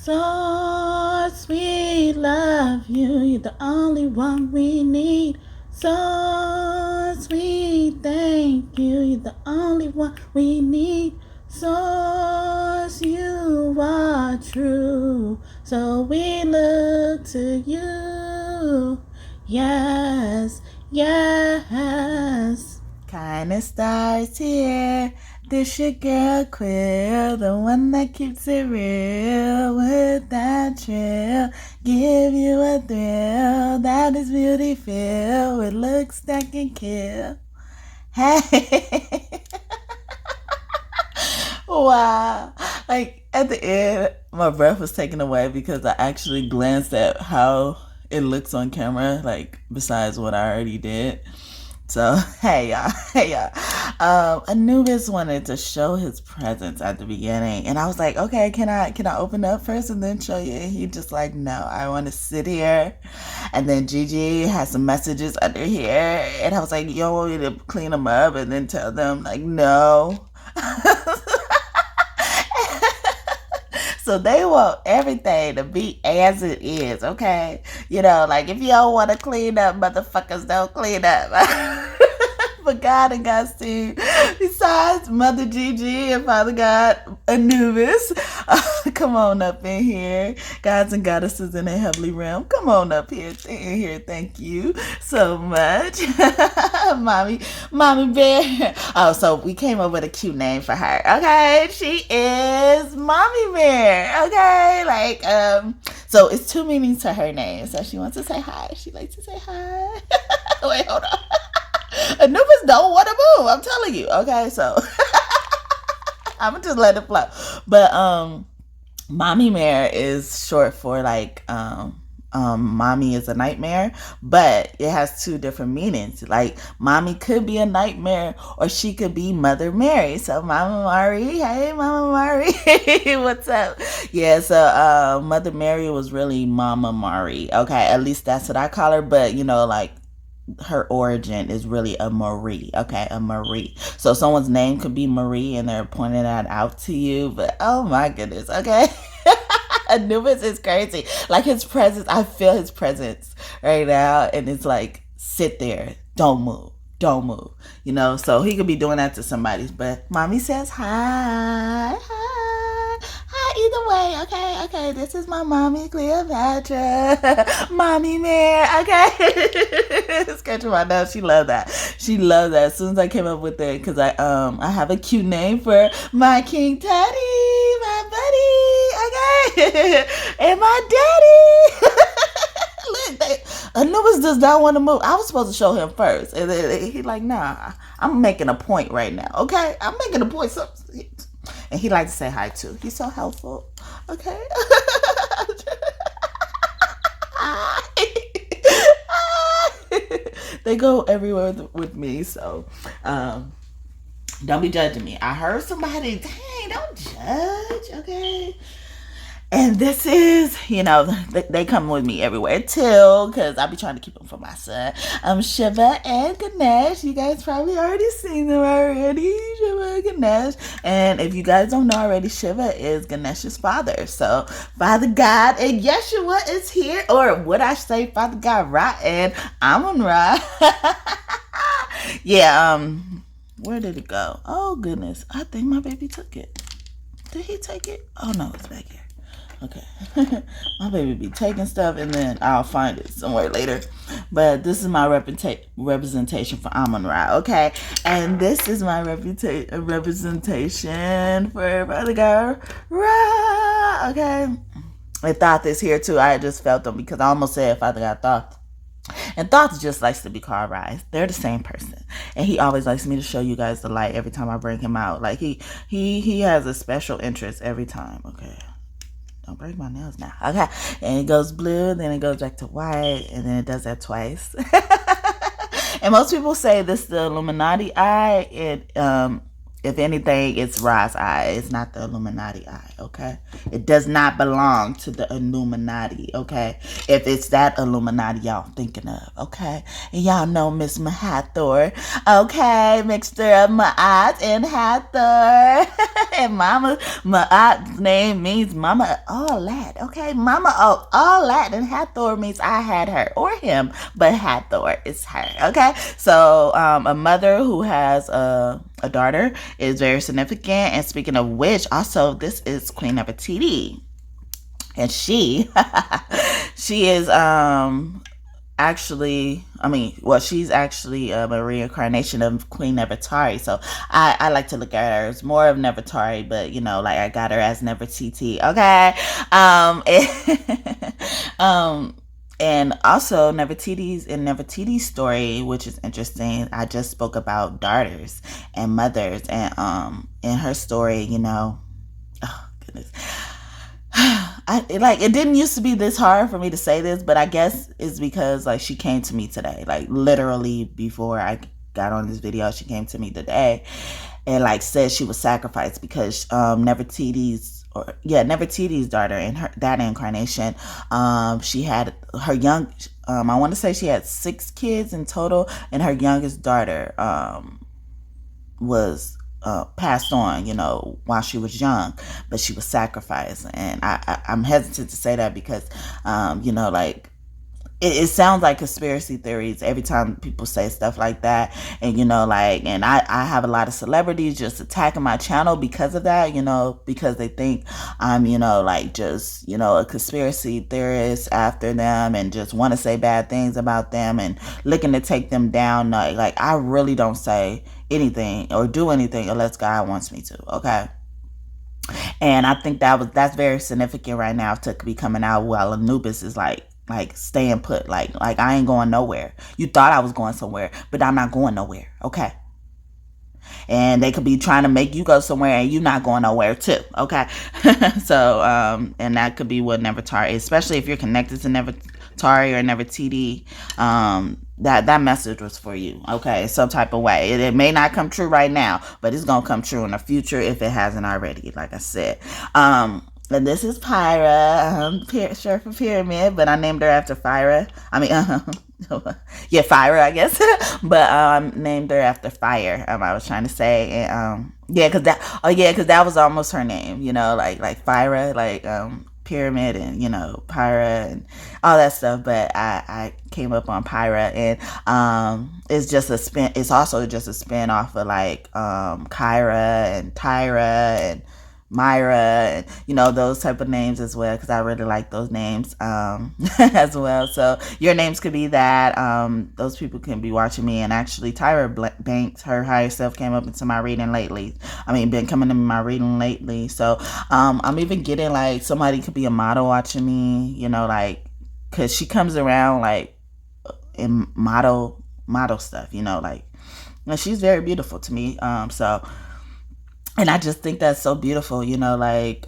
Source, we love you. You're the only one we need. Source, we thank you. You're the only one we need. Source, you are true. So we look to you. Yes, yes. Kindness starts here. This your girl Quill, the one that keeps it real with that trill. Give you a thrill that is beauty filled with looks that can kill. Hey. Wow. Like at the end, my breath was taken away because I actually glanced at how it looks on camera, like besides what I already did. So, hey y'all. Anubis wanted to show his presence at the beginning, and I was like, okay, can I open up first and then show you? And he just like, no, I want to sit here. And then Gigi has some messages under here, and I was like, yo, want me to clean them up and then tell them like, no. So they want everything to be as it is, okay? You know, like if you don't want to clean up, motherfuckers don't clean up. But God and God's team, besides Mother Gigi and Father God Anubis, come on up in here. Gods and goddesses in the heavenly realm, come on up here. Thank you so much. Mommy Bear. Oh, so we came up with a cute name for her. Okay, she is Mommy Bear. Okay, like so it's two meanings to her name. So she wants to say hi. She likes to say hi. Wait, hold on. Anubis don't want to move. I'm telling you. Okay, so I'm gonna just let it flow. But Mommy Mare is short for like mommy is a nightmare, but it has two different meanings. Like mommy could be a nightmare or she could be Mother Mary. So Mama Mari, hey Mama Mari. What's up? Yeah, so Mother Mary was really Mama Mari. Okay, at least that's what I call her, but you know, like her origin is really a Marie. Okay, a Marie. So someone's name could be Marie and they're pointing that out to you, but oh my goodness. Okay. Anubis is crazy. Like his presence, I feel his presence right now, and it's like, sit there, don't move, you know. So he could be doing that to somebody, but mommy says hi either way. Okay, this is my mommy Cleopatra. Mommy Mare. Okay. Scratching my nose. She loved that. As soon as I came up with it, because I have a cute name for my King Teddy, my buddy. Okay. And my daddy. Look, Anubis does not want to move. I was supposed to show him first, and then he's like, nah, I'm making a point right now. Okay, I'm making a point. So, and he likes to say hi too. He's so helpful. Okay. They go everywhere with me, so don't be judging me. I heard somebody, dang, don't judge, okay? And this is, you know, they come with me everywhere too, because I be trying to keep them for my son. Shiva and Ganesh. You guys probably already seen them already. Shiva and Ganesh. And if you guys don't know already, Shiva is Ganesh's father. So Father God and Yeshua is here. Or would I say Father God Ra and Amun Ra? Yeah, where did it go? Oh goodness. I think my baby took it. Did he take it? Oh no, it's back here. Okay. My baby be taking stuff and then I'll find it somewhere later. But this is my representation for Amun-Ra, okay? And this is my representation for Father God Ra, okay? And Thoth is here too. I just felt them because I almost said Father God Thoth. And Thoth just likes to be called Rise. They're the same person. And he always likes me to show you guys the light every time I bring him out. Like he has a special interest every time, okay? Don't break my nails now. Okay. And it goes blue, then it goes back to white, and then it does that twice. And most people say this is the Illuminati eye. If anything, it's Ra's eye. It's not the Illuminati eye, okay? It does not belong to the Illuminati, okay? If it's that Illuminati y'all thinking of, okay? And y'all know Miss Mahathor, okay? Mixture of Ma'at and Hathor. And Mama, Ma'at's name means Mama all that, okay? Mama all that. And Hathor means I had her or him, but Hathor is her, okay? So a mother who has a daughter is very significant. And speaking of which, also this is Queen Nefertiti, and she she is actually, she's actually a reincarnation of Queen Nefertari. So I like to look at her as more of Nefertari, but like I got her as Nefertiti, okay? And also Nefertiti's story, which is interesting. I just spoke about daughters and mothers, and in her story, oh goodness. It didn't used to be this hard for me to say this, but I guess it's because like she came to me today, like literally before I got on this video, she came to me today and like said she was sacrificed because Nefertiti's daughter in that incarnation, she had her young, I want to say she had 6 kids in total, and her youngest daughter was passed on, while she was young, but she was sacrificed. And I'm hesitant to say that because, like it sounds like conspiracy theories every time people say stuff like that. And, and I have a lot of celebrities just attacking my channel because of that, because they think I'm, just, a conspiracy theorist after them and just want to say bad things about them and looking to take them down. Like I really don't say anything or do anything unless God wants me to, okay? And I think that's very significant right now to be coming out while Anubis is like staying put, like I ain't going nowhere. You thought I was going somewhere, but I'm not going nowhere, okay? And they could be trying to make you go somewhere and you not going nowhere too, okay? So and that could be what Nefertari, especially if you're connected to Nefertari or Nefertiti, that message was for you, okay? Some type of way. It may not come true right now, but it's gonna come true in the future if it hasn't already, like I said. And this is Pyra, short for pyramid, but I named her after Fyra. Yeah, Fyra, I guess. But named her after fire. I was trying to say, and because that was almost her name. Like Fyra, like pyramid, and Pyra and all that stuff. But I came up on Pyra, and it's just a spin. It's also just a spin off of like Kyra and Tyra and Myra, and those type of names as well, because I really like those names as well. So your names could be that. Those people can be watching me. And actually Tyra Banks, her higher self, came up into my reading lately. Been coming to my reading lately. So I'm even getting like somebody could be a model watching me, like because she comes around like in model stuff, like, and she's very beautiful to me. And I just think that's so beautiful, like,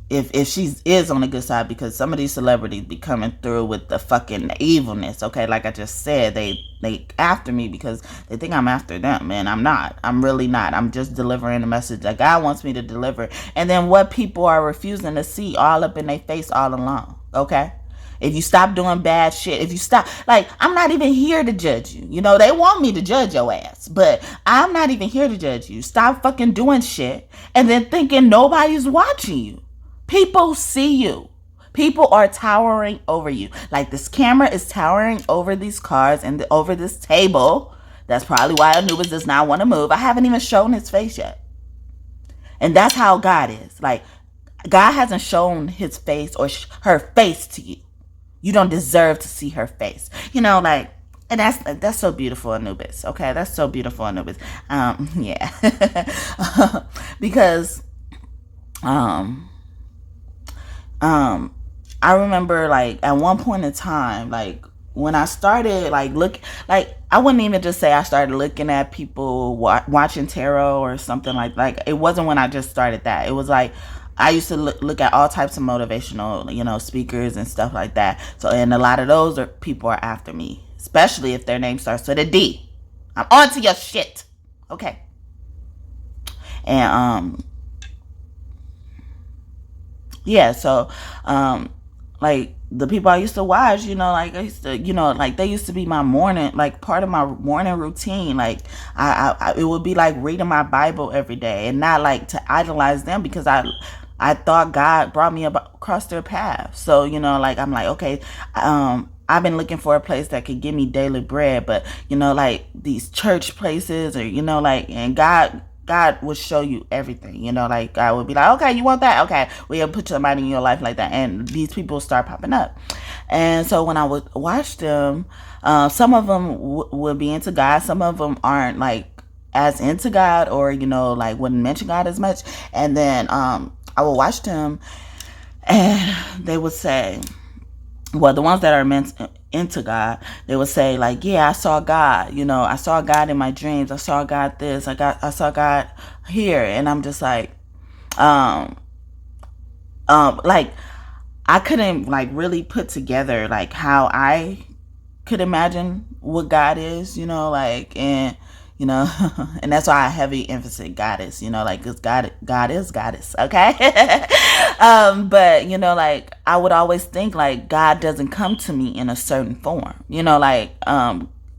if she is on the good side, because some of these celebrities be coming through with the fucking evilness, okay? Like I just said, they after me because they think I'm after them, and I'm not. I'm really not. I'm just delivering the message that God wants me to deliver. And then what people are refusing to see all up in their face all along, okay? If you stop doing bad shit, if you stop, like, I'm not even here to judge you. They want me to judge your ass, but I'm not even here to judge you. Stop fucking doing shit and then thinking nobody's watching you. People see you. People are towering over you. Like this camera is towering over these cars and over this table. That's probably why Anubis does not want to move. I haven't even shown his face yet. And that's how God is. Like, God hasn't shown his face or her face to you. You don't deserve to see her face. Like, and that's so beautiful, Anubis. Okay, that's so beautiful, Anubis. Yeah. Because I remember like at one point in time, like when I started like I wouldn't even just say I started looking at people watching tarot or something like it wasn't when I just started that. It was like I used to look at all types of motivational, speakers and stuff like that. So, and a lot of those people are after me, especially if their name starts with a D. I'm onto your shit. Okay. And yeah, so like the people I used to watch, like I used to, like they used to be my morning, like part of my morning routine. Like it would be like reading my Bible every day, and not like to idolize them, because I thought God brought me across their path. So like I'm like, okay, I've been looking for a place that could give me daily bread, but like these church places, or like, and God will show you everything, like God would be like, okay, you want that? Okay, we'll put somebody in your life like that. And these people start popping up. And so when I would watch them, some of them would be into God. Some of them aren't like as into God, or, like wouldn't mention God as much. And then I would watch them, and they would say, well, the ones that are meant into God, they would say like, yeah, I saw God, I saw God in my dreams. I saw God this, I saw God here. And I'm just like, like I couldn't like really put together like how I could imagine what God is, like, and and that's why I heavy emphasis goddess, like, because God is goddess, okay. But like I would always think like God doesn't come to me in a certain form, like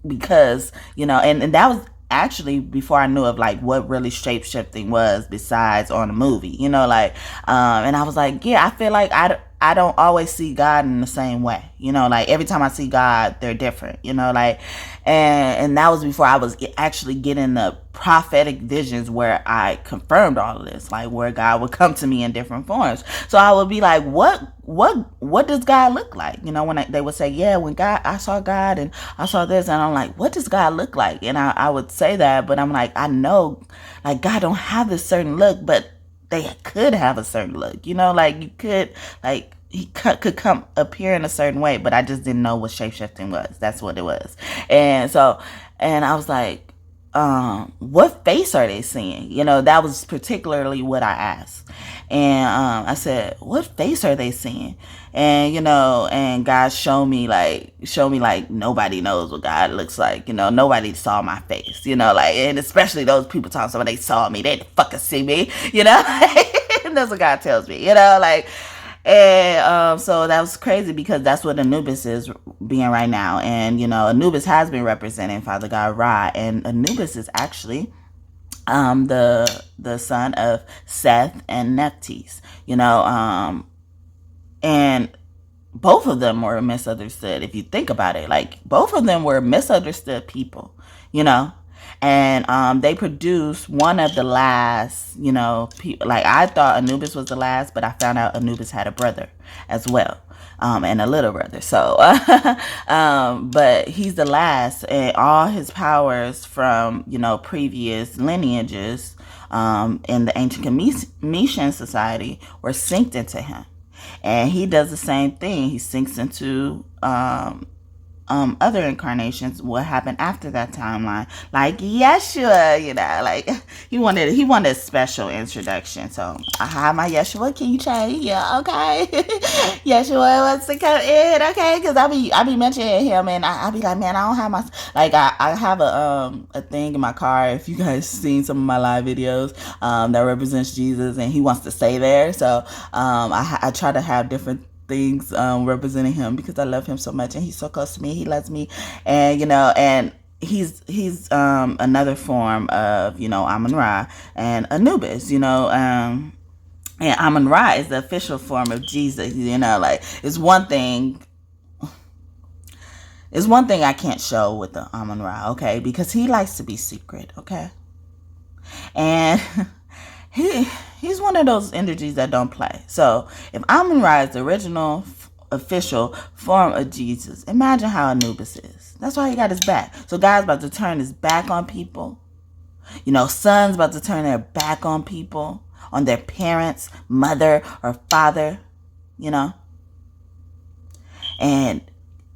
because and that was actually before I knew of like what really shape shifting was, besides on a movie, like and I was like, yeah, I feel like I don't always see God in the same way, like every time I see God, they're different, like, and that was before I was actually getting the prophetic visions where I confirmed all of this, like where God would come to me in different forms. So I would be like, what does God look like? When they would say, yeah, when I saw God and I saw this, and I'm like, what does God look like? And I would say that, but I'm like, I know like God don't have this certain look, but they could have a certain look, like you could, like he could come appear in a certain way, but I just didn't know what shapeshifting was. That's what it was. And so, and I was like, what face are they seeing? That was particularly what I asked. And I said, what face are they seeing? And and God showed me like nobody knows what God looks like. Nobody saw my face. Like, and especially those people talking about they saw me, they didn't fucking see me. And that's what God tells me. Like. And so that was crazy, because that's what Anubis is being right now. And Anubis has been representing Father God Ra, and Anubis is actually the son of Seth and Nephthys, and both of them were misunderstood. If you think about it, like both of them were misunderstood people, and they produced one of the last, people. Like I thought Anubis was the last, but I found out Anubis had a brother as well, and a little brother. So, but he's the last, and all his powers from previous lineages in the ancient Cometian society were synced into him. And he does the same thing. He sinks into other incarnations, what happened after that timeline, like Yeshua, like he wanted a special introduction. So I have my Yeshua keychain. Yeah, okay. Yeshua wants to come in, okay, because I be mentioning him, and I be like, man, I don't have my, like I have a thing in my car, if you guys seen some of my live videos, that represents Jesus, and he wants to stay there. So I try to have different things representing him, because I love him so much, and he's so close to me. He loves me, and and he's another form of Amun-Ra and Anubis, and Amun-Ra is the official form of Jesus. Like it's one thing I can't show with the Amun-Ra, okay, because he likes to be secret, okay, and he's one of those energies that don't play. So if Amun-Ra is the original official form of Jesus, imagine how Anubis is. That's why he got his back. So God's about to turn his back on people. Sons about to turn their back on people, on their parents, mother or father, and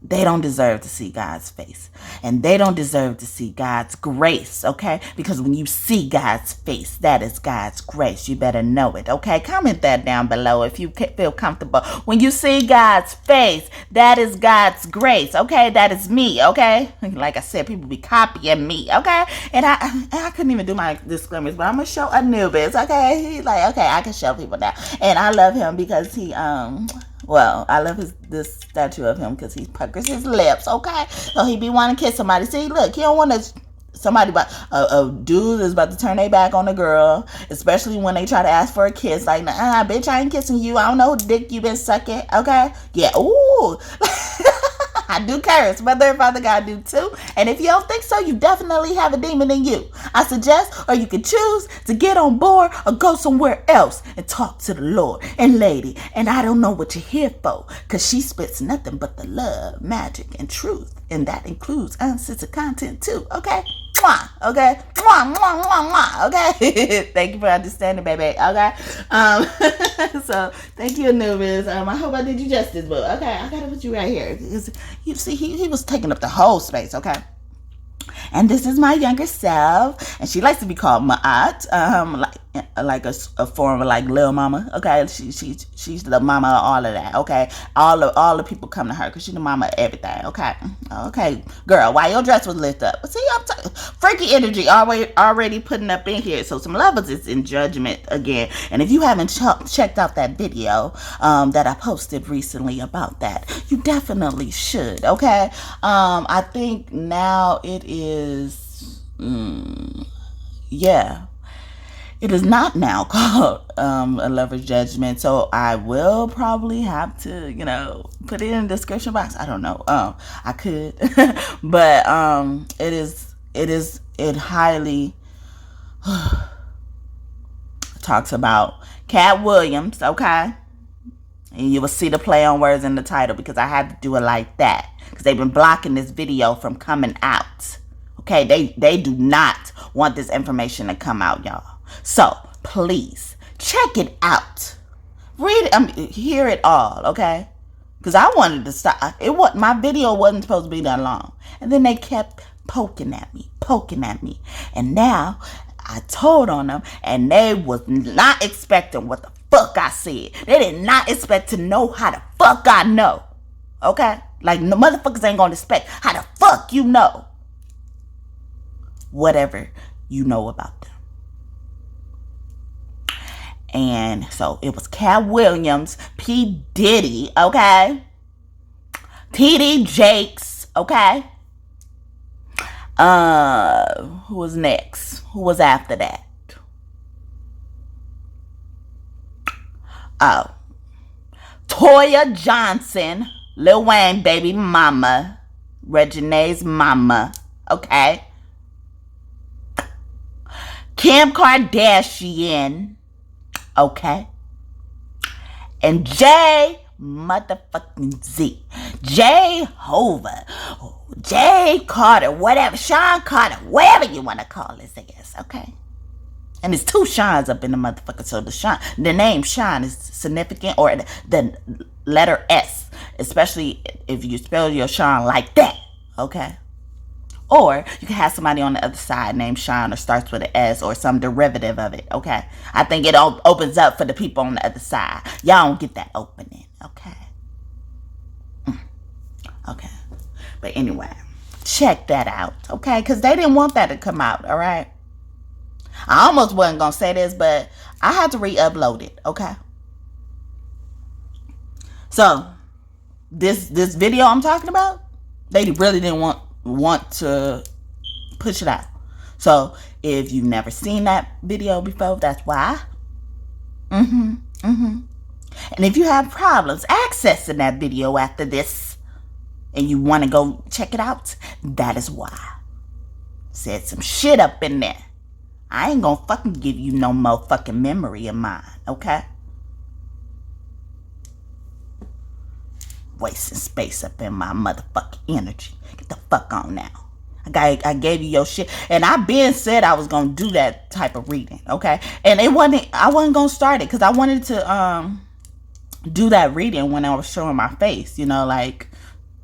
they don't deserve to see God's face. And they don't deserve to see God's grace, okay? Because when you see God's face, that is God's grace. You better know it, okay? Comment that down below if you feel comfortable. When you see God's face, that is God's grace, okay? That is me, okay? Like I said, people be copying me, okay? And I couldn't even do my disclaimers, but I'm going to show Anubis, okay? He's like, okay, I can show people now. And I love him because he, well, I love this statue of him because he puckers his lips, okay? So he be wanting to kiss somebody. See, look, he don't want to, somebody, a dude is about to turn their back on a girl, especially when they try to ask for a kiss. Like, nah, bitch, I ain't kissing you. I don't know who dick you been sucking, okay? Yeah, ooh. I do curse. Mother and Father God do too. And if you don't think so, you definitely have a demon in you. I suggest, or you can choose to get on board or go somewhere else and talk to the Lord. And lady, and I don't know what you're here for, because she spits nothing but the love, magic, and truth. And that includes uncensored content too, okay? Mwah, okay? Mwah, mwah, mwah, mwah, okay? Thank you for understanding, baby, okay? So, thank you, Anubis. I hope I did you justice, but okay, I gotta put you right here. You see, he was taking up the whole space, okay? And this is my younger self, and she likes to be called Ma'at, like a form of like Lil Mama, okay? She's the mama of all of that, okay? All the people come to her because she's the mama of everything, okay? Okay, girl, why your dress was lit up? See, I'm freaky energy already putting up in here. So some levels is in judgment again. And if you haven't checked out that video that I posted recently about that, you definitely should, okay? I think now it is, yeah. It is not now called a lover's judgment, so I will probably have to, put it in the description box. I don't know. I could, but it highly talks about Cat Williams, okay? And you will see the play on words in the title because I had to do it like that because they've been blocking this video from coming out. Okay, they do not want this information to come out, y'all. So, please, check it out. Read it, hear it all, okay? Because I wanted to stop. My video wasn't supposed to be that long. And then they kept poking at me. And now, I told on them, and they was not expecting what the fuck I said. They did not expect to know how the fuck I know. Okay? Like, the motherfuckers ain't gonna expect how the fuck you know whatever you know about them. And so it was Cat Williams, P. Diddy, okay? T.D. Jakes, okay? Who was next? Who was after that? Oh. Toya Johnson, Lil Wayne baby mama, Regine's mama, okay? Kim Kardashian, okay? And Jay motherfucking Z. Jehovah. Jay Carter, whatever. Sean Carter, whatever you want to call his ass, okay? And there's two Seans up in the motherfucker. So the name Sean is significant, or the letter S, especially if you spell your Sean like that, okay? Or you can have somebody on the other side named Sean or starts with an S or some derivative of it, okay? I think it opens up for the people on the other side. Y'all don't get that opening, okay? Okay. But anyway, check that out, okay? Because they didn't want that to come out, all right? I almost wasn't going to say this, but I had to re-upload it, okay? So, this video I'm talking about, they really didn't want to push it out. So if you've never seen that video before, that's why. And if you have problems accessing that video after this and you want to go check it out, that is why. Said some shit up in there. I ain't gonna fucking give you no more fucking memory of mine, okay? Wasting space up in my motherfucking energy. Get the fuck on now. I gave you your shit. And I been said I was going to do that type of reading, okay? And I wasn't going to start it because I wanted to do that reading when I was showing my face, like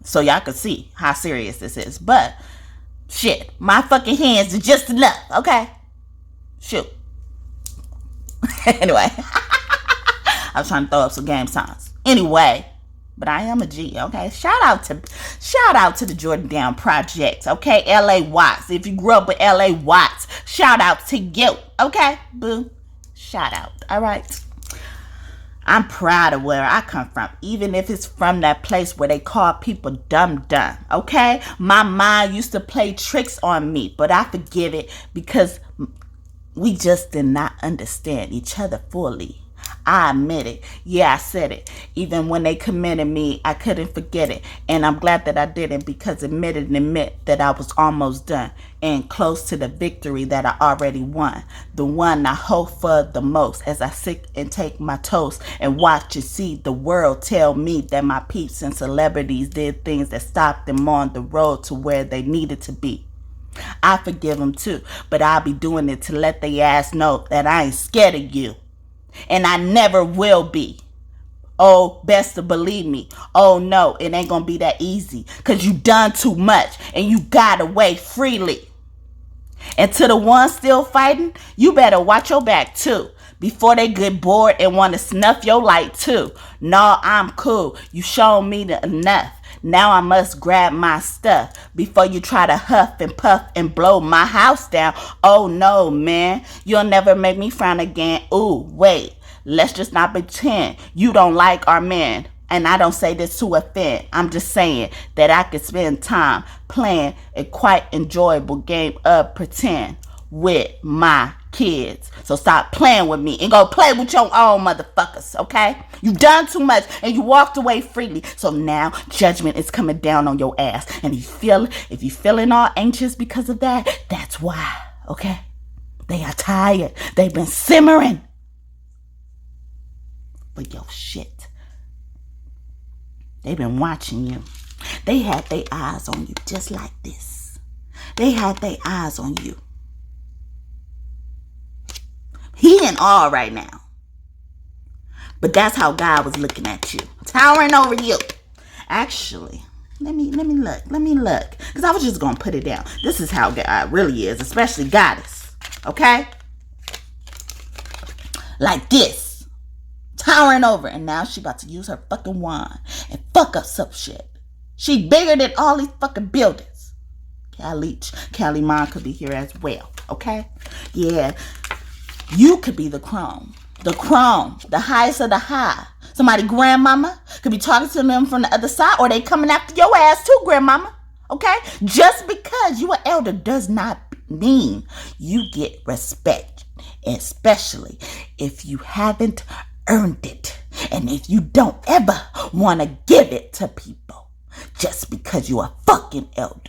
So y'all can see how serious this is. But shit, my fucking hands are just enough, okay? Shoot. Anyway, I was trying to throw up some game signs. Anyway, but I am a G, okay? Shout out to the Jordan Down Project, okay? LA Watts. If you grew up with LA Watts, shout out to you, okay? Boo. Shout out, all right? I'm proud of where I come from, even if it's from that place where they call people dumb, okay? My mind used to play tricks on me, but I forgive it because we just did not understand each other fully. I admit it. Yeah, I said it. Even when they committed me, I couldn't forget it. And I'm glad that I didn't, because it meant that I was almost done and close to the victory that I already won. The one I hope for the most as I sit and take my toast and watch and see the world tell me that my peeps and celebrities did things that stopped them on the road to where they needed to be. I forgive them too, but I'll be doing it to let they ass know that I ain't scared of you. And I never will be. Oh, best to believe me. Oh no, it ain't gonna be that easy, cause you done too much and you got away freely. And to the ones still fighting, you better watch your back too, before they get bored and want to snuff your light too. No, I'm cool. You shown me enough. Now I must grab my stuff before you try to huff and puff and blow my house down. Oh no, man. You'll never make me frown again. Ooh, wait. Let's just not pretend you don't like our man. And I don't say this to offend. I'm just saying that I could spend time playing a quite enjoyable game of pretend with my kids. So stop playing with me and go play with your own motherfuckers, okay? You done too much and you walked away freely. So now judgment is coming down on your ass. And if you feeling all anxious because of that, that's why, okay? They are tired. They've been simmering for your shit. They've been watching you. They had their eyes on you just like this. They had their eyes on you. He in awe right now. But that's how God was looking at you. Towering over you. Actually, let me look. Because I was just going to put it down. This is how God really is. Especially Goddess. Okay? Like this. Towering over. And now she about to use her fucking wand. And fuck up some shit. She bigger than all these fucking buildings. Callie Mom could be here as well. Okay? Yeah. You could be the crown, the highest of the high. Somebody grandmama could be talking to them from the other side, or they coming after your ass too, grandmama. Okay? Just because you an elder does not mean you get respect, especially if you haven't earned it, and if you don't ever want to give it to people just because you a fucking elder.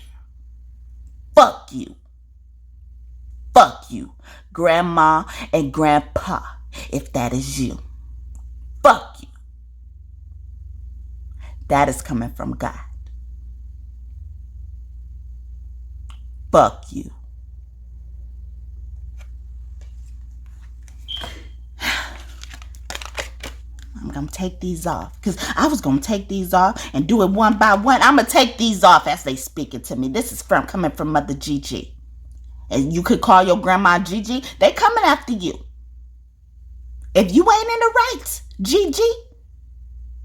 Fuck you. Fuck you, grandma and grandpa, if that is you. Fuck you. That is coming from God. Fuck you. I'm going to take these off, because I was going to take these off and do it one by one. I'm going to take these off as they speaking to me. This is coming from Mother Gigi. And you could call your grandma Gigi. They coming after you. If you ain't in the right, Gigi,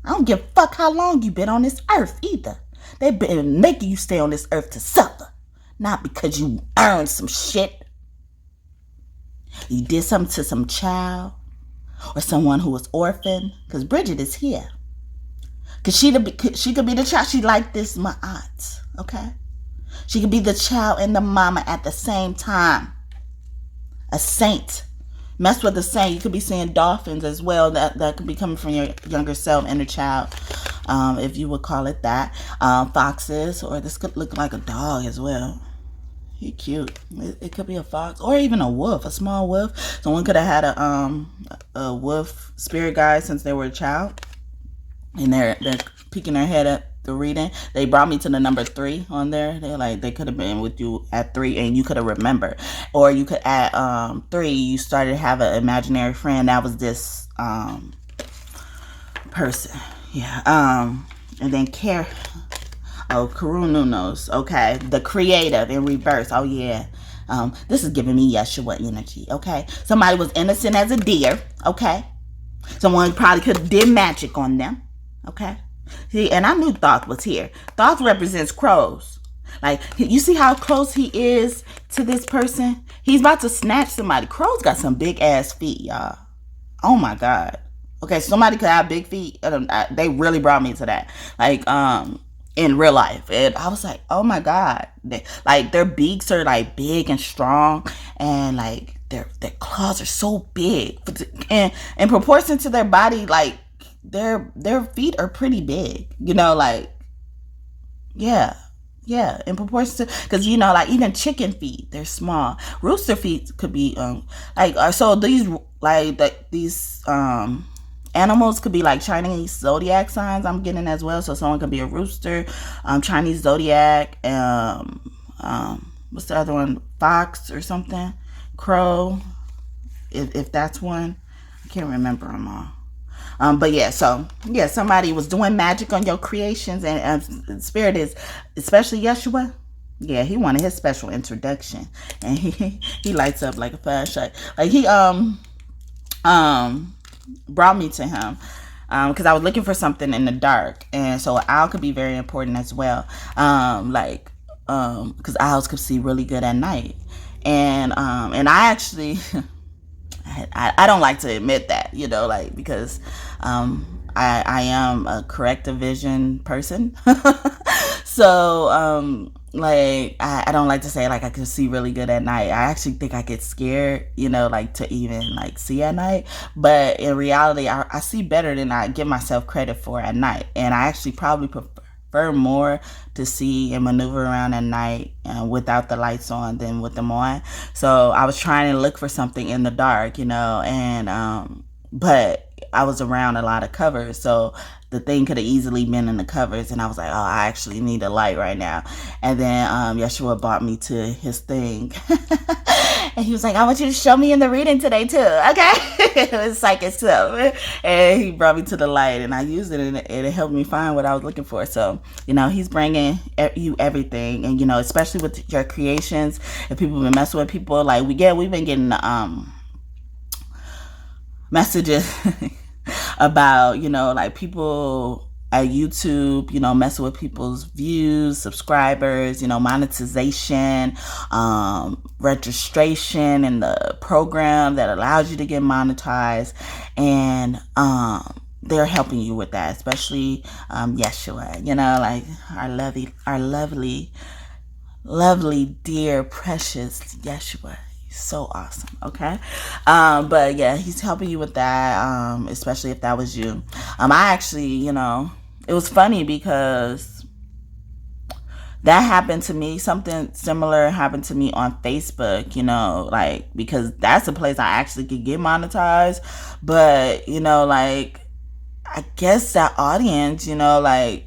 I don't give a fuck how long you been on this earth either. They been making you stay on this earth to suffer. Not because you earned some shit. You did something to some child. Or someone who was orphaned. Because Bridget is here. Because she could be the child. She like this, my aunt. Okay? She could be the child and the mama at the same time. A saint. Mess with a saint. You could be seeing dolphins as well. That could be coming from your younger self, inner child. If you would call it that. Foxes. Or this could look like a dog as well. He cute. It could be a fox. Or even a wolf. A small wolf. Someone could have had a wolf spirit guide since they were a child. And they're peeking their head up. The reading, they brought me to the number 3 on there. They could have been with you at 3 and you could have remembered. Or you could at 3 you started to have an imaginary friend that was this person. Yeah. And then Oh, Kurununos. Okay. The creative in reverse. Oh, yeah. This is giving me Yeshua energy. Okay. Somebody was innocent as a deer. Okay. Someone probably could have did magic on them. Okay. See, and I knew Thoth was here. Thoth represents crows. Like, you see how close he is to this person? He's about to snatch somebody. Crows got some big ass feet, y'all. Oh my God. Okay, somebody could have big feet. They really brought me to that. Like, in real life. And I was like, oh my God. Their beaks are like big and strong, and like their claws are so big. And in proportion to their body, like their feet are pretty big. You know, like, yeah. Yeah, in proportion to, because you know, like even chicken feet, they're small. Rooster feet could be so these animals could be like Chinese zodiac signs. I'm getting as well. So someone could be a rooster, Chinese zodiac, what's the other one? Fox or something, crow, if that's one. I can't remember them all. But yeah, so yeah, somebody was doing magic on your creations, and spirit is, especially Yeshua. Yeah, he wanted his special introduction, and he lights up like a flashlight. Like he brought me to him because I was looking for something in the dark, and so an owl could be very important as well. Because owls could see really good at night, and I actually. I don't like to admit that, you know, like, because I am a corrective vision person. So I don't like to say like I can see really good at night. I actually think I get scared, you know, like to even like see at night. But in reality, I see better than I give myself credit for at night. And I actually probably prefer more to see and maneuver around at night without the lights on than with them on. So I was trying to look for something in the dark, you know, and but I was around a lot of covers, so the thing could have easily been in the covers, and I was like, oh, I actually need a light right now. And then Yeshua brought me to his thing. And he was like, I want you to show me in the reading today too, okay? It was psychic stuff. And he brought me to the light, and I used it, and it helped me find what I was looking for. So, you know, he's bringing you everything. And, you know, especially with your creations, if people have been messing with people, like we've been getting messages about, you know, like people at YouTube, you know, messing with people's views, subscribers, you know, monetization, registration, and the program that allows you to get monetized. And they're helping you with that, especially Yeshua, you know, like our lovely, dear, precious Yeshua. So awesome. Okay. But yeah, he's helping you with that, especially if that was you. I actually, you know, it was funny because that happened to me. Something similar happened to me on Facebook, you know, like, because that's a place I actually could get monetized. But, you know, like, I guess that audience, you know, like,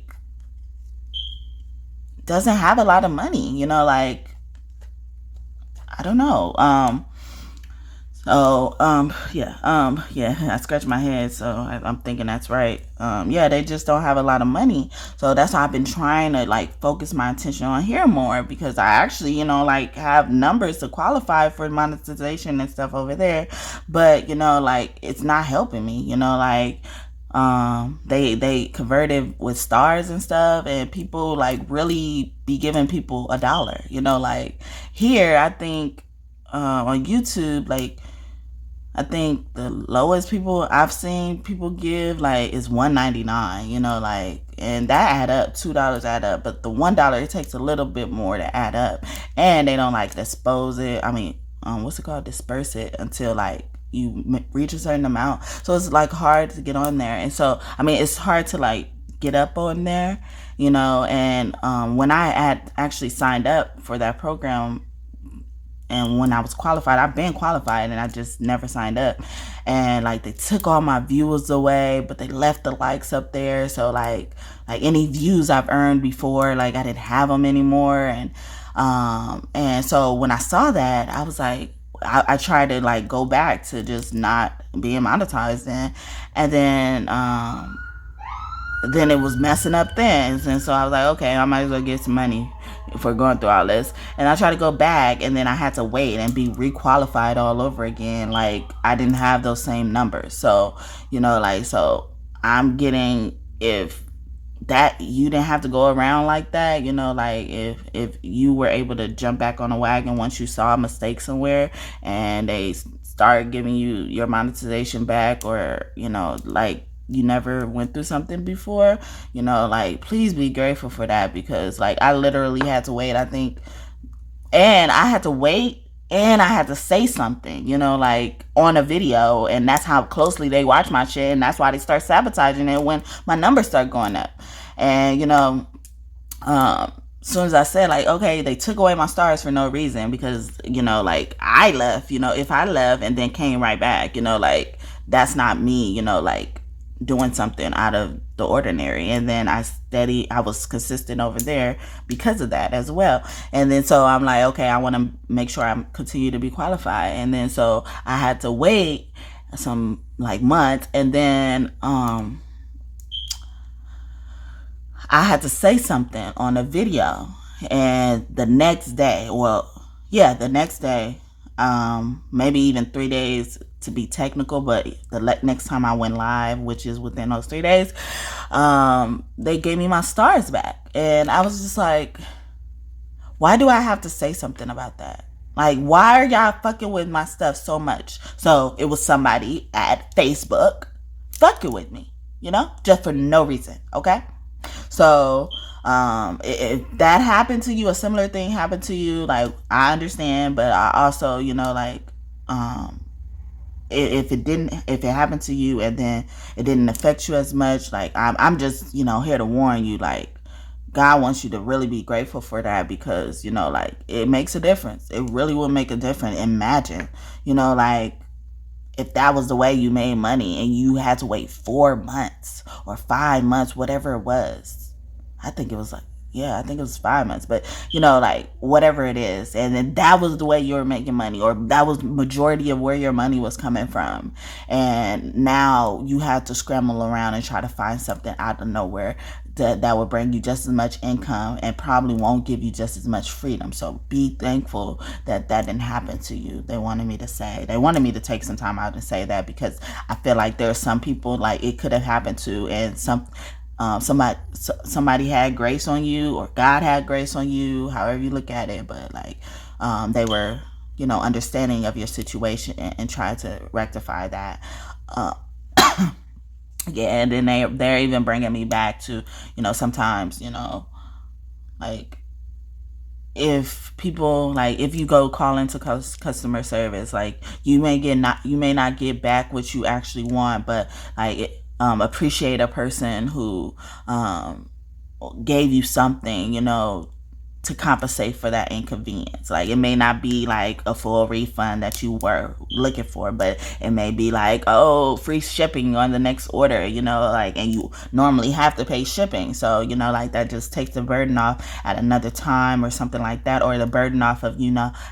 doesn't have a lot of money, you know, like, I don't know. Yeah, I scratched my head, so I'm thinking that's right. Yeah, they just don't have a lot of money. So that's why I've been trying to like focus my attention on here more, because I actually, you know, like have numbers to qualify for monetization and stuff over there. But, you know, like it's not helping me, you know, like they converted with stars and stuff, and people like really be giving people $1, you know, like here I think on YouTube, like I think the lowest people I've seen people give like is $1.99, you know, like, and that add up, $2 add up, but the $1 it takes a little bit more to add up, and they don't like disperse it until like you reach a certain amount. So it's like hard to get on there. And so, I mean, it's hard to like get up on there, you know. And when I had actually signed up for that program, and when I was qualified, I've been qualified and I just never signed up. And like they took all my viewers away, but they left the likes up there. So like any views I've earned before, like I didn't have them anymore. And so when I saw that, I was like, I tried to like go back to just not being monetized, and then then it was messing up things. And so I was like, okay, I might as well get some money for going through all this. And I tried to go back, and then I had to wait and be requalified all over again. Like, I didn't have those same numbers. So, so I'm getting, if that you didn't have to go around like that, like if you were able to jump back on a wagon once you saw a mistake somewhere and they start giving you your monetization back, or like you never went through something before, like please be grateful for that, because like I literally had to wait, I think, and I had to wait and I had to say something, like on a video, and that's how closely they watch my shit, and that's why they start sabotaging it when my numbers start going up. And as soon as I said, like, okay, they took away my stars for no reason, because like I left, if I left and then came right back, like that's not me, like doing something out of the ordinary. And then I was consistent over there because of that as well. And then so I'm like, okay, I want to make sure I continue to be qualified. And then so I had to wait some like months, and then I had to say something on a video. And the next day, maybe even 3 days to be technical, but the next time I went live, which is within those 3 days, they gave me my stars back. And I was just like, why do I have to say something about that? Like, why are y'all fucking with my stuff so much? So it was somebody at Facebook fucking with me, just for no reason. Okay. So if that happened to you, a similar thing happened to you, like, I understand, but I also, if it happened to you and then it didn't affect you as much, like, I'm just, here to warn you, like, God wants you to really be grateful for that, because, like, it makes a difference. It really will make a difference. Imagine, like, if that was the way you made money and you had to wait 4 months or 5 months, whatever it was. I think it was 5 months, but like whatever it is. And then that was the way you were making money, or that was majority of where your money was coming from. And now you have to scramble around and try to find something out of nowhere that will bring you just as much income and probably won't give you just as much freedom. So be thankful that didn't happen to you. They wanted me to take some time out and say that, because I feel like there are some people like it could have happened to, and somebody had grace on you, or God had grace on you, however you look at it, but like they were understanding of your situation and tried to rectify that. And then they're even bringing me back to sometimes like if people, like, if you go call into customer service, like you may not get back what you actually want, but like appreciate a person who gave you something, to compensate for that inconvenience. Like, it may not be like a full refund that you were looking for, but it may be like, oh, free shipping on the next order, like, and you normally have to pay shipping. So, like that just takes the burden off at another time or something like that, or the burden off of,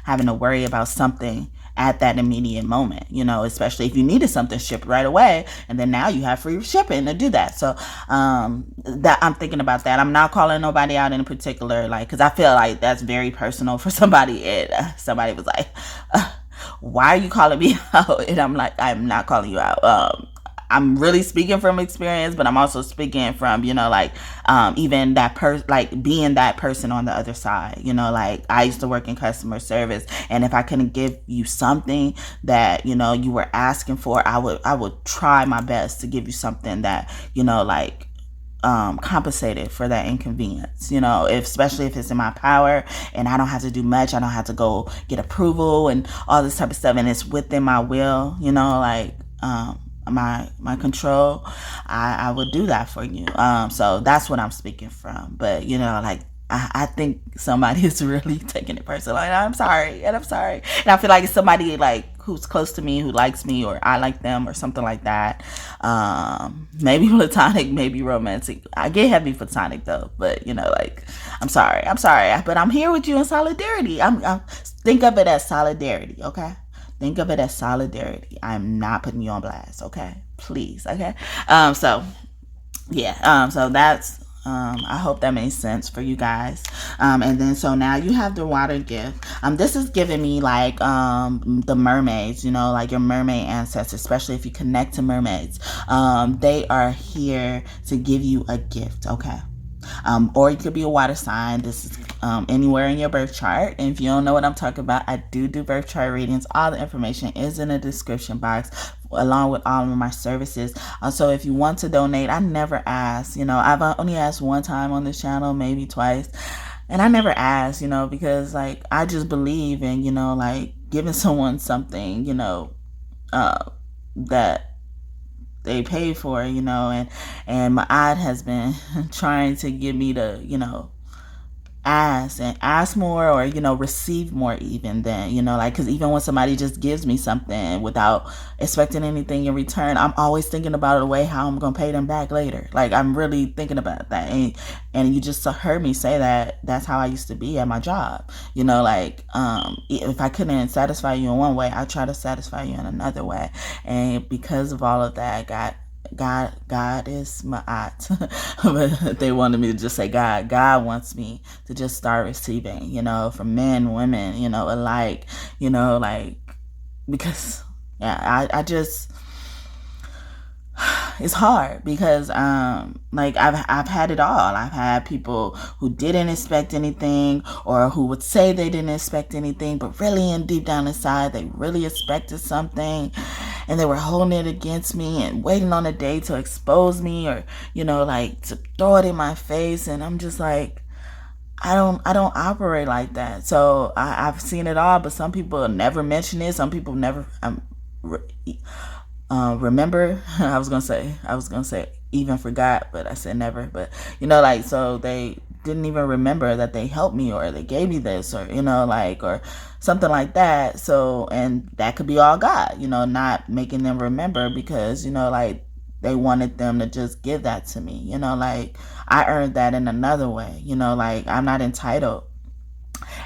having to worry about something at that immediate moment, especially if you needed something shipped right away, and then now you have free shipping to do that. So that I'm thinking about that. I'm not calling nobody out in particular, like, because I feel like that's very personal for somebody. And somebody was like, why are you calling me out? And I'm like, I'm not calling you out. I'm really speaking from experience, but I'm also speaking from, even that like being that person on the other side, like I used to work in customer service, and if I couldn't give you something that, you were asking for, I would try my best to give you something that, like, compensated for that inconvenience, especially if it's in my power and I don't have to do much. I don't have to go get approval and all this type of stuff, and it's within my will, like, my control, I would do that for you. So that's what I'm speaking from. But like, I think somebody is really taking it personal. Like, I'm sorry, and I feel like it's somebody like who's close to me, who likes me, or I like them, or something like that. Maybe platonic, maybe romantic. I get heavy platonic though, but like, I'm sorry, but I'm here with you in solidarity. I'm think of it as solidarity, okay? Think of it as solidarity. I'm not putting you on blast, okay? Please, okay? So Yeah, so that's I hope that makes sense for you guys. And then so now you have the water gift. This is giving me like the mermaids, you know, like your mermaid ancestors, especially if you connect to mermaids. They are here to give you a gift, okay? Or you could be a water sign. This is anywhere in your birth chart. And if you don't know what I'm talking about, I do birth chart readings. All the information is in the description box, along with all of my services. So if you want to donate, I never ask. You know, I've only asked one time on this channel, maybe twice. And I never ask, you know, because like I just believe in, you know, like giving someone something, you know, that they pay for, you know, and my aunt has been trying to get me to, you know, ask more, or, you know, receive more even than, you know, like, because even when somebody just gives me something without expecting anything in return, I'm always thinking about the way how I'm gonna pay them back later. Like, I'm really thinking about that. And you just heard me say that that's how I used to be at my job, you know, like if I couldn't satisfy you in one way, I try to satisfy you in another way. And because of all of that, God is my aunt. But they wanted me to just say God. God wants me to just start receiving, you know, from men, women, you know, alike, you know, like, because, yeah, I just, it's hard because like I've had it all. I've had people who didn't expect anything, or who would say they didn't expect anything, but really in deep down inside they really expected something, and they were holding it against me and waiting on a day to expose me, or, you know, like to throw it in my face. And I'm just like, I don't operate like that. So I've seen it all, but some people never mention it. Some people never remember. I was gonna say even forgot, but I said never. But, you know, like, so they didn't even remember that they helped me, or they gave me this, or, you know, like, or something like that. So, and that could be all God, you know, not making them remember, because, you know, like, they wanted them to just give that to me, you know, like, I earned that in another way, you know, like, I'm not entitled.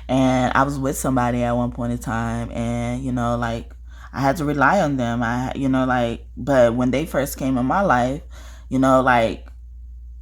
And I was with somebody at one point in time, and, you know, like, I had to rely on them. You know, like, but when they first came in my life, you know, like,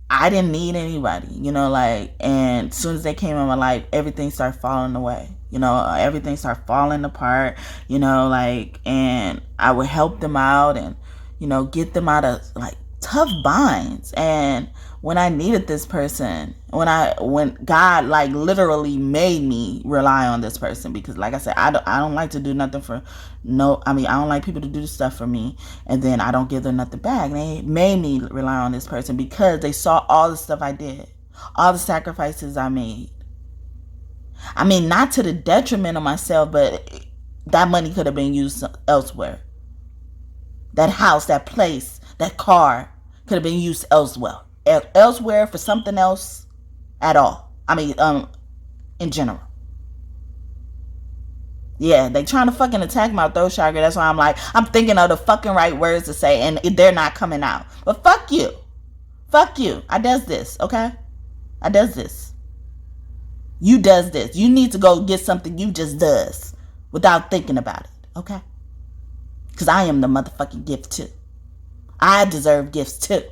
I didn't need anybody, you know, like, and as soon as they came in my life, everything started falling away, you know, everything started falling apart, you know, like, and I would help them out and, you know, get them out of like tough binds. And when I needed this person, when God like literally made me rely on this person, because like I said, I don't like to do nothing for I don't like people to do stuff for me and then I don't give them nothing back. They made me rely on this person because they saw all the stuff I did, all the sacrifices I made. I mean, not to the detriment of myself, but that money could have been used elsewhere. That house, that place, that car could have been used elsewhere for something else at all. I mean, in general. Yeah, they trying to fucking attack my throat chakra. That's why I'm like, I'm thinking of the fucking right words to say, and they're not coming out. But fuck you. Fuck you. I does this, okay? I does this. You does this. You need to go get something you just does without thinking about it, okay? Because I am the motherfucking gift too. I deserve gifts too.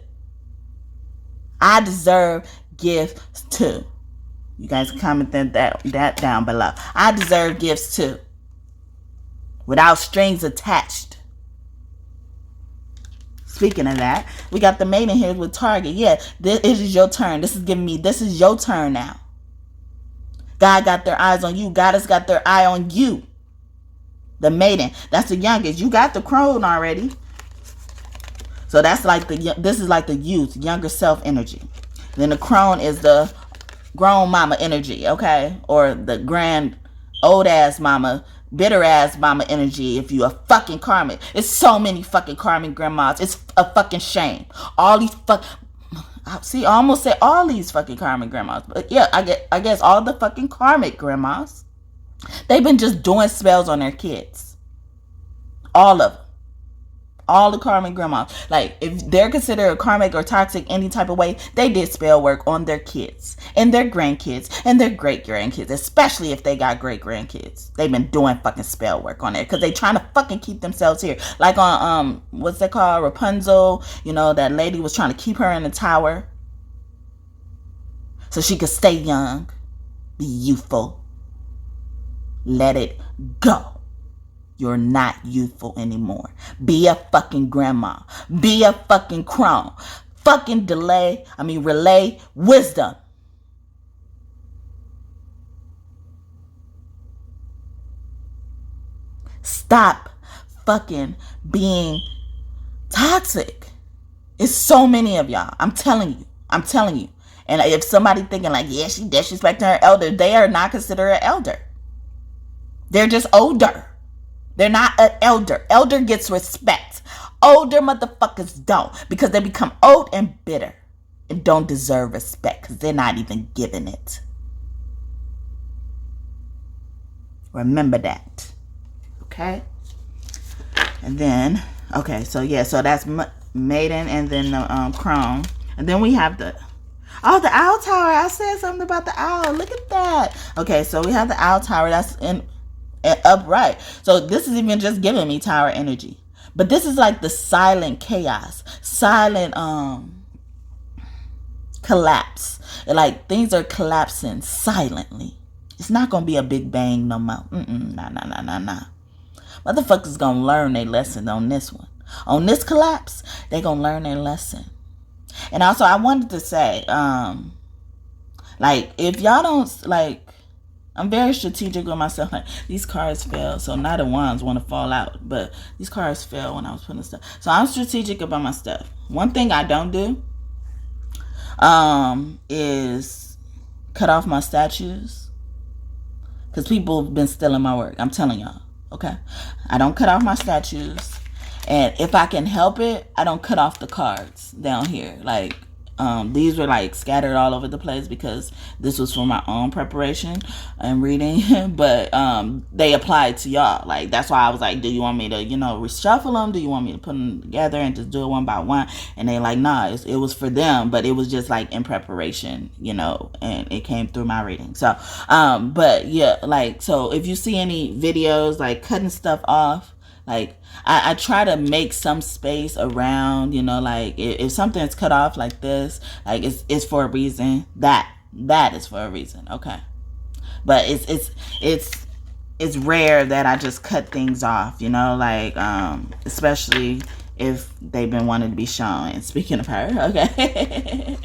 I deserve gifts too. You guys comment that down below. I deserve gifts too. Without strings attached. Speaking of that, we got the maiden here with Target. Yeah, it is your turn. This is your turn now. God got their eyes on you. God has got their eye on you. The maiden. That's the youngest. You got the crone already. So that's like this is like the youth, younger self energy. Then the crone is the grown mama energy, okay? Or the grand old ass mama, bitter ass mama energy if you a fucking karmic. It's so many fucking karmic grandmas. It's a fucking shame. All these I almost said all these fucking karmic grandmas. But yeah, I guess all the fucking karmic grandmas, they've been just doing spells on their kids. All of them. All the karmic grandmas, like if they're considered karmic or toxic any type of way, they did spell work on their kids and their grandkids and their great grandkids, especially if they got great grandkids. They've been doing fucking spell work on it because they trying to fucking keep themselves here. Like on what's that called, Rapunzel? You know, that lady was trying to keep her in the tower so she could stay young, be youthful. Let it go. You're not youthful anymore. Be a fucking grandma. Be a fucking crone. Fucking relay wisdom. Stop fucking being toxic. It's so many of y'all. I'm telling you. And if somebody thinking like, yeah, she disrespecting her elder, they are not considered an elder. They're just older. They're not an elder. Elder gets respect. Older motherfuckers don't, because they become old and bitter and don't deserve respect because they're not even given it. Remember that. Okay? And then, okay, so yeah, so that's maiden and then the crone. And then we have the owl tower. I said something about the owl. Look at that. Okay, so we have the owl tower. That's in upright. So this is even just giving me tower energy. But this is like the silent chaos, silent collapse. Like things are collapsing silently. It's not gonna be a big bang no more. Nah. Motherfuckers gonna learn their lesson on this one. On this collapse, they gonna learn their lesson. And also I wanted to say, like if y'all don't like, I'm very strategic with myself. Like, these cards fell, so now the wands want to fall out. But these cards fell when I was putting stuff. So I'm strategic about my stuff. One thing I don't do is cut off my statues. Because people have been stealing my work. I'm telling y'all. Okay? I don't cut off my statues. And if I can help it, I don't cut off the cards down here. Like, these were like scattered all over the place because this was for my own preparation and reading, but they applied to y'all. Like that's why I was like, do you want me to, reshuffle them? Do you want me to put them together and just do it one by one? And they like, nah, it was for them, but it was just like in preparation, and it came through my reading. So but yeah, like, so if you see any videos like cutting stuff off, like I try to make some space around, like if something's cut off like this, like it's for a reason. That is for a reason, okay? But it's rare that I just cut things off, like especially if they've been wanting to be shown. And speaking of her, okay,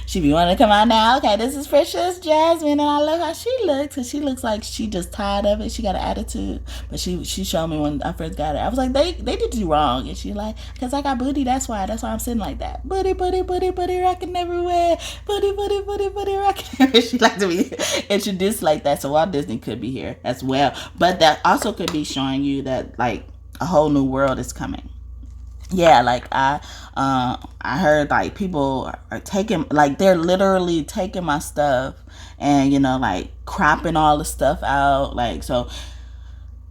she be wanting to come out now. Okay, this is Precious Jasmine, and I love how she looks, because she looks like she just tired of it. She got an attitude, but she showed me when I first got her. I was like, they did you wrong, and she like, because I got booty, that's why I'm sitting like that. Booty rocking everywhere. Booty rocking. She like to be introduced like that, so Walt Disney could be here as well. But that also could be showing you that like a whole new world is coming. Yeah, like I heard like people are taking, like they're literally taking my stuff and like cropping all the stuff out. Like, so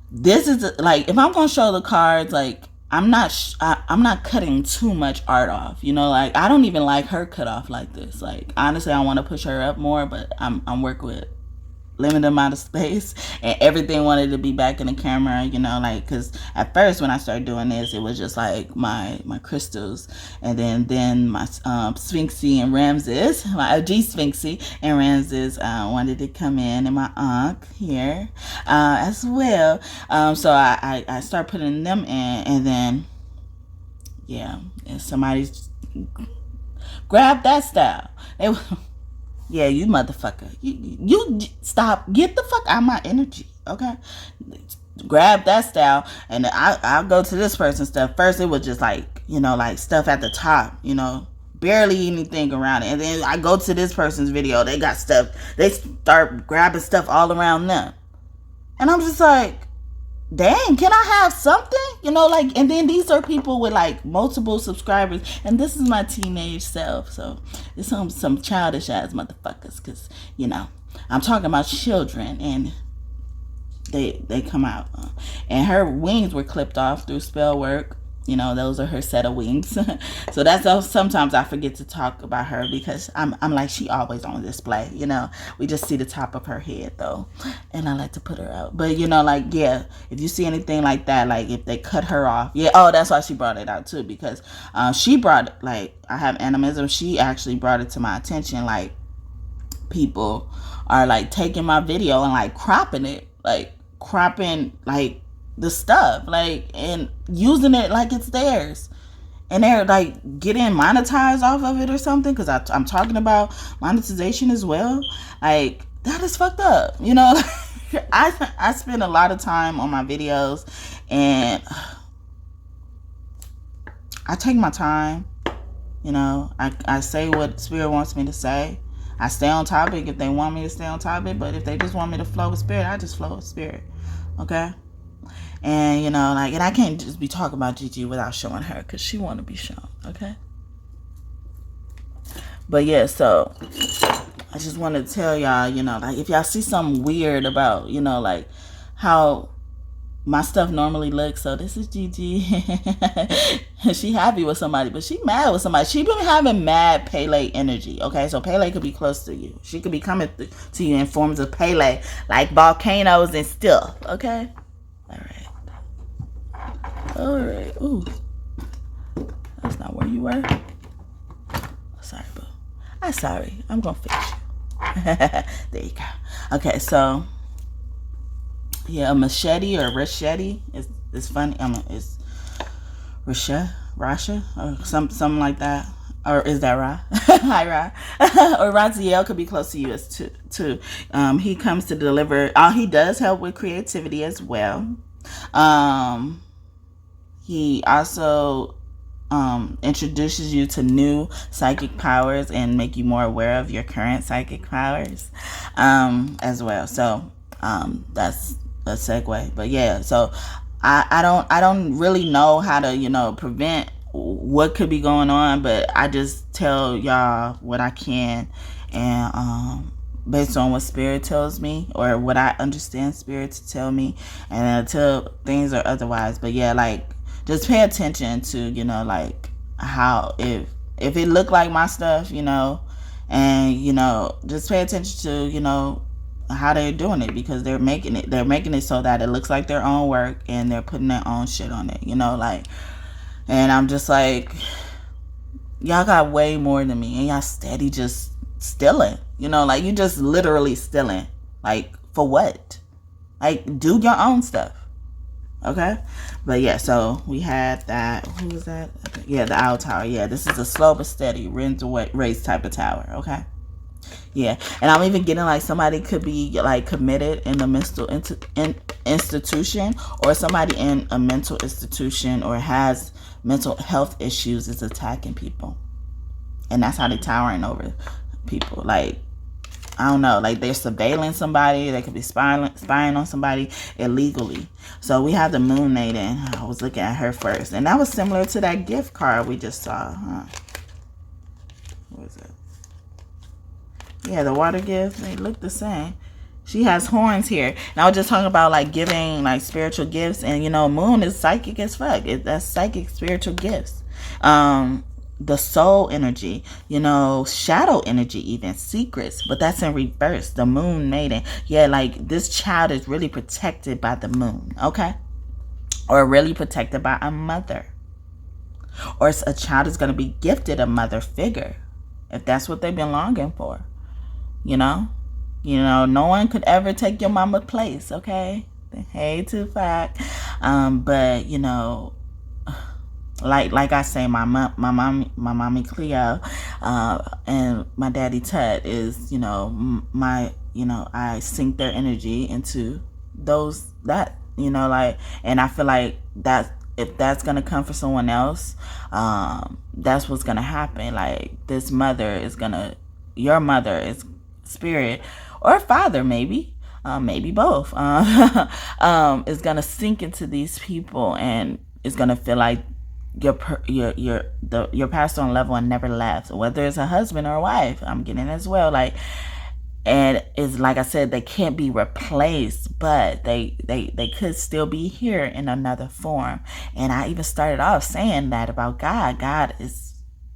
this is like, if I'm gonna show the cards, like I'm not cutting too much art off. Like I don't even like her cut off like this. Like honestly, I want to push her up more, but I'm working with limited amount of space, and everything wanted to be back in the camera, like, because at first when I started doing this, it was just like my crystals, and then my Sphinxie and Ramses, my OG Sphinxie and Ramses wanted to come in, and my Ankh here as well. So I start putting them in, and then yeah, and somebody's grab that style. Yeah, you motherfucker. You stop. Get the fuck out of my energy, okay? Grab that style, and I'll go to this person's stuff. First, it was just like, like stuff at the top, barely anything around it. And then I go to this person's video. They got stuff. They start grabbing stuff all around them. And I'm just like, dang, can I have something? Like, and then these are people with like multiple subscribers, and this is my teenage self, so it's some childish ass motherfuckers, because I'm talking about children, and they come out, and her wings were clipped off through spell work, You know, those are her set of wings. So that's how sometimes I forget to talk about her, because I'm like, she always on display, you know. We just see the top of her head though. And I like to put her out. But you know, like, yeah, if you see anything like that, like if they cut her off, yeah, oh, that's why she brought it out too, because she brought it, like, I have animism. She actually brought it to my attention, like, people are like taking my video and like cropping it, like cropping like the stuff, like, and using it like it's theirs, and they're like getting monetized off of it or something, because I'm talking about monetization as well. Like, that is fucked up, you know. I spend a lot of time on my videos, and I take my time, you know. I say what Spirit wants me to say. I stay on topic if they want me to stay on topic, but if they just want me to flow with Spirit, I just flow with Spirit, okay? And, you know, like, and I can't just be talking about Gigi without showing her, because she want to be shown, okay? But yeah, so I just wanted to tell y'all, you know, like, if y'all see something weird about, you know, like how my stuff normally looks. So this is Gigi. She happy with somebody, but she mad with somebody. She been having mad Pele energy, okay? So Pele could be close to you. She could be coming to you in forms of Pele, like volcanoes and stuff, okay? All right. All right. Ooh. That's not where you were. Sorry, boo. I'm sorry. I'm going to fix you. There you go. Okay, so, yeah, a machete or machete is funny. It's Rasha or something like that. Or is that Ra? Hi, Ra. Or Raziel could be close to you as too. He comes to deliver. He does help with creativity as well. He also introduces you to new psychic powers and make you more aware of your current psychic powers as well. So that's a segue. But yeah, so I don't really know how to, you know, prevent what could be going on, but I just tell y'all what I can, and based on what Spirit tells me, or what I understand Spirit to tell me, and until things are otherwise. But yeah, like, just pay attention to, you know, like, how if it looked like my stuff, you know, and, you know, just pay attention to, you know, how they're doing it, because they're making it so that it looks like their own work, and they're putting their own shit on it, you know, like. And I'm just like, y'all got way more than me, and y'all steady just stealing, you know, like, you just literally stealing, like, for what? Like, do your own stuff, okay? But yeah, so we had that. Who was that? Yeah, the owl tower. Yeah, this is a slow but steady raise type of tower, okay? Yeah, and I'm even getting like somebody could be like committed in a mental institution, or somebody in a mental institution or has mental health issues is attacking people, and that's how they're towering over people. Like, I don't know, like, they're surveilling somebody. They could be spying on somebody illegally. So we have the Moon Maiden. I was looking at her first, and that was similar to that gift card we just saw, huh? What is it? Yeah, the water gifts, they look the same. She has horns here. And I was just talking about, like, giving, like, spiritual gifts. And, you know, Moon is psychic as fuck. That's psychic spiritual gifts. The soul energy, you know, shadow energy, even secrets. But that's in reverse. The Moon Maiden. Yeah, like, this child is really protected by the moon, okay? Or really protected by a mother. Or a child is going to be gifted a mother figure, if that's what they've been longing for. You know, no one could ever take your mama's place, okay? Hey, Tupac. But, you know, like I say, my mommy Cleo, and my daddy Tut is, you know, I sink their energy into that, you know, like, and I feel like that if that's gonna come for someone else, that's what's gonna happen. Like, your mother is Spirit, or father, maybe both, is gonna sink into these people, and it's gonna feel like your passed on level and never left, whether it's a husband or a wife. I'm getting as well, like, and it's like I said, they can't be replaced, but they could still be here in another form. And I even started off saying that about God. God is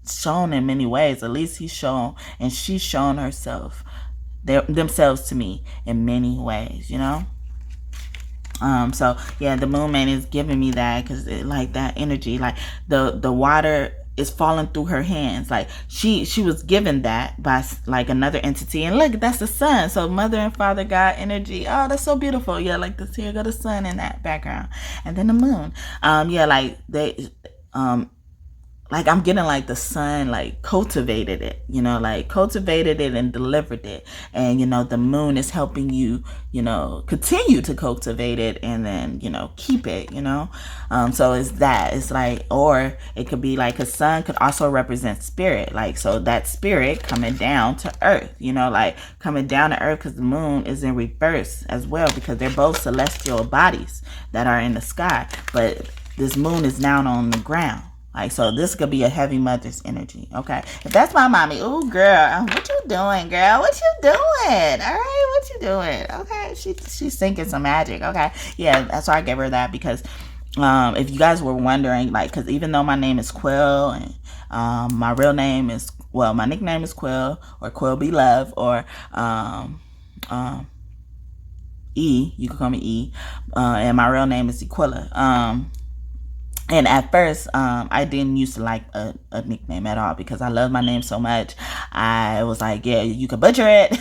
shown in many ways. At least he's shown, and she's shown herself, themselves to me in many ways, you know. So yeah, the moon man is giving me that, because like that energy, like the water is falling through her hands. Like she was given that by like another entity, and look, that's the sun. So mother and father God energy. Oh, that's so beautiful. Yeah, like this, here go the sun in that background, and then the moon. Yeah, like they like I'm getting like the sun like cultivated it, you know, like cultivated it and delivered it. And, you know, the moon is helping you, you know, continue to cultivate it, and then, you know, keep it, you know. So it's that. It's like, or it could be like a sun could also represent spirit. Like, so that spirit coming down to earth, you know, like coming down to earth, because the moon is in reverse as well, because they're both celestial bodies that are in the sky. But this moon is down on the ground. Like, so this could be a heavy mother's energy, okay? If that's my mommy, ooh, girl, what you doing, girl? What you doing? All right, what you doing? Okay, she's thinking some magic, okay? Yeah, that's why I gave her that, because if you guys were wondering, like, because even though my name is Quill, and my real name is, well, my nickname is Quill, or Quill Be Love, or E, you can call me E, and my real name is Equilla. And at first, I didn't used to like a nickname at all, because I love my name so much. I was like, yeah, you could butcher it.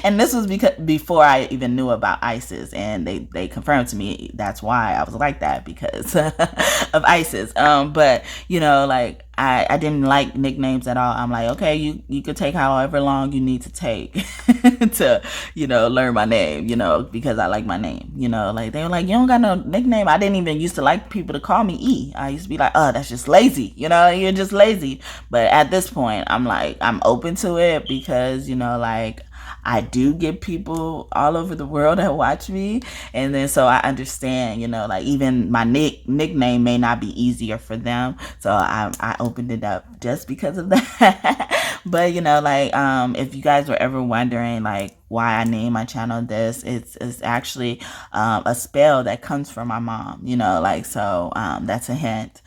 And this was because before I even knew about ISIS, and they confirmed to me that's why I was like that, because of ISIS. But you know, like I didn't like nicknames at all. I'm like, okay, you could take however long you need to take to, you know, learn my name, you know, because I like my name, you know. Like they were like, you don't got no nickname. I didn't even used to like people to call me E. I used to be like, oh, that's just lazy, you know, you're just lazy. But at this point, I'm like, I'm open to it, because, you know, like I do get people all over the world that watch me. And then so I understand, you know, like even my nickname may not be easier for them. So I opened it up just because of that. But, you know, like if you guys were ever wondering like why I named my channel this, it's actually a spell that comes from my mom, you know, like, so that's a hint.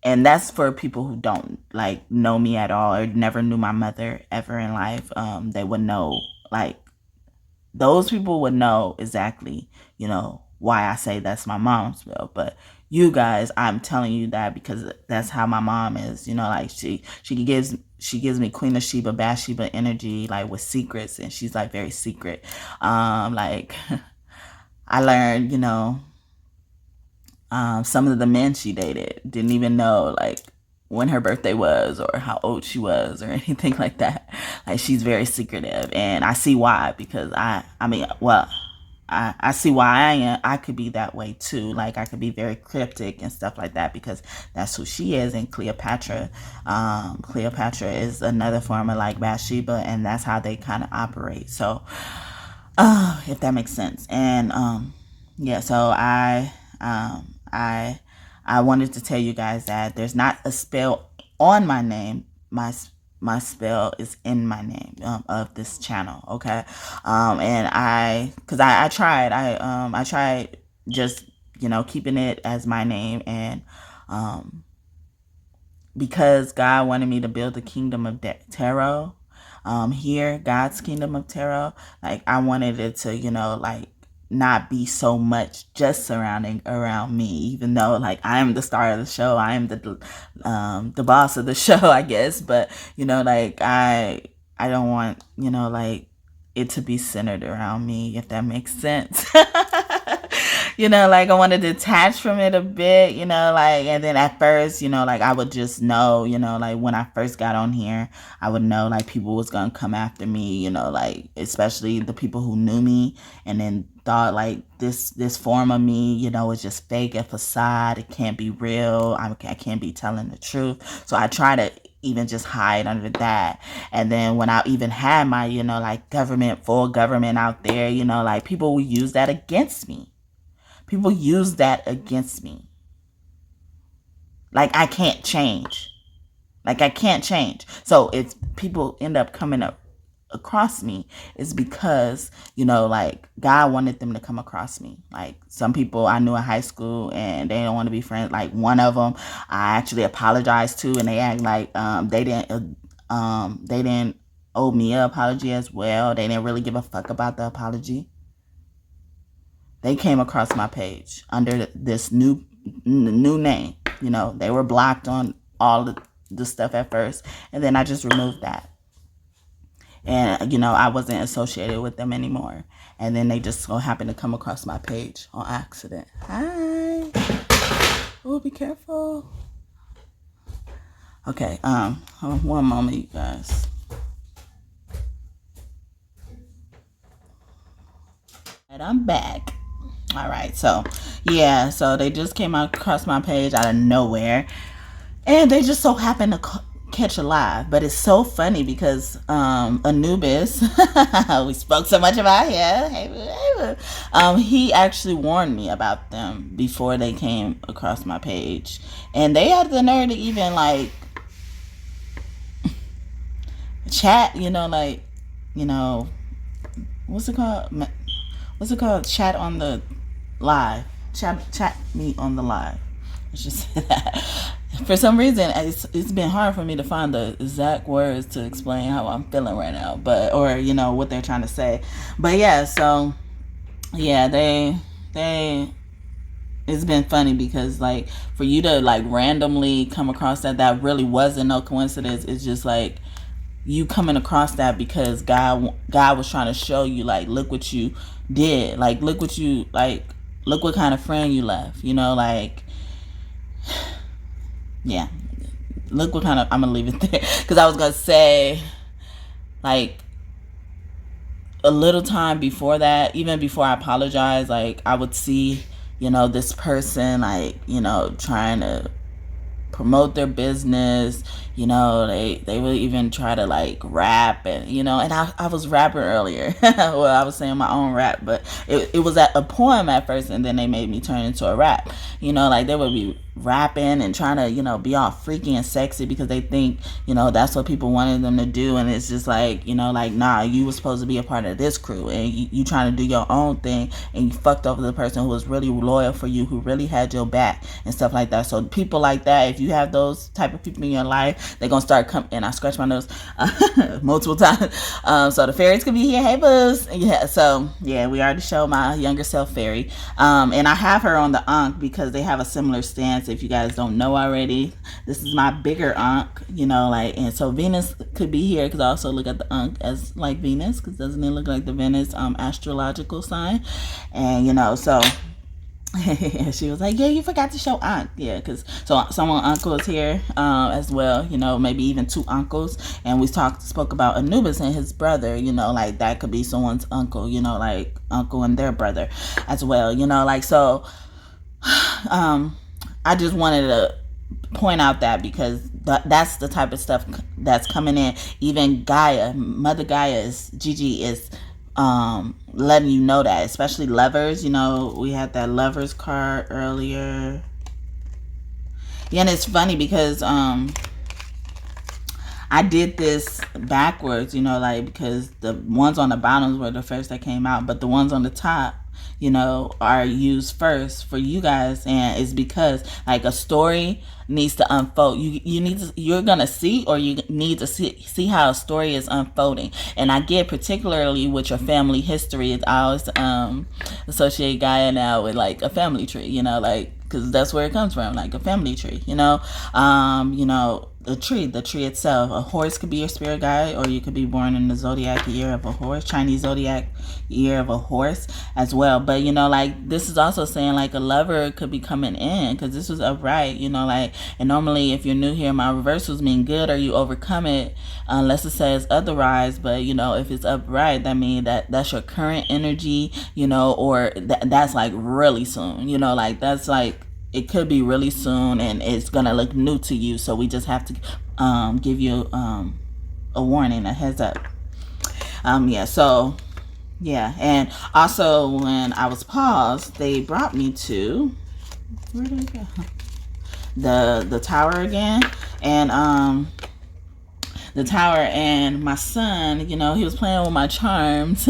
And that's for people who don't like know me at all, or never knew my mother ever in life. They would know, like, those people would know exactly, you know, why I say that's my mom's will. But you guys, I'm telling you that because that's how my mom is, you know, like she gives me Queen of Sheba, Bathsheba energy, like with secrets, and she's like very secret. Like I learned, you know, some of the men she dated didn't even know like when her birthday was, or how old she was, or anything like that. Like she's very secretive, and I see why, because I see why I could be that way too. Like I could be very cryptic and stuff like that, because that's who she is. And Cleopatra is another form of like Bathsheba, and that's how they kind of operate. So if that makes sense. And yeah, so I wanted to tell you guys that there's not a spell on my name. My spell is in my name of this channel. Okay. And I tried just, you know, keeping it as my name, and because God wanted me to build the kingdom of tarot here, God's kingdom of tarot. Like I wanted it to, you know, like not be so much just surrounding around me, even though like I am the star of the show, I am the boss of the show, I guess. But you know, like I don't want, you know, like it to be centered around me, if that makes sense. You know, like I want to detach from it a bit, you know, like, and then at first, you know, like I would just know, you know, like when I first got on here, I would know like people was going to come after me, you know, like especially the people who knew me and then thought like this form of me, you know, is just fake, a facade. It can't be real. I can't be telling the truth. So I try to even just hide under that. And then when I even had my, you know, like full government out there, you know, like people will use that against me. People use that against me. Like I can't change. So it's people end up coming up across me is because, you know, like God wanted them to come across me. Like some people I knew in high school and they don't want to be friends. Like one of them I actually apologized to, and they act like they didn't owe me an apology as well. They didn't really give a fuck about the apology. They came across my page under this new name. You know, they were blocked on all the stuff at first, and then I just removed that. And, you know, I wasn't associated with them anymore. And then they just so happened to come across my page on accident. Hi. Oh, be careful. Okay, one moment, you guys. And I'm back. All right, so, yeah, so they just came across my page out of nowhere. And they just so happened to catch a live. But it's so funny because Anubis, we spoke so much about him, he actually warned me about them before they came across my page. And they had the nerve to even, like, chat, you know, like, you know, what's it called? Chat on the live. Chat me on the live. Let's just say that. For some reason, it's been hard for me to find the exact words to explain how I'm feeling right now, but, or, you know, what they're trying to say. But yeah, so yeah, they it's been funny because, like, for you to, like, randomly come across that really wasn't no coincidence. It's just like you coming across that because God was trying to show you, like, look what you did, like, look what kind of friend you left, you know, like, yeah, look what kind of, I'm gonna leave it there because I was gonna say, like, a little time before that, even before I apologized, like, I would see, you know, this person, like, you know, trying to promote their business, you know, they would even try to, like, rap, and, you know, and I was rapping earlier. Well, I was saying my own rap, but it was a poem at first, and then they made me turn into a rap, you know, like, they would be rapping and trying to, you know, be all freaky and sexy because they think, you know, that's what people wanted them to do. And it's just like, you know, like, nah, you were supposed to be a part of this crew, and you trying to do your own thing, and you fucked over the person who was really loyal for you, who really had your back and stuff like that. So people like that, if you have those type of people in your life, they're gonna start coming. And I scratch my nose multiple times, so the fairies could be here. Hey booze. Yeah, so yeah, we already showed my younger self fairy, and I have her on the Ankh because they have a similar stance. If you guys don't know already, this is my bigger Ankh, you know, like, and so Venus could be here because I also look at the Ankh as like Venus, because doesn't it look like the Venus astrological sign? And, you know, so she was like, yeah, you forgot to show Ankh. Yeah, because so someone uncle is here as well, you know, maybe even two uncles. And we spoke about Anubis and his brother, you know, like that could be someone's uncle, you know, like uncle and their brother as well, you know, like, so I just wanted to point out that because that's the type of stuff that's coming in. Even Gaia, Mother Gaia, Gigi is letting you know that, especially lovers. You know, we had that lovers card earlier. Yeah, and it's funny because I did this backwards, you know, like, because the ones on the bottoms were the first that came out, but the ones on the top, you know, are used first for you guys. And it's because, like, a story needs to unfold. You're gonna see, or you need to see how a story is unfolding. And I get, particularly with your family history, I always associate Gaia now with, like, a family tree, you know, like, because that's where it comes from, like a family tree, you know. The tree itself. A horse could be your spirit guide, or you could be born in the zodiac year of a horse, Chinese zodiac year of a horse as well. But, you know, like, this is also saying, like, a lover could be coming in, because this was upright, you know, like, and normally if you're new here, my reversals mean good, or you overcome it, unless it says otherwise. But, you know, if it's upright, that means that's your current energy, you know, or that's like really soon, you know, like, that's like, it could be really soon, and it's gonna look new to you. So we just have to give you a warning, a heads up. Yeah, so yeah. And also, when I was paused, they brought me to, where did I go? The tower again. And the tower, and my son, you know, he was playing with my charms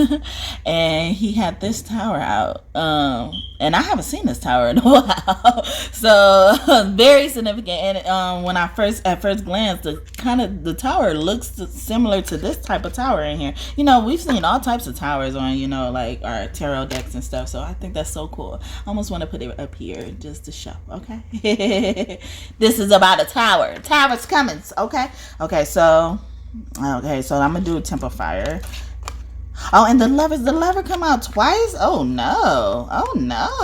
and he had this tower out. And I haven't seen this tower in a while. So very significant. And when I at first glance, the tower looks similar to this type of tower in here. You know, we've seen all types of towers on, you know, like our tarot decks and stuff. So I think that's so cool. I almost want to put it up here just to show. Okay. This is about a tower. Towers coming. Okay, so I'm gonna do a temple fire. Oh, and the lever come out twice. Oh no,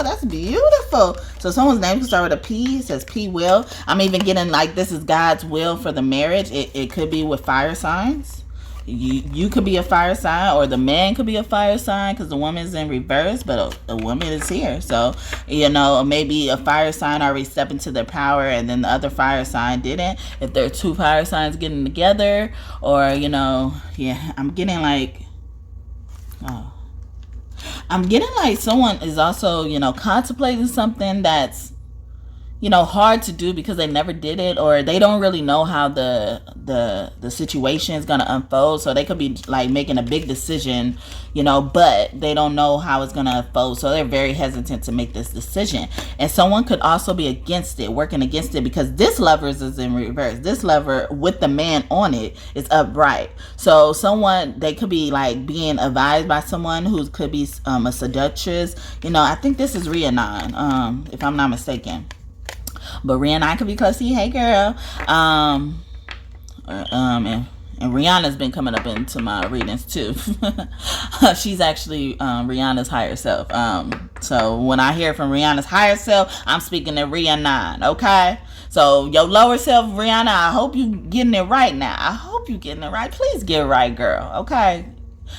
that's beautiful. So someone's name can start with a P. It says P will. I'm even getting like this is God's will for the marriage. It could be with fire signs. You could be a fire sign, or the man could be a fire sign, because the woman's in reverse, but a woman is here. So, you know, maybe a fire sign already stepped into their power and then the other fire sign didn't. If there are two fire signs getting together, or, you know, yeah, I'm getting like someone is also, you know, contemplating something that's, you know, hard to do because they never did it, or they don't really know how the situation is going to unfold. So they could be like making a big decision, you know, but they don't know how it's going to unfold. So they're very hesitant to make this decision. And someone could also be against it, working against it, because this lever is in reverse. This lever with the man on it is upright. So they could be like being advised by someone who could be a seductress. You know, I think this is Rhiannon, if I'm not mistaken. But Rhiannon could be close to you. Hey, girl. And Rihanna's been coming up into my readings too. She's actually Rihanna's higher self. So when I hear from Rihanna's higher self, I'm speaking to Rhiannon. Okay. So your lower self, Rihanna, I hope you getting it right now. I hope you getting it right. Please get it right, girl. Okay.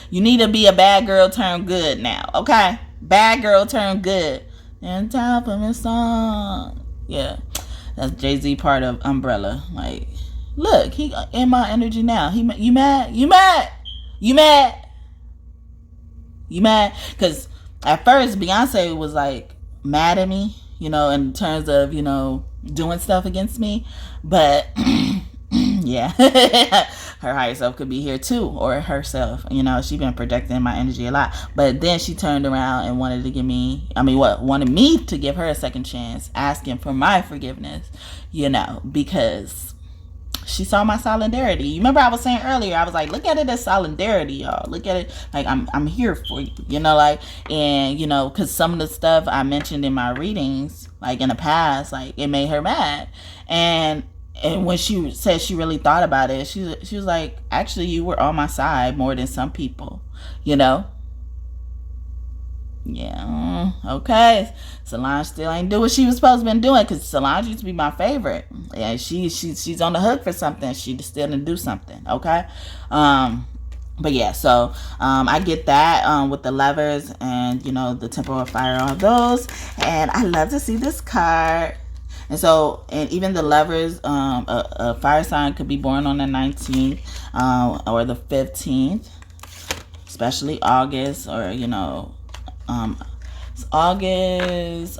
You need to be a bad girl turn good now. Okay. Bad girl turn good. And top of my song. Yeah, that's Jay-Z part of Umbrella. Like, look, he in my energy now. You mad? Because at first Beyonce was like mad at me, you know, in terms of, you know, doing stuff against me. But yeah, her higher self could be here too, or herself. You know, she been projecting my energy a lot. But then she turned around and wanted me to give her a second chance, asking for my forgiveness, you know, because she saw my solidarity. You remember I was saying earlier, I was like, look at it as solidarity, y'all. Look at it like I'm here for you, you know, like, and, you know, because some of the stuff I mentioned in my readings, like in the past, like it made her mad. And when she said she really thought about it, she was like, actually, you were on my side more than some people, you know? Yeah, okay. Solange still ain't do what she was supposed to been doing, because Solange used to be my favorite. Yeah, she's on the hook for something. She still didn't do something, okay? But yeah, so I get that with the levers and, you know, the temporal fire, all those. And I love to see this card. And so, and even the levers, a fire sign could be born on the 19th or the 15th, especially August, or, you know, it's August,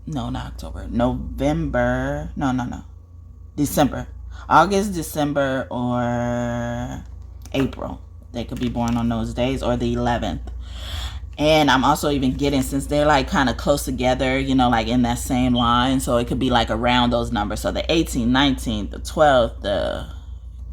no, not October, November, no, December, August, December, or April. They could be born on those days, or the 11th. And I'm also even getting, since they're like kind of close together, you know, like in that same line. So it could be like around those numbers. So the 18th, 19th, the 12th, the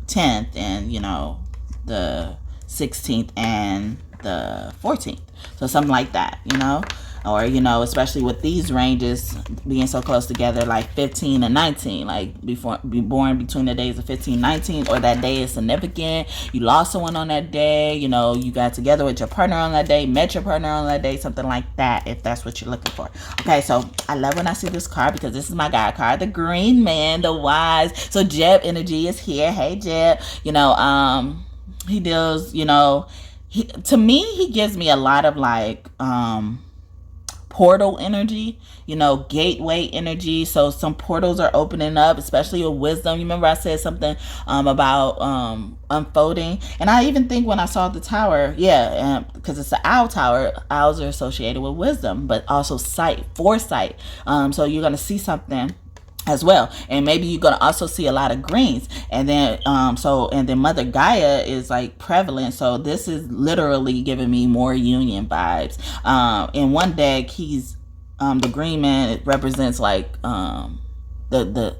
10th, and, you know, the 16th and the 14th. So something like that, you know. Or, you know, especially with these ranges being so close together, like 15 and 19, like be born between the days of 15 and 19, or that day is significant. You lost someone on that day, you know, you got together with your partner on that day, met your partner on that day, something like that, if that's what you're looking for. Okay, so I love when I see this card, because this is my guide card, the green man, the wise. So Jeb energy is here. Hey, Jeb. You know, he deals, you know, to me, he gives me a lot of like, portal energy, you know, gateway energy. So some portals are opening up, especially with wisdom. You remember I said something about unfolding, and I even think when I saw the tower, yeah, because it's an owl tower, owls are associated with wisdom, but also sight, foresight. So you're gonna see something as well. And maybe you're gonna also see a lot of greens. And then and then Mother Gaia is like prevalent, so this is literally giving me more union vibes. In one deck, he's the green man, it represents like the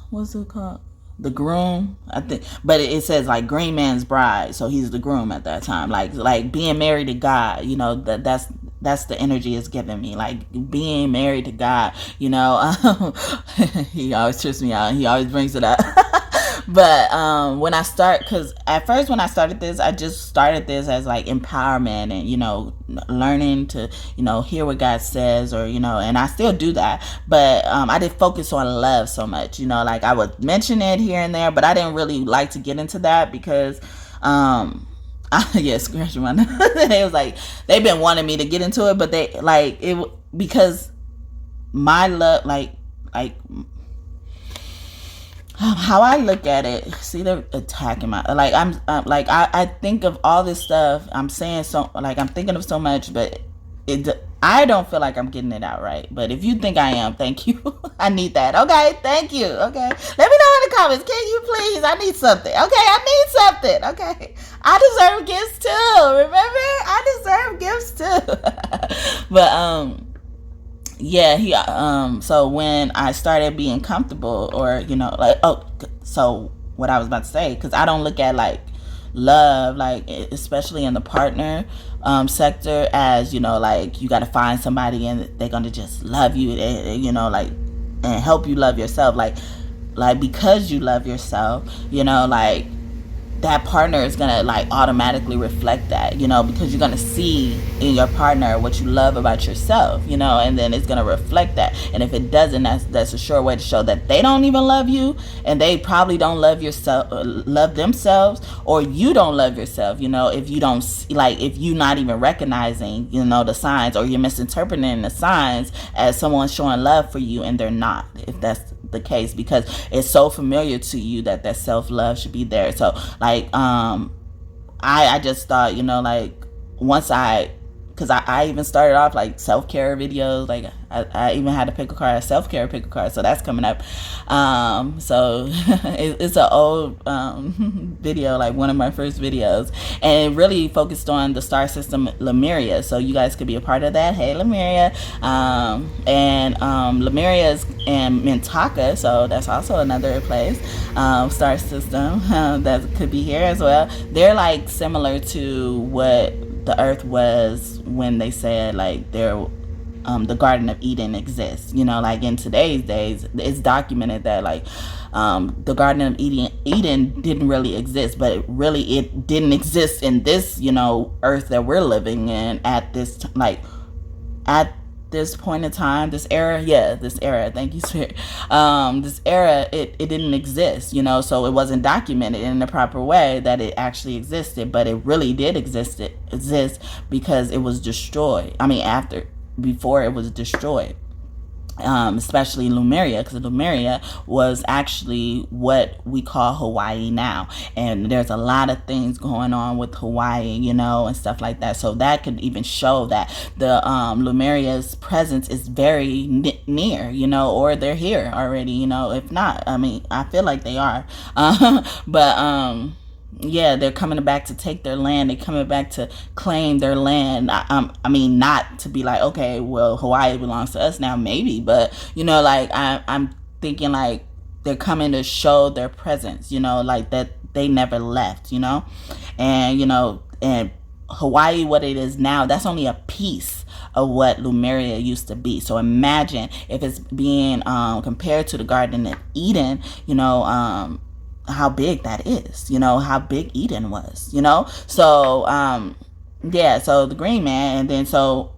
what's it called, the groom, I think, but it says like green man's bride, so he's the groom at that time, like being married to God, you know, that's the energy it's giving me, like being married to God, you know. He always trips me out, he always brings it up. But when I start, because at first when I started this, I just started this as like empowerment and, you know, learning to, you know, hear what God says, or, you know, and I still do that, but I didn't focus on love so much, you know, like I would mention it here and there, but I didn't really like to get into that because yeah, scratching my nose. They was like, they've been wanting me to get into it, but they like it because my love, like how I look at it. See, they're attacking my, like I'm like I think of all this stuff. I'm saying so, like I'm thinking of so much, but I don't feel like I'm getting it out right. But if you think I am, thank you. I need that. Okay, thank you. Okay, let me know in the comments. Can you please? I need something. Okay, I need something. Okay, I deserve gifts too. Remember, I deserve gifts too. But yeah, he so when I started being comfortable, or, you know, like, so what I was about to say, because I don't look at like love, like especially in the partner sector, as, you know, like you got to find somebody and they're gonna just love you, you know, like, and help you love yourself, like because you love yourself, you know, like that partner is gonna like automatically reflect that, you know, because you're gonna see in your partner what you love about yourself, you know, and then it's gonna reflect that. And if it doesn't, that's a sure way to show that they don't even love you, and they probably don't love themselves, or you don't love yourself, you know, if you don't like, if you're not even recognizing, you know, the signs, or you're misinterpreting the signs as someone showing love for you and they're not, if that's the case, because it's so familiar to you that self-love should be there. So like I just thought, you know, like once because I even started off like self-care videos, like I even had to pick a card, a self-care pick a card, so that's coming up. So it's an old video, like one of my first videos, and it really focused on the star system Lemuria, so you guys could be a part of that. Hey Lemuria. And Lemuria is in Mintaka, so that's also another place, star system that could be here as well. They're like similar to what the earth was when they said like the Garden of Eden exists, you know, like in today's days it's documented that like the Garden of Eden didn't really exist, but it didn't exist in this, you know, earth that we're living in at this at this point in time, this era, thank you, Spirit. This era, it didn't exist, you know, so it wasn't documented in the proper way that it actually existed, but it really did exist because it was destroyed. I mean, before it was destroyed. Especially Lemuria, because Lemuria was actually what we call Hawaii now, and there's a lot of things going on with Hawaii, you know, and stuff like that, so that could even show that the Lemuria's presence is very near, you know, or they're here already, you know, if not, I mean, I feel like they are, but yeah, they're coming back to take their land. They're coming back to claim their land. I mean, not to be like, okay, well, Hawaii belongs to us now, maybe, but, you know, like I'm thinking like they're coming to show their presence, you know, like that they never left, you know, and, you know, and Hawaii, what it is now, that's only a piece of what Lemuria used to be. So imagine if it's being compared to the Garden of Eden, you know, how big that is, you know, how big Eden was, you know. So yeah, so the green man, and then so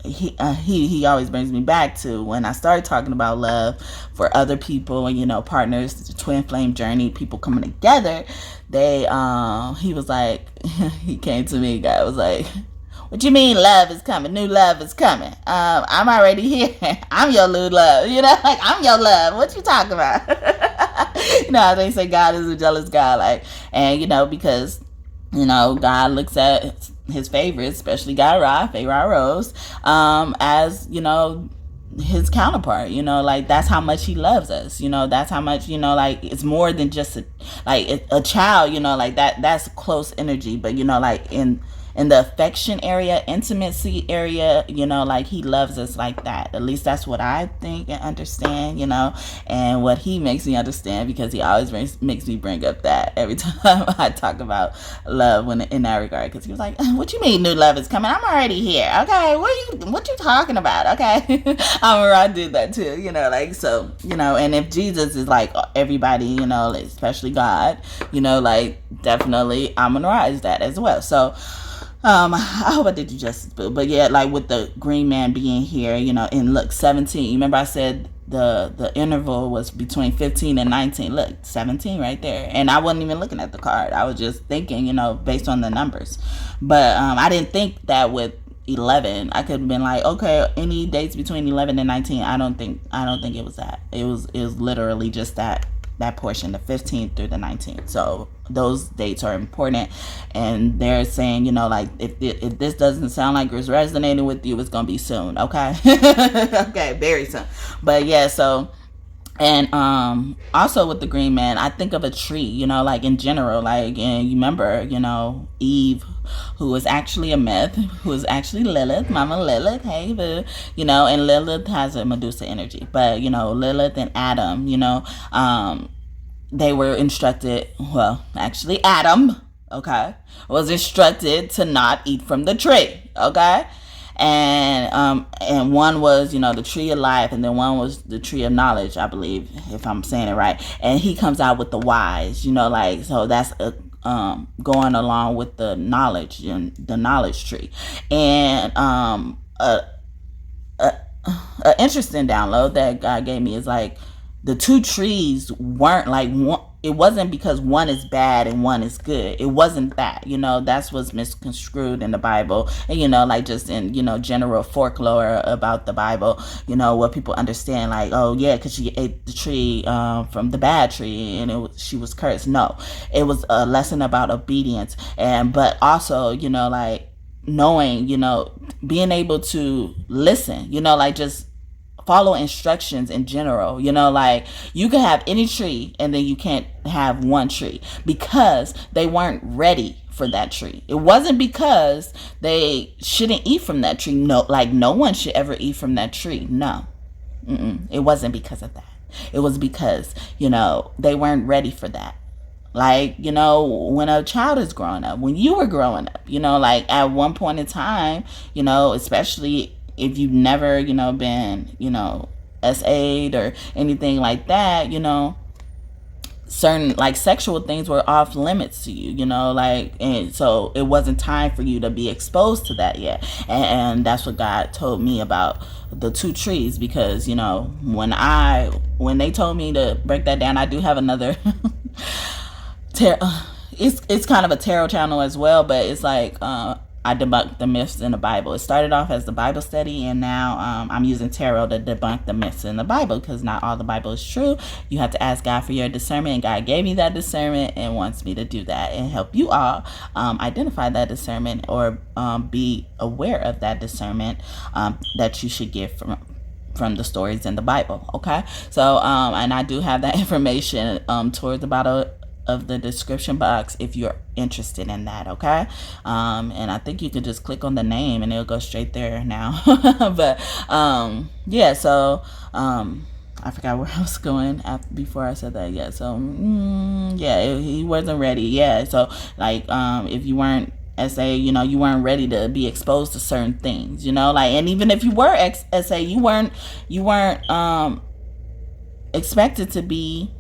he always brings me back to when I started talking about love for other people and, you know, partners, the twin flame journey, people coming together. He was like, he came to me, guy was like, what you mean love is coming? New love is coming. I'm already here. I'm your new love. You know, like, I'm your love. What you talking about? You know how they say God is a jealous God. Like, and, you know, because, you know, God looks at his favorites, especially God Ra, Pharaoh Rose, as, you know, his counterpart, you know, like that's how much he loves us, you know, that's how much, you know, like it's more than just a child, you know, like that's close energy, but you know, like in the affection area, intimacy area, you know, like he loves us like that. At least that's what I think and understand, you know, and what he makes me understand, because he always makes me bring up that every time I talk about love when in that regard, because he was like, what you mean new love is coming? I'm already here. Okay, what you talking about? Okay. I did that too, you know, like, so, you know, and if Jesus is like everybody, you know, especially God, you know, like definitely I'm gonna rise that as well. So I hope I did you justice, but yeah, like with the green man being here, you know, in look 17. Remember I said the interval was between 15 and 19. Look, 17 right there. And I wasn't even looking at the card. I was just thinking, you know, based on the numbers. But I didn't think that with 11. I could have been like, okay, any dates between 11 and 19. I don't think it was that. It was literally just that portion, the 15th through the 19th. So those dates are important, and they're saying, you know, like if this doesn't sound like it's resonating with you, it's gonna be soon. Okay. Okay, very soon. But yeah, so, and also with the green man, I think of a tree, you know, like in general, like, and you remember, you know, Eve, who is actually a myth, who is actually Lilith, Mama Lilith, hey boo, you know, and Lilith has a Medusa energy, but you know, Lilith and Adam, you know, they were instructed, well, actually Adam, okay, was instructed to not eat from the tree, okay, and one was, you know, the tree of life, and then one was the tree of knowledge, I believe, if I'm saying it right. And he comes out with the wise, you know, like, so that's going along with the knowledge and the knowledge tree. And a interesting download that God gave me is like, the two trees weren't like one. It wasn't because one is bad and one is good. It wasn't that, you know, that's what's misconstrued in the Bible. And, you know, like just in, you know, general folklore about the Bible, you know, what people understand, like, oh yeah, because she ate the tree from the bad tree and she was cursed. No, it was a lesson about obedience. And, but also, you know, like knowing, you know, being able to listen, you know, like just follow instructions in general, you know, like you can have any tree and then you can't have one tree because they weren't ready for that tree. It wasn't because they shouldn't eat from that tree. No, like no one should ever eat from that tree. No. It wasn't because of that. It was because, you know, they weren't ready for that. Like, you know, when a child is growing up, when you were growing up, you know, like at one point in time, you know, especially if you've never, you know, been, you know, SA'd or anything like that, you know, certain like sexual things were off limits to you, you know, like, and so it wasn't time for you to be exposed to that yet. And that's what God told me about the two trees, because, you know, when they told me to break that down, I do have another it's kind of a tarot channel as well, but it's like I debunk the myths in the Bible. It started off as the Bible study, and now I'm using tarot to debunk the myths in the Bible, because not all the Bible is true. You have to ask God for your discernment, and God gave me that discernment and wants me to do that and help you all identify that discernment, or be aware of that discernment that you should get from the stories in the Bible. Okay, so and I do have that information towards the bottom of the description box if you're interested in that. Okay, and I think you can just click on the name and it'll go straight there now. But yeah, so I forgot where I was going before I said that. Yeah, so yeah, he wasn't ready. Yeah, so like if you weren't SA, you know, you weren't ready to be exposed to certain things, you know, like, and even if you were SA, you weren't expected to be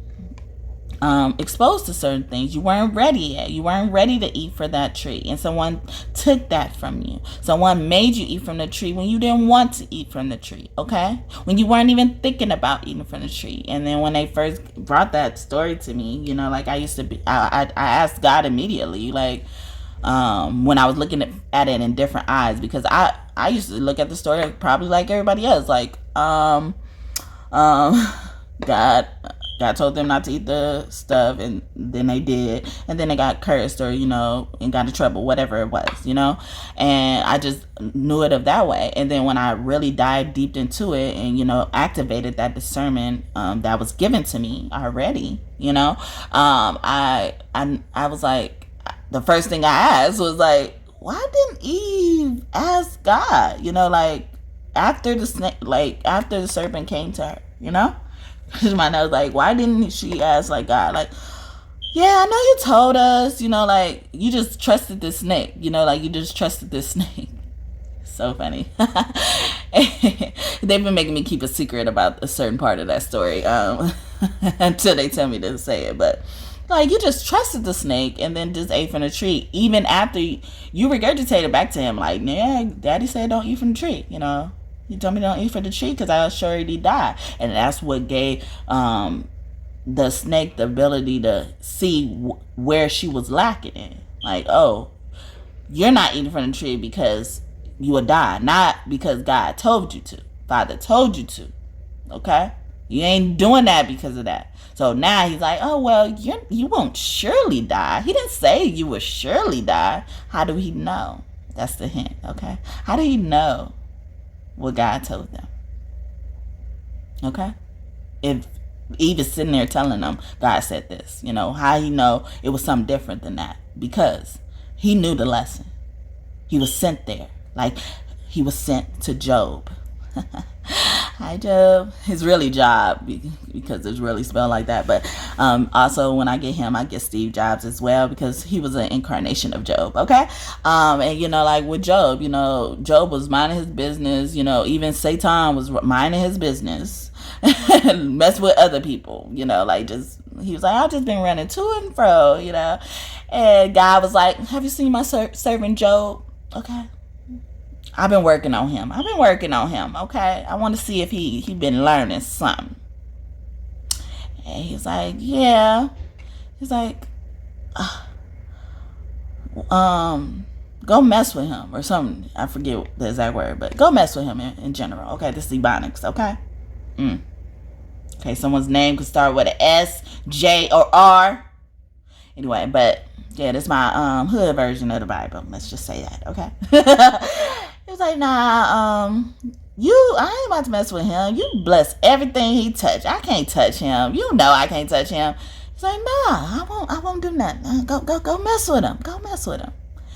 exposed to certain things. You weren't ready yet. You weren't ready to eat from that tree, and someone took that from you. Someone made you eat from the tree when you didn't want to eat from the tree. Okay, when you weren't even thinking about eating from the tree. And then when they first brought that story to me, you know, like I used to be, I asked God immediately, like when I was looking at it in different eyes, because I used to look at the story probably like everybody else, like God, God told them not to eat the stuff, and then they did, and then they got cursed, or, you know, and got in trouble, whatever it was, you know. And I just knew it of that way. And then when I really dived deep into it and, you know, activated that discernment that was given to me already, you know, I was like, the first thing I asked was like, why didn't Eve ask God, you know, like, after the snake, like, after the serpent came to her, you know? My nose, like, why didn't she ask, like, God, like, yeah, I know you told us, you know, like, you just trusted this snake, you know, like, you just trusted this snake. So funny. They've been making me keep a secret about a certain part of that story until they tell me to say it. But, like, you just trusted the snake and then just ate from the tree, even after you regurgitated back to him, like, yeah, Daddy said don't eat from the tree, you know. He told me don't eat from the tree because I was sure he'd die. And that's what gave the snake the ability to see where she was lacking in. Like, oh, you're not eating from the tree because you will die, not because God told you to. Father told you to. Okay? You ain't doing that because of that. So now he's like, oh, well, you won't surely die. He didn't say you will surely die. How do he know? That's the hint, okay? How do he know what God told them? Okay? If Eve is sitting there telling them, God said this, you know, how he know it was something different than that? Because he knew the lesson. He was sent there. Like, he was sent to Job. Hi, Job. It's really Job because it's really spelled like that. But also when I get him, I get Steve Jobs as well because he was an incarnation of Job. Okay. And, you know, like with Job, you know, Job was minding his business. You know, even Satan was minding his business. Mess with other people, you know, like just, he was like, I've just been running to and fro, you know. And God was like, have you seen my servant Job? Okay. I've been working on him. Okay. I want to see if he been learning something. And he's like, yeah. He's like, go mess with him or something. I forget the exact word, but go mess with him in general. Okay. This is Ebonics. Okay. Okay. Someone's name could start with an S, J, or R. Anyway, but yeah, this is my hood version of the Bible. Let's just say that. Okay. He was like, nah, I ain't about to mess with him. You bless everything he touched. I can't touch him. You know I can't touch him. He's like, nah, I won't do nothing. Go mess with him. Go mess with him.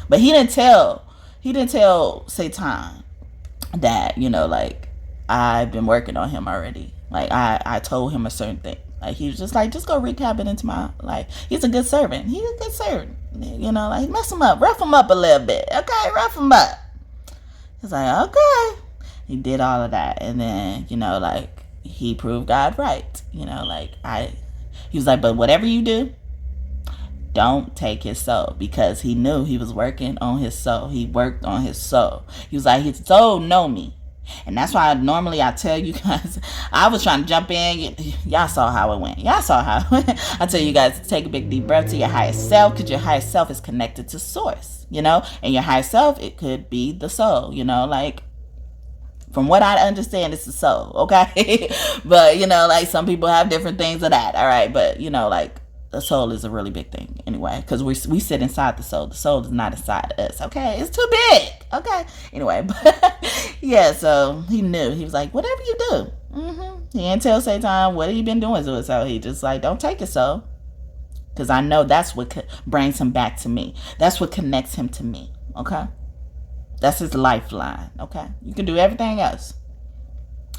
But he didn't tell Satan that, you know, like, I've been working on him already. Like, I told him a certain thing. Like, he was just like, just go recap it into my life. He's a good servant. You know, like, mess him up. Rough him up a little bit. Okay, rough him up. He's like, okay. He did all of that. And then, you know, like, he proved God right. You know, like, he was like, but whatever you do, don't take his soul. Because he knew he was working on his soul. He worked on his soul. He was like, his soul know me. And that's why I tell you guys, I was trying to jump in. Y'all saw how it went. I tell you guys to take a big deep breath to your higher self, because your higher self is connected to source, you know, and your higher self, it could be the soul, you know, like, from what I understand, it's the soul, okay? But, you know, like, some people have different things of that, all right? But, you know, like, the soul is a really big thing anyway, because we sit inside the soul. The soul is not inside us, okay? It's too big, okay? Anyway, but yeah, so he knew. He was like, whatever you do. He didn't tell Satan what he been doing to it, so he just like, don't take it, soul. Because I know that's what brings him back to me. That's what connects him to me, okay? That's his lifeline, okay? You can do everything else.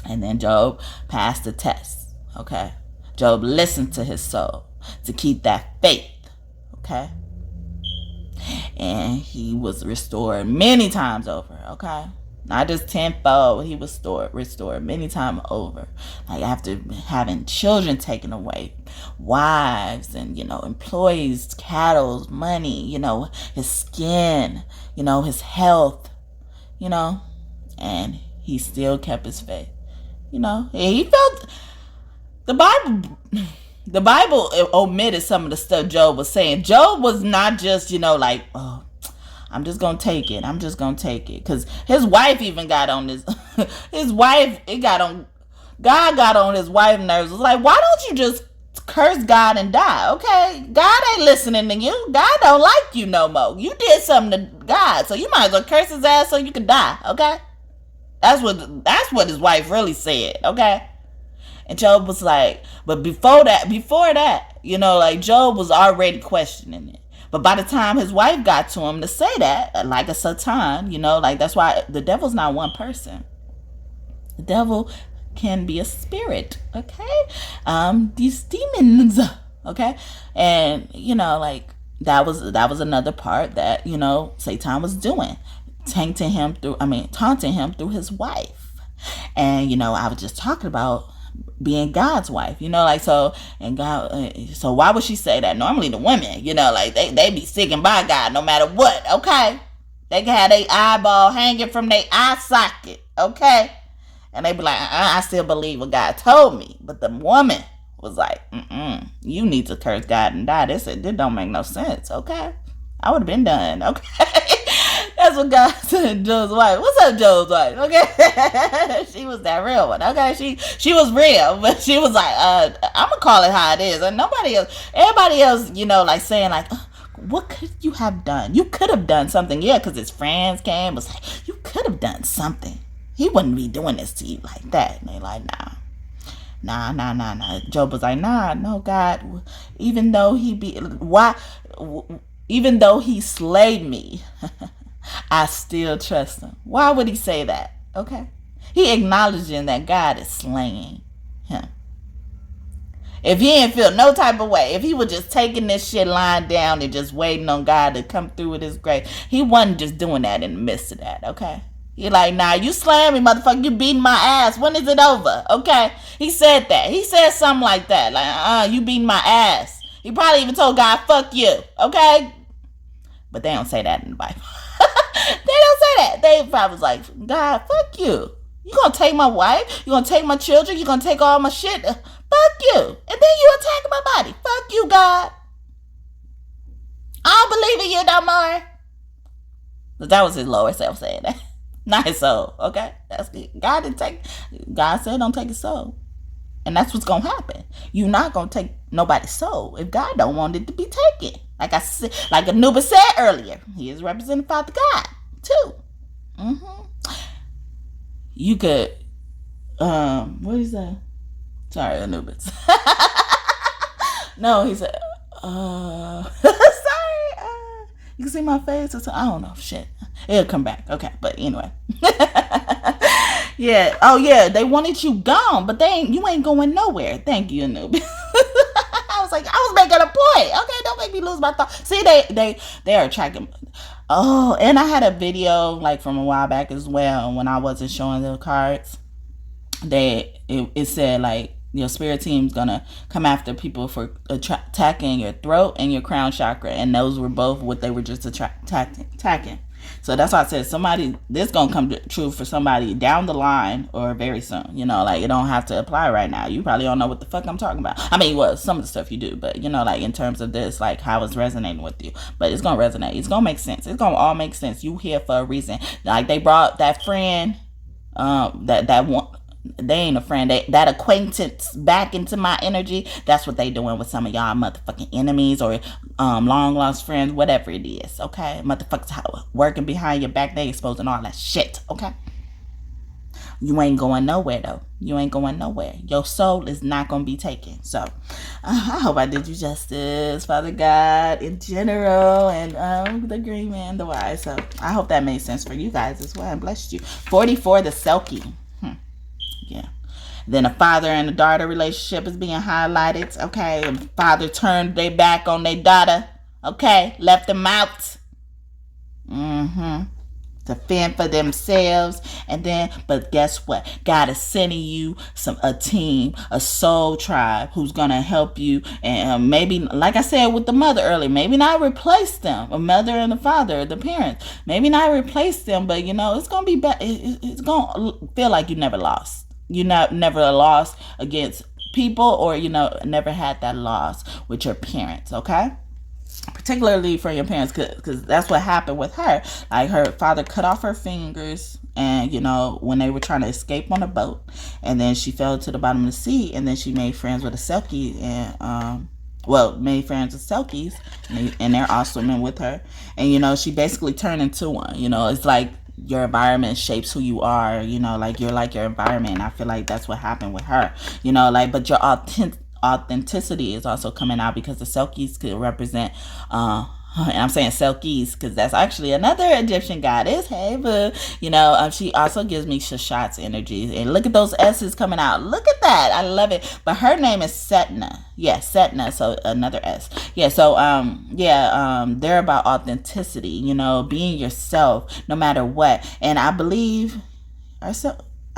And then Job passed the test, okay? Job listened to his soul to keep that faith, okay? And he was restored many times over, okay? Not just tenfold, he was restored many times over. Like, after having children taken away, wives and, you know, employees, cattle, money, you know, his skin, you know, his health, you know, and he still kept his faith. You know, he felt the Bible omitted some of the stuff Job was saying. Job was not just, you know, like, oh, I'm just going to take it. Because his wife even got on this. God got on his wife's nerves. It was like, why don't you just curse God and die, okay? God ain't listening to you. God don't like you no more. You did something to God, so you might as well curse his ass so you can die, okay? That's what his wife really said, okay? And Job was like, but before that, you know, like Job was already questioning it. But by the time his wife got to him to say that, like a Satan, you know, like that's why the devil's not one person. The devil can be a spirit, okay? These demons, okay? And, you know, like that was another part that, you know, Satan was doing. Taunting him through his wife. And, you know, I was just talking about being God's wife, you know, like, so, and God, so why would she say that? Normally the women, you know, like they be sticking by God no matter what, okay? They can have their eyeball hanging from their eye socket, okay? And they be like, I still believe what God told me. But the woman was like, you need to curse God and die. This don't make no sense, okay? I would have been done, okay? That's what God said to Job's wife. What's up, Job's wife? Okay. She was that real one. Okay. She was real, but she was like, I'm gonna call it how it is. And everybody else, you know, like saying like, what could you have done? You could have done something. Yeah, because his friends came, was like, you could have done something. He wouldn't be doing this to you like that. And they like, nah. Job was like, no, God, even though he slayed me, I still trust him. Why would he say that? Okay. He acknowledging that God is slaying him. If he didn't feel no type of way, if he was just taking this shit lying down and just waiting on God to come through with his grace, he wasn't just doing that in the midst of that, okay? He like, nah, you slaying me, motherfucker. You beating my ass. When is it over? Okay? He said that. He said something like that. Like, you beating my ass. He probably even told God, fuck you. Okay? But they don't say that in the Bible. They don't say that. They probably was like, God, fuck you. You gonna take my wife? You gonna take my children? You gonna take all my shit? Fuck you. And then you attack my body. Fuck you, God. I don't believe in you no more. But that was his lower self saying that. Not his soul. Okay? That's good. God said don't take his soul. And that's what's gonna happen. You're not gonna take nobody's soul if God don't want it to be taken. Like I said, like Anubis said earlier, he is representing Father God too. You could, what is that? Sorry, Anubis. No, he said, sorry. You can see my face. I don't know. Shit, it'll come back. Okay, but anyway. Yeah. Oh yeah. They wanted you gone, but you ain't going nowhere. Thank you, Anubis. I was like, I was making a point. Okay, don't make me lose my thought. See, they are tracking. Oh, and I had a video like from a while back as well when I wasn't showing the cards. It said like your spirit team's gonna come after people for attacking your throat and your crown chakra, and those were both what they were just attacking. So that's why I said this gonna come true for somebody down the line or very soon. You know, like it don't have to apply right now. You probably don't know what the fuck I'm talking about. I mean, well, some of the stuff you do, but you know, like in terms of this, like how it's resonating with you. But it's gonna resonate. It's gonna make sense. It's gonna all make sense. You here for a reason. Like they brought that friend, that one. They ain't a friend. That acquaintance back into my energy. That's what they doing with some of y'all motherfucking enemies or long lost friends, whatever it is. Okay, motherfuckers working behind your back. They exposing all that shit. Okay, you ain't going nowhere though. You ain't going nowhere. Your soul is not gonna be taken. So I hope I did you justice, Father God, in general, and the green man, the wise. So I hope that made sense for you guys as well and blessed you. 44, the Selkie. Yeah. Then a father and a daughter relationship is being highlighted. Okay. The father turned their back on their daughter. Okay. Left them out. To fend for themselves. And then, but guess what? God is sending you a team, a soul tribe who's going to help you. And maybe, like I said with the mother earlier, maybe not replace them. A mother and a father, the parents. Maybe not replace them, but you know, it's going to be better. It's going to feel like you never lost. You never lost against people, or you know, never had that loss with your parents. Okay, particularly for your parents, because that's what happened with her. Like her father cut off her fingers And, you know, when they were trying to escape on a boat, and then she fell to the bottom of the sea, and then she made friends with a Selkie, and, made friends with Selkies, and they're all swimming with her. And, you know, she basically turned into one. You know, it's like your environment shapes who you are, you know, like you're like your environment. And I feel like that's what happened with her, you know, like, but your authenticity is also coming out, because the Selkies could represent, and I'm saying Selkies because that's actually another Egyptian goddess. Hey, but you know, she also gives me Shashat's energy. And look at those S's coming out. Look at that. I love it. But her name is Setna. Yeah, Setna. So another S. Yeah. So they're about authenticity. You know, being yourself no matter what. And I believe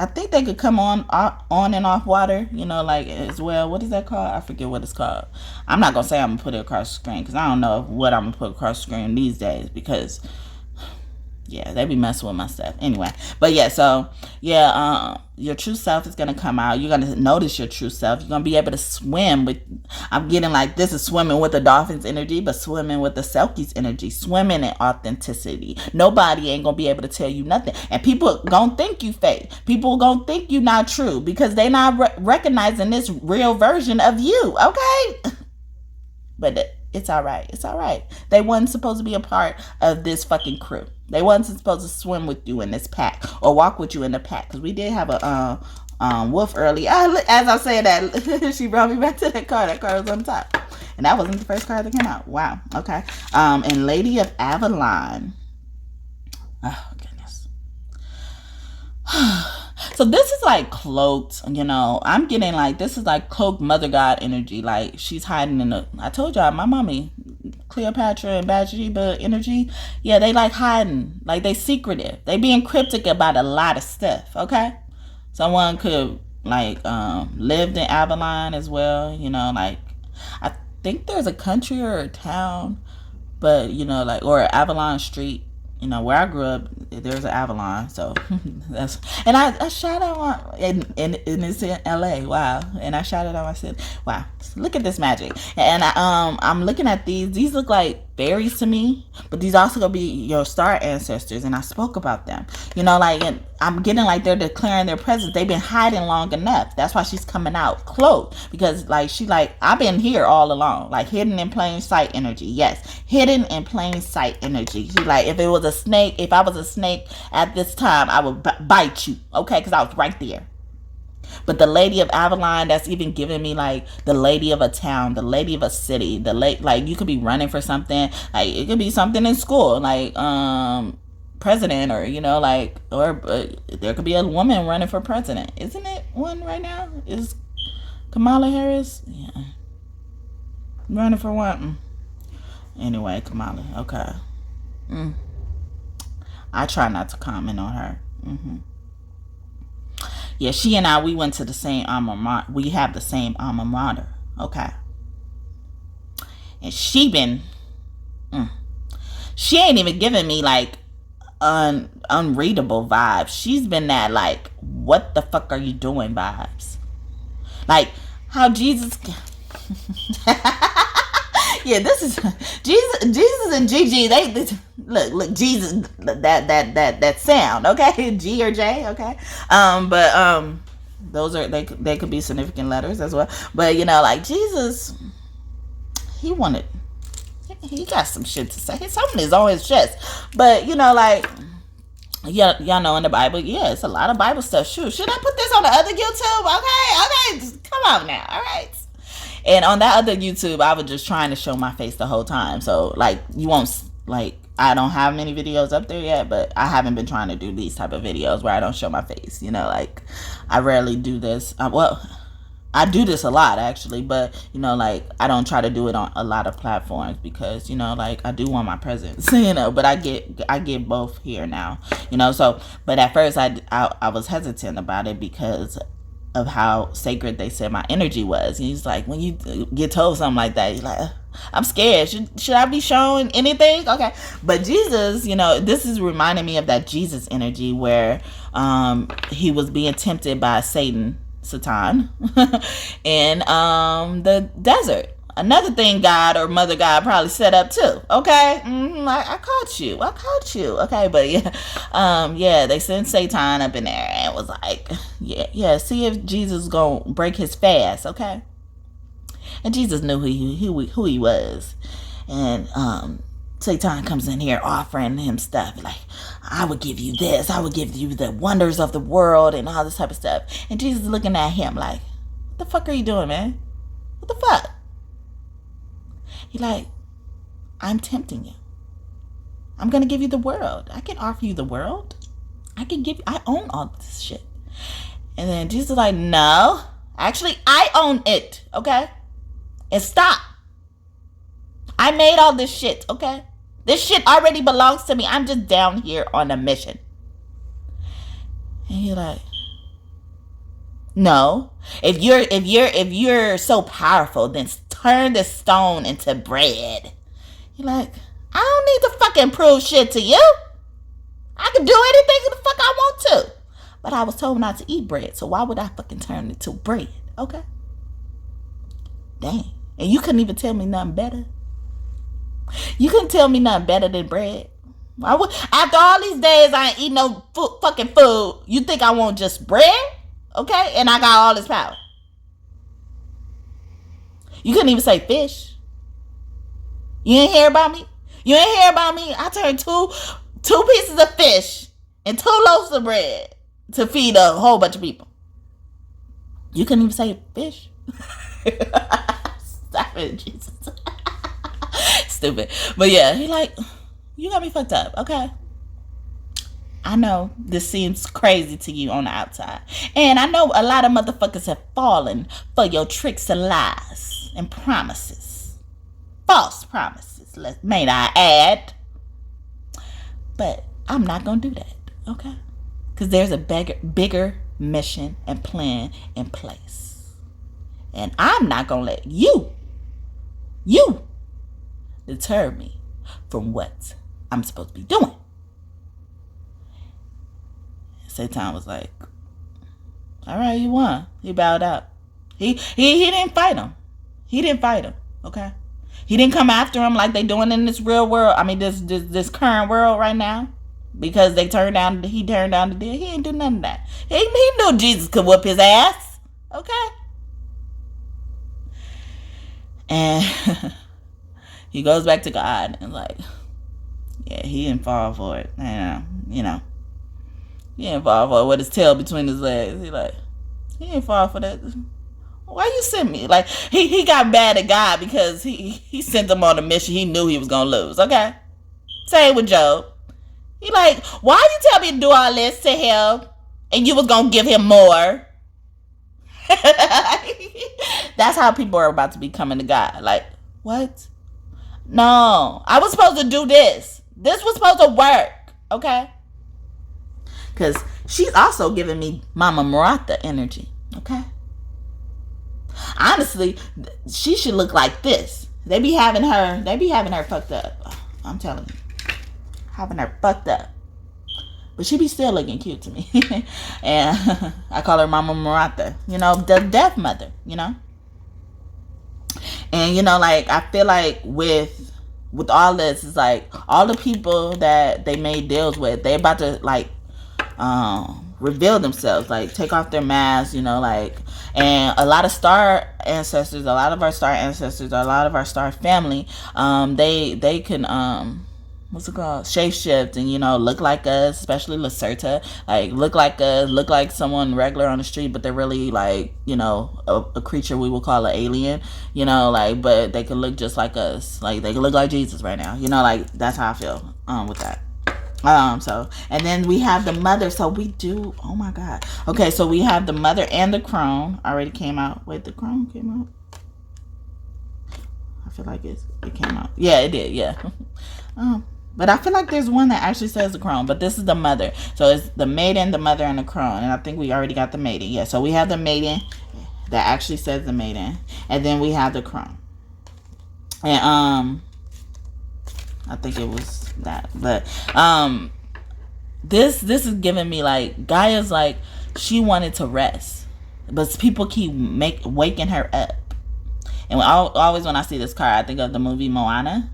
I think they could come on and off water, you know, like as well. What is that called? I forget what it's called. I'm not going to say I'm going to put it across the screen, because I don't know what I'm going to put across the screen these days, because, yeah, they be messing with my stuff. Anyway, but yeah, so, yeah, your true self is going to come out. You're going to notice your true self. You're going to be able to swim with, I'm getting like, this is swimming with the dolphin's energy, but swimming with the Selkie's energy, swimming in authenticity. Nobody ain't going to be able to tell you nothing. And people going to think you fake. People going to think you not true, because they not recognizing this real version of you, okay? But it's all right. It's all right. They wasn't supposed to be a part of this fucking crew. They wasn't supposed to swim with you in this pack or walk with you in the pack. Because we did have a wolf early. As I said that, she brought me back to that card. That card was on top. And that wasn't the first card that came out. Wow. Okay. And Lady of Avalon. Oh, goodness. So this is like cloaked, you know, I'm getting like, this is like cloaked Mother God energy. Like she's hiding in the, I told y'all, my mommy, Cleopatra and Bathsheba energy. Yeah, they like hiding, like they secretive. They being cryptic about a lot of stuff, okay? Someone could like lived in Avalon as well, you know, like I think there's a country or a town, but you know, like, or Avalon Street. You know, where I grew up, there's an Avalon, so that's, and I shout out and it's in LA, wow, and I shouted out, I said, wow, look at this magic. And I'm looking at these look like berries to me, but these also gonna be your star ancestors, and I spoke about them, you know, like, and I'm getting like they're declaring their presence. They've been hiding long enough. That's why she's coming out clothed, because like she like, I've been here all along, like hidden in plain sight energy. Yes, hidden in plain sight energy. She like, if it was a snake, if I was a snake at this time, I would bite you, okay, because I was right there. But the Lady of Avalon, that's even giving me like the lady of a town, the lady of a city, like you could be running for something, like it could be something in school, like president, or you know, like, or there could be a woman running for president. Isn't it one right now? Is Kamala Harris? Yeah, running for one. Anyway, Kamala. Okay. I try not to comment on her. Yeah, she and I, we went to the same alma mater. We have the same alma mater. Okay. And she been, she ain't even giving me like unreadable vibes. She's been that like, what the fuck are you doing vibes? Like how Jesus. Yeah, this is Jesus and Gigi. They look Jesus, that sound, okay? G or J, okay? But those are, they could be significant letters as well. But you know, like Jesus, he got some shit to say. Something is on his chest. But you know, like, yeah, y'all know in the Bible, yeah, it's a lot of Bible stuff. Shoot, should I put this on the other YouTube? Okay, just come on now, all right. And on that other YouTube, I was just trying to show my face the whole time. So, like, you won't, like, I don't have many videos up there yet, but I haven't been trying to do these type of videos where I don't show my face. You know, like, I rarely do this. Well, I do this a lot, actually, but, you know, like, I don't try to do it on a lot of platforms because, you know, like, I do want my presence, you know, but I get both here now, you know, so, but at first I was hesitant about it because of how sacred they said my energy was. And he's like, when you get told something like that, you're like, I'm scared. Should I be showing anything? Okay. But Jesus, you know, this is reminding me of that Jesus energy where he was being tempted by Satan in the desert. another thing God or Mother God probably set up too. Okay, I caught you. Okay, but yeah, they sent Satan up in there and was like, yeah, see if Jesus gonna break his fast. Okay, and Jesus knew who he was, and Satan comes in here offering him stuff like, I would give you this, I would give you the wonders of the world and all this type of stuff. And Jesus is looking at him like, what the fuck are you doing, man? What the fuck? He like, I'm tempting you. I'm gonna give you the world. I can offer you the world. I own all this shit. And then Jesus is like, no, actually I own it, okay? And stop. I made all this shit, okay? This shit already belongs to me. I'm just down here on a mission. And you're like, no. If you're so powerful, then turn the stone into bread. You're like, I don't need to fucking prove shit to you. I can do anything the fuck I want to. But I was told not to eat bread, so why would I fucking turn it to bread? Okay? Dang. And you couldn't even tell me nothing better. You couldn't tell me nothing better than bread. After all these days, I ain't eat no fucking food. You think I want just bread? Okay? And I got all this power. You couldn't even say fish. You ain't hear about me? I turned two pieces of fish and 2 loaves of bread to feed a whole bunch of people. You couldn't even say fish. Stop it, Jesus. Stupid. But yeah, he like, you got me fucked up, okay? I know this seems crazy to you on the outside. And I know a lot of motherfuckers have fallen for your tricks and lies and promises. False promises, may I add. But I'm not going to do that, okay? Because there's a bigger mission and plan in place. And I'm not going to let you deter me from what I'm supposed to be doing. Satan was like, all right, you won. He bowed out. He didn't fight him. Okay? He didn't come after him like they doing in this real world. I mean, this current world right now. Because he turned down the deal. He ain't do none of that. He knew Jesus could whoop his ass. Okay? And he goes back to God and like, yeah, he didn't fall for it. You know. He didn't fall for it with his tail between his legs. He didn't fall for that. Why you send me? Like, he got mad at God because he sent him on a mission he knew he was going to lose. Okay? Same with Job. He like, why you tell me to do all this to him and you was going to give him more? That's how people are about to be coming to God. Like, what? No, I was supposed to do this. This was supposed to work. Okay? Because she's also giving me Mama Murata energy. Okay? Honestly, she should look like this. They be having her fucked up. I'm telling you. Having her fucked up. But she be still looking cute to me. And I call her Mama Murata. You know, the deaf mother, you know? And, you know, like, I feel like with all this, it's like, all the people that they made deals with, they about to, like, reveal themselves, like, take off their masks, you know, like, and a lot of our star ancestors, a lot of our star family, they can, what's it called? Shapeshift and, you know, look like us, especially Lacerta. Like, look like us, look like someone regular on the street, but they're really, like, you know, a creature we will call an alien, you know, like, but they could look just like us. Like, they could look like Jesus right now. You know, like, that's how I feel with that. So, and then we have the mother. So we do, oh my God. Okay, so we have the mother and the crone already came out. Wait, the crone came out? I feel like it came out. Yeah, it did, yeah. But I feel like there's one that actually says the crone, but this is the mother. So it's the maiden, the mother, and the crone. And I think we already got the maiden. Yeah, so we have the maiden that actually says the maiden. And then we have the crone. And I think it was that. But this is giving me like, Gaia's like, she wanted to rest. But people keep waking her up. And always when I see this card, I think of the movie Moana.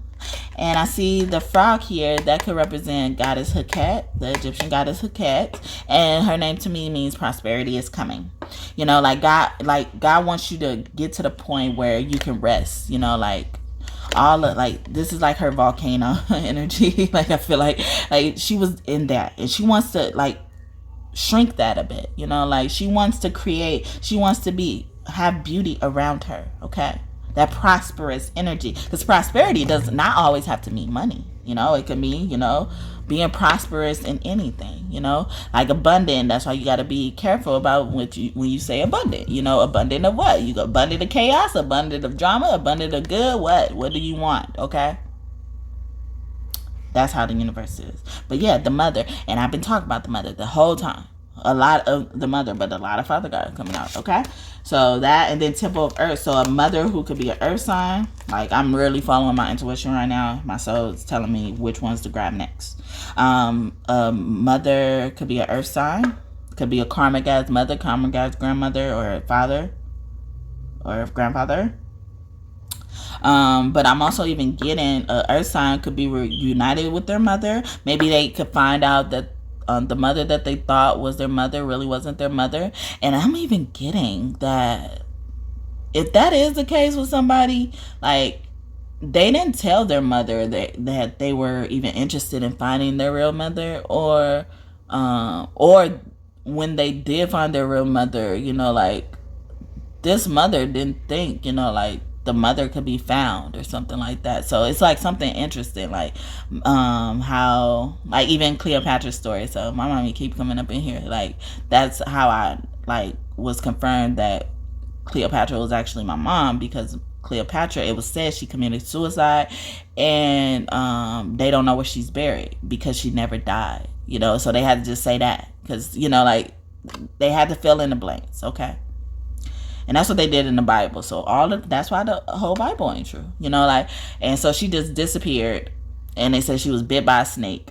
And I see the frog here that could represent goddess Heket, the Egyptian goddess Heket, and her name to me means prosperity is coming. You know, like God wants you to get to the point where you can rest. You know, like all of, like, this is like her volcano energy. Like, I feel like she was in that, and she wants to like shrink that a bit. You know, like she wants to create. She wants to have beauty around her. Okay. That prosperous energy, because prosperity does not always have to mean money. You know, it could mean, you know, being prosperous in anything, you know, like abundant. That's why you got to be careful about when you say abundant. You know, abundant of what? You go abundant of chaos, abundant of drama, abundant of good. What do you want? Okay, that's how the universe is. But yeah, the mother, and I've been talking about the mother the whole time. A lot of the mother, but a lot of Father God coming out. Okay, so that, and then Temple of Earth. So a mother who could be an earth sign. Like, I'm really following my intuition right now. My soul is telling me which ones to grab next. A mother could be an earth sign. Could be a karmic as mother, karmic as grandmother, or father, or grandfather. But I'm also even getting a earth sign could be reunited with their mother. Maybe they could find out that the mother that they thought was their mother really wasn't their mother. And I'm even getting that if that is the case with somebody, like, they didn't tell their mother that they were even interested in finding their real mother, or when they did find their real mother, you know, like, this mother didn't think, you know, like, the mother could be found or something like that. So it's like something interesting, like how, like, even Cleopatra's story. So my mommy keep coming up in here, like, that's how I like was confirmed that Cleopatra was actually my mom, because Cleopatra, it was said she committed suicide, and they don't know where she's buried because she never died, you know. So they had to just say that, because, you know, like, they had to fill in the blanks. Okay. And that's what they did in the Bible. So that's why the whole Bible ain't true, you know, like. And so she just disappeared, and they said she was bit by a snake.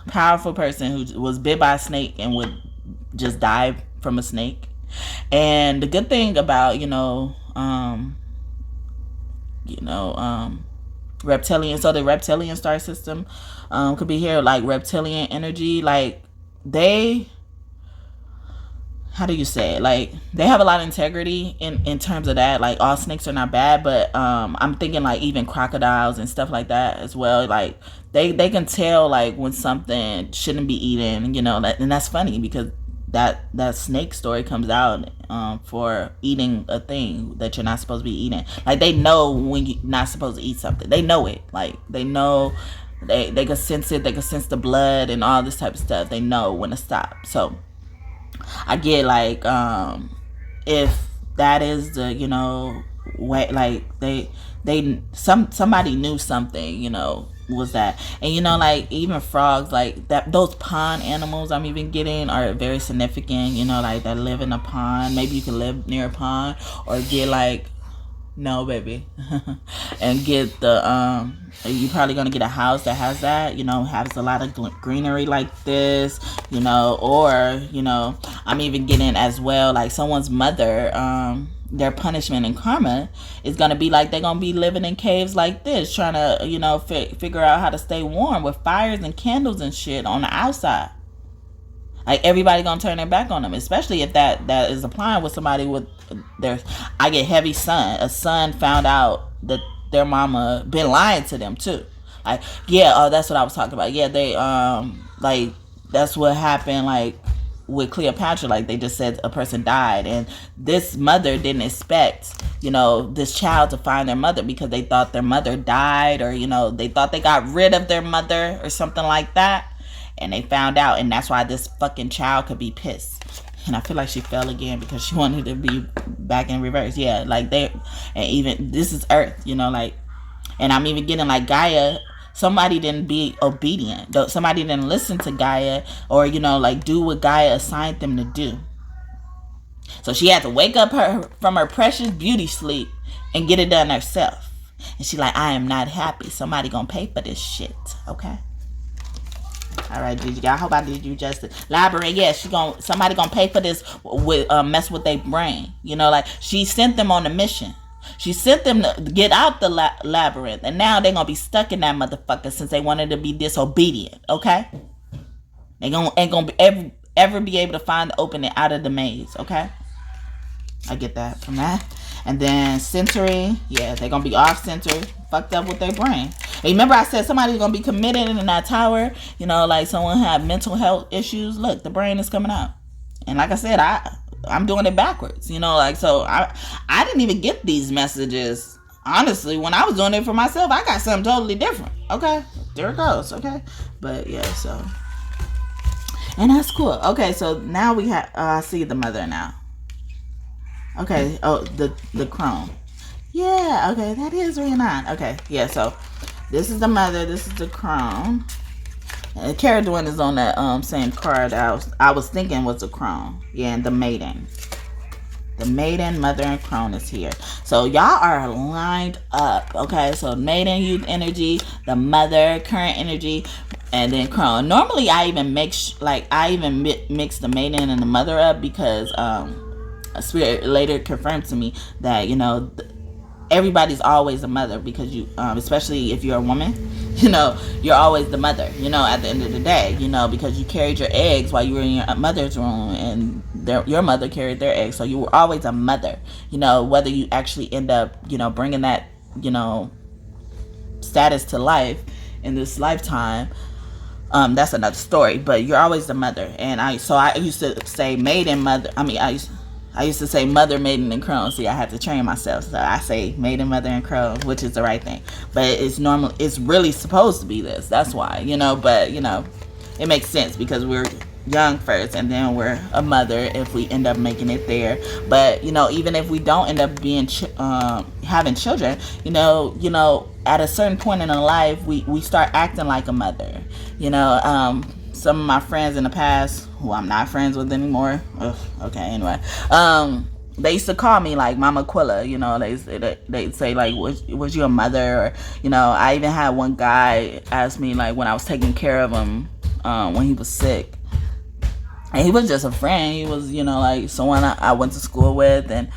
Powerful person who was bit by a snake and would just die from a snake. And the good thing about, reptilian, so the reptilian star system could be here, like reptilian energy, like how do you say it? Like, they have a lot of integrity in terms of that. Like, all snakes are not bad, but I'm thinking, like, even crocodiles and stuff like that as well. Like, they can tell, like, when something shouldn't be eaten, you know. And that's funny, because that snake story comes out for eating a thing that you're not supposed to be eating. Like, they know when you're not supposed to eat something. They know it. Like, they know, they can sense it. They can sense the blood and all this type of stuff. They know when to stop. So I get, like, if that is the, you know, way, like, somebody knew something, you know, was that. And, you know, like, even frogs, like, that, those pond animals I'm even getting are very significant, you know, like, that live in a pond. Maybe you can live near a pond, or get, like, no, baby. And get the, you're probably going to get a house that has that, you know, has a lot of greenery like this, you know. Or, you know, I'm even getting as well, like, someone's mother, their punishment and karma is going to be like, they're going to be living in caves like this, trying to, you know, figure out how to stay warm with fires and candles and shit on the outside. Like, everybody gonna turn their back on them, especially if that is applying with somebody with I get heavy sun. A son found out that their mama been lying to them too. Like, yeah, that's what I was talking about. Yeah, they like, that's what happened, like, with Cleopatra. Like, they just said a person died, and this mother didn't expect, you know, this child to find their mother, because they thought their mother died, or, you know, they thought they got rid of their mother or something like that. And they found out, and that's why this fucking child could be pissed. And I feel like she fell again because she wanted to be back in reverse. Yeah, like, and even, this is Earth, you know, like, and I'm even getting, like, Gaia, somebody didn't be obedient. Somebody didn't listen to Gaia, or, you know, like, do what Gaia assigned them to do. So she had to wake up from her precious beauty sleep and get it done herself. And she like, I am not happy. Somebody gonna pay for this shit, okay? All right, Gigi, I hope I did you justice. Library, yeah, somebody gonna pay for this with mess with their brain. You know, like, she sent them on a mission. She sent them to get out the labyrinth, and now they're gonna be stuck in that motherfucker since they wanted to be disobedient. Okay, they ain't gonna be ever be able to find the opening out of the maze. Okay, I get that from that. And then centering, yeah, they're gonna be off center, fucked up with their brain. And remember, I said somebody's gonna be committed in that tower. You know, like someone have mental health issues. Look, the brain is coming out, and like I said, I'm doing it backwards. You know, like so I didn't even get these messages. Honestly, when I was doing it for myself, I got something totally different. Okay, there it goes. Okay, but yeah, so and that's cool. Okay, so now we have see the mother now. Okay, oh, the crone. Yeah, okay, that is Rhiannon. Okay, yeah, so this is the mother, this is the crone. And Cara Dwayne is on that same card I was thinking was a crone. Yeah, and the maiden. The maiden, mother, and crone is here. So y'all are lined up, okay? So maiden, youth energy, the mother, current energy, and then crone. Normally, I even mix the maiden and the mother up because a spirit later confirmed to me that, you know, everybody's always a mother because you, especially if you're a woman, you know, you're always the mother, you know, at the end of the day, you know, because you carried your eggs while you were in your mother's womb and your mother carried their eggs. So you were always a mother, you know, whether you actually end up, you know, bringing that, you know, status to life in this lifetime. That's another story, but you're always the mother. And I used to say maiden, mother. I used to say mother, maiden, and crone. See, I had to train myself. So I say maiden, mother, and crone, which is the right thing. But it's normal. It's really supposed to be this. That's why, you know. But, you know, it makes sense because we're young first and then we're a mother if we end up making it there. But, you know, even if we don't end up being having children, you know, at a certain point in our life, we start acting like a mother. You know, some of my friends in the past, who I'm not friends with anymore. Okay, anyway. They used to call me like Mama Quilla, you know, they'd say like, was you a mother? Or, you know, I even had one guy ask me like when I was taking care of him when he was sick. And he was just a friend. He was, you know, like someone I went to school with and,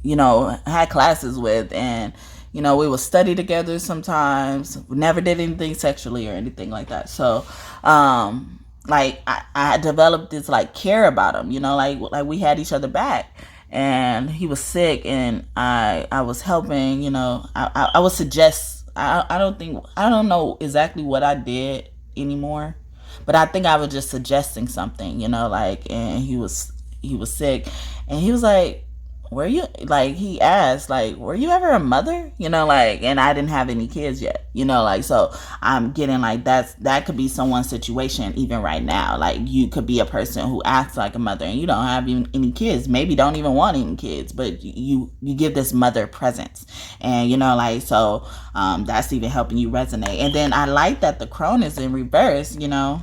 you know, had classes with. And, you know, we would study together sometimes. We never did anything sexually or anything like that. So, like, I developed this, like, care about him, you know, like we had each other back. And he was sick, and I was helping, you know. I would suggest, I don't know exactly what I did anymore. But I think I was just suggesting something, you know, like, and he was sick. And he was like, were you, like, he asked, like, were you ever a mother? You know, like, and I didn't have any kids yet, you know, like, so I'm getting like that could be someone's situation even right now. Like, you could be a person who acts like a mother and you don't have even any kids, maybe don't even want any kids, but you give this mother presence. And, you know, like, so that's even helping you resonate. And then I like that the crone is in reverse, you know,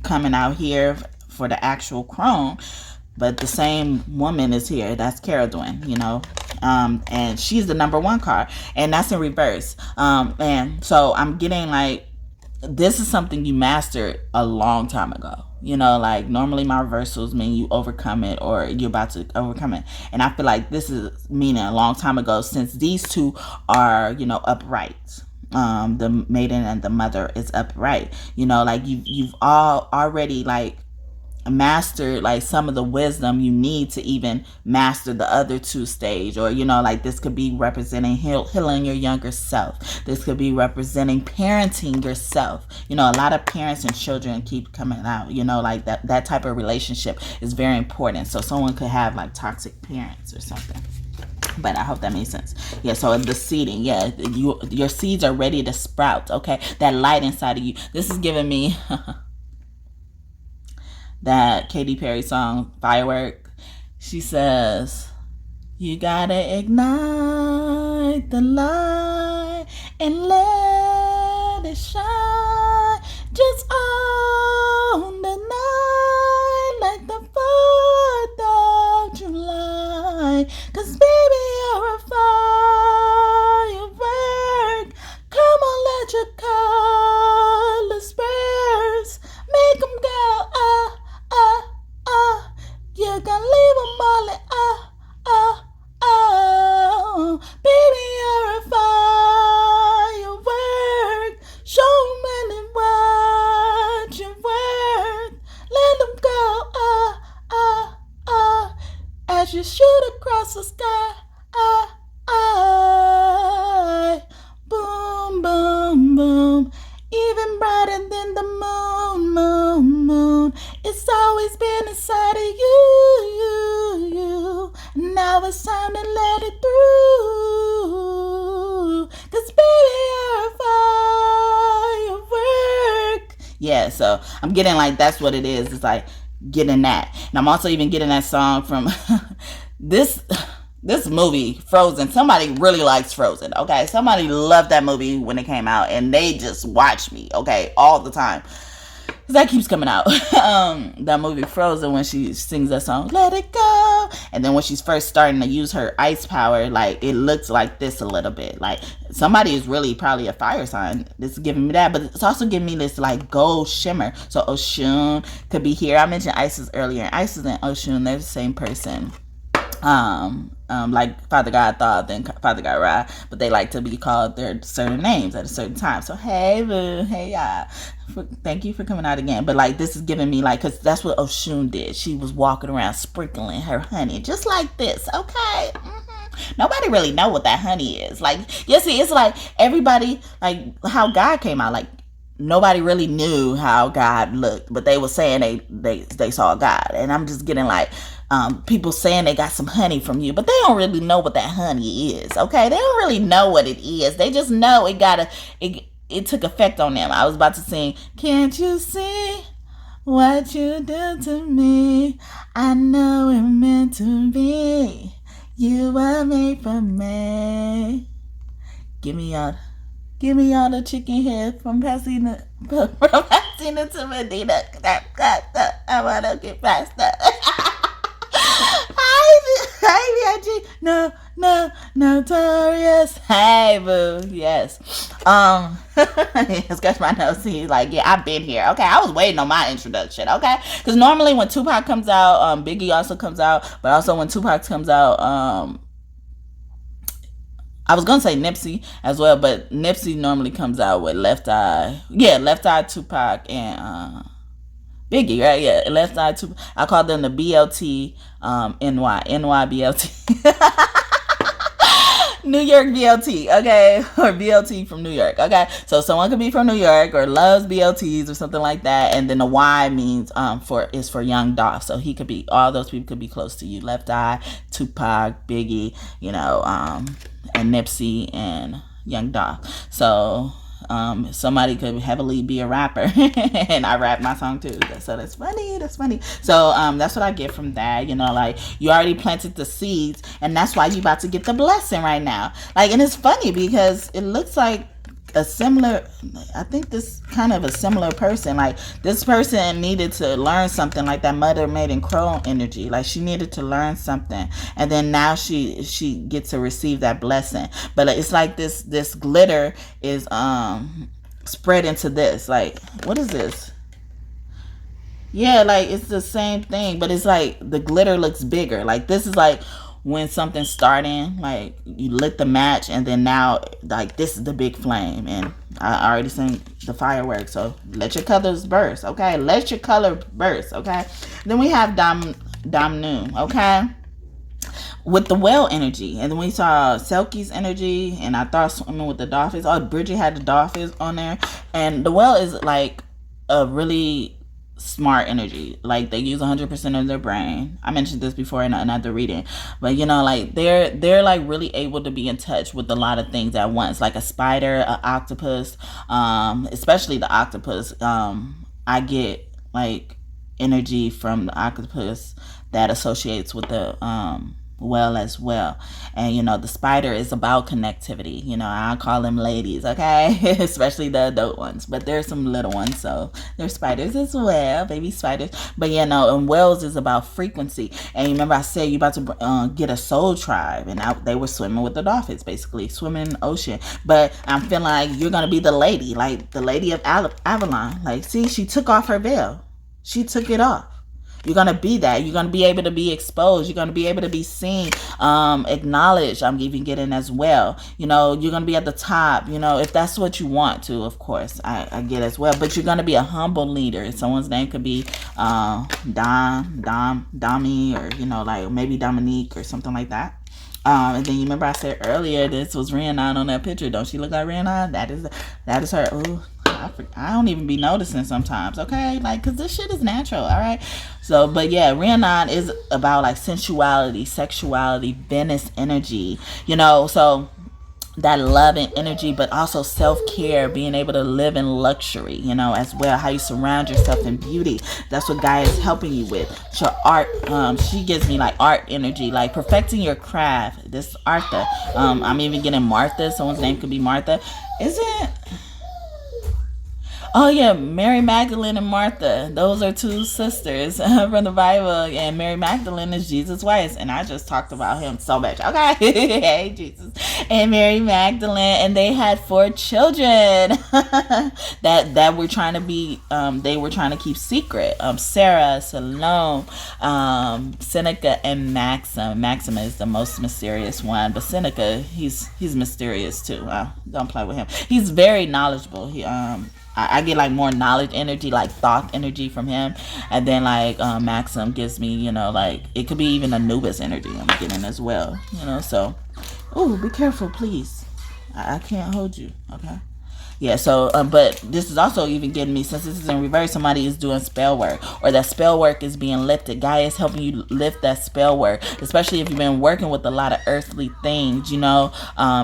coming out here for the actual crone. But the same woman is here. That's Cara Dwayne, you know. And she's the number one card. And that's in reverse. And so I'm getting like, this is something you mastered a long time ago. You know, like normally my reversals mean you overcome it or you're about to overcome it. And I feel like this is meaning a long time ago since these two are, you know, upright. The maiden and the mother is upright. You know, like you've all already like master like some of the wisdom you need to even master the other two stage. Or, you know, like this could be representing healing your younger self. This could be representing parenting yourself. You know, a lot of parents and children keep coming out, you know, like that type of relationship is very important. So someone could have like toxic parents or something. But I hope that makes sense. Yeah, so the seeding, yeah, your seeds are ready to sprout, okay? That light inside of you. This is giving me that Katy Perry song, Firework. She says, you gotta ignite the light and let it shine. Just on the night like the 4th of July. 'Cause baby, you're a firework. Come on, let your colors burst. Make them go, you can leave them all in, even brighter than the moon, moon, moon. It's always been inside of you. Now it's time to let it through. 'Cause baby, you're a firework. Yeah, so I'm getting like, that's what it is. It's like getting that. And I'm also even getting that song from this movie, Frozen. Somebody really likes Frozen, okay? Somebody loved that movie when it came out, and they just watch me, okay, all the time. Because that keeps coming out. That movie, Frozen, when she sings that song, let it go. And then when she's first starting to use her ice power, like, it looks like this a little bit. Like, somebody is really probably a fire sign. This is giving me that. But it's also giving me this, like, gold shimmer. So Oshun could be here. I mentioned Isis earlier. Isis and Oshun, they're the same person. Like Father God Thoth and Father God Ra, but they like to be called their certain names at a certain time. So hey boo, hey y'all, thank you for coming out again. But like, this is giving me like, because that's what Oshun did. She was walking around sprinkling her honey just like this, okay? Nobody really know what that honey is. Like, you see, it's like everybody, like how God came out, like nobody really knew how God looked, but they were saying they saw God. And I'm just getting like, people saying they got some honey from you, but they don't really know what that honey is, okay? They don't really know what it is. They just know it took effect on them. I was about to sing, can't you see what you do to me? I know it meant to be. You were made for me. Give me all the chicken head from Pasadena to Medina. I wanna get faster. Hi, no, notorious. Hey, boo. Yes. Scratch my nose. He's like, yeah, I've been here. Okay, I was waiting on my introduction. Okay, because normally when Tupac comes out, Biggie also comes out, but also when Tupac comes out, I was gonna say Nipsey as well, but Nipsey normally comes out with Left Eye. Yeah, Left Eye, Tupac, and Biggie, right? Yeah, Left Eye, Tupac. I call them the BLT, NY BLT. New York BLT, okay? Or BLT from New York, okay? So someone could be from New York or loves BLTs or something like that. And then the Y means is for Young Dolph. So he could be, all those people could be close to you. Left Eye, Tupac, Biggie, and Nipsey and Young Dolph. So somebody could heavily be a rapper and I rap my song too, so that's funny. So that's what I get from that. Like, you already planted the seeds, and that's why you about to get the blessing right now. Like, and it's funny because it looks like I think this kind of a similar person. Like, this person needed to learn something, like that mother maiden crow energy. Like, she needed to learn something, and then now she gets to receive that blessing. But it's like this glitter is spread into this. Like, what is this? Yeah, like, it's the same thing, but it's like the glitter looks bigger. Like, this is like when something's starting, like you lit the match, and then now, like, this is the big flame. And I already seen the fireworks, so let your colors burst, okay? Let your color burst, okay? Then we have Damnu, okay? With the whale energy. And then we saw Selkie's energy, and I thought swimming with the dolphins. Oh, Bridget had the dolphins on there. And the whale is like a really smart energy. Like, they use 100% of their brain. I mentioned this before in another reading, but like, they're like really able to be in touch with a lot of things at once, like a spider, an octopus, especially the octopus. I get like energy from the octopus that associates with the well as well. And the spider is about connectivity. I call them ladies, okay? Especially the adult ones, but there's some little ones, so there's spiders as well, baby spiders. But and whales is about frequency. And remember I said you about to get a soul tribe, and they were swimming with the dolphins, basically swimming in the ocean. But I'm feeling like you're gonna be the lady, like the lady of Avalon. Like, see, she took off her veil, she took it off. You're going to be that. You're going to be able to be exposed. You're going to be able to be seen, acknowledged. I'm even getting as well. You're going to be at the top, if that's what you want to, of course, I get as well. But you're going to be a humble leader. Someone's name could be Domi, or, like maybe Dominique or something like that. And then you remember I said earlier, this was Rihanna on that picture. Don't she look like Rihanna? That is her. Ooh. I don't even be noticing sometimes, okay? Like, because this shit is natural, all right? So, but yeah, Rhiannon is about like sensuality, sexuality, Venus energy, you know, so that love and energy, but also self-care, being able to live in luxury, you know, as well, how you surround yourself in beauty. That's what Gaia is helping you with. So art, she gives me like art energy, like perfecting your craft. This Artha, I'm even getting Martha. Someone's name could be Martha. Isn't, oh yeah, Mary Magdalene and Martha. Those are two sisters from the Bible. And Mary Magdalene is Jesus' wife. And I just talked about him so much. Okay. Hey, Jesus. And Mary Magdalene. And they had 4 children that were trying to be, they were trying to keep secret. Sarah, Salome, Seneca, and Maxim. Maxim is the most mysterious one. But Seneca, he's mysterious too. Don't play with him. He's very knowledgeable. I get like more knowledge energy, like thought energy from him. And then like Maxim gives me, you know, like it could be even Anubis energy I'm getting as well, you know. So, oh, be careful, please. I can't hold you, okay? Yeah, so, but this is also even getting me, since this is in reverse, somebody is doing spell work, or that spell work is being lifted. Gaia is helping you lift that spell work, especially if you've been working with a lot of earthly things, you know,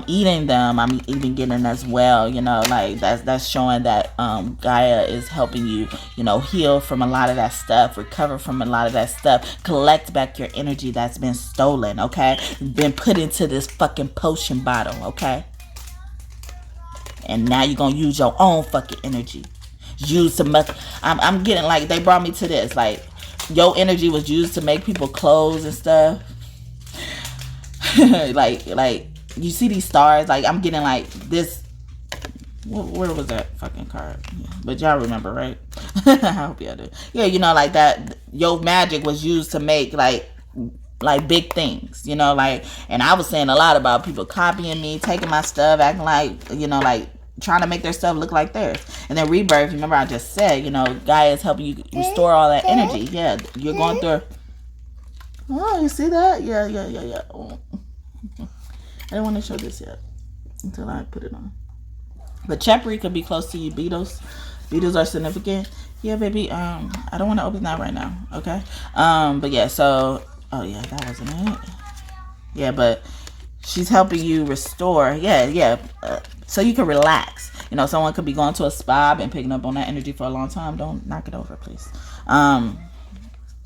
eating them. I'm even getting as well, you know, like that's showing that Gaia is helping you, you know, heal from a lot of that stuff, recover from a lot of that stuff, collect back your energy that's been stolen, okay? Been put into this fucking potion bottle, okay? And now you're going to use your own fucking energy. Use some... I'm getting like... They brought me to this. Like, your energy was used to make people clothes and stuff. like, you see these stars? Like, I'm getting like this... Where was that fucking card? Yeah. But y'all remember, right? I hope y'all do. Yeah, you know, like that... Your magic was used to make, like big things, you know, like, and I was saying a lot about people copying me, taking my stuff, acting like, you know, like trying to make their stuff look like theirs. And then rebirth, remember I just said, you know, Gaia is helping you restore all that energy. Yeah, you're going through. Oh, you see that? Yeah. Oh. I didn't want to show this yet until I put it on. But Chepri could be close to you. Beetles are significant. Yeah, baby. I don't want to open that right now. Okay. But yeah. So. Oh yeah, that wasn't it. Yeah, but she's helping you restore. Yeah. So you can relax. You know, someone could be going to a spa, been picking up on that energy for a long time. Don't knock it over, please.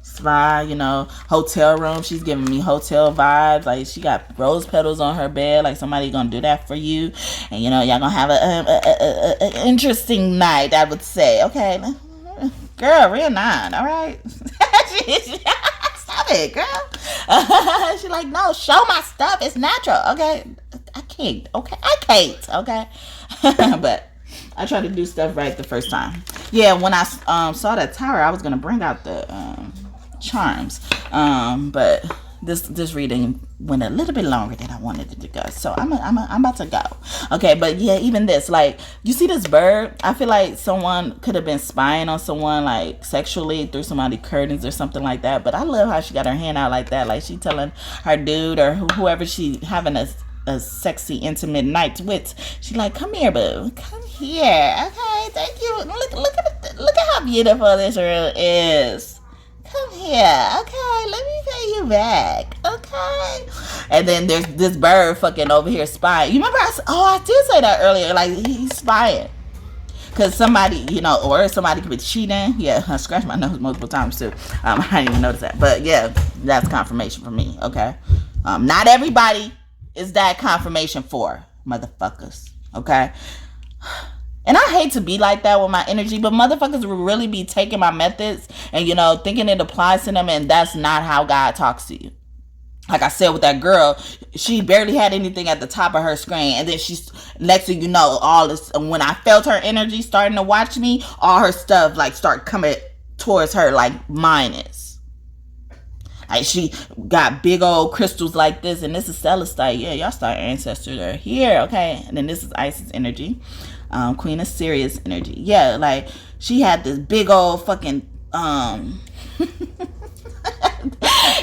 Spa, you know, hotel room. She's giving me hotel vibes. Like she got rose petals on her bed. Like somebody gonna do that for you, and you know y'all gonna have a interesting night. I would say. Okay, girl, real 9. All right. Stop it, girl. She's like, no, show my stuff. It's natural. Okay. I can't. Okay. But I try to do stuff right the first time. Yeah, when I saw that tower, I was going to bring out the charms. But this reading went a little bit longer than I wanted it to go. So I'm about to go. Okay, but yeah, even this, like, you see this bird? I feel like someone could have been spying on someone, like, sexually through somebody's curtains or something like that. But I love how she got her hand out like that. Like, she telling her dude or whoever she having a sexy, intimate night with. She like, come here, boo. Come here. Okay, thank you. Look at how beautiful this room is. Come here, okay, let me pay you back, okay? And then there's this bird fucking over here spying. You remember I did say that earlier, like he's spying. Because somebody, you know, or somebody could be cheating. Yeah, I scratched my nose multiple times too. I didn't even notice that. But yeah, that's confirmation for me, okay? Not everybody is that confirmation for, motherfuckers, okay? And I hate to be like that with my energy, but motherfuckers will really be taking my methods and, you know, thinking it applies to them, and that's not how God talks to you. Like I said with that girl, she barely had anything at the top of her screen, and then she's, next thing you know, all this, when I felt her energy starting to watch me, all her stuff, like, start coming towards her, like mine is. Like, she got big old crystals like this, and this is Celestite. Yeah, y'all star ancestors are here, okay? And then this is Isis energy. Queen of Sirius energy. Yeah, like she had this big old fucking and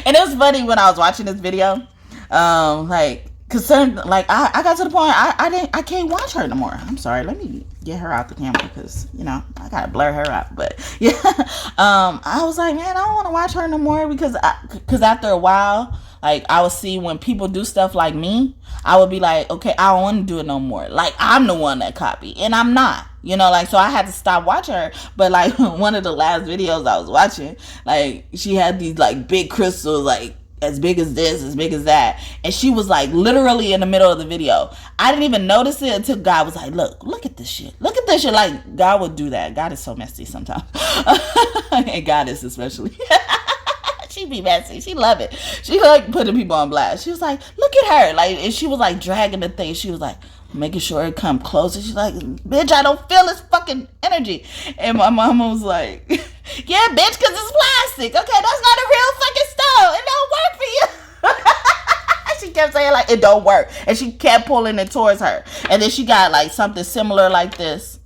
it was funny when I was watching this video. Like concerned, like I got to the point I can't watch her no more. I'm sorry, let me get her out the camera because, you know, I gotta blur her out. But yeah, I was like, man, I don't want to watch her no more because after a while, like, I would see when people do stuff like me, I would be like, okay, I don't want to do it no more. Like, I'm the one that copy, and I'm not, you know, like, so I had to stop watching her. But like, one of the last videos I was watching, like, she had these like big crystals, like as big as this, as big as that, and she was like literally in the middle of the video. I didn't even notice it until God was like, look at this shit, look at this shit. Like, God would do that. God is so messy sometimes. And Goddess especially. She be messy. She love it. She like putting people on blast. She was like, look at her. Like, and she was like dragging the thing. She was like making sure it come closer. She's like, bitch, I don't feel this fucking energy. And my mama was like, yeah, bitch, because it's plastic. Okay, that's not a real fucking stone. It don't work for you. She kept saying like, it don't work. And she kept pulling it towards her. And then she got like something similar like this.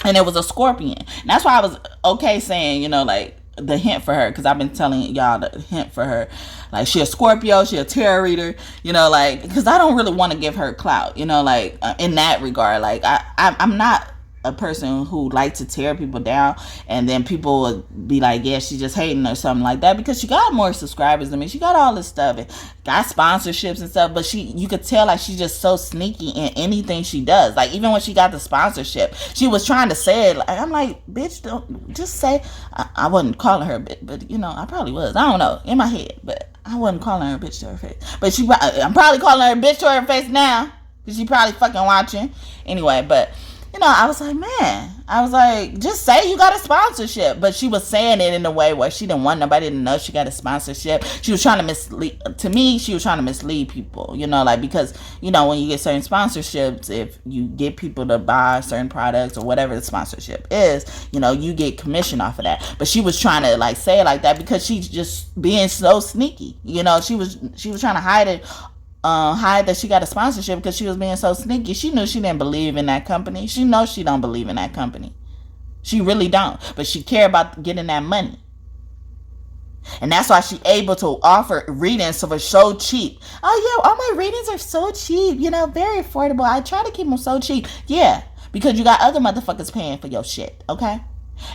And it was a scorpion. And that's why I was okay saying, you know, like, the hint for her, because I've been telling y'all the hint for her, like, she a Scorpio, she a tarot reader, you know, like, because I don't really want to give her clout, you know, like, in that regard. Like, I'm not a person who like to tear people down, and then people would be like, yeah, she just hating or something like that, because she got more subscribers than me. She got all this stuff and got sponsorships and stuff, but you could tell like she's just so sneaky in anything she does. Like, even when she got the sponsorship, she was trying to say it. Like, I'm like, bitch, don't just say. I wasn't calling her a bitch, but you know, I probably was. I don't know, in my head, but I wasn't calling her a bitch to her face. But I'm probably calling her a bitch to her face now, because she probably fucking watching anyway. But you know, I was like, man, I was like, just say you got a sponsorship. But she was saying it in a way where she didn't want nobody to know she got a sponsorship. She was trying to mislead, to me, she was trying to mislead people, you know, like, because, you know, when you get certain sponsorships, if you get people to buy certain products or whatever the sponsorship is, you know, you get commission off of that. But she was trying to like say it like that because she's just being so sneaky, you know, she was trying to hide it. Hide that she got a sponsorship because she was being so sneaky. She knew she didn't believe in that company. She knows she don't believe in that company. She really don't. But she care about getting that money. And that's why she able to offer readings for so cheap. Oh yeah, all my readings are so cheap. You know, very affordable. I try to keep them so cheap. Yeah, because you got other motherfuckers paying for your shit, okay?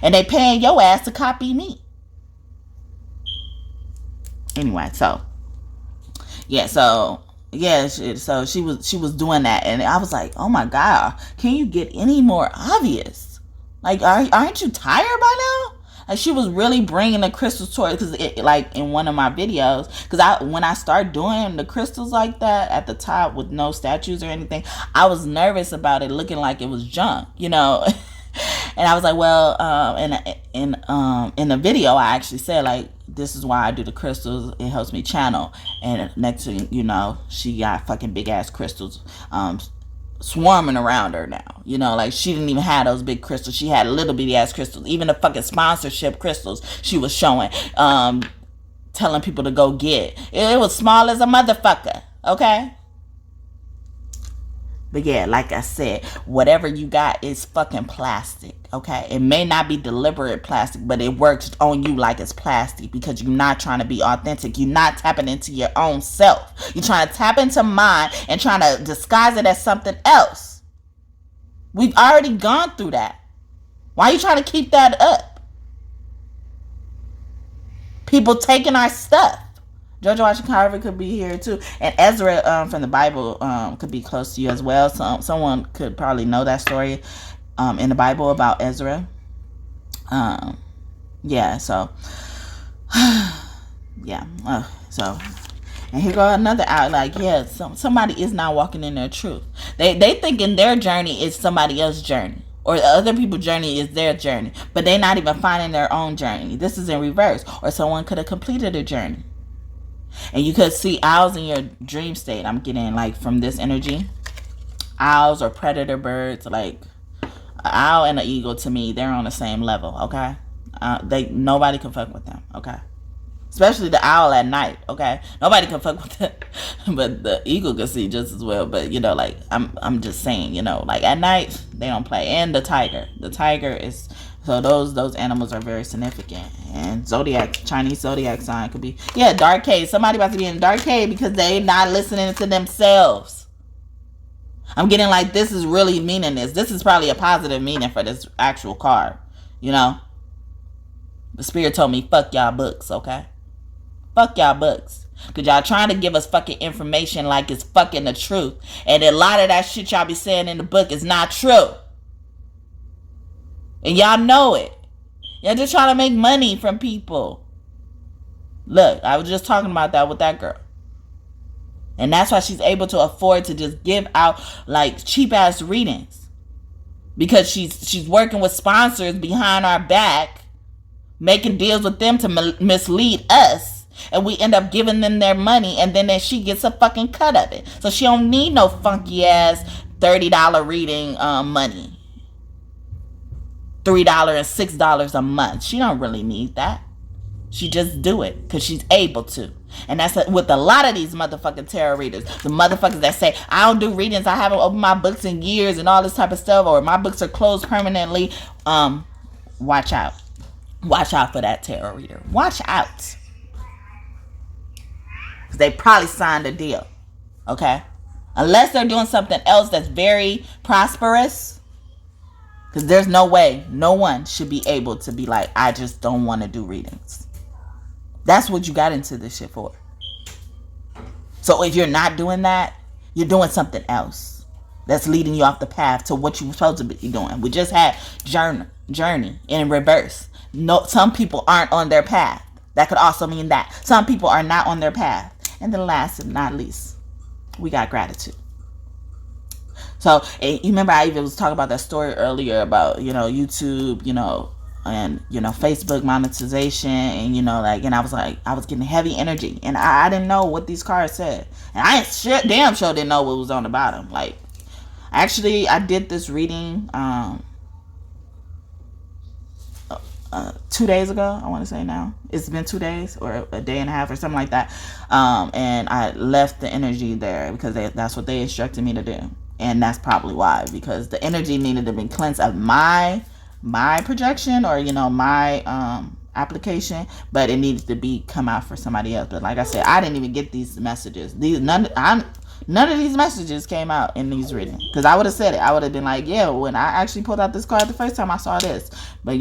And they paying your ass to copy me. Anyway, so yeah, so she was doing that, and I was like, oh my God, can you get any more obvious? Like, aren't you tired by now? Like, she was really bringing the crystals towards, because like in one of my videos, because when I started doing the crystals like that at the top with no statues or anything, I was nervous about it looking like it was junk, you know. And I was like, well, in the video, I actually said, like, this is why I do the crystals. It helps me channel. And next thing you know, she got fucking big ass crystals swarming around her now. You know, like, she didn't even have those big crystals. She had little bitty ass crystals. Even the fucking sponsorship crystals she was showing, telling people to go get. It was small as a motherfucker. Okay? But yeah, like I said, whatever you got is fucking plastic, okay? It may not be deliberate plastic, but it works on you like it's plastic because you're not trying to be authentic. You're not tapping into your own self. You're trying to tap into mine and trying to disguise it as something else. We've already gone through that. Why are you trying to keep that up? People taking our stuff. George Washington Carver could be here too, and Ezra from the Bible could be close to you as well. Someone could probably know that story in the Bible about Ezra. Yeah. So yeah. So, and here go another out. Like, yeah, somebody is not walking in their truth. They thinking their journey is somebody else's journey, or other people's journey is their journey, but they're not even finding their own journey. This is in reverse, or someone could have completed a journey. And you could see owls in your dream state. I'm getting, like, from this energy, owls or predator birds. Like, an owl and an eagle, to me, they're on the same level, okay? Nobody can fuck with them, okay? Especially the owl at night, okay? Nobody can fuck with them. But the eagle can see just as well. But, you know, like, I'm just saying, you know, like, at night, they don't play. And the tiger. The tiger is... So those animals are very significant. And Chinese zodiac sign could be, yeah, dark cave. Somebody about to be in dark cave because they not listening to themselves. I'm getting like, this is really meaning this. This is probably a positive meaning for this actual card. You know? The spirit told me, fuck y'all books, okay? Fuck y'all books. Because y'all trying to give us fucking information like it's fucking the truth. And a lot of that shit y'all be saying in the book is not true. And y'all know it. Y'all just trying to make money from people. Look, I was just talking about that with that girl. And that's why she's able to afford to just give out like cheap ass readings. Because she's working with sponsors behind our back, making deals with them to mislead us. And we end up giving them their money, and then she gets a fucking cut of it. So she don't need no funky ass $30 reading money. $3 and $6 a month. She don't really need that. She just do it because she's able to. And that's with a lot of these motherfucking tarot readers. The motherfuckers that say, I don't do readings, I haven't opened my books in years and all this type of stuff, or my books are closed permanently. Watch out. Watch out for that tarot reader. Watch out. Because they probably signed a deal. Okay? Unless they're doing something else that's very prosperous. Because there's no way, no one should be able to be like, I just don't want to do readings. That's what you got into this shit for. So if you're not doing that, you're doing something else that's leading you off the path to what you're supposed to be doing. We just had journey in reverse. No, some people aren't on their path. That could also mean that. Some people are not on their path. And then last and not least, we got gratitude. So, you remember I even was talking about that story earlier about, YouTube, and, Facebook monetization, and, and I was getting heavy energy, and I didn't know what these cards said. And I damn sure didn't know what was on the bottom. Like, actually, I did this reading, 2 days ago, I want to say now. It's been 2 days or a day and a half or something like that. And I left the energy there because that's what they instructed me to do. And that's probably why, because the energy needed to be cleansed of my projection or, my application, but it needed to come out for somebody else. But like I said, I didn't even get these messages. None of these messages came out in these readings, because I would have said it. I would have been like, yeah, when I actually pulled out this card the first time, I saw this. But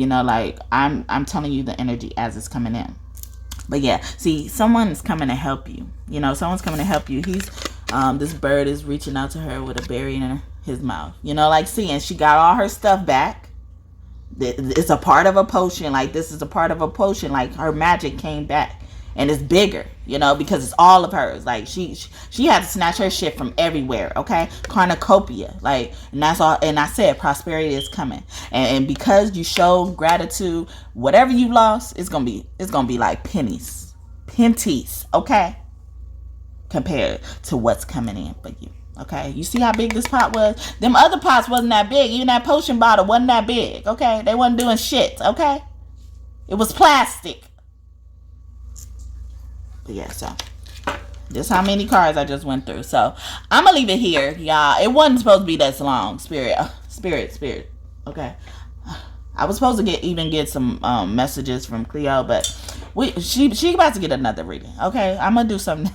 I'm telling you the energy as it's coming in. But yeah, see, someone's coming to help you. Someone's coming to help you. This bird is reaching out to her with a berry in his mouth. And she got all her stuff back. It's a part of a potion. Like, this is a part of a potion. Like, her magic came back. And it's bigger, because it's all of hers. Like, she had to snatch her shit from everywhere, okay? Cornucopia. Like, and that's all. And I said, prosperity is coming. And because you show gratitude, whatever you lost, it's gonna be like pennies, okay? Compared to what's coming in for you, okay? You see how big this pot was? Them other pots wasn't that big. Even that potion bottle wasn't that big, okay? They wasn't doing shit, okay? It was plastic. Yeah, so this how many cards I just went through. So I'm gonna leave it here, y'all. It wasn't supposed to be this long. Spirit. Okay, I was supposed to get some messages from Cleo, but she about to get another reading. Okay, I'm gonna do something.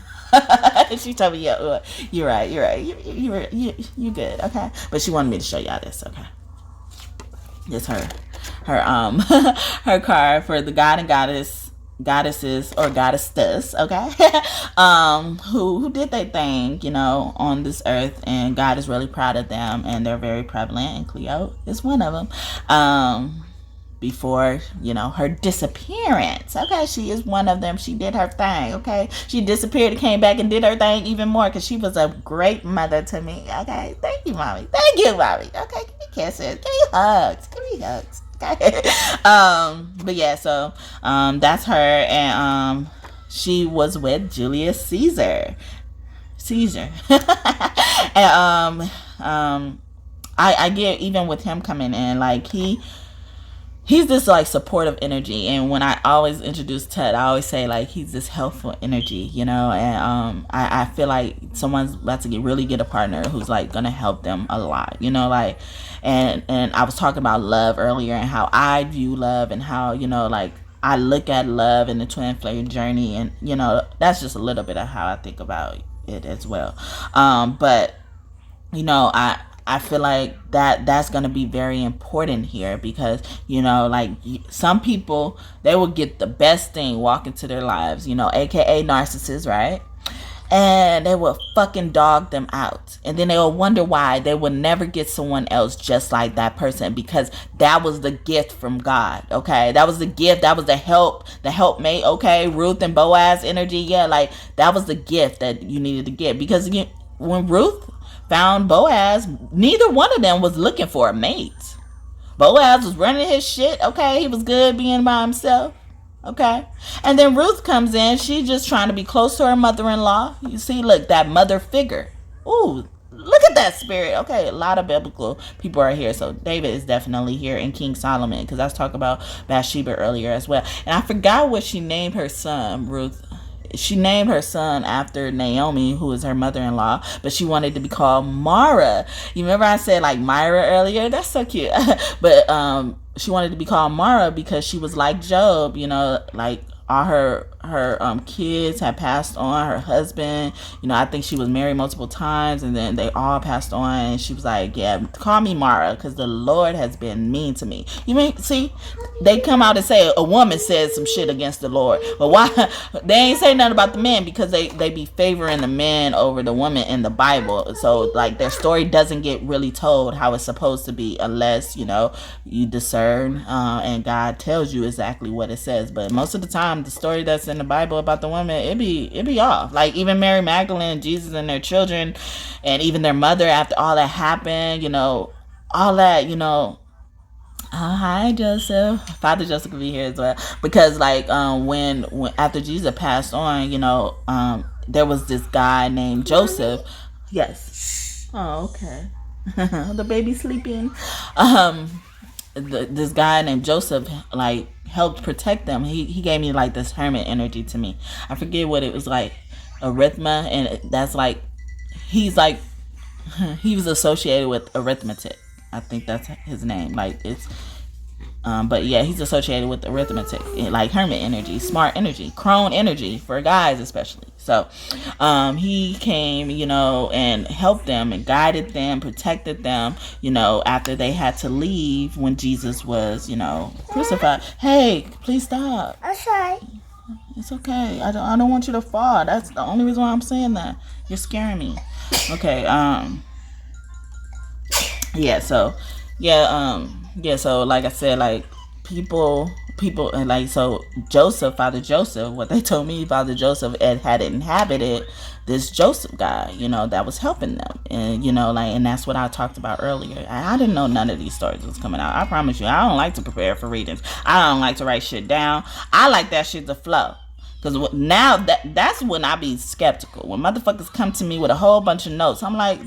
She told me, yeah, you're right, you good. Okay, but she wanted me to show y'all this. Okay, it's her her card for the God and goddesses or goddesses, okay? Who did their thing, on this earth, and God is really proud of them, and they're very prevalent, and Cleo is one of them. Before, her disappearance, okay? She is one of them. She did her thing, okay? She disappeared and came back and did her thing even more, because she was a great mother to me, okay? Thank you, mommy. Okay, give me kisses. Give me hugs. Okay. But yeah, so that's her, and she was with Julius Caesar. And I get, even with him coming in, like, he's this like supportive energy, and when I always introduce Tut, I always say like he's this helpful energy, and I feel like someone's about to really get a partner who's like gonna help them a lot, like, and I was talking about love earlier and how I view love, and how like I look at love and the twin flame journey, and that's just a little bit of how I think about it as well. But you know, I feel like that's going to be very important here, because, you know, like, some people, they will get the best thing walk into their lives, you know, aka narcissists, right? And they will fucking dog them out, and then they'll wonder why they will never get someone else just like that person, because that was the gift from God. Okay, that was the gift, that was the helpmate. Okay, Ruth and Boaz energy. Yeah, like, that was the gift that you needed to get, because when Ruth found Boaz, neither one of them was looking for a mate. Boaz was running his shit. Okay, he was good being by himself. Okay. And then Ruth comes in. She's just trying to be close to her mother-in-law. You see, look, that mother figure. Ooh, look at that spirit. Okay, a lot of biblical people are here. So David is definitely here, and King Solomon, because I was talking about Bathsheba earlier as well. And I forgot what she named her son, Ruth. She named her son after Naomi, who is her mother-in-law, but she wanted to be called Mara. You remember I said like Myra earlier? That's so cute. But she wanted to be called Mara because she was like Job, you know, like all her kids had passed on. Her husband, you know, I think she was married multiple times, and then they all passed on, and she was like, yeah, call me Mara, because the Lord has been mean to me. You mean, see, they come out and say a woman said some shit against the Lord, but why? They ain't say nothing about the men, because they be favoring the men over the women in the Bible. So like, their story doesn't get really told how it's supposed to be, unless, you know, you discern, and God tells you exactly what it says. But most of the time, the story that's in the Bible about the women, it be off. Like, even Mary Magdalene, Jesus and their children, and even their mother, after all that happened, you know, all that, you know. Hi, Joseph. Father Joseph could be here as well, because like, when after Jesus passed on, you know, there was this guy named Joseph. Yes. Oh, okay. The baby sleeping. This guy named Joseph, like, helped protect them. He gave me like this hermit energy to me. I forget what it was, like arithma, and that's like, he's like, he was associated with arithmetic. I think that's his name. Like, it's but yeah, he's associated with arithmetic, like hermit energy, smart energy, crone energy for guys especially. So he came, you know, and helped them and guided them, protected them, you know, after they had to leave when Jesus was, you know, crucified. Hey, please stop. I'm sorry. It's okay. I don't want you to fall. That's the only reason why I'm saying that. You're scaring me. Okay. Yeah. So so like I said, like, people, and like, so Joseph, Father Joseph, what they told me, Father Joseph had inhabited this Joseph guy, you know, that was helping them. And, you know, like, and that's what I talked about earlier. I didn't know none of these stories was coming out. I promise you, I don't like to prepare for readings. I don't like to write shit down. I like that shit to flow. Because now that's when I be skeptical. When motherfuckers come to me with a whole bunch of notes, I'm like,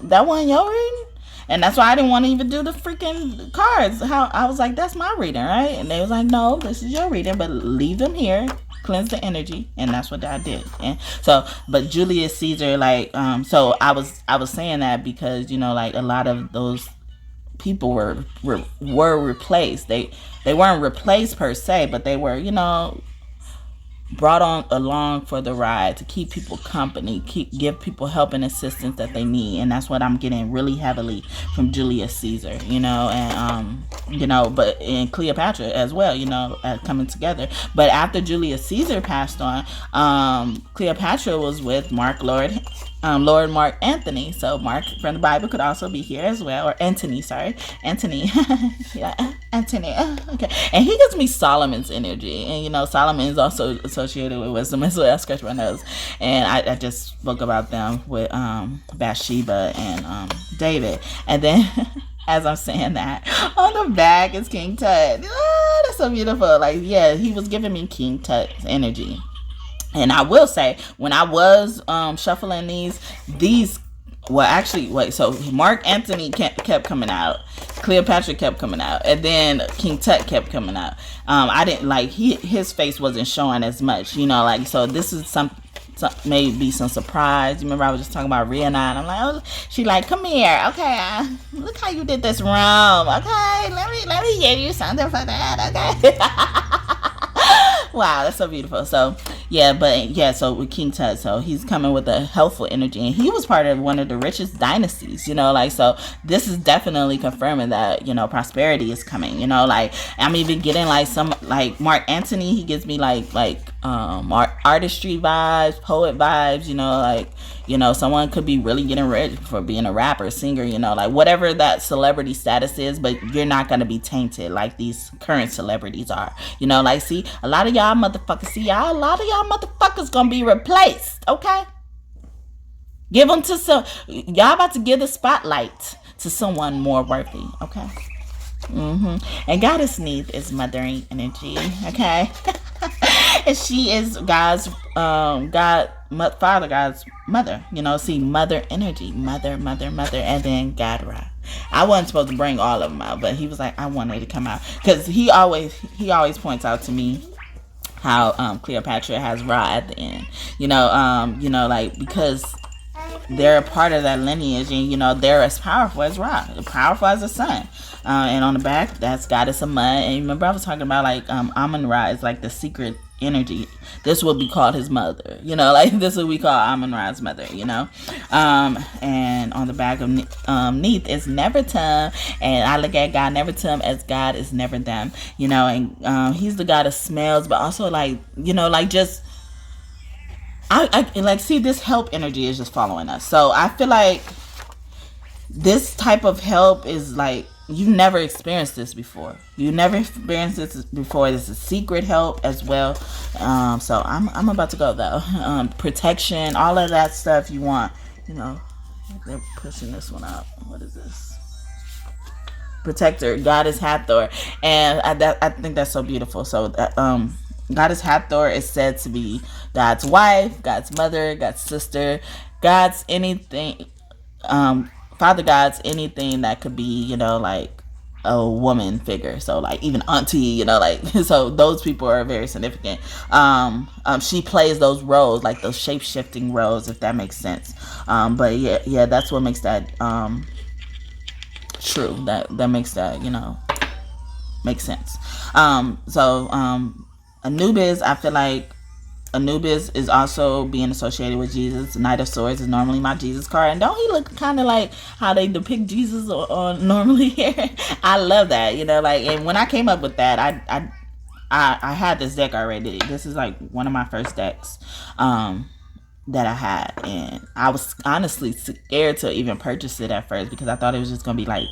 that wasn't your reading? And that's why I didn't want to even do the freaking cards. How I was like, that's my reading, right? And they was like, no, this is your reading, but leave them here, cleanse the energy, and that's what I did. And so, but Julius Caesar, like, so I was saying that because, you know, like, a lot of those people were replaced. They weren't replaced per se, but they were, you know, brought on along for the ride to keep people company, give people help and assistance that they need. And that's what I'm getting really heavily from Julius Caesar, you know, and you know, but in Cleopatra as well, you know, coming together. But after Julius Caesar passed on, Cleopatra was with Lord Mark Antony. So Mark from the Bible could also be here as well, or Antony, sorry, Antony. Yeah, Antony. Okay, and he gives me Solomon's energy, and you know, Solomon is also associated with wisdom as well. I scratch my nose, and I just spoke about them with Bathsheba and David, and then. As I'm saying that, on the back is King Tut. Oh, that's so beautiful. Like, yeah, he was giving me King Tut's energy. And I will say, when I was shuffling these, well, actually, wait, so Mark Antony kept coming out, Cleopatra kept coming out, and then King Tut kept coming out. I didn't like, his face wasn't showing as much, you know, like, so this is some maybe some surprise. You remember I was just talking about Rihanna, and I'm like, oh, she like, come here, okay, look how you did this wrong, okay, let me give you something for that, okay. Wow, that's so beautiful. So Yeah, but yeah, so with King Tut, so he's coming with a helpful energy, and he was part of one of the richest dynasties, like, so this is definitely confirming that, prosperity is coming, like, I'm even getting like some, like, Mark Antony, he gives me like artistry vibes, poet vibes, like, someone could be really getting rich for being a rapper, singer, like, whatever that celebrity status is, but you're not going to be tainted like these current celebrities are, like, see, a lot of y'all motherfuckers gonna be replaced, okay? Give them to y'all about to give the spotlight to someone more worthy, okay? And Goddess Neith is mothering energy, okay? And she is God's Father God's mother, see, mother energy, mother, and then God Ra. I wasn't supposed to bring all of them out, but he was like, I wanted to come out because he always points out to me how Cleopatra has Ra at the end, like, because they're a part of that lineage, and they're as powerful as Ra, powerful as the sun. And on the back, that's Goddess Amut. And remember, I was talking about, like, Amun-Ra is like the secret energy. This will be called his mother, like, this will be called Amun-Ra's mother, and on the back of Neith is Nefertum, and I look at God Nefertum as God is never them, and he's the god of smells, but also, like, like, just I like, see, this help energy is just following us. So I feel like this type of help is like, you've never experienced this before. This is secret help as well. So I'm about to go though. Protection, all of that stuff you want. They're pushing this one out. What is this? Protector, Goddess Hathor, and I think that's so beautiful. So Goddess Hathor is said to be God's wife, God's mother, God's sister, God's anything. Father God's anything that could be, like, a woman figure. So, like, even auntie, like, so those people are very significant. She plays those roles, like those shape-shifting roles, if that makes sense. But yeah, that's what makes that true. That makes that, make sense. Anubis, I feel like Anubis is also being associated with Jesus. Knight of Swords is normally my Jesus card, and don't he look kind of like how they depict Jesus on normally here? I love that, like, and when I came up with that, I had this deck already. This is like one of my first decks that I had, and I was honestly scared to even purchase it at first because I thought it was just gonna be like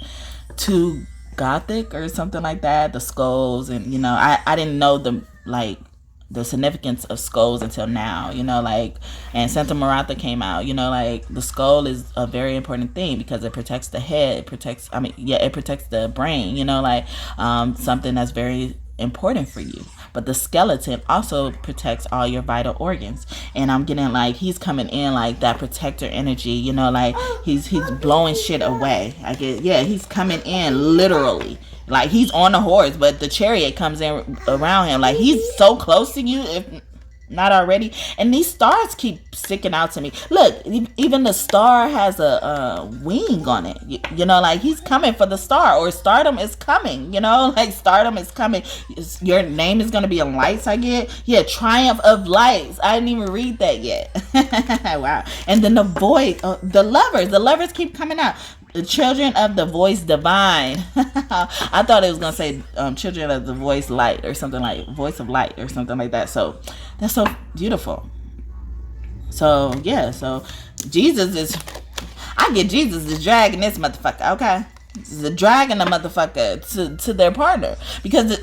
too gothic or something like that, the skulls, and I didn't know the significance of skulls until now, like, and Santa Maratha came out, like, the skull is a very important thing because it protects the head, it protects the brain, like, something that's very important for you. But the skeleton also protects all your vital organs, and I'm getting like he's coming in like that protector energy, like he's blowing shit away. He's coming in literally. Like, he's on the horse, but the chariot comes in around him. Like, he's so close to you, if not already. And these stars keep sticking out to me. Look, even the star has a wing on it. Like, he's coming for the star. Or stardom is coming, like, stardom is coming. Your name is going to be in lights, I get. Yeah, triumph of lights. I didn't even read that yet. Wow. And then the voice, the lovers keep coming out. The children of the voice divine. I thought it was going to say children of the voice light or something like voice of light or something like that. So that's so beautiful. So yeah, so Jesus is, I get Jesus is dragging this motherfucker, okay? The dragging the motherfucker to their partner because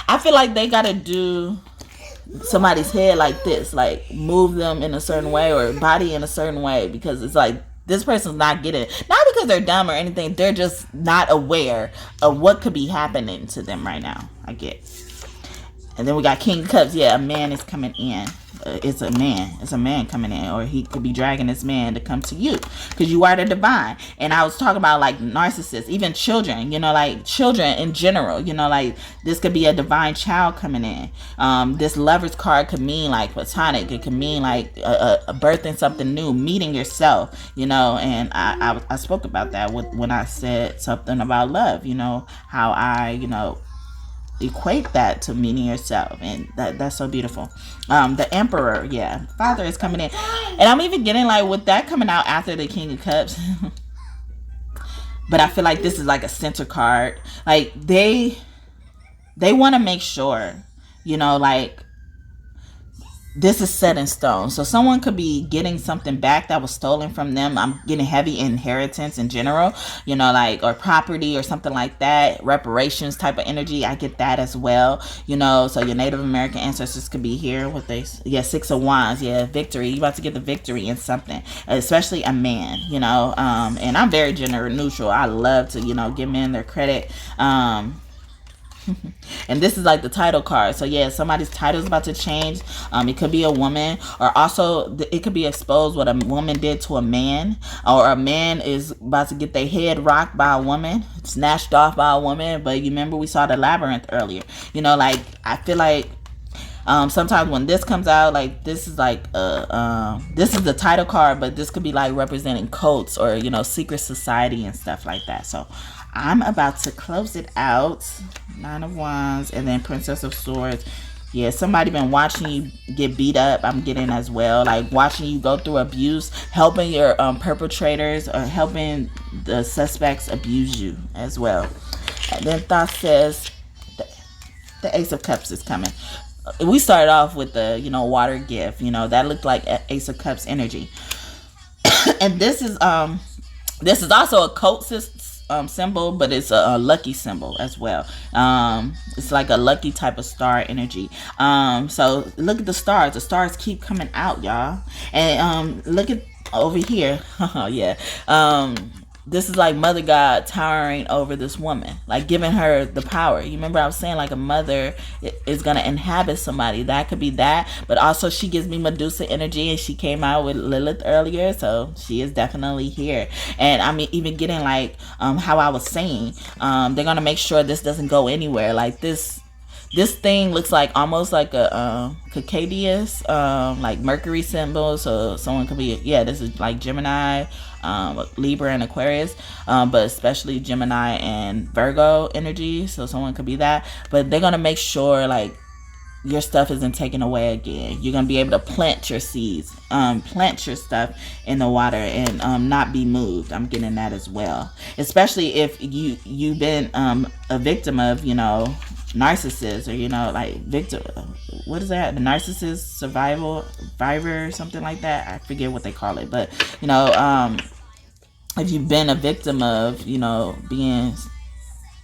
I feel like they got to do somebody's head like this, like move them in a certain way or body in a certain way because it's like, this person's not getting it. Not because they're dumb or anything. They're just not aware of what could be happening to them right now. I get. And then we got King of Cups. Yeah, a man is coming in. It's a man. It's a man coming in. Or he could be dragging this man to come to you. Because you are the divine. And I was talking about like narcissists. Even children. Like children in general. Like this could be a divine child coming in. This lover's card could mean like platonic. It could mean like a birthing something new. Meeting yourself. And I spoke about that when I said something about love. How I, equate that to meaning yourself, and that's so beautiful. The Emperor, yeah, Father is coming in, and I'm even getting like with that coming out after the King of Cups. But I feel like this is like a center card. Like they want to make sure, you know, like this is set in stone. So someone could be getting something back that was stolen from them. I'm getting heavy inheritance in general, you know, like, or property or something like that. Reparations type of energy. I get that as well, you know. So your Native American ancestors could be here with this. Yeah, Six of Wands. Yeah, victory. You about to get the victory in something, especially a man, you know. And I'm very gender neutral. I love to, you know, give men their credit. And this is like the title card. So yeah, somebody's title is about to change. It could be a woman, or also it could be exposed what a woman did to a man, or a man is about to get their head rocked by a woman, snatched off by a woman. But you remember we saw the labyrinth earlier, you know, like I feel like sometimes when this comes out, like this is like this is the title card, but this could be like representing cults or, you know, secret society and stuff like that. So I'm about to close it out. Nine of Wands, and then Princess of Swords. Yeah, somebody been watching you get beat up. I'm getting as well, like watching you go through abuse, helping your perpetrators, or helping the suspects abuse you as well. And then Thoth says the Ace of Cups is coming. We started off with the, you know, water gift, you know, that looked like Ace of Cups energy. And this is also a cult symbol, but it's a lucky symbol as well. It's like a lucky type of star energy. So look at the stars. The stars keep coming out, y'all. And look at over here. Yeah. This is like Mother God towering over this woman, like giving her the power. You remember I was saying like a mother is going to inhabit somebody. That could be that. But also she gives me Medusa energy, and she came out with Lilith earlier. So she is definitely here. And I mean, even getting like how I was saying, they're going to make sure this doesn't go anywhere. Like this thing looks like almost like a Cicadius, like Mercury symbol. So someone could be, yeah, this is like Gemini, Libra and Aquarius, but especially Gemini and Virgo energy. So someone could be that. But they're going to make sure like your stuff isn't taken away again. You're going to be able to plant your seeds, plant your stuff in the water, and not be moved. I'm getting that as well. Especially if you've been a victim of, you know, narcissist, or, you know, like victim, what is that, the narcissist survivor or something like that. I forget what they call it, but, you know, if you've been a victim of, you know, being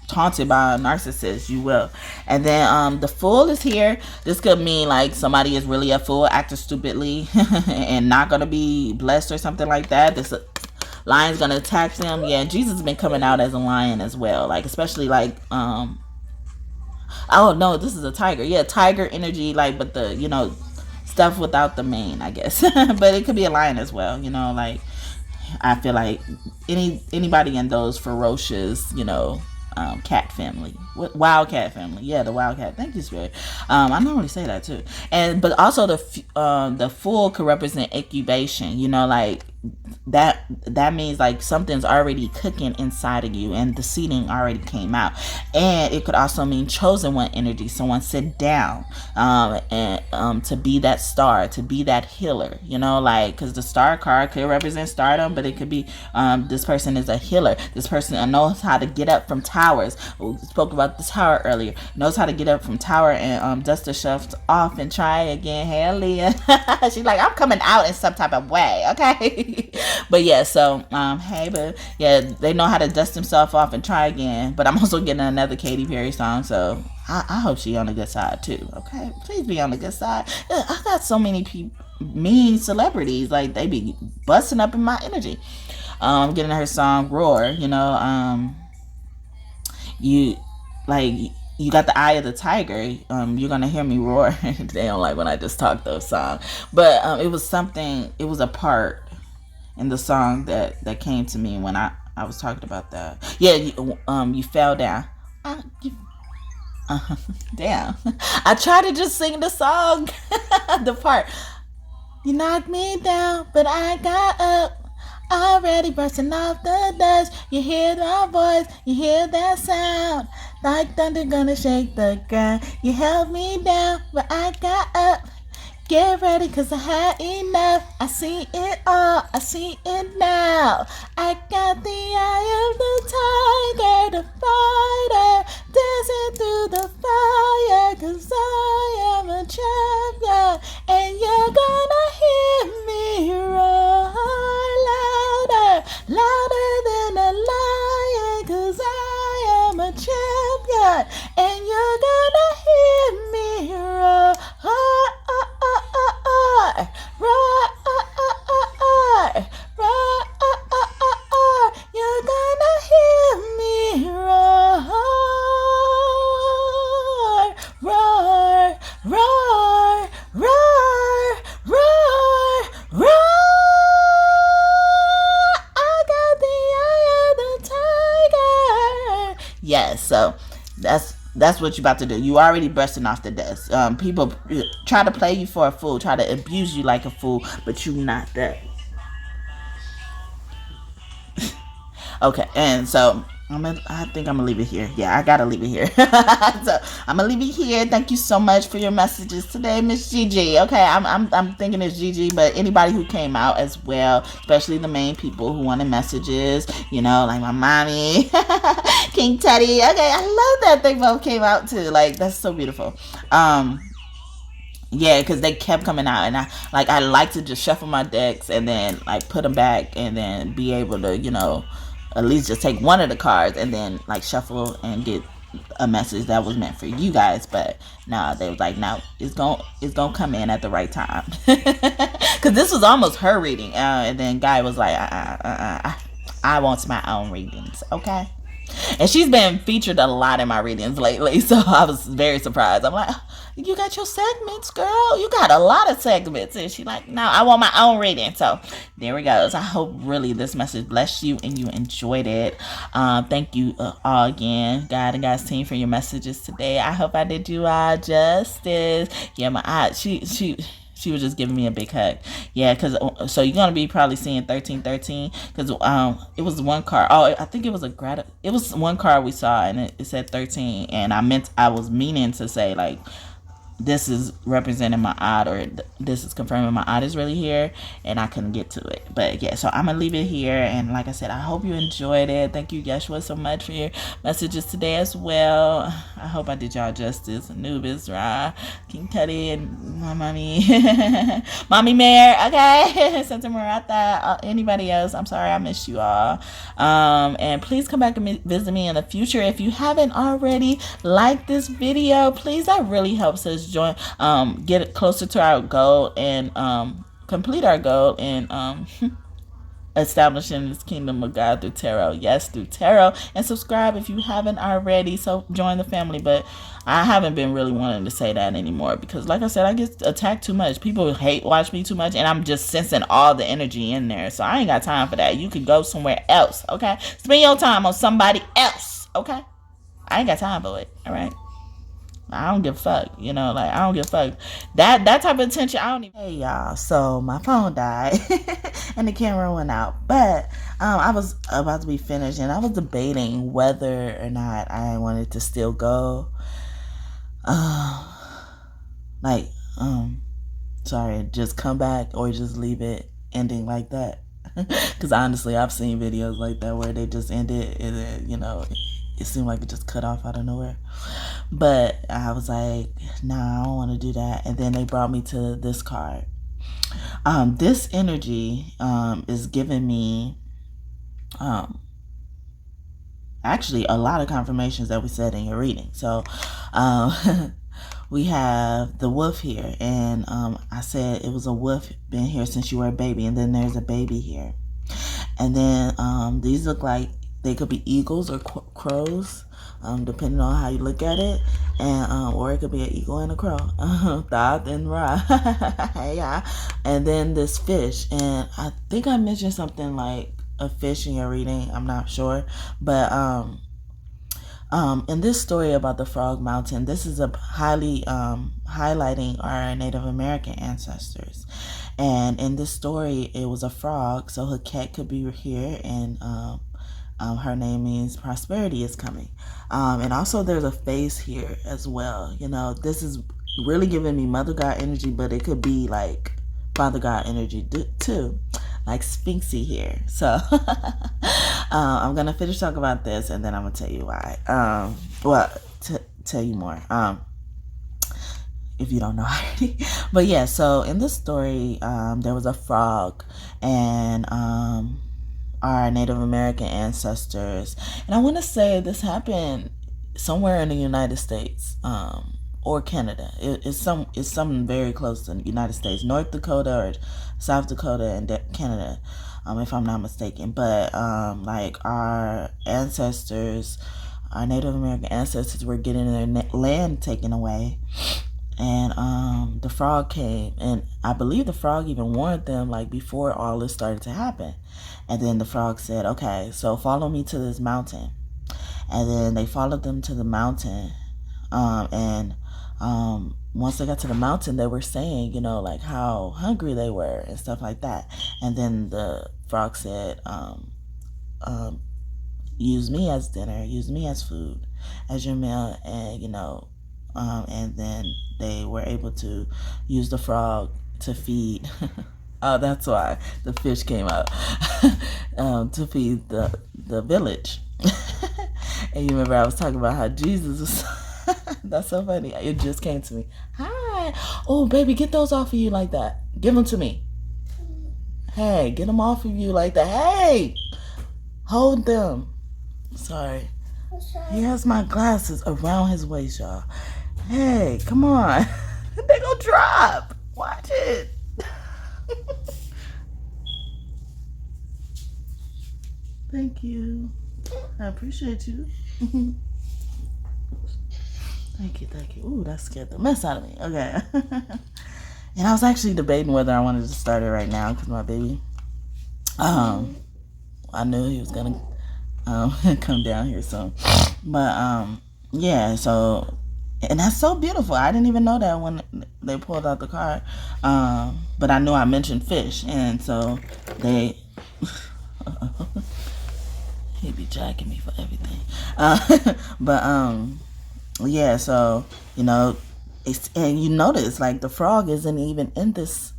taunted by a narcissist, you will. And then the Fool is here. This could mean like somebody is really a fool, acting stupidly and not gonna be blessed or something like that. This lion's gonna attack them. Yeah, Jesus has been coming out as a lion as well, like especially like oh no, this is a tiger. Yeah, tiger energy, like, but the, you know, stuff without the mane, I guess. But it could be a lion as well, you know, like I feel like anybody in those ferocious, you know, cat family, wildcat family. Yeah, the wildcat. Thank you, Spirit. I normally say that too. And but also the Fool could represent incubation, you know, like that means like something's already cooking inside of you and the seeding already came out. And it could also mean chosen one energy, someone sit down and to be that star, to be that healer, you know, like, because the star card could represent stardom, but it could be this person is a healer. This person knows how to get up from towers. We spoke about the tower earlier. Knows how to get up from tower and dust herself off and try again. Hey, Aaliyah. She's like, I'm coming out in some type of way, okay? But yeah, so hey, but yeah, they know how to dust themselves off and try again. But I'm also getting another Katy Perry song, so I hope she on the good side too. Okay, please be on the good side. I got so many mean celebrities, like they be busting up in my energy. Getting her song Roar, you know, you like. You got the Eye of the Tiger. You're gonna hear me roar. They don't like when I just talk those songs, but it was something. It was a part in the song that came to me when I was talking about that. Yeah, you fell down. Damn. I tried to just sing the song, the part. You knocked me down, but I got up. Already bursting off the dust. You hear my voice, you hear that sound. Like thunder gonna shake the ground. You held me down, but I got up. Get ready, cause I had enough. I see it all, I see it now. I got the eye of the tiger, the fighter, dancing through the fire, cause I am a champion, and you're gonna hear me roar louder, louder than a lion, cause I am a champion, and you're gonna hear me roar. You're gonna hear me roar, roar, roar, roar, roar, roar. I got the eye of the tiger. Yes, so that's what you're about to do. You already bursting off the dust. People try to play you for a fool, try to abuse you like a fool, but you not that. Okay, and so I think I'm gonna leave it here. Yeah, I gotta leave it here. So I'm gonna leave it here. Thank you so much for your messages today, Miss Gigi. Okay, I'm thinking it's Gigi, but anybody who came out as well, especially the main people who wanted messages, you know, like my mommy, King Teddy. Okay, I love that they both came out too. Like, that's so beautiful. Yeah, because they kept coming out, and I like to just shuffle my decks and then like put them back and then be able to, you know, at least just take one of the cards and then like shuffle and get a message that was meant for you guys. But nah, they was like, no, it's gonna come in at the right time. Because this was almost her reading, and then Guy was like, I want my own readings, okay? And she's been featured a lot in my readings lately, so I was very surprised. I'm like, you got your segments, girl. You got a lot of segments. And she's like, no, I want my own reading. So there we go. So I hope really this message blessed you and you enjoyed it. Thank you all again, God and God's team, for your messages today. I hope I did you all justice. Yeah, my eye, she was just giving me a big hug. Yeah, because so you're gonna be probably seeing 1313 because it was one card. Oh, I think it was it was one card we saw and it said 13, and I was meaning to say like, this is representing my odd, or this is confirming my odd is really here, and I couldn't get to it. But yeah, so I'm gonna leave it here, and like I said, I hope you enjoyed it. Thank you, Yeshua, so much for your messages today as well. I hope I did y'all justice. Anubis, Ra, King Teddy, and my mommy Mommy Mare, okay. Santa Marata, anybody else, I'm sorry I missed you all. And please come back and visit me in the future. If you haven't already, like this video, please. That really helps us get closer to our goal and complete our goal in establishing this kingdom of God through tarot. Yes, through tarot. And subscribe if you haven't already. So join the family. But I haven't been really wanting to say that anymore because, like I said, I get attacked too much. People watch me too much, and I'm just sensing all the energy in there. So I ain't got time for that. You could go somewhere else, okay? Spend your time on somebody else, okay? I ain't got time for it, all right? I don't give a fuck, you know, like, I don't give a fuck. That type of attention, I don't even. Hey, y'all, so my phone died and the camera went out, but I was about to be finished, and I was debating whether or not I wanted to still go. Sorry, just come back or just leave it ending like that. Because honestly, I've seen videos like that where they just end it and then, you know, it seemed like it just cut off out of nowhere. But I was like, nah, I don't want to do that. And then they brought me to this card. This energy is giving me actually a lot of confirmations that we said in your reading. So we have the wolf here, and I said it was a wolf been here since you were a baby, and then there's a baby here. And then these look like they could be eagles or crows, depending on how you look at it, and or it could be an eagle and a crow. Thoth and Ra. Yeah. And then this fish, and I think I mentioned something like a fish in your reading. I'm not sure, but in this story about the Frog Mountain, this is a highly highlighting our Native American ancestors. And in this story, it was a frog, so her cat could be here, and her name means prosperity is coming. And also there's a face here as well. You know, this is really giving me Mother God energy, but it could be like Father God energy too, like Sphinxie here. So I'm gonna finish talking about this, and then I'm gonna tell you why. Tell you more. If you don't know already. But yeah, so in this story, there was a frog, and our Native American ancestors, and I want to say this happened somewhere in the United States, or Canada. It's something very close to the United States, North Dakota or South Dakota and Canada, if I'm not mistaken. But like our ancestors, our Native American ancestors were getting their land taken away. And the frog came, and I believe the frog even warned them, like, before all this started to happen. And then the frog said, okay, so follow me to this mountain. And then they followed them to the mountain. And once they got to the mountain, they were saying, you know, like how hungry they were and stuff like that. And then the frog said, use me as dinner, use me as food, as your meal, and, you know, and then they were able to use the frog to feed. Oh, that's why the fish came out. To feed the village. And you remember I was talking about how Jesus was. That's so funny. It just came to me. Hi. Oh, baby, get those off of you like that. Give them to me. Hey, get them off of you like that. Hey, hold them. Sorry. He has my glasses around his waist, y'all. Hey, come on. They gonna drop. Watch it. Thank you. I appreciate you. Thank you. Ooh, that scared the mess out of me. Okay. And I was actually debating whether I wanted to start it right now because my baby, I knew he was gonna come down here soon. But yeah, so, and that's so beautiful. I didn't even know that when they pulled out the card. But I knew I mentioned fish, and so they he'd be jacking me for everything. But yeah, so, you know, and you notice, like, the frog isn't even in this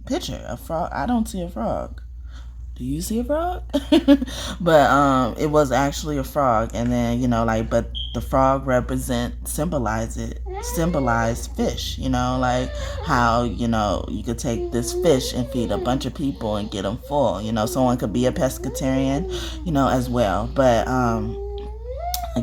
picture. A frog, I don't see a frog. Do you see a frog? But it was actually a frog. And then, you know, like, but the frog symbolized fish, you know, like how, you know, you could take this fish and feed a bunch of people and get them full. You know, someone could be a pescatarian, you know, as well. But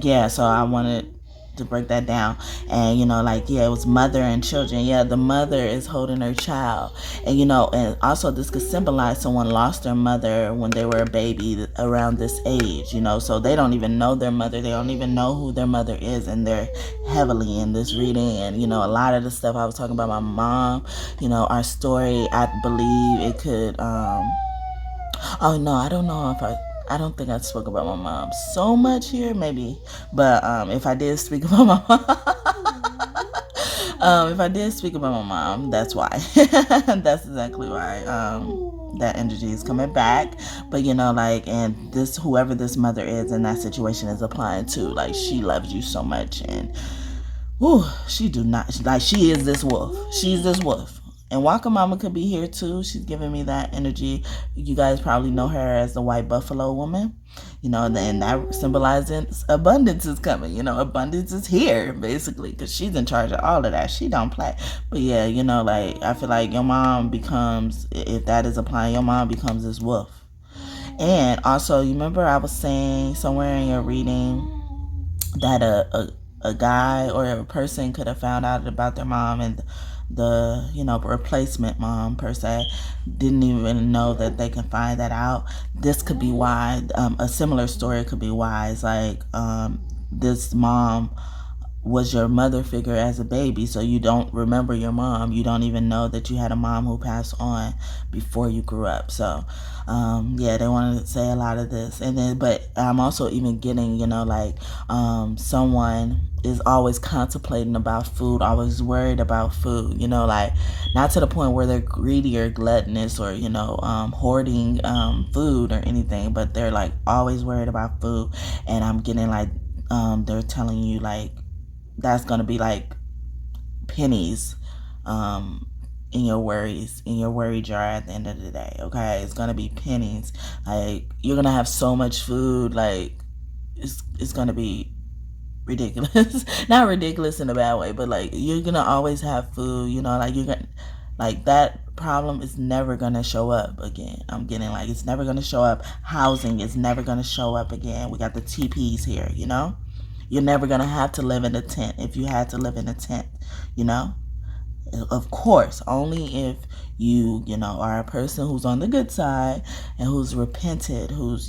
yeah, so I wanted to break that down. And, you know, like, yeah, it was mother and children. Yeah, the mother is holding her child. And, you know, and also this could symbolize someone lost their mother when they were a baby around this age, you know, so they don't even know their mother. They don't even know who their mother is, and they're heavily in this reading. And, you know, a lot of the stuff I was talking about my mom, you know, our story, I believe it could, oh no, I don't know if I don't think I spoke about my mom so much here, maybe. But if I did speak about my mom, that's why. That's exactly why. That energy is coming back. But, you know, like, and this, whoever this mother is in that situation is applying to, like, she loves you so much, and she is this wolf. She's this wolf. And Waka Mama could be here too. She's giving me that energy. You guys probably know her as the white buffalo woman. You know, and that symbolizes abundance is coming. You know, abundance is here, basically, because she's in charge of all of that. She don't play. But yeah, you know, like, I feel like your mom becomes, if that is applying, your mom becomes this wolf. And also, you remember I was saying somewhere in your reading that a guy or a person could have found out about their mom, and the, you know, replacement mom per se didn't even know that they can find that out. This could be why. A similar story could be why. It's like this mom was your mother figure as a baby, so you don't remember your mom. You don't even know that you had a mom who passed on before you grew up. So yeah, they want to say a lot of this. And then, but I'm also even getting, like someone is always contemplating about food, always worried about food, like not to the point where they're greedy or gluttonous or hoarding food or anything, but they're like always worried about food. And I'm getting like they're telling you like that's gonna be like pennies in your worry jar at the end of the day. Okay, it's gonna be pennies. Like you're gonna have so much food, like it's gonna be ridiculous. Not ridiculous in a bad way, but like you're gonna always have food, like you're gonna, like that problem is never gonna show up again. I'm getting like it's never gonna show up. Housing is never gonna show up again. We got the TPs here, You're never gonna have to live in a tent if you had to live in a tent, Of course, only if you, are a person who's on the good side and who's repented, who's,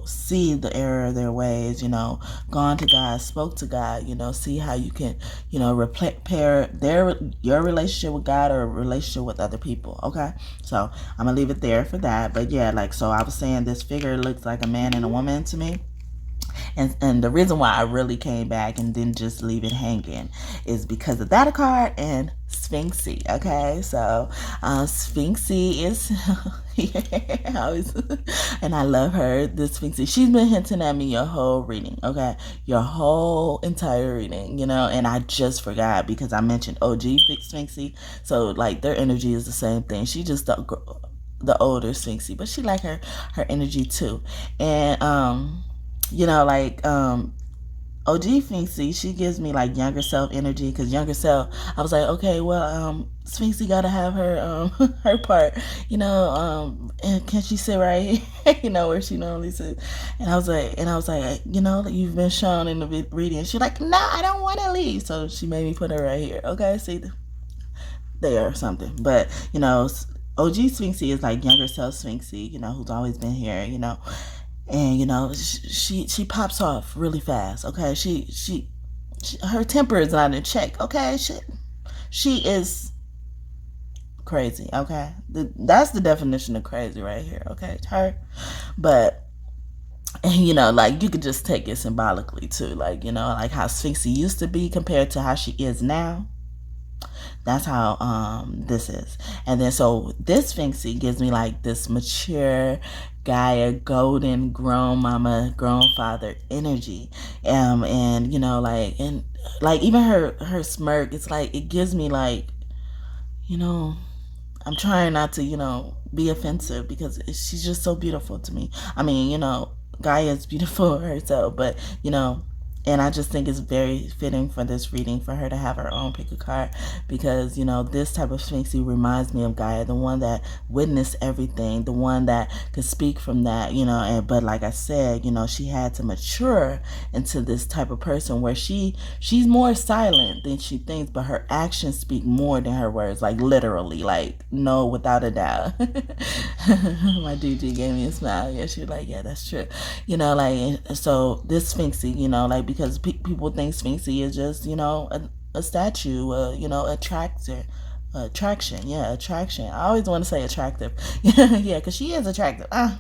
see the error of their ways, gone to God, spoke to God, see how you can, repair your relationship with God or a relationship with other people. Okay. So I'm gonna leave it there for that. But yeah, like, so I was saying this figure looks like a man and a woman to me. And the reason why I really came back and didn't just leave it hanging is because of that card and Sphinxie. Okay, so Sphinxie is and I love her. This Sphinxie, she's been hinting at me your whole reading. Okay, your whole entire reading. And I just forgot because I mentioned OG Sphinxie. So like their energy is the same thing. She just the older Sphinxie, but she like her energy too. And OG Sphinxie, she gives me like younger self energy, because younger self, I was like, okay, well, Sphinxie gotta have her her part, and can she sit right here, where she normally sits? And I was like, you've been shown in the reading. She's like, no, I don't want to leave. So she made me put her right here. Okay, see, there or something. But OG Sphinxie is like younger self Sphinxie, who's always been here, and she pops off really fast. Okay, she her temper is not in check. Okay, she is crazy. Okay, that's the definition of crazy right here. Okay, her. But like you could just take it symbolically too, like like how Sphinxie used to be compared to how she is now. That's how this is. And then so this Sphinxie gives me like this mature Gaia, golden, grown mama, grown father energy. And and like even her smirk, it's like it gives me like, I'm trying not to, be offensive because she's just so beautiful to me. I mean, Gaia is beautiful herself, but and I just think it's very fitting for this reading for her to have her own pick a card, because this type of Sphinxie reminds me of Gaia, the one that witnessed everything, the one that could speak from that, but like I said, she had to mature into this type of person where she's more silent than she thinks, but her actions speak more than her words, like literally, like no, without a doubt. My Gigi gave me a smile. Yeah, she was like, yeah, that's true. Like, so this Sphinxie, like, because people think Sphinxie is just, a statue, attraction. Yeah, attraction. I always want to say attractive. Yeah, because she is attractive. I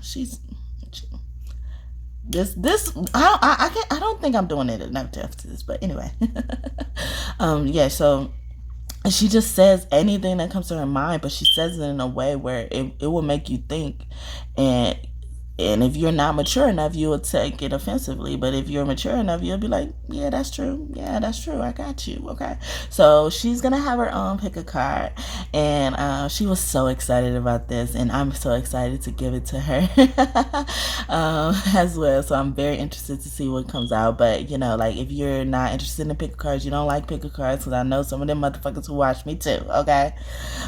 don't think I'm doing it enough justice, but anyway. Yeah, so she just says anything that comes to her mind, but she says it in a way where it will make you think. And if you're not mature enough, you will take it offensively. But if you're mature enough, you'll be like, yeah, that's true. Yeah, that's true. I got you. Okay. So she's going to have her own pick a card. And she was so excited about this. And I'm so excited to give it to her as well. So I'm very interested to see what comes out. But, like if you're not interested in pick a cards, you don't like pick a cards, because I know some of them motherfuckers who watch me too. Okay.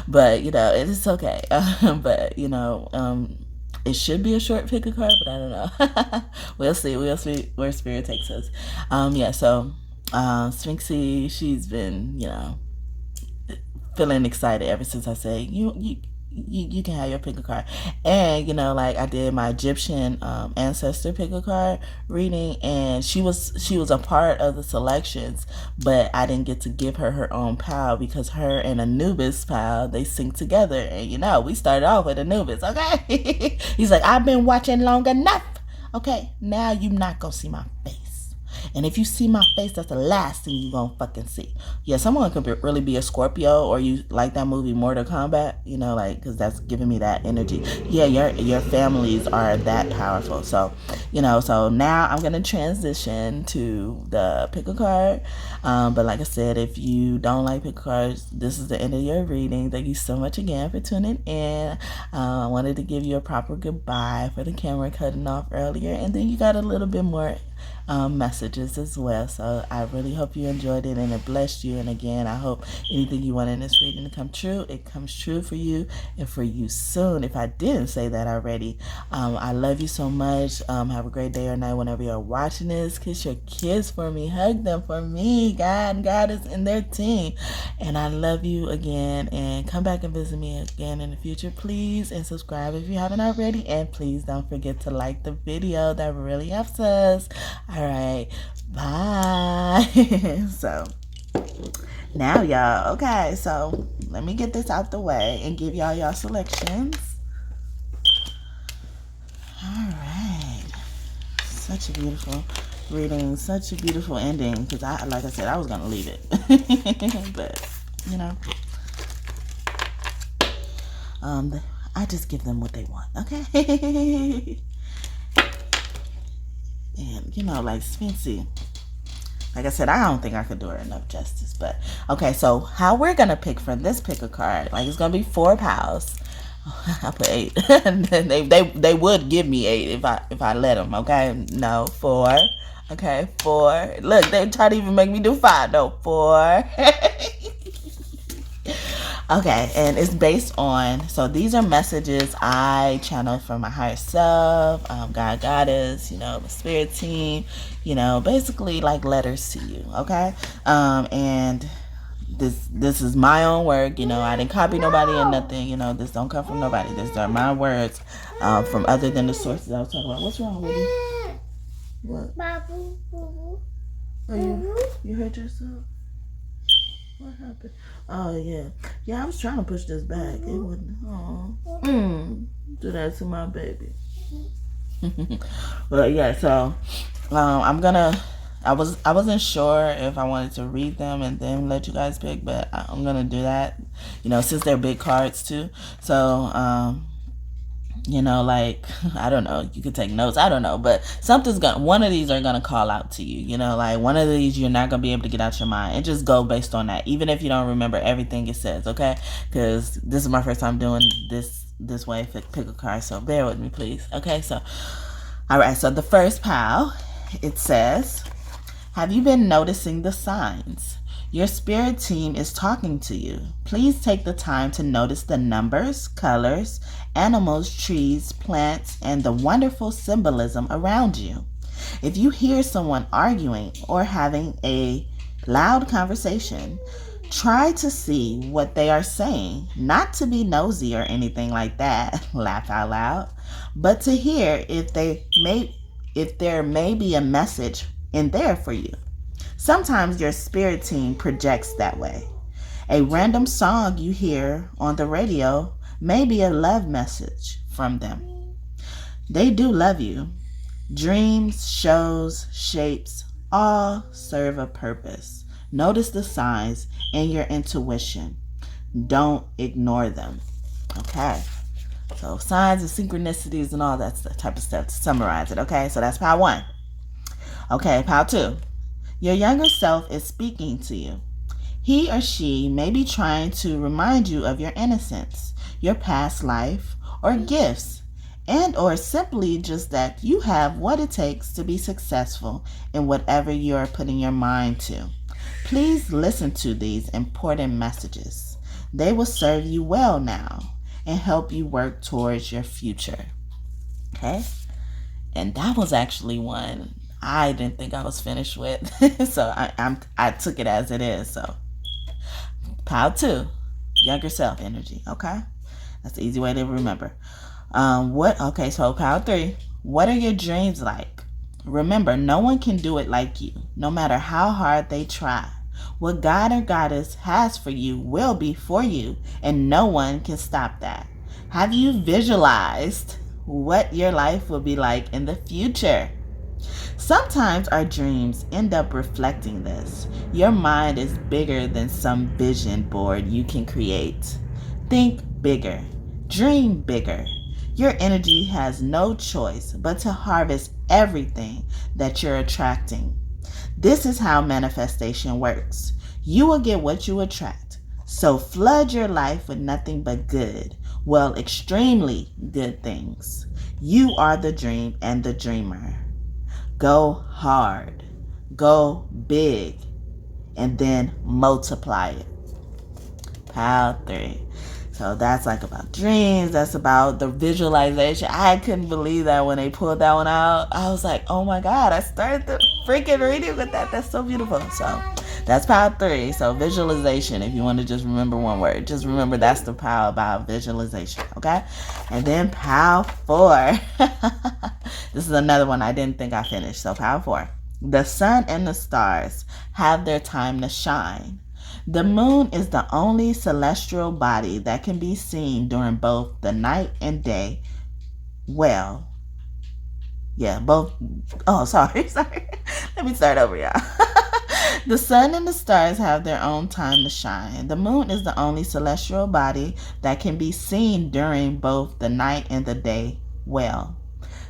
But, it's okay. But, it should be a short pick a card, but I don't know. We'll see where spirit takes us. Yeah, so Sphinxie, she's been, feeling excited ever since I say, you can have your pick a card. And you know, like I did my Egyptian ancestor pick a card reading, and she was a part of the selections, but I didn't get to give her own pal because her and Anubis pal, they sync together. And you know, we started off with Anubis. Okay. He's like, I've been watching long enough. Okay, now you not gonna see my face. And if you see my face, that's the last thing you gonna fucking see. Yeah, someone could really be a Scorpio, or you like that movie Mortal Kombat, you know, like, because that's giving me that energy. Yeah, your families are that powerful. So, you know, so now I'm gonna transition to the pick a card. But like I said, if you don't like pick a cards, this is the end of your reading. Thank you so much again for tuning in. I wanted to give you a proper goodbye for the camera cutting off earlier, and then you got a little bit more messages as well. So I really hope you enjoyed it and it blessed you. And again, I hope anything you want in this reading to come true, it comes true for you and for you soon. If I didn't say that already, I love you so much. Have a great day or night whenever you're watching this. Kiss your kids for me, hug them for me. God is in their team, and I love you again. And come back and visit me again in the future, please, and subscribe if you haven't already. And please don't forget to like the video. That really helps us. All right, bye. So now y'all, okay, so let me get this out the way and give y'all selections. All right, such a beautiful reading, such a beautiful ending, because like I said, I was gonna leave it. But you know, I just give them what they want, okay? And you know, like Sphinxie, like I said, I don't think I could do her enough justice. But okay, so how we're gonna pick from this pick a card, like it's gonna be 4 pals. I put 8. they would give me 8 if I let them. Okay, no, 4. Okay, 4. Look, they try to even make me do 5. No, 4. Okay, and it's based on, so these are messages I channeled from my higher self, God, Goddess, you know, the spirit team, you know, basically like letters to you, okay? And this is my own work, you know, I didn't copy nobody or nothing, you know, this don't come from nobody. These are my words from other than the sources I was talking about. What's wrong with you? What? Oh, you hurt yourself? What happened? Oh, yeah, I was trying to push this back. It wouldn't. Oh, do that to my baby. But yeah, so I wasn't sure if I wanted to read them and then let you guys pick, but I'm gonna do that, you know, since they're big cards too. So you know, like, I don't know, you could take notes, I don't know, but one of these are gonna call out to you, you know, like one of these you're not gonna be able to get out your mind, and just go based on that, even if you don't remember everything it says, okay? Because this is my first time doing this way, pick a card, so bear with me, please. Okay, so all right, so the first pile, it says, have you been noticing the signs? Your spirit team is talking to you. Please take the time to notice the numbers, colors, animals, trees, plants, and the wonderful symbolism around you. If you hear someone arguing or having a loud conversation, try to see what they are saying, not to be nosy or anything like that, laugh out loud, but to hear if there may be a message in there for you. Sometimes your spirit team projects that way. A random song you hear on the radio may be a love message from them. They do love you. Dreams, shows, shapes, all serve a purpose. Notice the signs and your intuition. Don't ignore them. Okay. So signs and synchronicities and all that type of stuff to summarize it. Okay. So that's pile 1. Okay. Pile 2. Your younger self is speaking to you. He or she may be trying to remind you of your innocence, your past life, or gifts, and or simply just that you have what it takes to be successful in whatever you are putting your mind to. Please listen to these important messages. They will serve you well now and help you work towards your future. Okay? And that was actually one I didn't think I was finished with. So I took it as it is. So pile 2, younger self energy. Okay. That's the easy way to remember. So pile 3. What are your dreams like? Remember, no one can do it like you, no matter how hard they try. What God or Goddess has for you will be for you, and no one can stop that. Have you visualized what your life will be like in the future? Sometimes our dreams end up reflecting this. Your mind is bigger than some vision board you can create. Think bigger. Dream bigger. Your energy has no choice but to harvest everything that you're attracting. This is how manifestation works. You will get what you attract. So flood your life with nothing but good, well, extremely good things. You are the dream and the dreamer. Go hard, go big, and then multiply it. Pile 3. So that's like about dreams. That's about the visualization. I couldn't believe that when they pulled that one out. I was like, oh my God, I started the freaking reading with that. That's so beautiful. So that's pile 3. So visualization, if you want to just remember one word, just remember that's the pile about visualization, okay? And then pile 4. This is another one I didn't think I finished. So pile 4. The sun and the stars have their time to shine. The moon is the only celestial body that can be seen during both the night and day. Well, yeah, both. Oh, sorry. Let me start over, y'all. The sun and the stars have their own time to shine. The moon is the only celestial body that can be seen during both the night and the day. Well,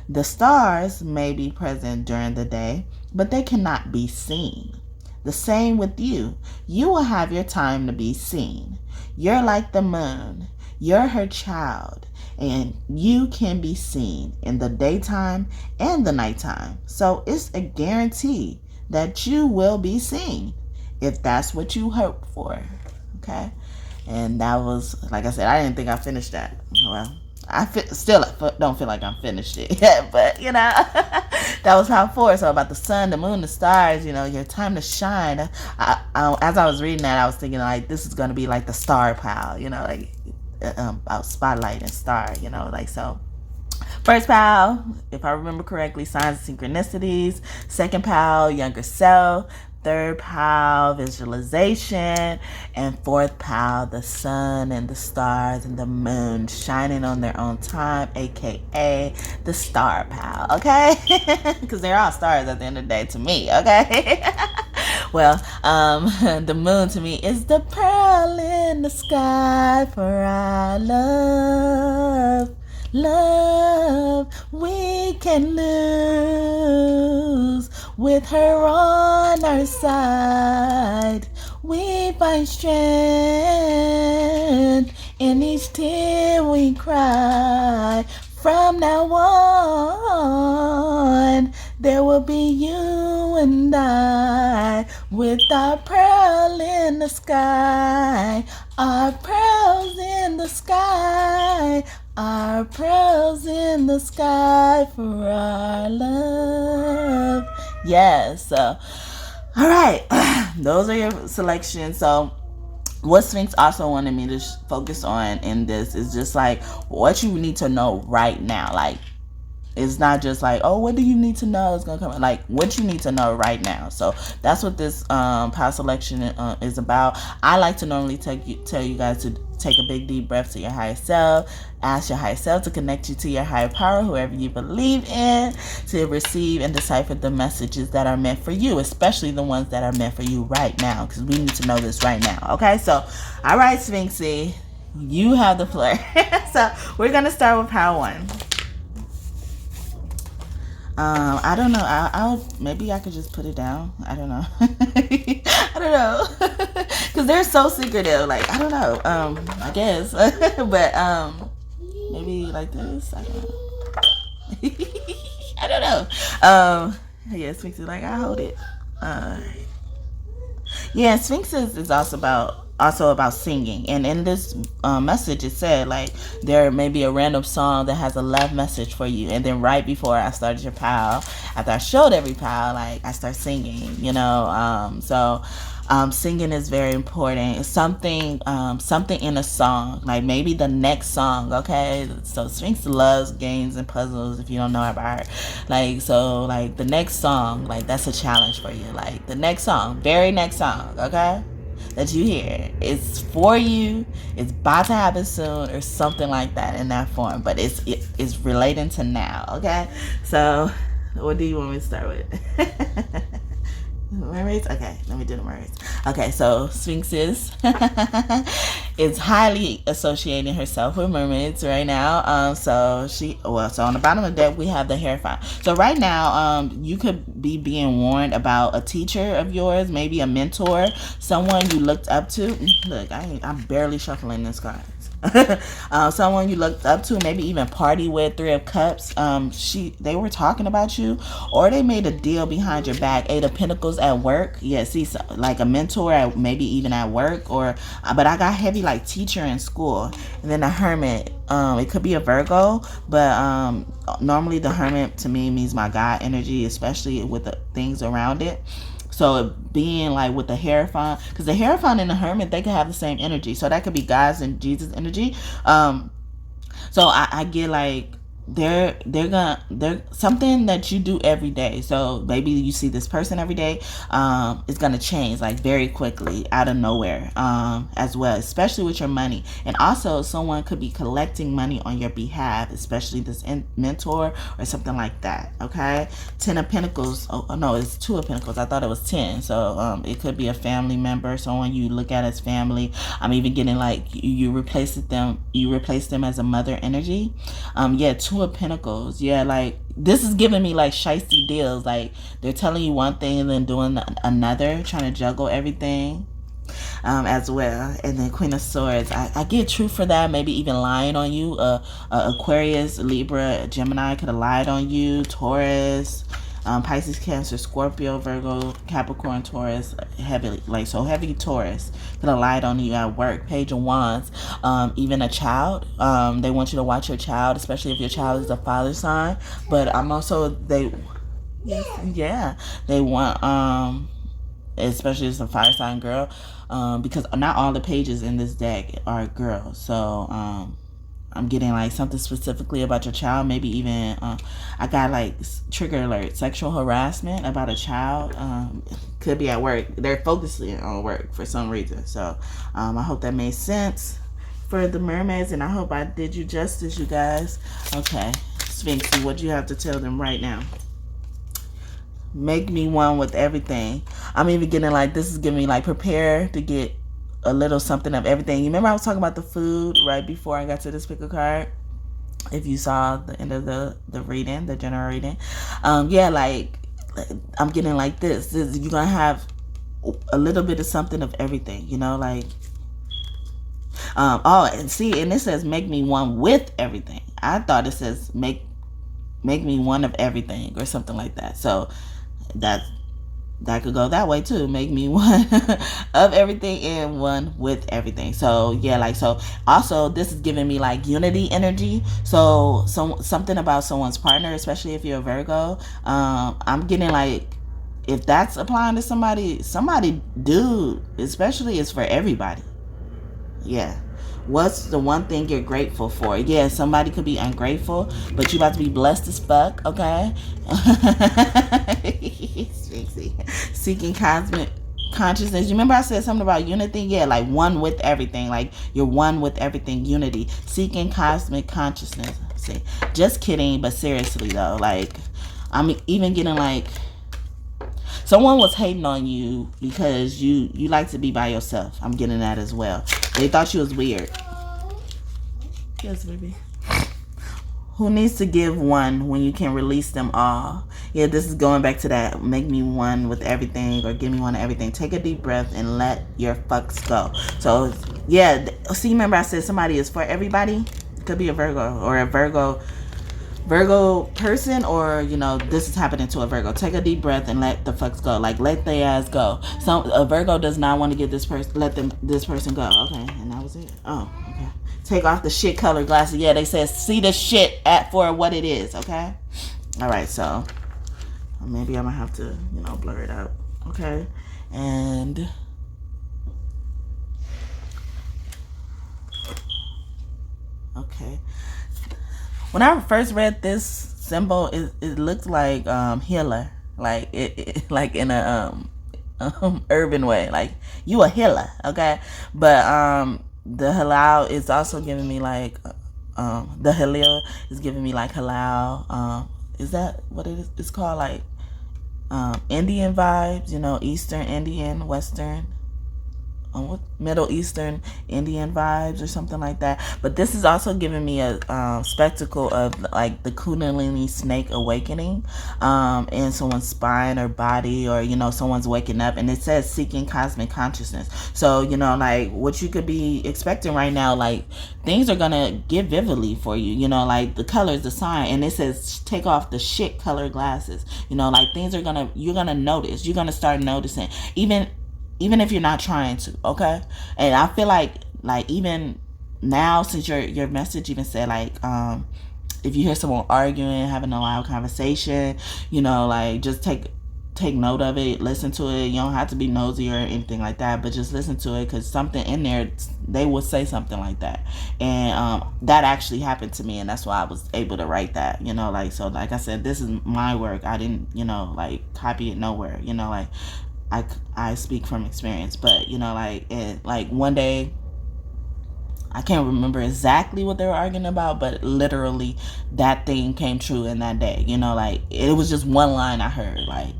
the stars may be present during the day, but they cannot be seen. The same with you. You will have your time to be seen. You're like the moon. You're her child, and you can be seen in the daytime and the nighttime. So it's a guarantee that you will be seen if that's what you hope for. Okay? And that was, like I said, I didn't think I finished that. Well, still don't feel like I'm finished it yet, but that was pile 4. So about the sun, the moon, the stars, your time to shine. As I was reading that, I was thinking like this is going to be like the star pile, about spotlight and star, so. First pile, if I remember correctly, signs and synchronicities. Second pile, younger self. Third pile, visualization. And fourth pile, the sun and the stars and the moon shining on their own time, aka the star pile, okay? Because they're all stars at the end of the day to me, okay? Well, the moon to me is the pearl in the sky for our love. Love we can lose with her on our side. We find strength in each tear we cry. From now on, there will be you and I with our pearl in the sky. Our pearls in the sky. Our pearls in the sky for our love. Yes. So, all right. Those are your selections. So, what Sphinx also wanted me to focus on in this is just like what you need to know right now. Like, it's not just like, oh, what do you need to know is going to come. Like, what you need to know right now. So that's what this power selection is about. I like to normally tell you guys to take a big deep breath to your higher self. Ask your higher self to connect you to your higher power, whoever you believe in, to receive and decipher the messages that are meant for you, especially the ones that are meant for you right now, because we need to know this right now. Okay, so all right, Sphinxie, you have the floor. So we're going to start with power 1. I don't know. I'll maybe I could just put it down. I don't know. I don't know, because they're so secretive. Like, I don't know. I guess, but maybe like this. I don't know. I don't know. Yeah, Sphinx is like, I hold it. Yeah, Sphinx is also about singing, and in this message it said like there may be a random song that has a love message for you, and then right before I started your pile, after I showed every pile, like I start singing, Singing is very important. Something in a song, like maybe the next song. Okay, so Sphinx loves games and puzzles. If you don't know about her, like so, like the next song, like that's a challenge for you. Like the next song, very next song. Okay, that you hear, it's for you. It's about to happen soon, or something like that in that form. But it's relating to now. Okay, so what do you want me to start with? Mermaids? Okay, let me do the mermaids. Okay, so Sphinx is highly associating herself with mermaids right now. So on the bottom of the deck we have the Hierophant. So right now, you could be being warned about a teacher of yours, maybe a mentor, someone you looked up to. Look, I'm barely shuffling this card. Someone you looked up to, maybe even party with. Three of Cups. They were talking about you, or they made a deal behind your back. Eight of Pentacles at work. Yeah, see, so, like a mentor, maybe even at work, but I got heavy like teacher in school. And then the Hermit. It could be a Virgo, but normally the Hermit to me means my God energy, especially with the things around it. So being like with the Hierophant, because the Hierophant and the Hermit, they can have the same energy. So that could be God's and Jesus energy. So I get like they're something that you do every day. So maybe you see this person every day. It's gonna change like very quickly out of nowhere. As well, especially with your money. And also someone could be collecting money on your behalf, especially this mentor or something like that. Okay, 10 of Pentacles. Oh no, it's 2 of Pentacles. I thought it was 10. So it could be a family member, someone you look at as family. I'm even getting like you replace them as a mother energy. Yeah, 2 of Pentacles. Yeah, like this is giving me like shysty deals. Like they're telling you one thing and then doing another, trying to juggle everything as well. And then Queen of Swords. I get truth for that. Maybe even lying on you. Aquarius, Libra, Gemini could have lied on you. Taurus, Pisces, Cancer, Scorpio, Virgo, Capricorn, Taurus, heavy Taurus could have lied on you at work. Page of Wands, even a child. They want you to watch your child, especially if your child is a father sign. But I'm also they want especially as a fire sign girl, because not all the pages in this deck are girls. So I'm getting like something specifically about your child. Maybe even I got like trigger alert, sexual harassment about a child. Could be at work. They're focusing on work for some reason. So I hope that made sense for the mermaids, and I hope I did you justice, you guys. Okay, Sphinxie, what do you have to tell them right now? Make me one with everything. I'm even getting like, this is giving me like, prepare to get a little something of everything. You remember I was talking about the food right before I got to this pick a card? If you saw the end of the reading, the general reading. Yeah, like I'm getting like this. You're gonna have a little bit of something of everything, you know, like and it says make me one with everything. I thought it says make me one of everything or something like that. So that could go that way too. Make me one of everything and one with everything. So yeah, like, so also this is giving me like unity energy. So something about someone's partner, especially if you're a Virgo. I'm getting like, if that's applying to somebody, dude, especially, is for everybody. Yeah. What's the one thing you're grateful for? Yeah, somebody could be ungrateful, but you about to be blessed as fuck, okay? Seeking cosmic consciousness. You remember I said something about unity? Yeah, like one with everything. Like you're one with everything. Unity. Seeking cosmic consciousness. See, just kidding, but seriously though, like I'm even getting like someone was hating on you because you like to be by yourself. I'm getting that as well. They thought you was weird. Yes, baby. Who needs to give one when you can release them all? Yeah, this is going back to that. Make me one with everything, or give me one of everything. Take a deep breath and let your fucks go. So, yeah. See, remember I said somebody is for everybody? It could be a Virgo or a Virgo person, or you know, this is happening to a Virgo. Take a deep breath and let the fucks go. Like let their ass go. A Virgo does not want to get this person, this person go. Okay, and that was it. Oh, okay. Take off the shit colored glasses. Yeah, they said see the shit for what it is. Okay. All right, so maybe I'm gonna have to, you know, blur it out. Okay, and Okay. When I first read this symbol, it looked like healer, like like in a urban way, like you a healer, okay? But the halal is also giving me like the halil is giving me like halal. Is that what it is? It's called like Indian vibes, you know, Eastern Indian, Western, Middle Eastern Indian vibes or something like that. But this is also giving me a spectacle of like the Kundalini snake awakening in someone's spine or body, or you know, someone's waking up, and it says seeking cosmic consciousness. So you know, like what you could be expecting right now, like things are gonna get vividly for you, you know, like the colors, the sign, and it says take off the shit color glasses, you know, like things are gonna, you're gonna notice, you're gonna start noticing, even if you're not trying to, okay? And I feel like even now, since your message even said like if you hear someone arguing, having a loud conversation, you know, like just take note of it, listen to it. You don't have to be nosy or anything like that, but just listen to it, because something in there, they will say something like that. And that actually happened to me, and that's why I was able to write that, you know, like, so like I said, this is my work. I didn't, you know, like copy it nowhere, you know, like I speak from experience. But you know, like one day, I can't remember exactly what they were arguing about, but literally that thing came true in that day, you know, like it was just one line I heard, like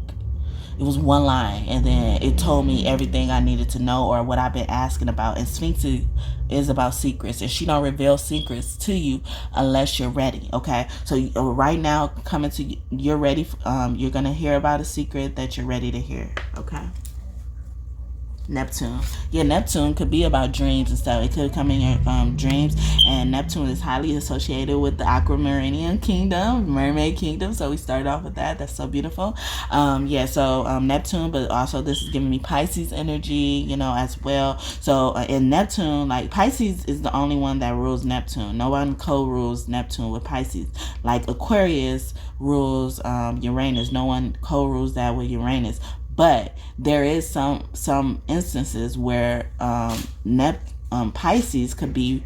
it was one line, and then it told me everything I needed to know, or what I've been asking about. And Sphinxie is about secrets, and she don't reveal secrets to you unless you're ready, okay? So right now, coming to you, you're ready. You're gonna hear about a secret that you're ready to hear, okay? Neptune. Yeah, Neptune could be about dreams and stuff. It could come in your dreams. And Neptune is highly associated with the Aquamarine Kingdom, Mermaid Kingdom. So we started off with that. That's so beautiful. Yeah, so Neptune, but also this is giving me Pisces energy, you know, as well. So in Neptune, like Pisces is the only one that rules Neptune. No one co-rules Neptune with Pisces. Like Aquarius rules Uranus. No one co-rules that with Uranus. But there is some instances where Pisces could be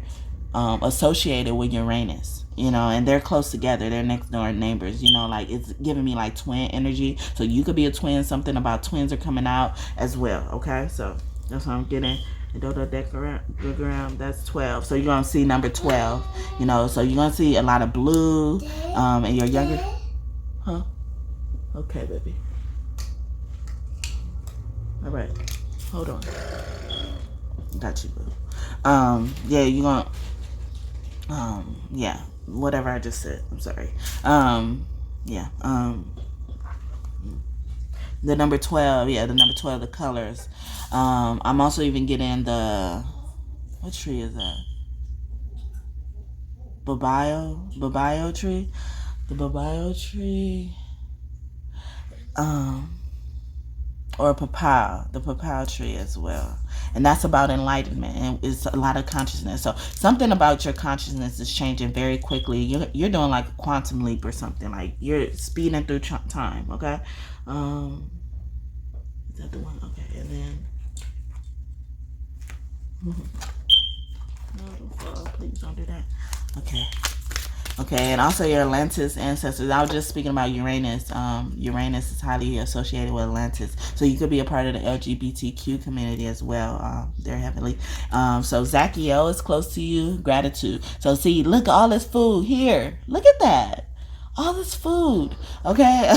associated with Uranus, you know, and they're close together. They're next door neighbors, you know, like it's giving me like twin energy. So you could be a twin. Something about twins are coming out as well, okay? So that's what I'm getting. That's 12. So you're going to see number 12, you know, so you're going to see a lot of blue and you're younger. Huh? Okay, baby. All right, hold on. Got you, boo. Yeah, you gonna, yeah, whatever I just said. I'm sorry. Yeah. The number 12. Yeah, the number 12. The colors. I'm also even getting the, what tree is that? Babayo tree. The babayo tree. Or papaya, the papaya tree as well. And that's about enlightenment, and it's a lot of consciousness. So something about your consciousness is changing very quickly. You're doing like a quantum leap or something, like you're speeding through time, okay? Is that the one? Okay, and then no, don't fall, please don't do that. Okay, and also your Atlantis ancestors. I was just speaking about Uranus. Uranus is highly associated with Atlantis. So you could be a part of the LGBTQ community as well. They're heavily. So Zachiel is close to you. Gratitude. So see, look at all this food here. Look at that. All this food, okay?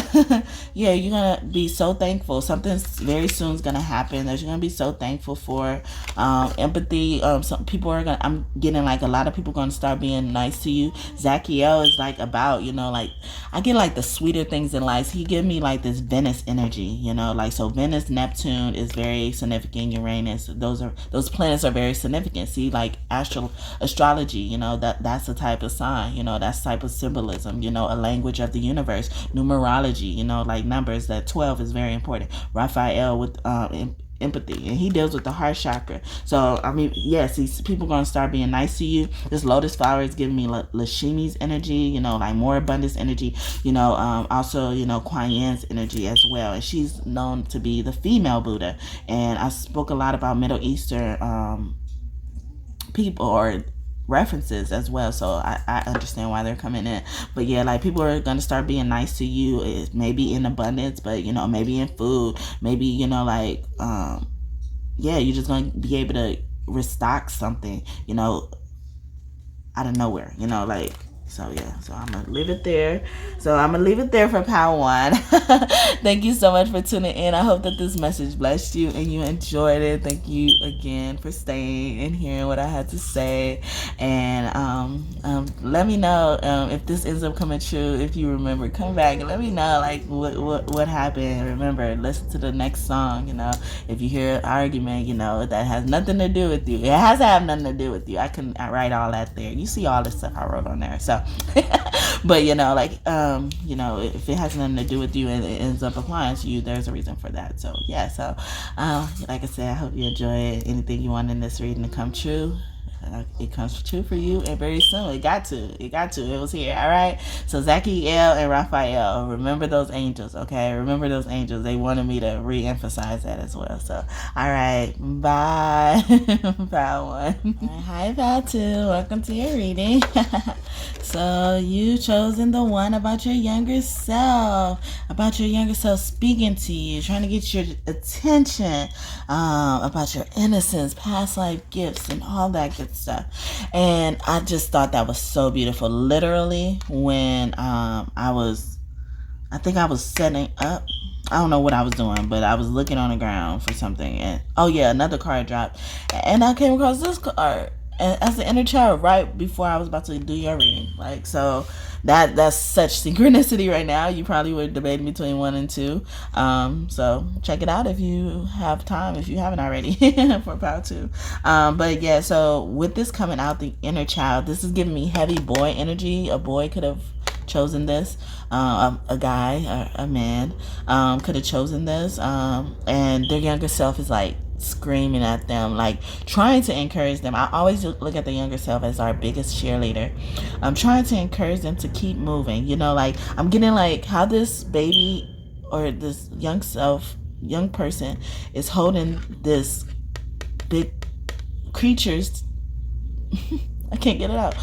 Yeah, you're gonna be so thankful. Something very soon is gonna happen that you're gonna be so thankful for. Empathy. Some people are gonna. I'm getting like a lot of people gonna start being nice to you. Zachiel is like about, you know, like I get like the sweeter things in life. He give me like this Venus energy, you know, like so Venus, Neptune is very significant. Uranus, those planets are very significant. See, like astrology, you know, that's a type of sign, you know, that's type of symbolism, you know, a language of the universe. Numerology, you know, like numbers, that 12 is very important. Raphael with empathy, and he deals with the heart chakra. So I mean, yes, these people are gonna start being nice to you. This lotus flower is giving me Lashmi's energy, you know, like more abundance energy, you know. Also, you know, Kuan Yin's energy as well, and she's known to be the female Buddha. And I spoke a lot about Middle Eastern people, or references as well, so I understand why they're coming in. But yeah, like people are gonna start being nice to you. It maybe in abundance, but you know, maybe in food, maybe, you know, like yeah, you're just gonna be able to restock something, you know, out of nowhere, you know, like. So yeah, so I'm gonna leave it there. For power one. Thank you so much for tuning in. I hope that this message blessed you and you enjoyed it. Thank you again for staying and hearing what I had to say. And let me know if this ends up coming true. If you remember, come back and let me know like what happened. Remember, listen to the next song. You know, if you hear an argument, you know that has nothing to do with you. It has to have nothing to do with you. I write all that there. You see all the stuff I wrote on there. So. But you know, like you know, if it has nothing to do with you and it ends up applying to you, there's a reason for that. So yeah, so like I said, I hope you enjoy it. Anything you want in this reading to come true, it comes true for you, and very soon. It was here. All right. So Zakiel and Raphael, remember those angels. Okay, remember those angels. They wanted me to re-emphasize that as well. So all right, bye. Pal 1. Hi Pal 2, welcome to your reading. So you chosen the one about your younger self, speaking to you, trying to get your attention, about your innocence, past life gifts, and all that good stuff. And I just thought that was so beautiful. Literally, when I think I was setting up. I don't know what I was doing, but I was looking on the ground for something, and oh yeah, another card dropped, and I came across this card. And as the inner child, right before I was about to do your reading, like, so that's such synchronicity right now. You probably would debate between 1 and 2. So check it out if you have time, if you haven't already, for power 2. But yeah, so with this coming out, the inner child, this is giving me heavy boy energy. A boy could have chosen this. A guy, a man, could have chosen this. And their younger self is like screaming at them, like trying to encourage them. I always look at the younger self as our biggest cheerleader. I'm trying to encourage them to keep moving. You know, like I'm getting like how this baby or this young person is holding this big creature's I can't get it out.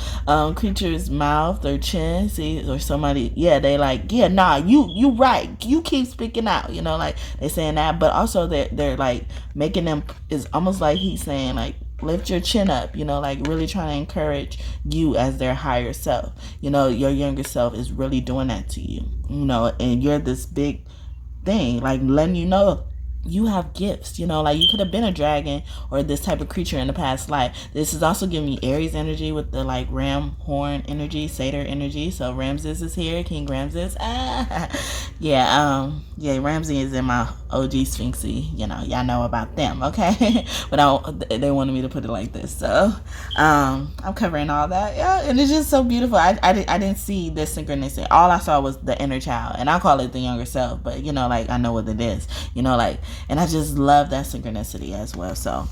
Creature's mouth or chin, see, or somebody, yeah, they like, yeah, nah, you right. You keep speaking out, you know, like they saying that, but also they're like making them, it's almost like he's saying like, lift your chin up, you know, like really trying to encourage you as their higher self. You know, your younger self is really doing that to you, you know, and you're this big thing, like letting you know you have gifts, you know, like you could have been a dragon or this type of creature in the past life. This is also giving me Aries energy with the like ram horn energy, satyr energy. So Ramses is here, King Ramses. Yeah, Ramsey is in my OG Sphinxie, you know, y'all know about them, okay? But they wanted me to put it like this, so I'm covering all that, yeah, and it's just so beautiful. I didn't see this synchronicity. All I saw was the inner child, and I call it the younger self, but you know, like I know what it is, you know, like, and I just love that synchronicity as well. So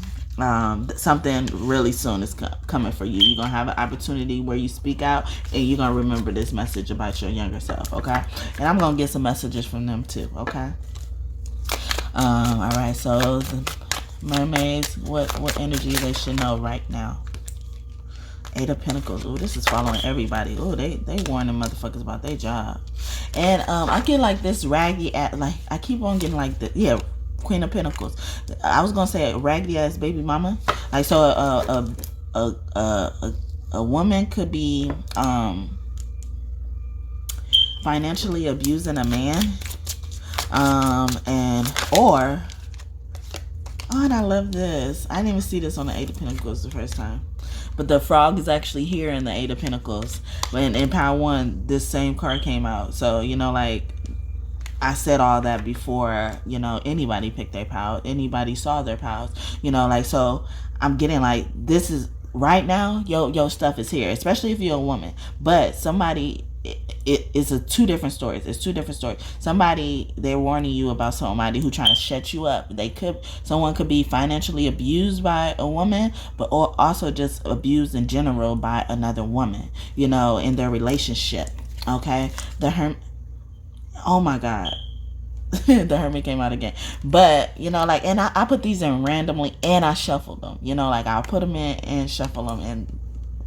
something really soon is coming for you. You're gonna have an opportunity where you speak out, and you're gonna remember this message about your younger self, okay? And I'm gonna get some messages from them too, okay? All right, so the mermaids, what energy they should know right now? 8 of Pentacles. Oh, this is following everybody. Oh, they warning motherfuckers about their job. And I get like this raggedy like I keep on getting like the, yeah, Queen of Pentacles. I was gonna say a raggedy ass baby mama. Like, so a woman could be financially abusing a man, and I love this. I didn't even see this on the 8 of Pentacles the first time. But the frog is actually here in the 8 of Pentacles. When in Power 1, this same card came out. So, you know, like, I said all that before, you know, anybody picked their power. Anybody saw their powers. You know, like, so I'm getting, like, this is, right now, your stuff is here. Especially if you're a woman. But somebody, it's two different stories. It's two different stories. Somebody, they're warning you about somebody who trying to shut you up. Someone could be financially abused by a woman, but or also just abused in general by another woman, you know, in their relationship. Okay, oh my God. The Hermit came out again. But, you know, like, and I put these in randomly, and I shuffled them, you know, like I'll put them in and shuffle them, and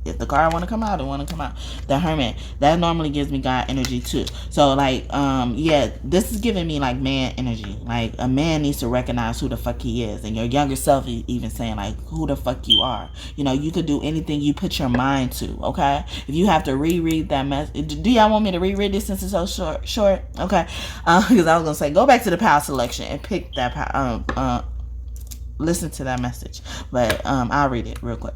if the card want to come out, it want to come out. The Hermit, that normally gives me God energy too. So like, yeah, this is giving me like man energy. Like a man needs to recognize who the fuck he is, and your younger self even saying like who the fuck you are. You know, you could do anything you put your mind to. Okay, if you have to reread that message, do y'all want me to reread this since it's so short? Okay, because I was gonna say go back to the power selection and pick that listen to that message, but I'll read it real quick.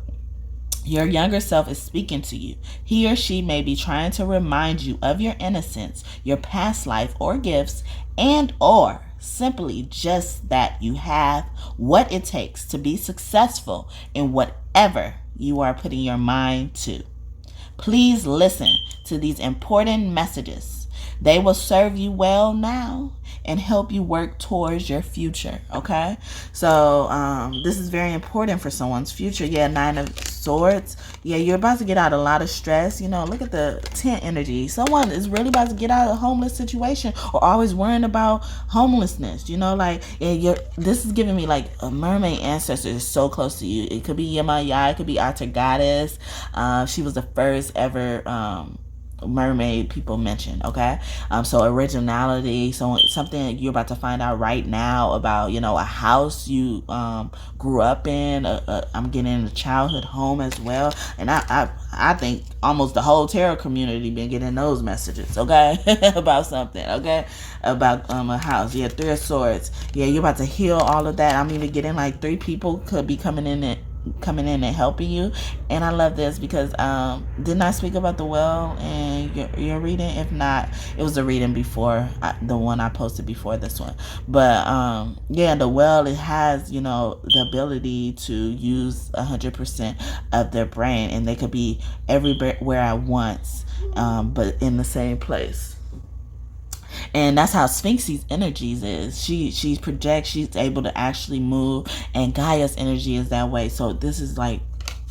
Your younger self is speaking to you. He or she may be trying to remind you of your innocence, your past life or gifts, and or simply just that you have what it takes to be successful in whatever you are putting your mind to. Please listen to these important messages. They will serve you well now and help you work towards your future. Okay, so this is very important for someone's future. Yeah, 9 of Swords. Yeah, you're about to get out a lot of stress. You know, look at the 10 energy. Someone is really about to get out of a homeless situation, or always worrying about homelessness. You know, like, and this is giving me like a mermaid ancestor is so close to you. It could be Yemaya, it could be Altar Goddess. She was the first ever mermaid people mentioned. Okay, so originality, so something you're about to find out right now about, you know, a house you grew up in. I'm getting a childhood home as well, and I think almost the whole tarot community been getting those messages. Okay, about something. Okay, about a house. Yeah, 3 of Swords. Yeah, you're about to heal all of that. I'm even getting like 3 people could be coming in and helping you. And I love this because didn't I speak about the well in your reading? If not, it was a reading before the one I posted before this one. But yeah, the well, it has, you know, the ability to use 100% of their brain, and they could be everywhere at once, but in the same place. And that's how Sphinxie's energies is. She projects, she's able to actually move, and Gaia's energy is that way. So this is like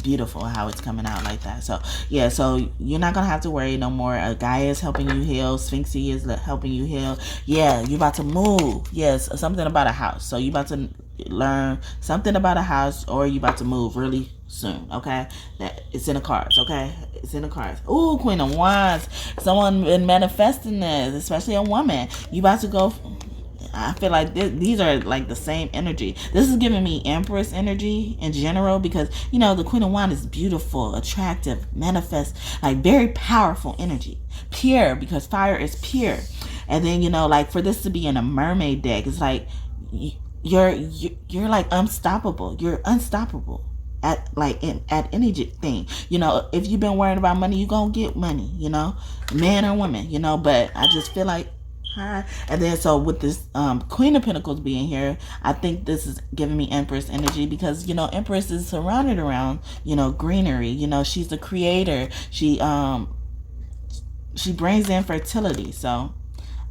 beautiful how it's coming out like that. So yeah, so you're not gonna have to worry no more. Gaia is helping you heal. Sphinxie is helping you heal. Yeah, you're about to move. Yes, something about a house. So you're about to learn something about a house, or you about to move really soon. Okay, that it's in the cards. Okay, it's in the cards. Ooh, Queen of Wands. Someone been manifesting this, especially a woman. You about to go. I feel like these are like the same energy. This is giving me Empress energy in general, because, you know, the Queen of Wands is beautiful, attractive, manifest, like very powerful energy. Pure, because fire is pure. And then, you know, like for this to be in a mermaid deck, it's like you're like unstoppable. You're unstoppable at anything. You know, if you've been worrying about money, you're gonna get money, you know, man or woman, you know. But I just feel like, hi. And then so with this Queen of Pentacles being here, I think this is giving me Empress energy, because, you know, Empress is surrounded around, you know, greenery. You know, she's the creator. She brings in fertility. So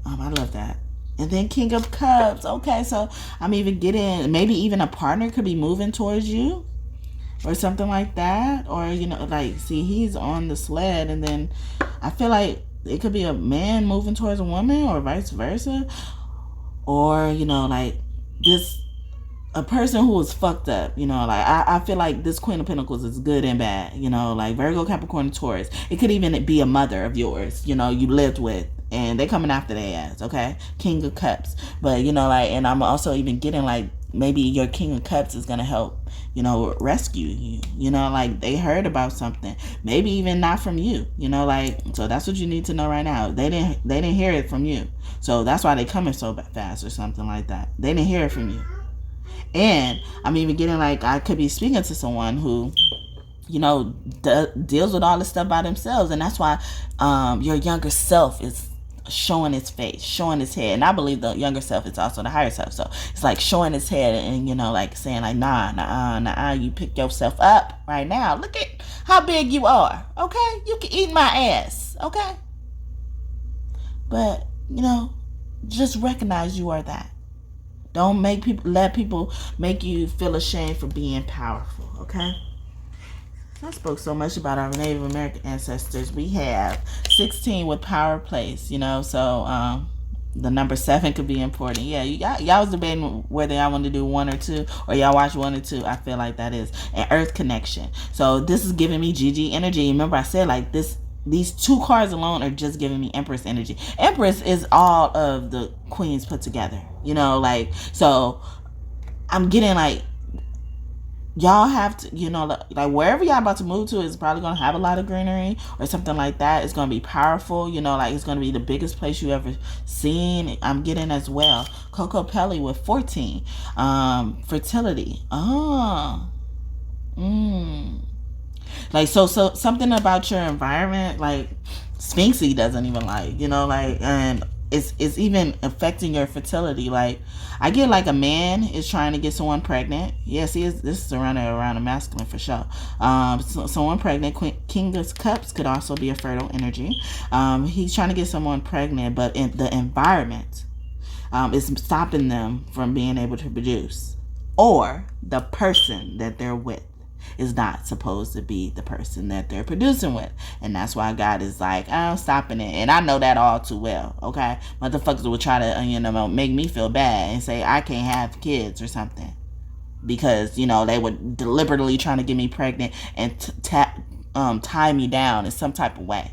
I love that. And then King of Cups. Okay, so I'm even getting, maybe even a partner could be moving towards you or something like that. Or, you know, like, see, he's on the sled, and then I feel like it could be a man moving towards a woman, or vice versa. Or, you know, like a person who is fucked up, you know, like I feel like this Queen of Pentacles is good and bad, you know, like Virgo, Capricorn, Taurus. It could even be a mother of yours, you know, you lived with, and they coming after their ass. Okay, King of Cups. But, you know, like, and I'm also even getting like maybe your King of Cups is gonna help, you know, rescue you. You know, like they heard about something, maybe even not from you. You know, like, so that's what you need to know right now. They didn't hear it from you, so that's why they coming so fast or something like that. They didn't hear it from you. And I'm even getting like I could be speaking to someone who, you know, deals with all this stuff by themselves, and that's why your younger self is showing its face, showing its head. And I believe the younger self is also the higher self. So it's like showing its head, and, you know, like saying like, nah, you pick yourself up right now. Look at how big you are. Okay, you can eat my ass. Okay, but, you know, just recognize you are that. Don't let people make you feel ashamed for being powerful. Okay. I spoke so much about our Native American ancestors. We have 16 with power place, you know, so The number 7 could be important. Yeah, y'all was debating whether y'all want to do 1 or 2, or y'all watch 1 or 2. I feel like that is an earth connection. So this is giving me Gigi energy. Remember I said like these 2 cards alone are just giving me Empress energy. Empress is all of the queens put together, you know, like, so I'm getting like, y'all have to, you know, like wherever y'all about to move to is probably going to have a lot of greenery or something like that. It's going to be powerful, you know, like it's going to be the biggest place you ever seen. I'm getting as well Coco Pelli with 14, fertility. Like, so something about your environment, like Sphinxie doesn't even like, you know, like, and it's even affecting your fertility. Like, I get like a man is trying to get someone pregnant. Yes, he is. This is around a masculine for sure. Someone pregnant. King of Cups could also be a fertile energy. He's trying to get someone pregnant, but in the environment is stopping them from being able to produce, or the person that they're with is not supposed to be the person that they're producing with. And that's why God is like, I'm stopping it. And I know that all too well, okay? Motherfuckers will try to, you know, make me feel bad and say I can't have kids or something, because, you know, they were deliberately trying to get me pregnant and tie me down in some type of way.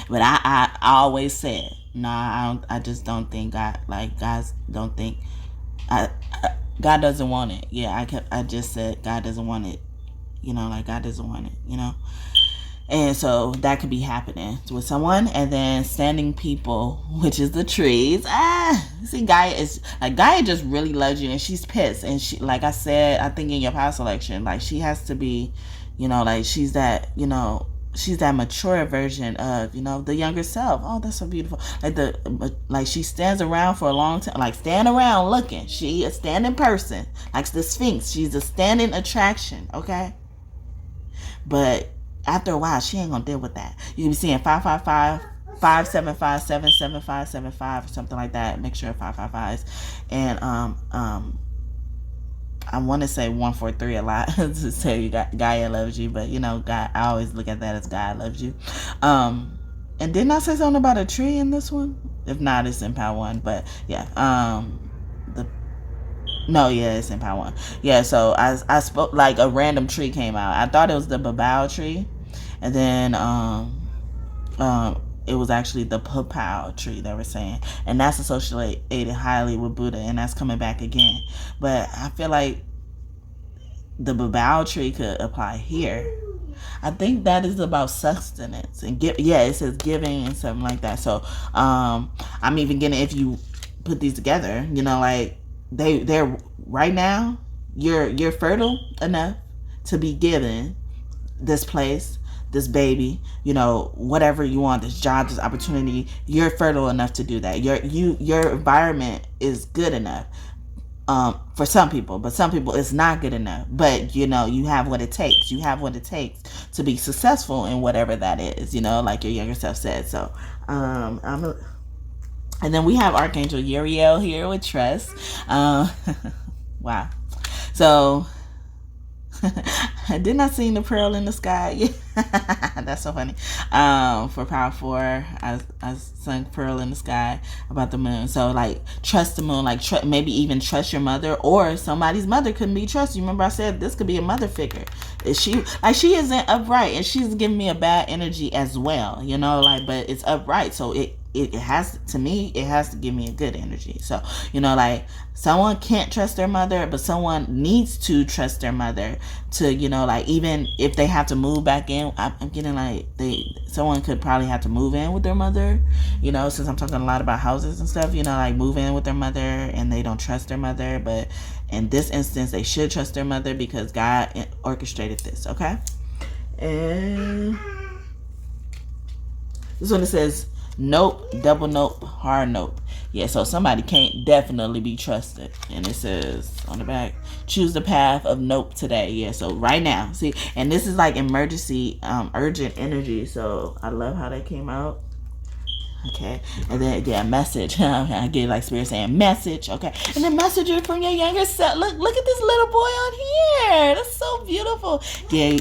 But I always said, nah, I just don't think God, like, guys don't think, God doesn't want it. Yeah, I just said God doesn't want it. You know, like God doesn't want it, you know? And so that could be happening with someone. And then standing people, which is the trees. See, Gaia just really loves you, and she's pissed. And she, like I said, I think in your power selection, like she has to be, you know, like she's that, you know, she's that mature version of, you know, the younger self. Oh, that's so beautiful. Like she stands around for a long time, like stand around looking. She a standing person, like the Sphinx. She's a standing attraction, okay? But after a while, she ain't gonna deal with that. You can be seeing 555, 575, 775, 75, or something like that. Mixture of 555s, and I want to say 143 a lot to say you got Gaia loves you, but you know, God, I always look at that as God loves you. And didn't I say something about a tree in this one? If not, it's in Power 1. But yeah, it's in Power 1. Yeah, so I spoke, like a random tree came out. I thought it was the babao tree, and then it was actually the papao tree they were saying, and that's associated highly with Buddha, and that's coming back again. But I feel like the babao tree could apply here. I think that is about sustenance and give. Yeah, it says giving and something like that. So I'm even getting, if you put these together, you know, like they're right now you're fertile enough to be given this place, this baby, you know, whatever you want, this job, this opportunity. You're fertile enough to do that. Your environment is good enough for some people, but some people it's not good enough. But you know, you have what it takes. You have what it takes to be successful in whatever that is, you know, like your younger self said. So and then we have Archangel Uriel here with trust. Wow. So didn't I sing the pearl in the sky? Yeah. That's so funny. For Power 4, I sung Pearl in the Sky about the moon. So like trust the moon, like maybe even trust your mother, or somebody's mother couldn't be trusted. You remember I said this could be a mother figure. She isn't upright, and she's giving me a bad energy as well, you know, like, but it's upright, so it has, to me, it has to give me a good energy. So, you know, like someone can't trust their mother, but someone needs to trust their mother to, you know, like even if they have to move back in, I'm getting like someone could probably have to move in with their mother, you know, since I'm talking a lot about houses and stuff, you know, like move in with their mother and they don't trust their mother. But in this instance, they should trust their mother because God orchestrated this, okay? And this one, it says nope, double nope, hard nope. Yeah, so somebody can't definitely be trusted. And it says on the back, choose the path of nope today. Yeah, so right now. See, and this is like emergency, urgent energy. So I love how that came out. Okay, and then message. I get like Spirit saying message. Okay, and then messenger from your younger self. Look at this little boy on here. That's so beautiful. Yeah.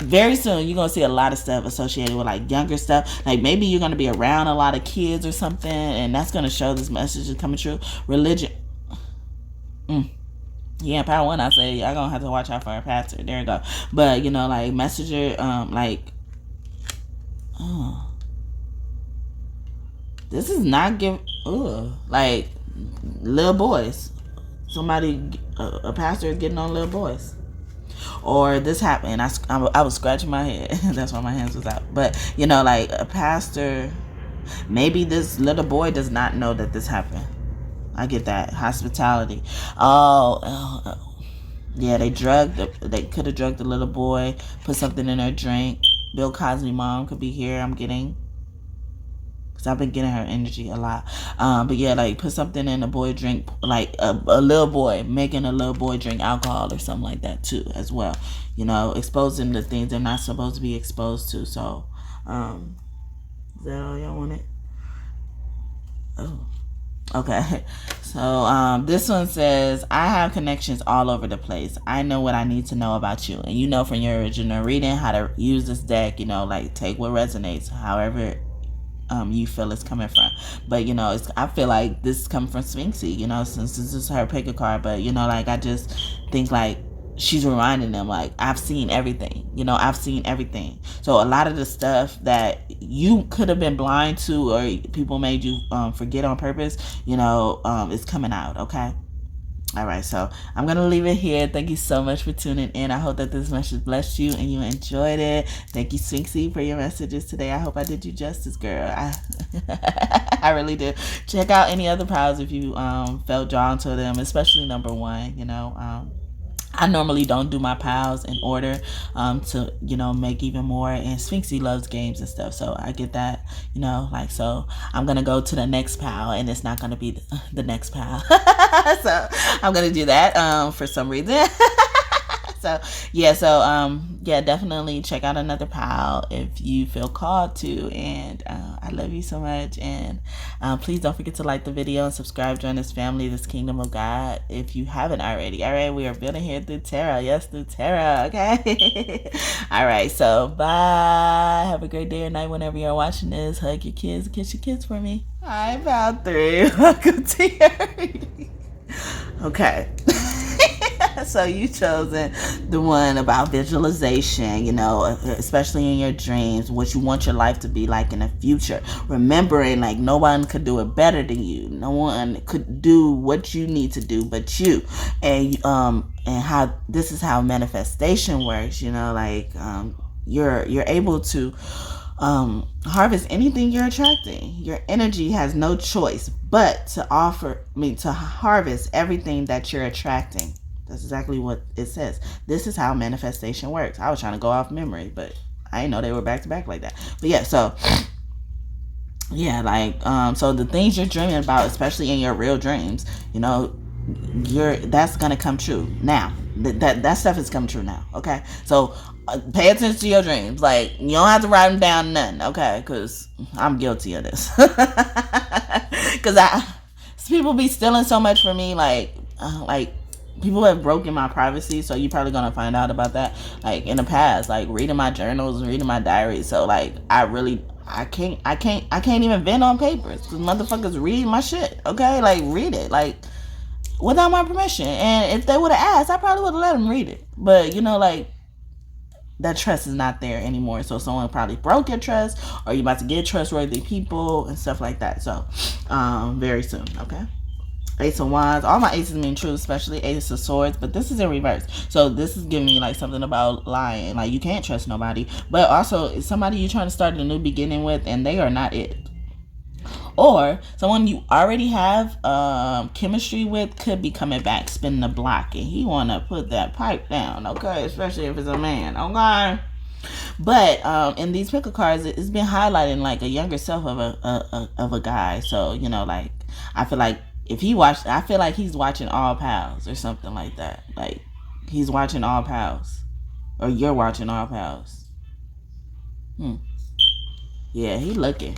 very soon you're gonna see a lot of stuff associated with like younger stuff. Like maybe you're gonna be around a lot of kids or something, and that's gonna show this message is coming true. Religion. Yeah, power one. I say y'all gonna have to watch out for a pastor. There you go. But you know, like messenger, this is not give. Like little boys. Somebody, a pastor is getting on little boys. Or this happened. I was scratching my head. That's why my hands was out. But you know, like a pastor. Maybe this little boy does not know that this happened. I get that. Hospitality. Yeah, they could have drugged the little boy, put something in her drink. Bill Cosby mom could be here, I'm getting. Because I've been getting her energy a lot. But yeah, like put something in a boy drink, like a little boy, making a little boy drink alcohol or something like that too, as well. You know, exposing the things they're not supposed to be exposed to. So, is that all y'all wanted? Oh. Okay, so this one says, I have connections all over the place. I know what I need to know about you. And you know from your original reading how to use this deck, you know, like take what resonates, however you feel it's coming from. But, you know, I feel like this is coming from Sphinxie, you know, since this is her pick a card. But, you know, like I just think like she's reminding them like I've seen everything, you know, I've seen everything. So a lot of the stuff that you could have been blind to or people made you forget on purpose, you know, is coming out. Okay. All right, so I'm going to leave it here. Thank you so much for tuning in. I hope that this message blessed you and you enjoyed it. Thank you, Sphinxie, for your messages today. I hope I did you justice, girl. I really did. Check out any other piles if you felt drawn to them, especially number one, you know. I normally don't do my piles in order to, you know, make even more. And Sphinxie loves games and stuff. So I get that, you know, like, so I'm going to go to the next pile and it's not going to be the next pile. So I'm going to do that for some reason. So yeah, definitely check out another pile if you feel called to. And I love you so much. And please don't forget to like the video and subscribe. Join this family, this kingdom of God, if you haven't already. All right, we are building here through tarot. Yes, through tarot. Okay. All right, so bye. Have a great day or night whenever you're watching this. Hug your kids, kiss your kids for me. Hi, pal 3. Welcome to your reading. Okay. So you chosen the one about visualization, you know, especially in your dreams, what you want your life to be like in the future. Remembering like no one could do it better than you. No one could do what you need to do but you. And how this is how manifestation works, you know, like you're able to harvest anything you're attracting. Your energy has no choice but to harvest everything that you're attracting. That's exactly what it says. This is how manifestation works. I was trying to go off memory, but I didn't know they were back to back like that. But yeah, so yeah, like so the things you're dreaming about, especially in your real dreams, you know, that's gonna come true now. That stuff is coming true now. Okay, so pay attention to your dreams. Like you don't have to write them down, none. Okay, because I'm guilty of this. Because people be stealing so much from me. Like people have broken my privacy, so you're probably gonna find out about that. Like in the past, like reading my journals, reading my diaries. So like I can't even vent on papers because motherfuckers read my shit. Okay, like read it like without my permission. And if they would have asked, I probably would have let them read it. But you know, like that trust is not there anymore. So someone probably broke your trust, or you about to get trustworthy people and stuff like that. So very soon. Okay. Ace of Wands. All my aces mean true, especially Ace of Swords, but this is in reverse. So this is giving me like something about lying. Like you can't trust nobody, but also it's somebody you're trying to start a new beginning with and they are not it. Or someone you already have chemistry with could be coming back, spinning the block, and he want to put that pipe down, okay? Especially if it's a man, okay? But in these pickle cards, it's been highlighting like a younger self of a guy. So, you know, like I feel like I feel like he's watching All Pals or something like that. Like he's watching All Pals, or you're watching All Pals. Yeah, he looking.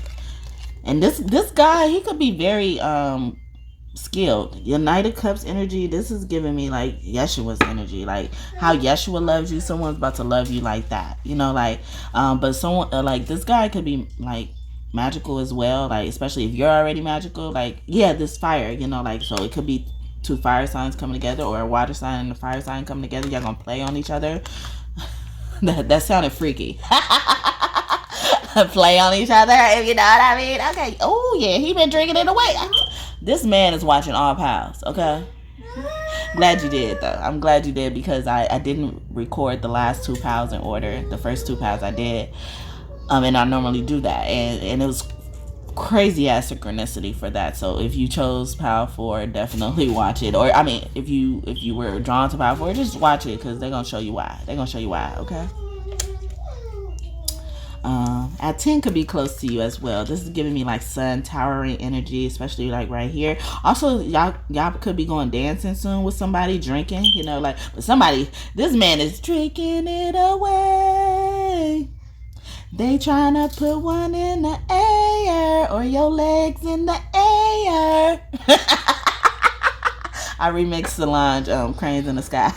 And this guy, he could be very skilled. Your Knight of Cups energy, this is giving me like Yeshua's energy, like how Yeshua loves you, someone's about to love you like that, you know, like but someone like this guy could be like magical as well, like especially if you're already magical, like yeah, this fire, you know, like so it could be two fire signs coming together, or a water sign and a fire sign coming together. Y'all gonna play on each other. that sounded freaky. Play on each other, if you know what I mean. Okay. Oh yeah, he been drinking it away. This man is watching all pals. Okay. Glad you did though. I'm glad you did, because I didn't record the last two pals in order. The first two pals I did, and I normally do that, and it was crazy ass synchronicity for that. So if you chose pal 4, definitely watch it. Or I mean, if you were drawn to pal 4, just watch it, because they're gonna show you why. Okay. At 10 could be close to you as well. This is giving me like sun towering energy, especially like right here. Also, y'all could be going dancing soon with somebody, drinking, you know, like, but somebody, this man is drinking it away. They trying to put one in the air, or your legs in the air. I remixed Solange, Cranes in the Sky.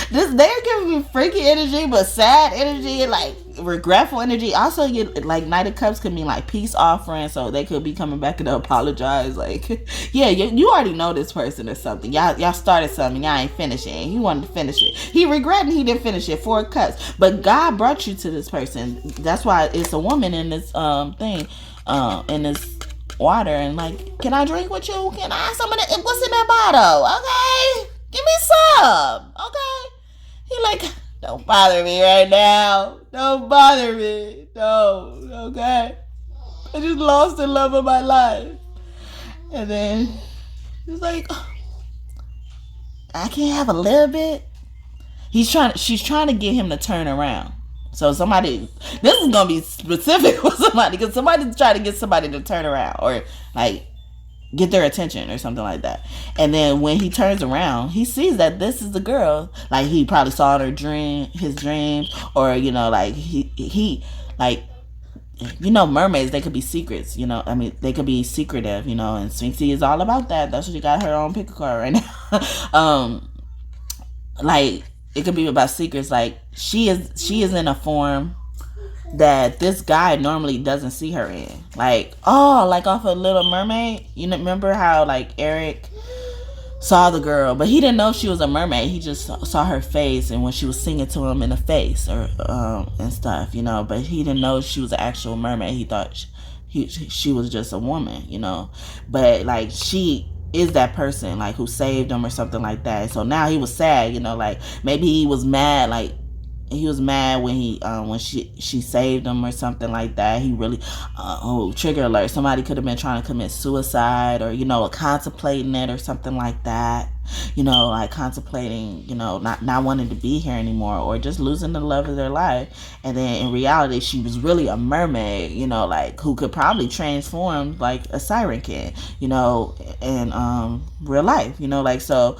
They're giving me freaky energy, but sad energy, like regretful energy. Also, you like Knight of Cups could mean like peace offering, so they could be coming back to apologize. Like, yeah, you already know this person or something. Y'all started something, y'all ain't finishing. He wanted to finish it. He regretting he didn't finish it. 4 cups, but God brought you to this person. That's why it's a woman in this thing, in this water, and like, can I drink with you? Can I have some of that? What's in that bottle? Okay, give me some. Okay. He like, don't bother me right now. Don't bother me. No, okay? I just lost the love of my life. And then he's like, oh, I can't have a little bit. She's trying to get him to turn around. So somebody, this is gonna be specific with somebody, because somebody's trying to get somebody to turn around, or like get their attention or something like that. And then when he turns around, he sees that this is the girl. Like, he probably saw in his dreams, or, you know, like he like, you know, mermaids, they could be secrets, you know, I mean, they could be secretive, you know, and Sphinxie is all about that. That's what she got her own pick a card right now. Like, it could be about secrets. Like, she is in a form that this guy normally doesn't see her in. Like, oh, like off of Little Mermaid. You know, remember how like Eric saw the girl, but he didn't know she was a mermaid. He just saw her face, and when she was singing to him in the face, or and stuff, you know. But he didn't know she was an actual mermaid. He thought she was just a woman, you know. But like, she is that person, like, who saved him or something like that. So now he was sad, you know, like maybe he was mad, like he was mad when she saved him or something like that. He really trigger alert, somebody could have been trying to commit suicide, or, you know, contemplating it or something like that, you know, like contemplating, you know, not wanting to be here anymore, or just losing the love of their life. And then in reality, she was really a mermaid, you know, like, who could probably transform like a siren can, you know, in real life, you know, like, so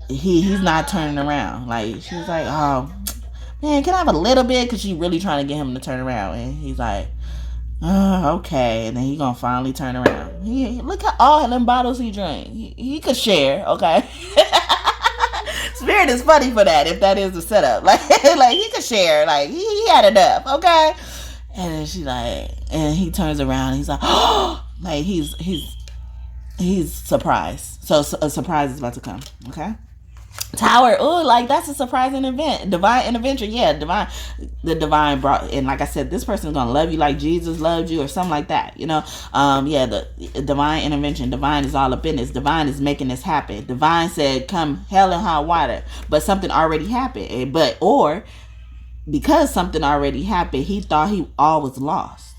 he's not turning around. Like, she's like, oh man, can I have a little bit? Because she really trying to get him to turn around. And he's like, oh, okay. And then he gonna finally turn around. Look at all them bottles he drank. He could share, okay? Spirit is funny for that, if that is the setup. Like he could share. Like, he had enough, okay? And then she's like, and he turns around and he's like, oh, like he's surprised. So a surprise is about to come, okay? Tower, ooh, like, that's a surprising event. Divine intervention, yeah, the divine brought, and like I said, this person's gonna love you like Jesus loved you, or something like that, you know. Yeah, the divine intervention, divine is all up in this. Divine is making this happen. Divine said, come hell and hot water, but something already happened, or because something already happened, he thought all was lost.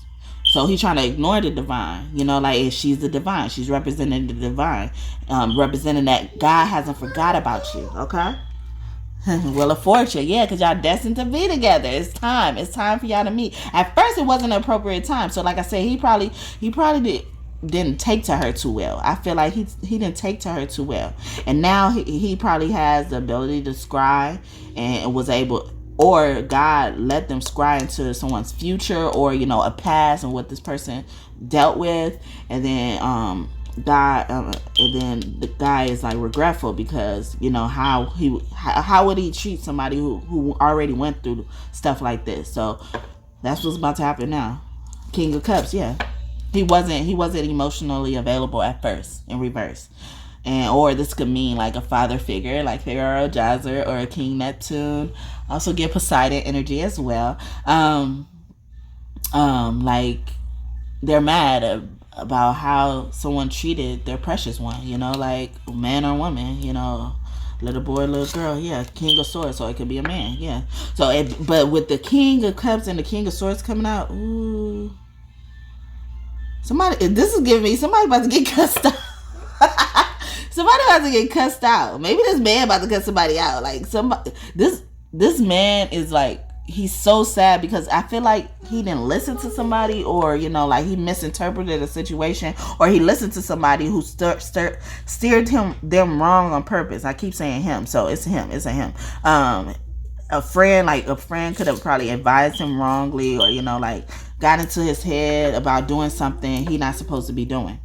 So he's trying to ignore the divine, you know, like, she's the divine. She's representing the divine, representing that God hasn't forgot about you, okay? Wheel of Fortune, yeah, because y'all destined to be together. It's time for y'all to meet. At first, it wasn't an appropriate time. So like I said, he probably didn't take to her too well. I feel like he didn't take to her too well. And now he probably has the ability to scry, and was able or God let them scry into someone's future, or a past and what this person dealt with, and then God, and then the guy is like regretful because how would he treat somebody who already went through stuff like this. So that's what's about to happen now. King of Cups, yeah. He wasn't emotionally available at first, in reverse. Or this could mean like a father figure, like Pharaoh Jazer, or a King Neptune. Also get Poseidon energy as well. Like they're mad about how someone treated their precious one, like man or woman, little boy, little girl, yeah, King of Swords, so it could be a man, yeah. So, but with the King of Cups and the King of Swords coming out, ooh, this is giving me somebody about to get cussed out. Somebody about to get cussed out. Maybe this man about to cuss somebody out. Like this man is like, he's so sad because I feel like he didn't listen to somebody, or like he misinterpreted a situation, or he listened to somebody who steered them wrong on purpose. I keep saying him, so it's him. It's a him. A friend could have probably advised him wrongly, or like got into his head about doing something he not supposed to be doing.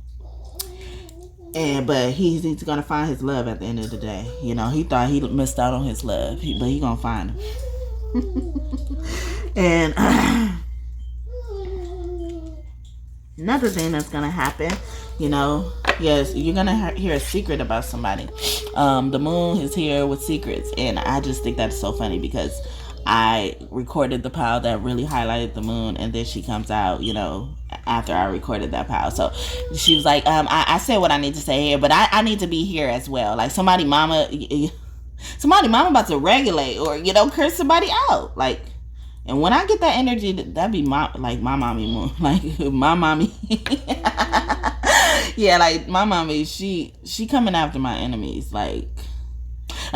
But he's gonna find his love at the end of the day. He thought he missed out on his love, but he gonna find him. And another thing that's gonna happen, yes, you're gonna hear a secret about somebody. The moon is here with secrets, and I just think that's so funny because I recorded the pile that really highlighted the moon, and then she comes out, after I recorded that pile. So she was like, I said what I need to say here, but I need to be here as well. Like somebody mama about to regulate, or curse somebody out, like. And when I get that energy, that'd be my mommy moon, like my mommy. Yeah, like my mommy, she coming after my enemies, like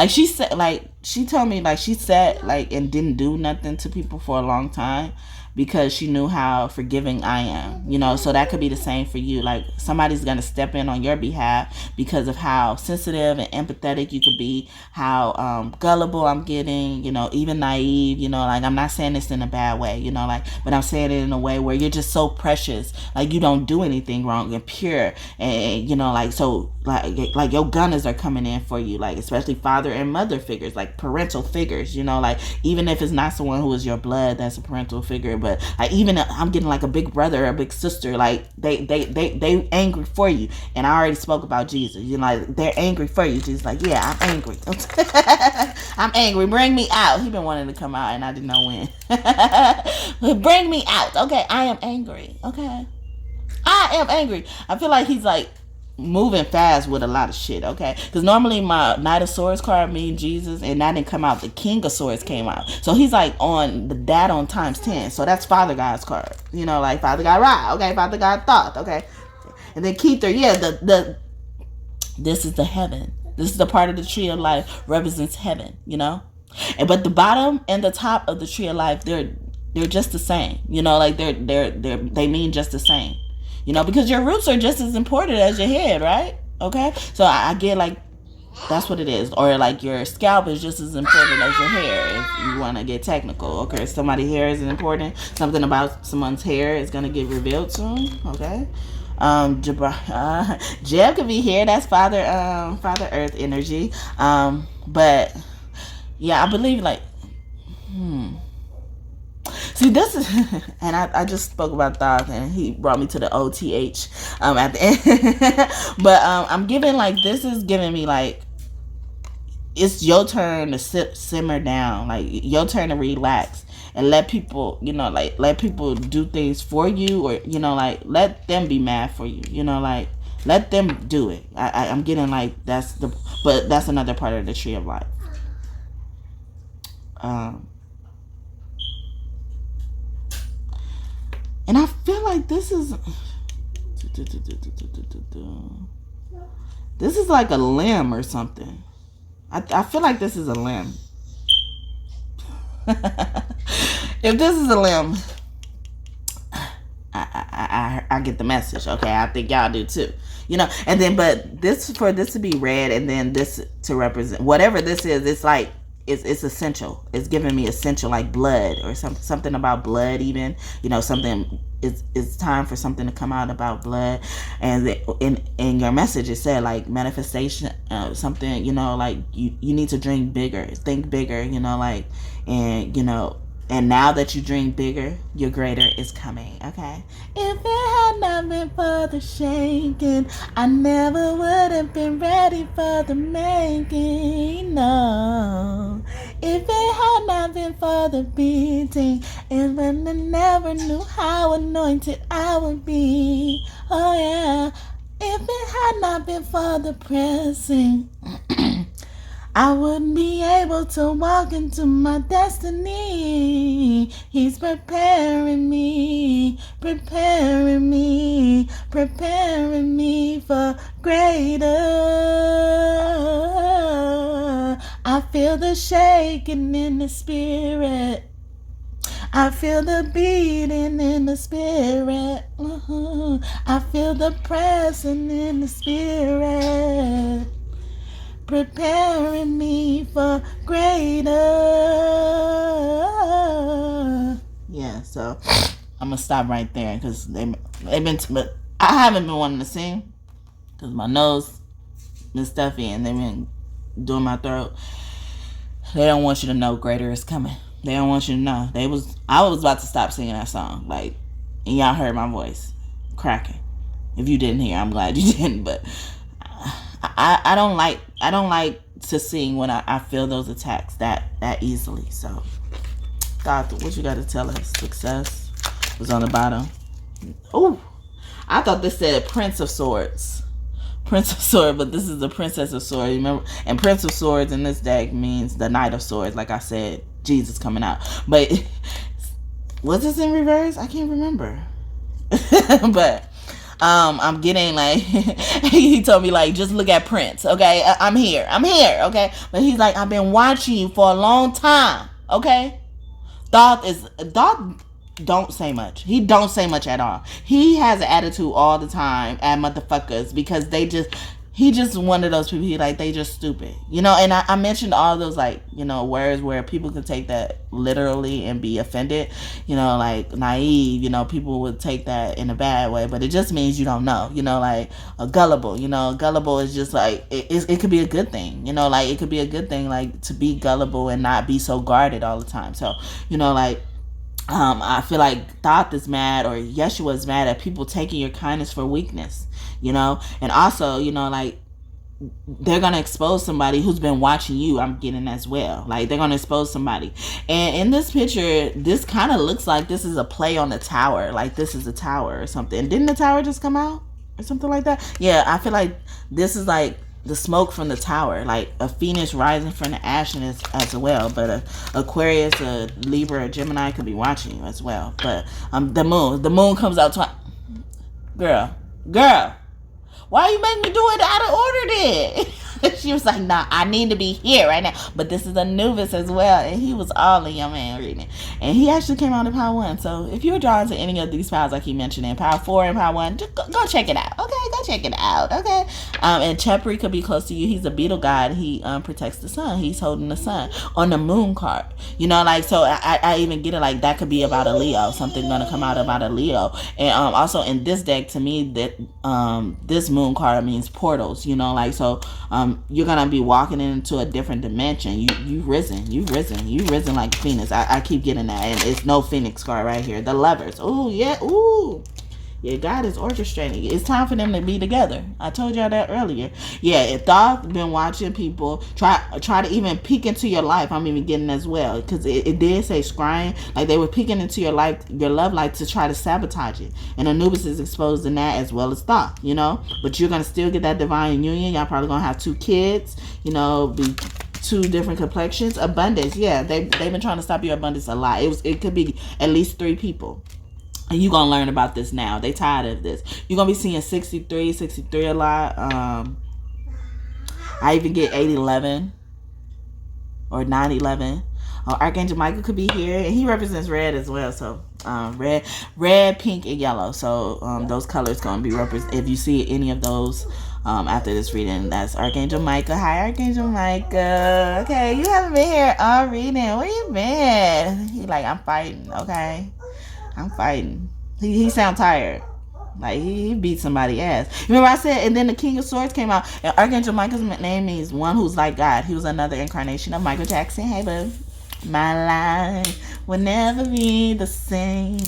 she said, like she told me, like she said, like, and didn't do nothing to people for a long time because she knew how forgiving I am, so that could be the same for you. Like somebody's gonna step in on your behalf because of how sensitive and empathetic you could be, how gullible I'm getting, even naive, like I'm not saying this in a bad way, but I'm saying it in a way where you're just so precious, like you don't do anything wrong and pure, and like so like your gunners are coming in for you, like especially father and mother figures, like parental figures, like even if it's not someone who is your blood, that's a parental figure. But like even I'm getting like a big brother or a big sister, like they angry for you. And I already spoke about Jesus, like they're angry for you. Jesus like, yeah, I'm angry. I'm angry, bring me out. He been wanting to come out and I didn't know when. Bring me out. Okay, I am angry. Okay, I am angry. I feel like he's like moving fast with a lot of shit, okay? Because normally my Knight of Swords card means Jesus, and that didn't come out. The King of Swords came out. So he's like on the dad on times 10. So that's Father God's card. Like Father God Ra, okay? Father God Thoth, okay? And then Keither, yeah, this is the heaven. This is the part of the tree of life represents heaven, But the bottom and the top of the tree of life, they're just the same. Like they mean just the same. Because your roots are just as important as your head, right? Okay? So I get like, that's what it is. Or like your scalp is just as important as your hair, if you want to get technical. Okay, somebody's hair is important. Something about someone's hair is going to get revealed soon. Okay? Jeb could be here. That's Father Earth energy. But yeah, I believe like, See, this is, and I just spoke about Thoth, and he brought me to the OTH at the end. But I'm giving, like, this is giving me, like, it's your turn to simmer down. Like, your turn to relax and let people, like, let people do things for you, or, like, let them be mad for you, like, let them do it. I'm getting, like, but that's another part of the tree of life. And I feel like this is like a limb or something. I feel like this is a limb. If this is a limb, I get the message. Okay, I think y'all do too. And then, but for this to be red, and then this to represent whatever this is, it's like it's essential. It's giving me essential, like blood or something about blood even. You know, something, it's time for something to come out about blood. And in your message it said like manifestation, something, you know, like you need to dream bigger, think bigger, you know, like, and you know, and now that you dream bigger, your greater is coming, okay? If it had not been for the shaking, I never would have been ready for the making, no. If it had not been for the beating, and when I never knew how anointed I would be, oh yeah. If it had not been for the pressing, I wouldn't be able to walk into my destiny. He's preparing me, preparing me, preparing me for greater. I feel the shaking in the spirit. I feel the beating in the spirit. I feel the pressing in the spirit, preparing me for greater. Yeah, so I'm gonna stop right there because they've been. But I haven't been wanting to sing because my nose been stuffy and they've been doing my throat. They don't want you to know greater is coming. They don't want you to know. I was about to stop singing that song, like, and y'all heard my voice cracking. If you didn't hear, I'm glad you didn't. But I don't like to sing when I feel those attacks that easily. So, God, what you got to tell us? Success was on the bottom. Oh, I thought this said Prince of Swords. Prince of Swords, but this is the Princess of Swords. Remember, and Prince of Swords in this deck means the Knight of Swords. Like I said, Jesus coming out. But was this in reverse? I can't remember. But I'm getting like he told me like just look at Prince, okay? I'm here, okay? But he's like, I've been watching you for a long time, okay? Thoth don't say much. He don't say much at all. He has an attitude all the time at motherfuckers because he just one of those people. He like, they just stupid, you know. And I mentioned all those like, you know, words where people can take that literally and be offended, you know, like naive, you know, people would take that in a bad way, but it just means you don't know, you know, like gullible, you know. Gullible is just like it could be a good thing, you know, like it could be a good thing, like to be gullible and not be so guarded all the time. So, you know, like I feel like Thoth is mad, or Yeshua is mad at people taking your kindness for weakness, you know. And also, you know, like they're gonna expose somebody who's been watching you. I'm getting as well, like they're gonna expose somebody. And in this picture, this kind of looks like this is a play on the tower, like this is a tower or something. Didn't the tower just come out or something like that? Yeah, I feel like this is like the smoke from the tower, like a phoenix rising from the ashes as well. But a Aquarius, a Libra, a Gemini could be watching you as well. But the moon comes out girl, why you make me do it out of order then? She was like, nah, I need to be here right now. But this is Anubis as well, and he was all in your man reading. And he actually came out in Power 1. So if you're drawn to any of these powers I keep mentioning, Power 4 and Power 1, just go check it out. Okay, go check it out. Okay. And Chepri could be close to you. He's a beetle god. He protects the sun. He's holding the sun on the moon card. You know, like, so I even get it, like that could be about a Leo. Something gonna come out about a Leo. And also in this deck, to me, that this moon card means portals, you know, like, so you're gonna be walking into a different dimension. You've risen like Phoenix. I keep getting that, and it's no Phoenix card right here. The Lovers. Oh yeah, ooh. Yeah, God is orchestrating. It's time for them to be together. I told y'all that earlier. Yeah, if Thoth been watching people try to even peek into your life, I'm even getting as well, because it did say scrying, like they were peeking into your life, your love life, to try to sabotage it. And Anubis is exposed in that as well as Thoth, you know. But you're gonna still get that divine union. Y'all probably gonna have 2 kids, you know, be 2 different complexions. Abundance, yeah, they've been trying to stop your abundance a lot. It could be at least 3 people. And you're going to learn about this now. They tired of this. You're going to be seeing 63 a lot. I even get 811 or 911. Archangel Michael could be here. And he represents red as well. So red, pink, and yellow. So those colors going to be represented. If you see any of those after this reading. That's Archangel Michael. Hi, Archangel Michael. Okay, you haven't been here all reading. Where you been? He like, I'm fighting. Okay, I'm fighting. He sound tired. Like he beat somebody ass. Remember I said, and then the King of Swords came out, and Archangel Michael's name means one who's like God. He was another incarnation of Michael Jackson. Hey, boo. My life will never be the same.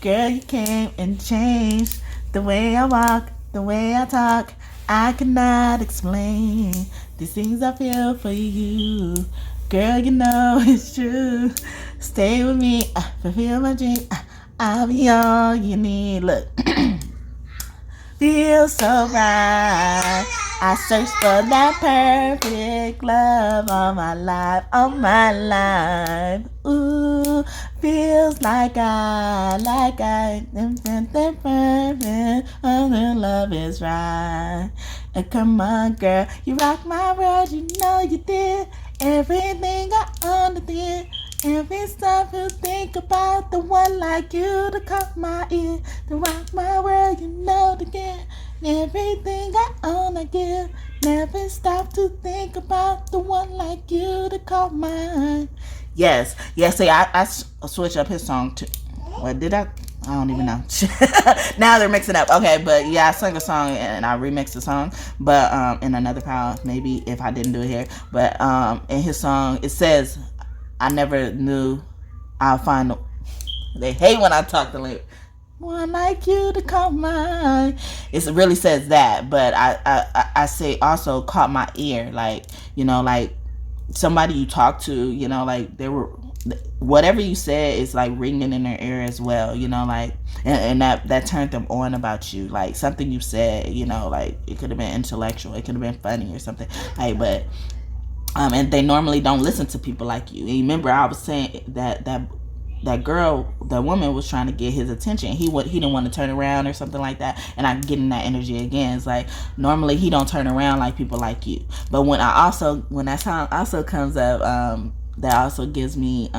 Girl, you came and changed the way I walk, the way I talk. I cannot explain these things I feel for you. Girl, you know it's true. Stay with me, fulfill my dream. I'll be all you need. Look. Feels so right. I search for that perfect love all my life, all my life. Ooh, feels like I am something perfect. Oh, the love is right. And come on, girl, you rock my world, you know you did. Everything I underdid. Every time you think about the one like you to caught my ear, to rock my world, you know to get everything I own, I give. Never stop to think about the one like you to call mine. Yes. See, I switched up his song too. What did I? I don't even know. Now they're mixing up. Okay, but yeah, I sang a song and I remixed the song, but in another pile, maybe if I didn't do it here. But in his song, it says, I never knew I'll find. They hate when I talk the lyrics. One like you to call mine. It really says that, but I say also caught my ear, like, you know, like somebody you talk to, you know, like they were, whatever you said is like ringing in their ear as well, you know, like, and that turned them on about you, like something you said, you know, like it could have been intellectual, it could have been funny or something, like, but and they normally don't listen to people like you. And remember, I was saying that girl, that woman was trying to get his attention. He didn't want to turn around or something like that. And I'm getting that energy again. It's like normally he don't turn around like people like you. But when that song also comes up, that also gives me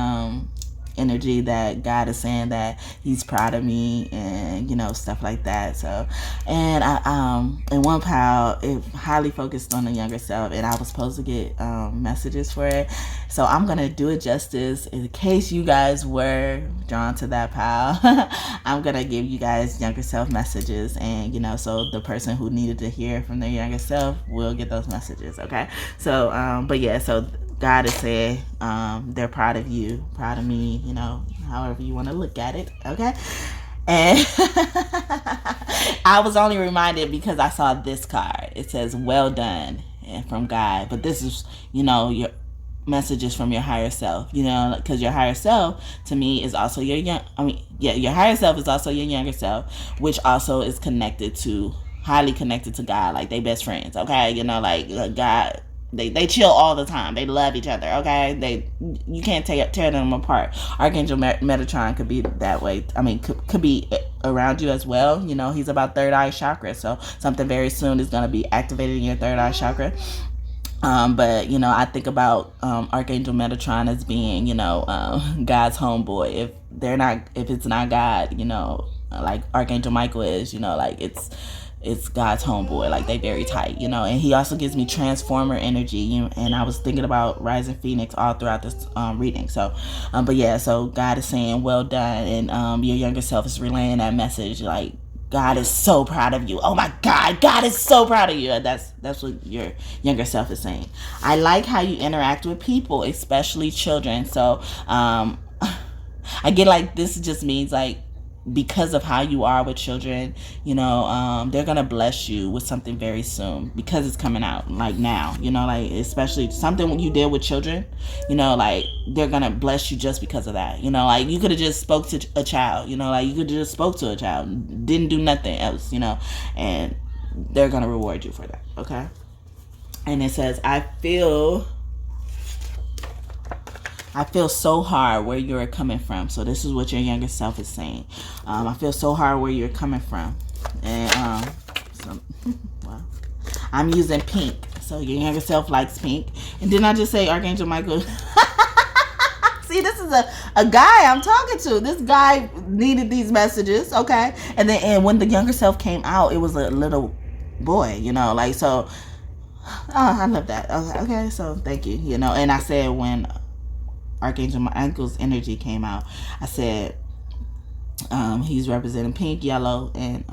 energy that God is saying that He's proud of me, and you know, stuff like that. So, and I in one pile, it highly focused on the younger self, and I was supposed to get messages for it. So I'm gonna do it justice in case you guys were drawn to that pile. I'm gonna give you guys younger self messages, and you know, so the person who needed to hear from their younger self will get those messages. Okay. So, but yeah, so God is saying they're proud of you, proud of me, you know, however you want to look at it, okay? And I was only reminded because I saw this card. It says, well done, and from God. But this is, you know, your messages from your higher self, you know, because your higher self, to me, is also your higher self is also your younger self, which also is highly connected to God. Like, they best friends, okay? You know, like, God... They chill all the time. They love each other, okay? You can't tear them apart. Archangel Metatron could be that way. I mean, could be around you as well. You know, he's about third eye chakra. So something very soon is going to be activated in your third eye chakra. But, you know, I think about Archangel Metatron as being, you know, God's homeboy. If it's not God, you know, like Archangel Michael is, you know, like it's God's homeboy. Like, they very tight, you know. And he also gives me transformer energy, you know, and I was thinking about Rising Phoenix all throughout this reading. So but yeah, so God is saying well done, and your younger self is relaying that message, like, God is so proud of you. Oh my God, God is so proud of you. And that's what your younger self is saying. I like how you interact with people, especially children. So I get like, this just means like, because of how you are with children, you know, they're gonna bless you with something very soon, because it's coming out like now, you know, like, especially something you did with children, you know, like, they're gonna bless you just because of that, you know, like, you could have just spoke to a child, you know, like, you could have just spoke to a child, didn't do nothing else, you know, and they're gonna reward you for that, okay? And it says, I feel so hard where you're coming from. So this is what your younger self is saying. I feel so hard where you're coming from. And well, I'm using pink. So your younger self likes pink. And didn't I just say Archangel Michael? See, this is a guy I'm talking to. This guy needed these messages, okay? And when the younger self came out, it was a little boy, you know, like, so, I love that. Okay, so thank you, you know. And I said when Archangel Michael's energy came out, I said he's representing pink, yellow, and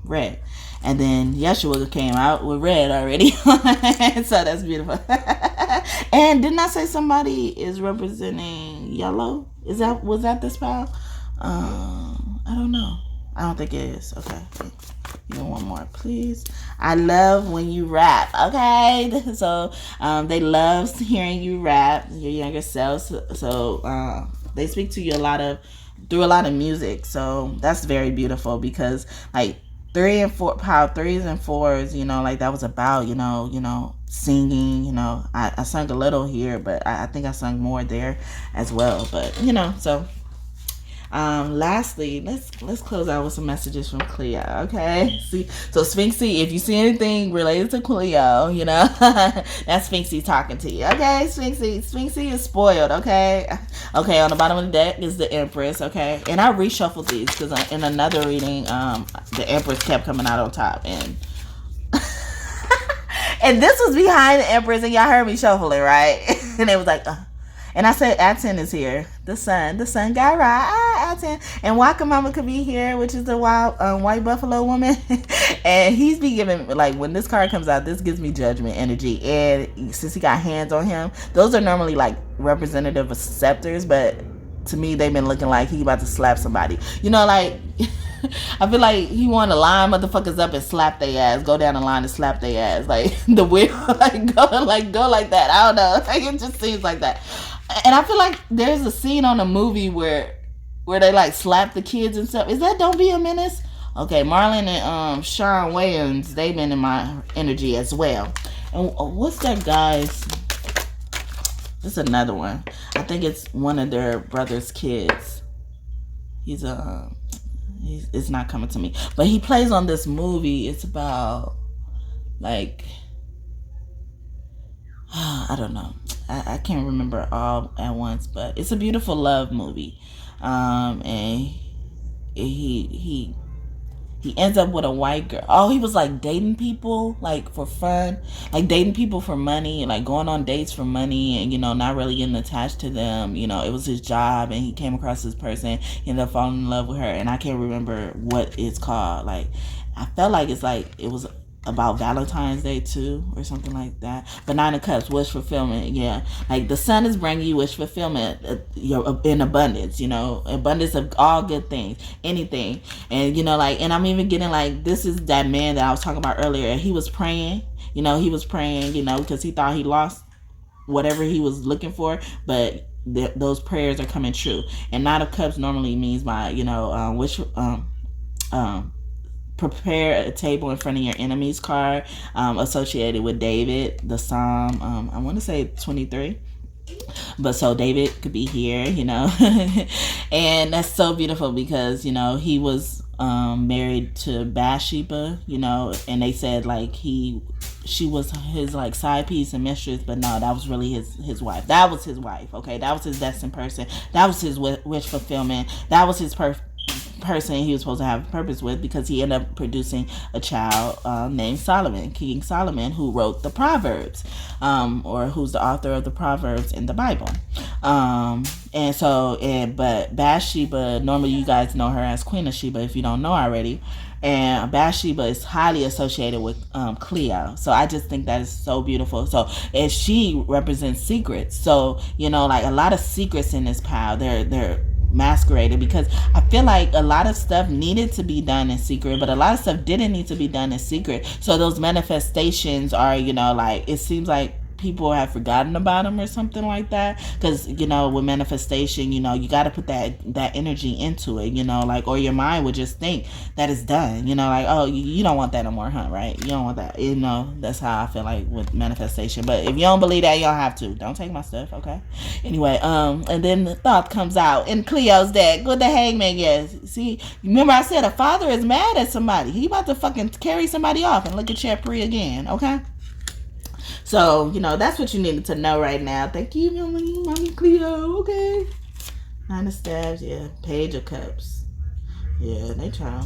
red. And then Yeshua came out with red already. So that's beautiful. And didn't I say somebody is representing yellow? Was that the spell? I don't know. I don't think it is. Okay. Give me one more, please. I love when you rap. Okay. So they love hearing you rap, your younger selves. So they speak to you through a lot of music. So that's very beautiful, because like 3 and 4 power 3s and 4s, you know, like that was about, you know, singing, you know. I sung a little here, but I think I sung more there as well. But you know, so lastly, let's close out with some messages from Cleo. Okay, see, so Sphinxie, if you see anything related to Cleo, you know, that's Sphinxie talking to you. Okay, Sphinxie is spoiled. Okay, on the bottom of the deck is the Empress. Okay, and I reshuffled these because in another reading, the Empress kept coming out on top, and and this was behind the Empress, and y'all heard me shuffling, right? And it was like, and I said Aten is here. The sun guy, right? Aten. And Wakamama could be here, which is the wild white buffalo woman. And he's be giving, like, when this card comes out, this gives me judgment energy. And since he got hands on him, those are normally like representative of scepters, but to me they've been looking like he about to slap somebody. You know, like I feel like he want to line motherfuckers up and slap their ass, go down the line and slap their ass, like the whip, go like that. I don't know, like it just seems like that. And I feel like there's a scene on a movie where they like slap the kids and stuff. Is that Don't Be a Menace? Okay, Marlon and Sean Williams, they've been in my energy as well. And what's that guy's? This is another one. I think it's one of their brother's kids. He's it's not coming to me, but he plays on this movie. It's about like I don't know. I can't remember all at once, but it's a beautiful love movie. And he ends up with a white girl. Oh, he was like dating people like for fun, like dating people for money, and like going on dates for money, and you know, not really getting attached to them. You know, it was his job, and he came across this person, he ended up falling in love with her, and I can't remember what it's called. Like, I felt like it was about Valentine's Day too, or something like that. But 9 of Cups, wish fulfillment. Yeah, like the sun is bringing you wish fulfillment, in abundance. You know, abundance of all good things, anything. And you know, like, and I'm even getting like, this is that man that I was talking about earlier. He was praying. You know, because he thought he lost whatever he was looking for, but those prayers are coming true. And 9 of Cups normally means prepare a table in front of your enemies card, associated with David, the Psalm, I want to say 23. But so David could be here, you know. And that's so beautiful because, you know, he was married to Bathsheba, you know, and they said like she was his like side piece and mistress, but no, that was really his wife. That was his wife. Okay, that was his destined person. That was his wish fulfillment. That was his person he was supposed to have purpose with, because he ended up producing a child named Solomon, King Solomon, who wrote the Proverbs, or who's the author of the Proverbs in the Bible. But Bathsheba, normally you guys know her as Queen of Sheba if you don't know already. And Bathsheba is highly associated with Cleo. So I just think that is so beautiful. So, and she represents secrets. So, you know, like a lot of secrets in this pile, they're masqueraded, because I feel like a lot of stuff needed to be done in secret, but a lot of stuff didn't need to be done in secret. So those manifestations are, you know, like, it seems like people have forgotten about them or something like that, because, you know, with manifestation, you know, you got to put that energy into it, you know, like, or your mind would just think that it's done, you know, like, oh, you don't want that no more, huh? Right? You don't want that, you know. That's how I feel like with manifestation. But if you don't believe that, you don't have to. Don't take my stuff, okay? Anyway, and then the thought comes out in Cleo's deck with the Hangman. Yes, see, remember I said a father is mad at somebody. He about to fucking carry somebody off, and look at Chapri again, okay? So, you know, that's what you needed to know right now. Thank you, Mommy Cleo. Okay. 9 of Staves, yeah. Page of Cups. Yeah, they try.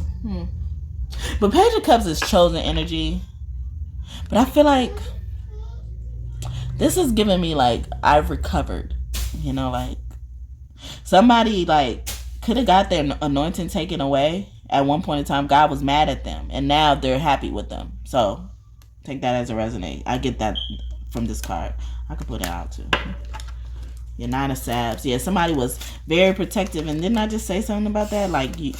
But Page of Cups is chosen energy. But I feel like this is giving me like I've recovered. You know, like somebody like could have got their anointing taken away at one point in time. God was mad at them, and now they're happy with them. So take that as a resonate. I get that from this card. I could put it out too. Your Nine of Saps. Yeah, somebody was very protective, and didn't I just say something about that? Like you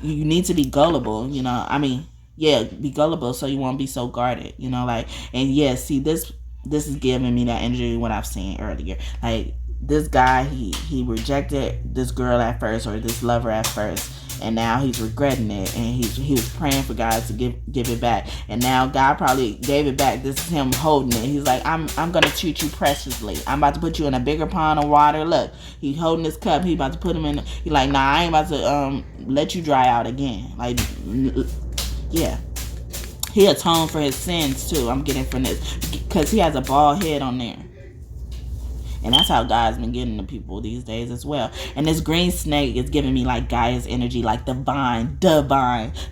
need to be gullible. You know, I mean, yeah, be gullible so you won't be so guarded. You know, like, and yeah, see this is giving me that energy what I've seen earlier. Like this guy, he rejected this girl at first, or this lover at first, and now he's regretting it, and he was praying for God to give it back, and now God probably gave it back. This is him holding it. He's like, I'm gonna treat you preciously. I'm about to put you in a bigger pond of water. Look, he's holding his cup. He about to put him in. He's like, nah, I ain't about to let you dry out again. Like, yeah. He atoned for his sins too. I'm getting from this because he has a bald head on there. And that's how God's been getting to people these days as well. And this green snake is giving me like Gaia's energy, like divine.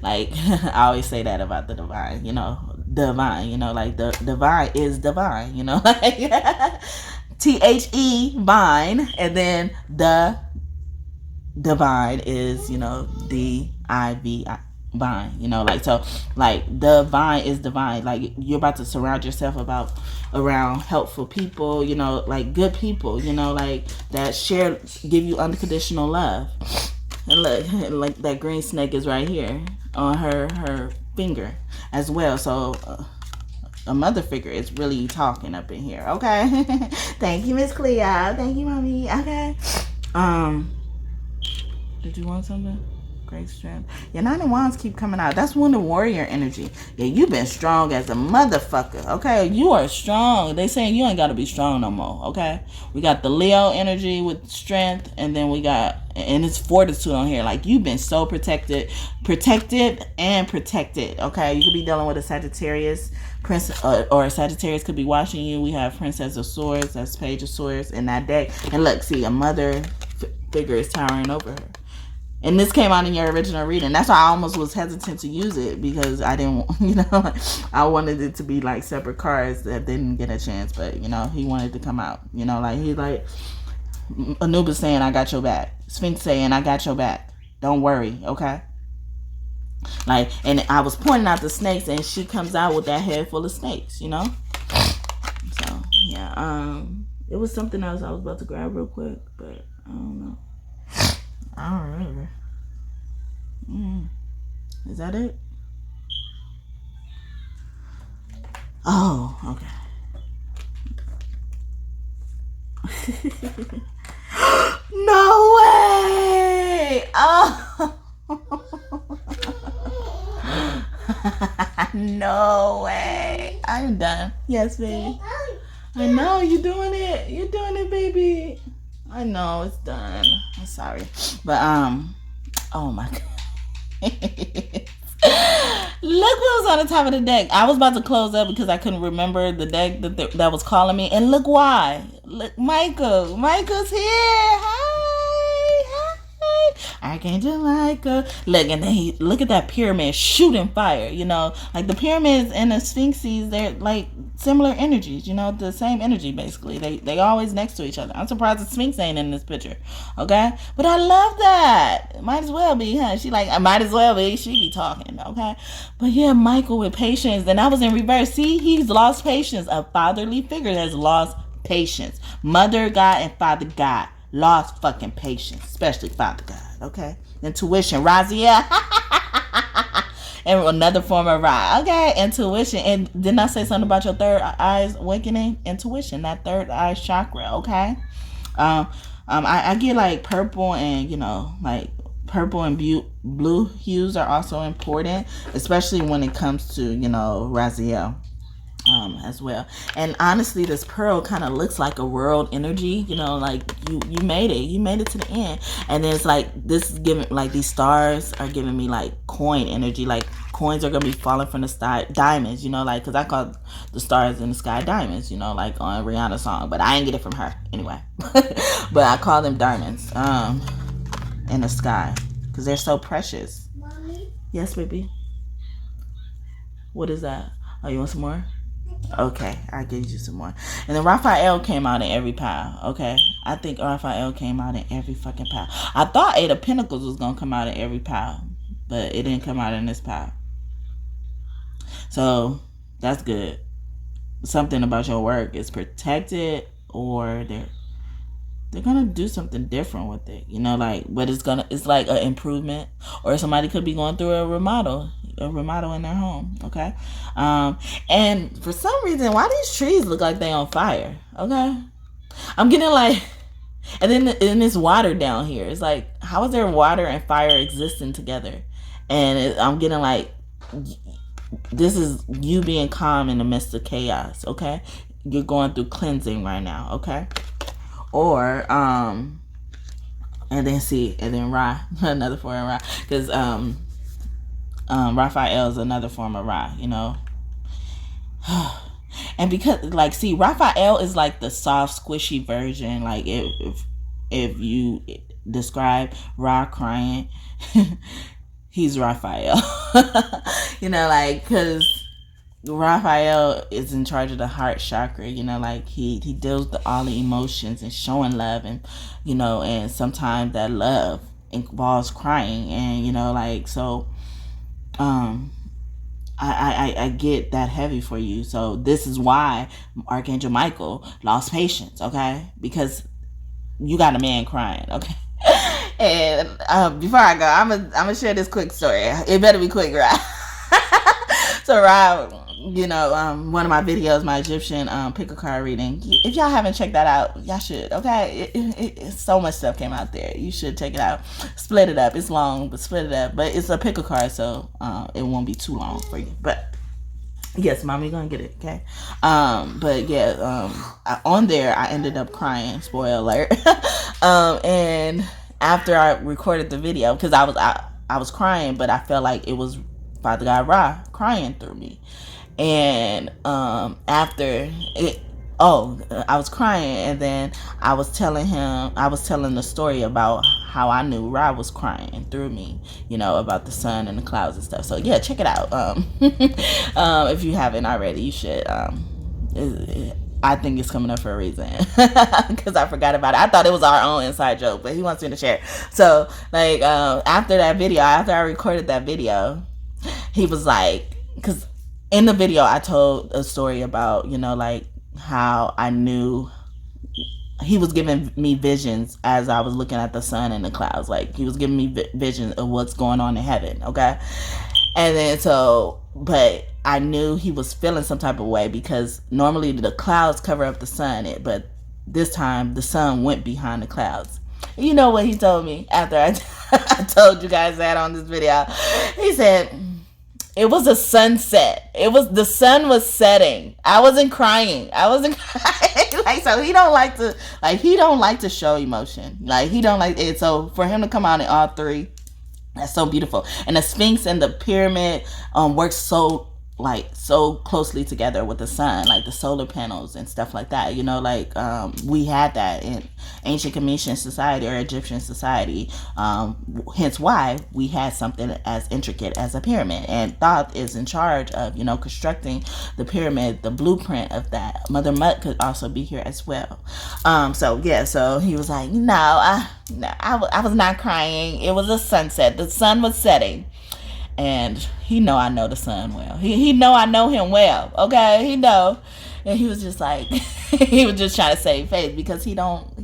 Like I always say that about the divine, you know, divine, you know, like the divine is divine, you know, like THE vine, and then the divine is, you know, DIVI. Vine, you know, like, so like the vine is divine. Like you're about to surround yourself around helpful people, you know, like good people, you know, like that give you unconditional love. And look, like that green snake is right here on her finger as well. So a mother figure is really talking up in here. Okay. Thank you, Miss Clea. Thank you, mommy. Okay. Did you want something? Great strength. Your Nine of Wands keep coming out. That's Wounded Warrior energy. Yeah, you've been strong as a motherfucker. Okay, you are strong. They saying you ain't got to be strong no more. Okay, we got the Leo energy with strength, and then we got, and it's fortitude on here. Like you've been so protected. Okay, you could be dealing with a Sagittarius Prince, or a Sagittarius could be watching you. We have Princess of Swords, that's Page of Swords in that deck, and look, see, a mother figure is towering over her. And this came out in your original reading. That's why I almost was hesitant to use it, because I didn't, you know, I wanted it to be like separate cards that didn't get a chance. But, you know, he wanted to come out. You know, like he's like, Anubis saying, I got your back. Sphinx saying, I got your back. Don't worry, okay? Like, and I was pointing out the snakes, and she comes out with that head full of snakes, you know? So, yeah. It was something else I was about to grab real quick, but I don't know. I don't remember. Is that it? Oh, okay. No way! Oh. No way. I'm done. Yes, baby. I know, you're doing it. You're doing it, baby. I know it's done. I'm sorry. But oh my god. Look what was on the top of the deck. I was about to close up because I couldn't remember the deck that was calling me. And look why. Look, Michael. Michael's here. Hi. Archangel Michael. Look, and then look at that pyramid shooting fire, you know, like the pyramids and the Sphinxes, they're like similar energies, you know, the same energy basically. They always next to each other. I'm surprised the Sphinx ain't in this picture. Okay, but I love that. Might as well be, huh? She like, I might as well be. She be talking, okay. But yeah, Michael with patience, and I was in reverse. See, he's lost patience. A fatherly figure has lost patience. Mother God and Father God lost fucking patience, especially Father God. Okay, intuition, Razia, and another form of Ra. Okay, intuition. And didn't I say something about your third eye's awakening? Intuition, that third eye chakra. Okay, I get like purple and, you know, like purple and blue hues are also important, especially when it comes to, you know, Raziel. As well. And honestly, this pearl kind of looks like a world energy, you know, like you made it to the end. And then it's like, this is giving, like, these stars are giving me like coin energy, like coins are gonna be falling from the sky, diamonds, you know, like, because I call the stars in the sky diamonds, you know, like on Rihanna's song, but I ain't get it from her anyway. But I call them diamonds in the sky because they're so precious. Mommy? Yes, baby. What is that? Oh, you want some more? Okay, I'll give you some more. And then Raphael came out in every pile. Okay, I think Raphael came out in every fucking pile. I thought Eight of Pentacles was gonna come out in every pile, but it didn't come out in this pile. So that's good. Something about your work is protected, or they're gonna do something different with it, you know, like, but it's like an improvement, or somebody could be going through a remodel in their home. Okay. And for some reason, why these trees look like they on fire? Okay, I'm getting like, and then in this water down here, it's like, how is there water and fire existing together? And I'm getting like, this is you being calm in the midst of chaos. Okay, you're going through cleansing right now. Okay. Or and then Ra, another form of Ra, because Raphael is another form of Ra, you know. And because, like, see, Raphael is like the soft, squishy version. Like, if you describe Ra crying, he's Raphael. You know, like, because Raphael is in charge of the heart chakra, you know, like he deals with all the emotions and showing love, and, you know, and sometimes that love involves crying, and, you know, like, so I get that heavy for you. So this is why Archangel Michael lost patience, okay? Because you got a man crying, okay? And before I go, I'm gonna share this quick story. It better be quick, right? So, Rob, you know, one of my videos, my Egyptian pick a card reading. If y'all haven't checked that out, y'all should. Okay, it's so much stuff came out there. You should check it out. Split it up. It's long, but split it up. But it's a pick a card, so it won't be too long for you. But yes, mommy gonna get it. Okay. But yeah, on there I ended up crying. Spoiler alert. And after I recorded the video, because I was crying, but I felt like it was Father God Ra crying through me. And after it, I was crying, and then I was telling the story about how I knew Ra was crying through me, you know, about the sun and the clouds and stuff. So yeah, check it out. If you haven't already, you should. I think it's coming up for a reason, because I forgot about it. I thought it was our own inside joke, but he wants me to share. So, like, after I recorded that video, he was like, because in the video I told a story about, you know, like, how I knew he was giving me visions as I was looking at the sun and the clouds. Like, he was giving me visions of what's going on in heaven, okay? And then but I knew he was feeling some type of way, because normally the clouds cover up the sun, but this time the sun went behind the clouds. You know what he told me after I told you guys that on this video? He said, it was a sunset. The sun was setting. I wasn't crying. Like, so he don't like to show emotion. Like, he don't like it. So for him to come out in all three, that's so beautiful. And the Sphinx and the pyramid works so closely together with the sun, like the solar panels and stuff like that, you know, like we had that in ancient Cometian society or Egyptian society, hence why we had something as intricate as a pyramid. And Thoth is in charge of, you know, constructing the pyramid. The blueprint of that, Mother Mut could also be here as well. So yeah, so he was like, no, I was not crying. It was a sunset. The sun was setting. And he know I know the sun well. He know I know him well. Okay, he know. And he was just like, he was just trying to save face, because he don't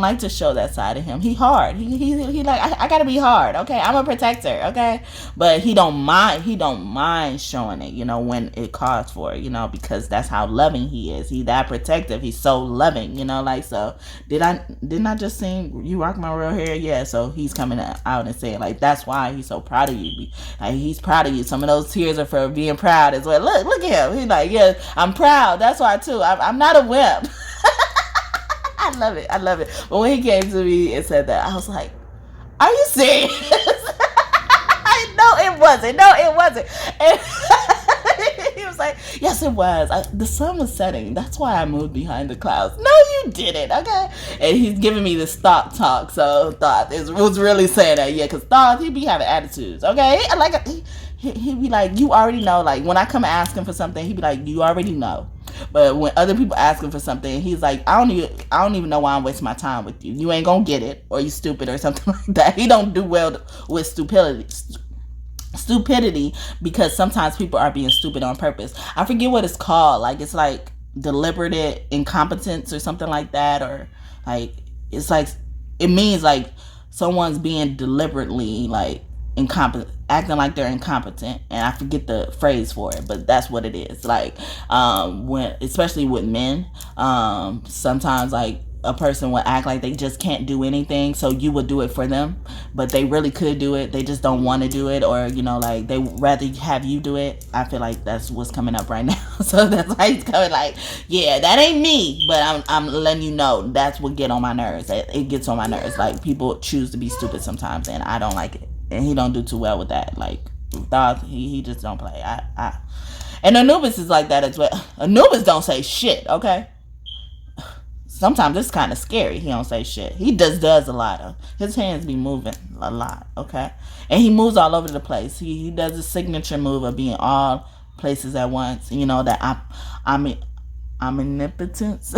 like to show that side of him. He hard. He like, I gotta be hard. Okay, I'm a protector. Okay, but he don't mind showing it, you know, when it calls for it, you know, because that's how loving he is. He that protective. He's so loving, you know, like, so didn't I just sing You Rock My Real Hair? Yeah, so he's coming out and saying, like, that's why he's so proud of you. Like, he's proud of you. Some of those tears are for being proud as well. Look at him. He's like, yeah, I'm proud. That's why too. I'm not a wimp. I love it. But when he came to me and said that, I was like, are you serious? No, it wasn't. And he was like, yes, it was. The sun was setting. That's why I moved behind the clouds. No, you didn't. Okay. And he's giving me this thought talk. So Thoth was really saying that, yeah, because Thoth, he be having attitudes. Okay. he be like, you already know. Like, when I come ask him for something, he be like, you already know. But when other people ask him for something, he's like, I don't even know why I'm wasting my time with you. You ain't gonna get it, or you stupid, or something like that. He don't do well with stupidity, because sometimes people are being stupid on purpose. I forget what it's called. Like, it's like deliberate incompetence or something like that, or like, it's like, it means like someone's being deliberately like incompetent, acting like they're incompetent, and I forget the phrase for it, but that's what it is. Like, when, especially with men, sometimes like a person will act like they just can't do anything, so you would do it for them, but they really could do it, they just don't want to do it, or like they rather have you do it. I feel like that's what's coming up right now. So that's why he's coming like, yeah, that ain't me, but I'm letting you know that's what get on my nerves. It gets on my nerves. Like, people choose to be stupid sometimes, and I don't like it, and he don't do too well with that. Like, he just don't play. And Anubis is like that as well. Anubis don't say shit, okay? Sometimes it's kind of scary. He don't say shit. He does a lot. His hands be moving a lot, okay? And he moves all over the place. He does a signature move of being all places at once. You know, that omnipotence.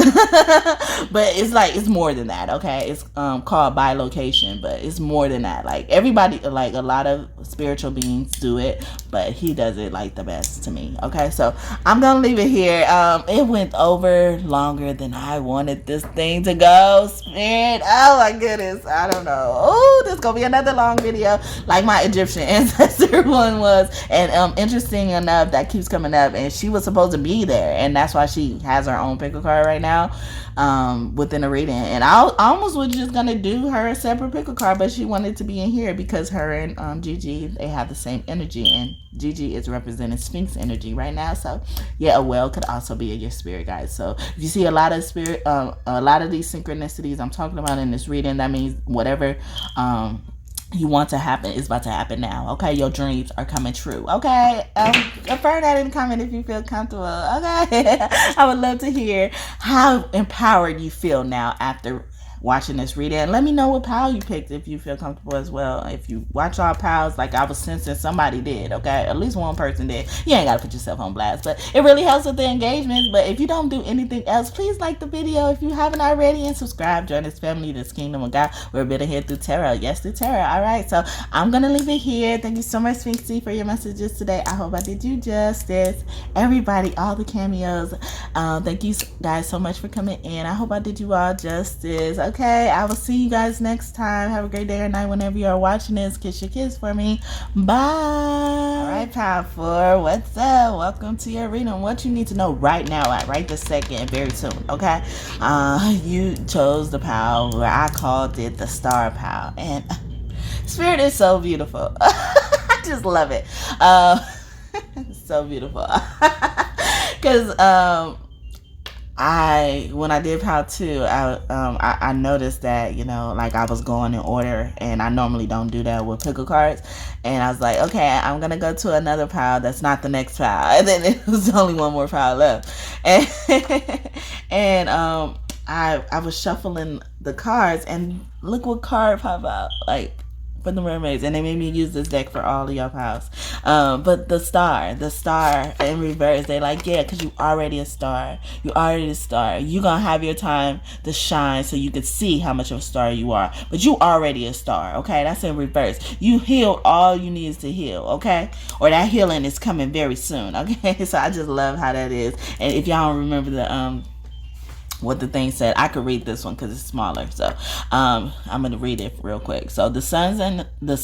But it's like, it's more than that, okay? It's called bilocation, but it's more than that. Like, everybody, like, a lot of spiritual beings do it, but he does it like the best to me, okay? So I'm gonna leave it here. It went over longer than I wanted this thing to go, Spirit. Oh my goodness, I don't know. Oh, this is gonna be another long video like my Egyptian ancestor one was. And interesting enough, that keeps coming up, and she was supposed to be there, and that's why she has her own pickle card right now, within a reading. And I almost was just gonna do her a separate pickle card, but she wanted to be in here because her and Gigi, they have the same energy, and Gigi is representing Sphinx energy right now. So yeah, a whale could also be your spirit guide. So if you see a lot of a lot of these synchronicities I'm talking about in this reading, that means whatever you want to happen is about to happen now, okay? Your dreams are coming true, okay? Affirm that in the comment if you feel comfortable, okay? I would love to hear how empowered you feel now after watching this reading. And let me know what pile you picked if you feel comfortable as well. If you watch all piles, like I was sensing somebody did, okay? At least one person did. You ain't got to put yourself on blast, but it really helps with the engagements. But if you don't do anything else, please like the video if you haven't already, and subscribe. Join this family, this kingdom of God. We're better here through tarot. Yes, through tarot. All right, so I'm going to leave it here. Thank you so much, Sphinxie, for your messages today. I hope I did you justice. Everybody, all the cameos, thank you guys so much for coming in. I hope I did you all justice. Okay, I will see you guys next time. Have a great day or night whenever you are watching this. Kiss your kids for me. Bye. All right, Power 4, what's up? Welcome to your reading. What you need to know right now, right this second, very soon, okay? You chose the pile where I called it the star pile. And Spirit is so beautiful. I just love it. It's so beautiful. Because when I did pile 2, I noticed that, like I was going in order, and I normally don't do that with pickle cards. And I was like, okay, I'm gonna go to another pile that's not the next pile. And then it was only one more pile left. And I was shuffling the cards, and look what card popped out, like, for the mermaids. And they made me use this deck for all of your piles. But the star in reverse, they like, yeah, because you already a star. You already a star. You gonna have your time to shine so you can see how much of a star you are. But you already a star, okay? That's in reverse. You healed all you needs to heal, okay? Or that healing is coming very soon, okay? So I just love how that is. And if y'all don't remember the what the thing said, I could read this one because it's smaller. So I'm gonna read it real quick. So the sun and the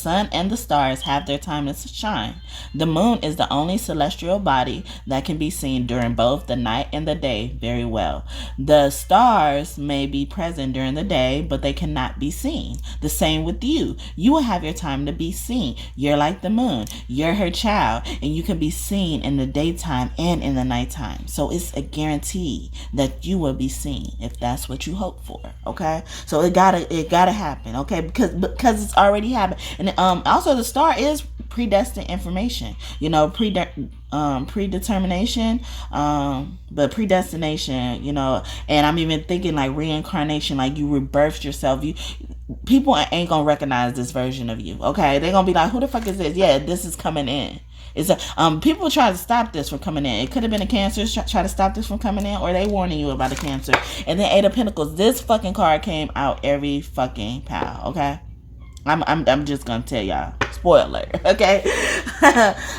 stars have their time to shine. The moon is the only celestial body that can be seen during both the night and the day very well. The stars may be present during the day, but they cannot be seen. The same with you. You will have your time to be seen. You're like the moon. You're her child, and you can be seen in the daytime and in the nighttime. So it's a guarantee that you will be seen if that's what you hope for, okay? So it gotta happen, okay? Because it's already happened. And also the star is predestined information, predetermination, but predestination, and I'm even thinking like reincarnation, like you rebirthed yourself. People ain't gonna recognize this version of you, okay? They're gonna be like, who the fuck is this? Yeah, this is coming in. It's a people try to stop this from coming in. It could have been a Cancer try to stop this from coming in, or they warning you about a Cancer. And then Eight of Pentacles. This fucking card came out every fucking pile. Okay, I'm just gonna tell y'all. Spoiler, okay?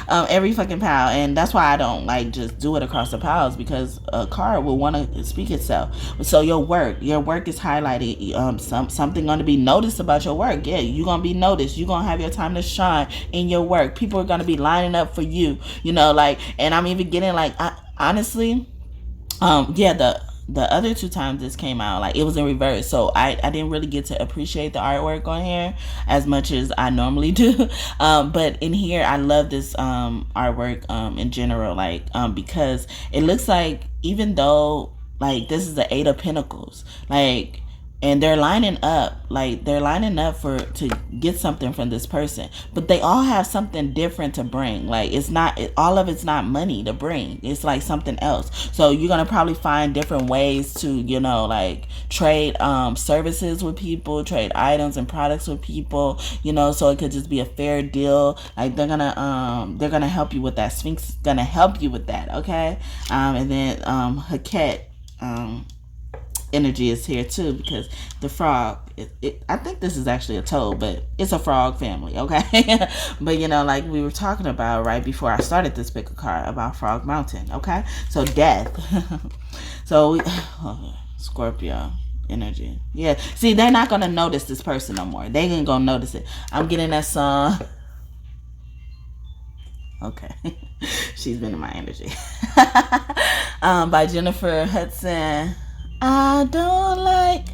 Every fucking pile, and that's why I don't like just do it across the piles, because a card will want to speak itself. So your work is highlighted. Something gonna be noticed about your work. Yeah, you're gonna be noticed. You're gonna have your time to shine in your work. People are gonna be lining up for you. You know, like, and I'm even getting like, honestly, yeah, the other two times this came out, like, it was in reverse, so I didn't really get to appreciate the artwork on here as much as I normally do. But in here, I love this artwork in general, like, because it looks like, even though, like, this is the Eight of Pentacles, like, and they're lining up for to get something from this person, but they all have something different to bring. Like, it's not all of it's not money to bring. It's like something else. So you're gonna probably find different ways to, you know, like, trade services with people, trade items and products with people, you know, so it could just be a fair deal. Like, they're gonna help you with that. Sphinx is gonna help you with that, okay? And then Haket energy is here too, because the frog, I think this is actually a toad, but it's a frog family, okay? But, you know, like we were talking about right before I started this pick a card about Frog Mountain, okay? So death. So Scorpio energy. Yeah, see, they're not gonna notice this person no more. They ain't gonna notice it. I'm getting that song. Okay. She's been in my energy. By Jennifer Hudson. I don't like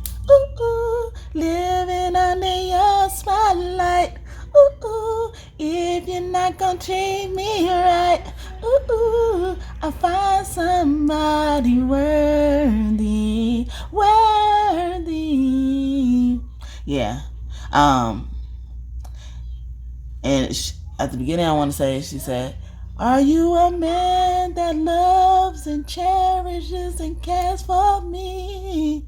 living under your spotlight. If you're not gonna treat me right, I'll find somebody worthy. Yeah. And at the beginning, I want to say, she said, "Are you a man that loves and cherishes and cares for me?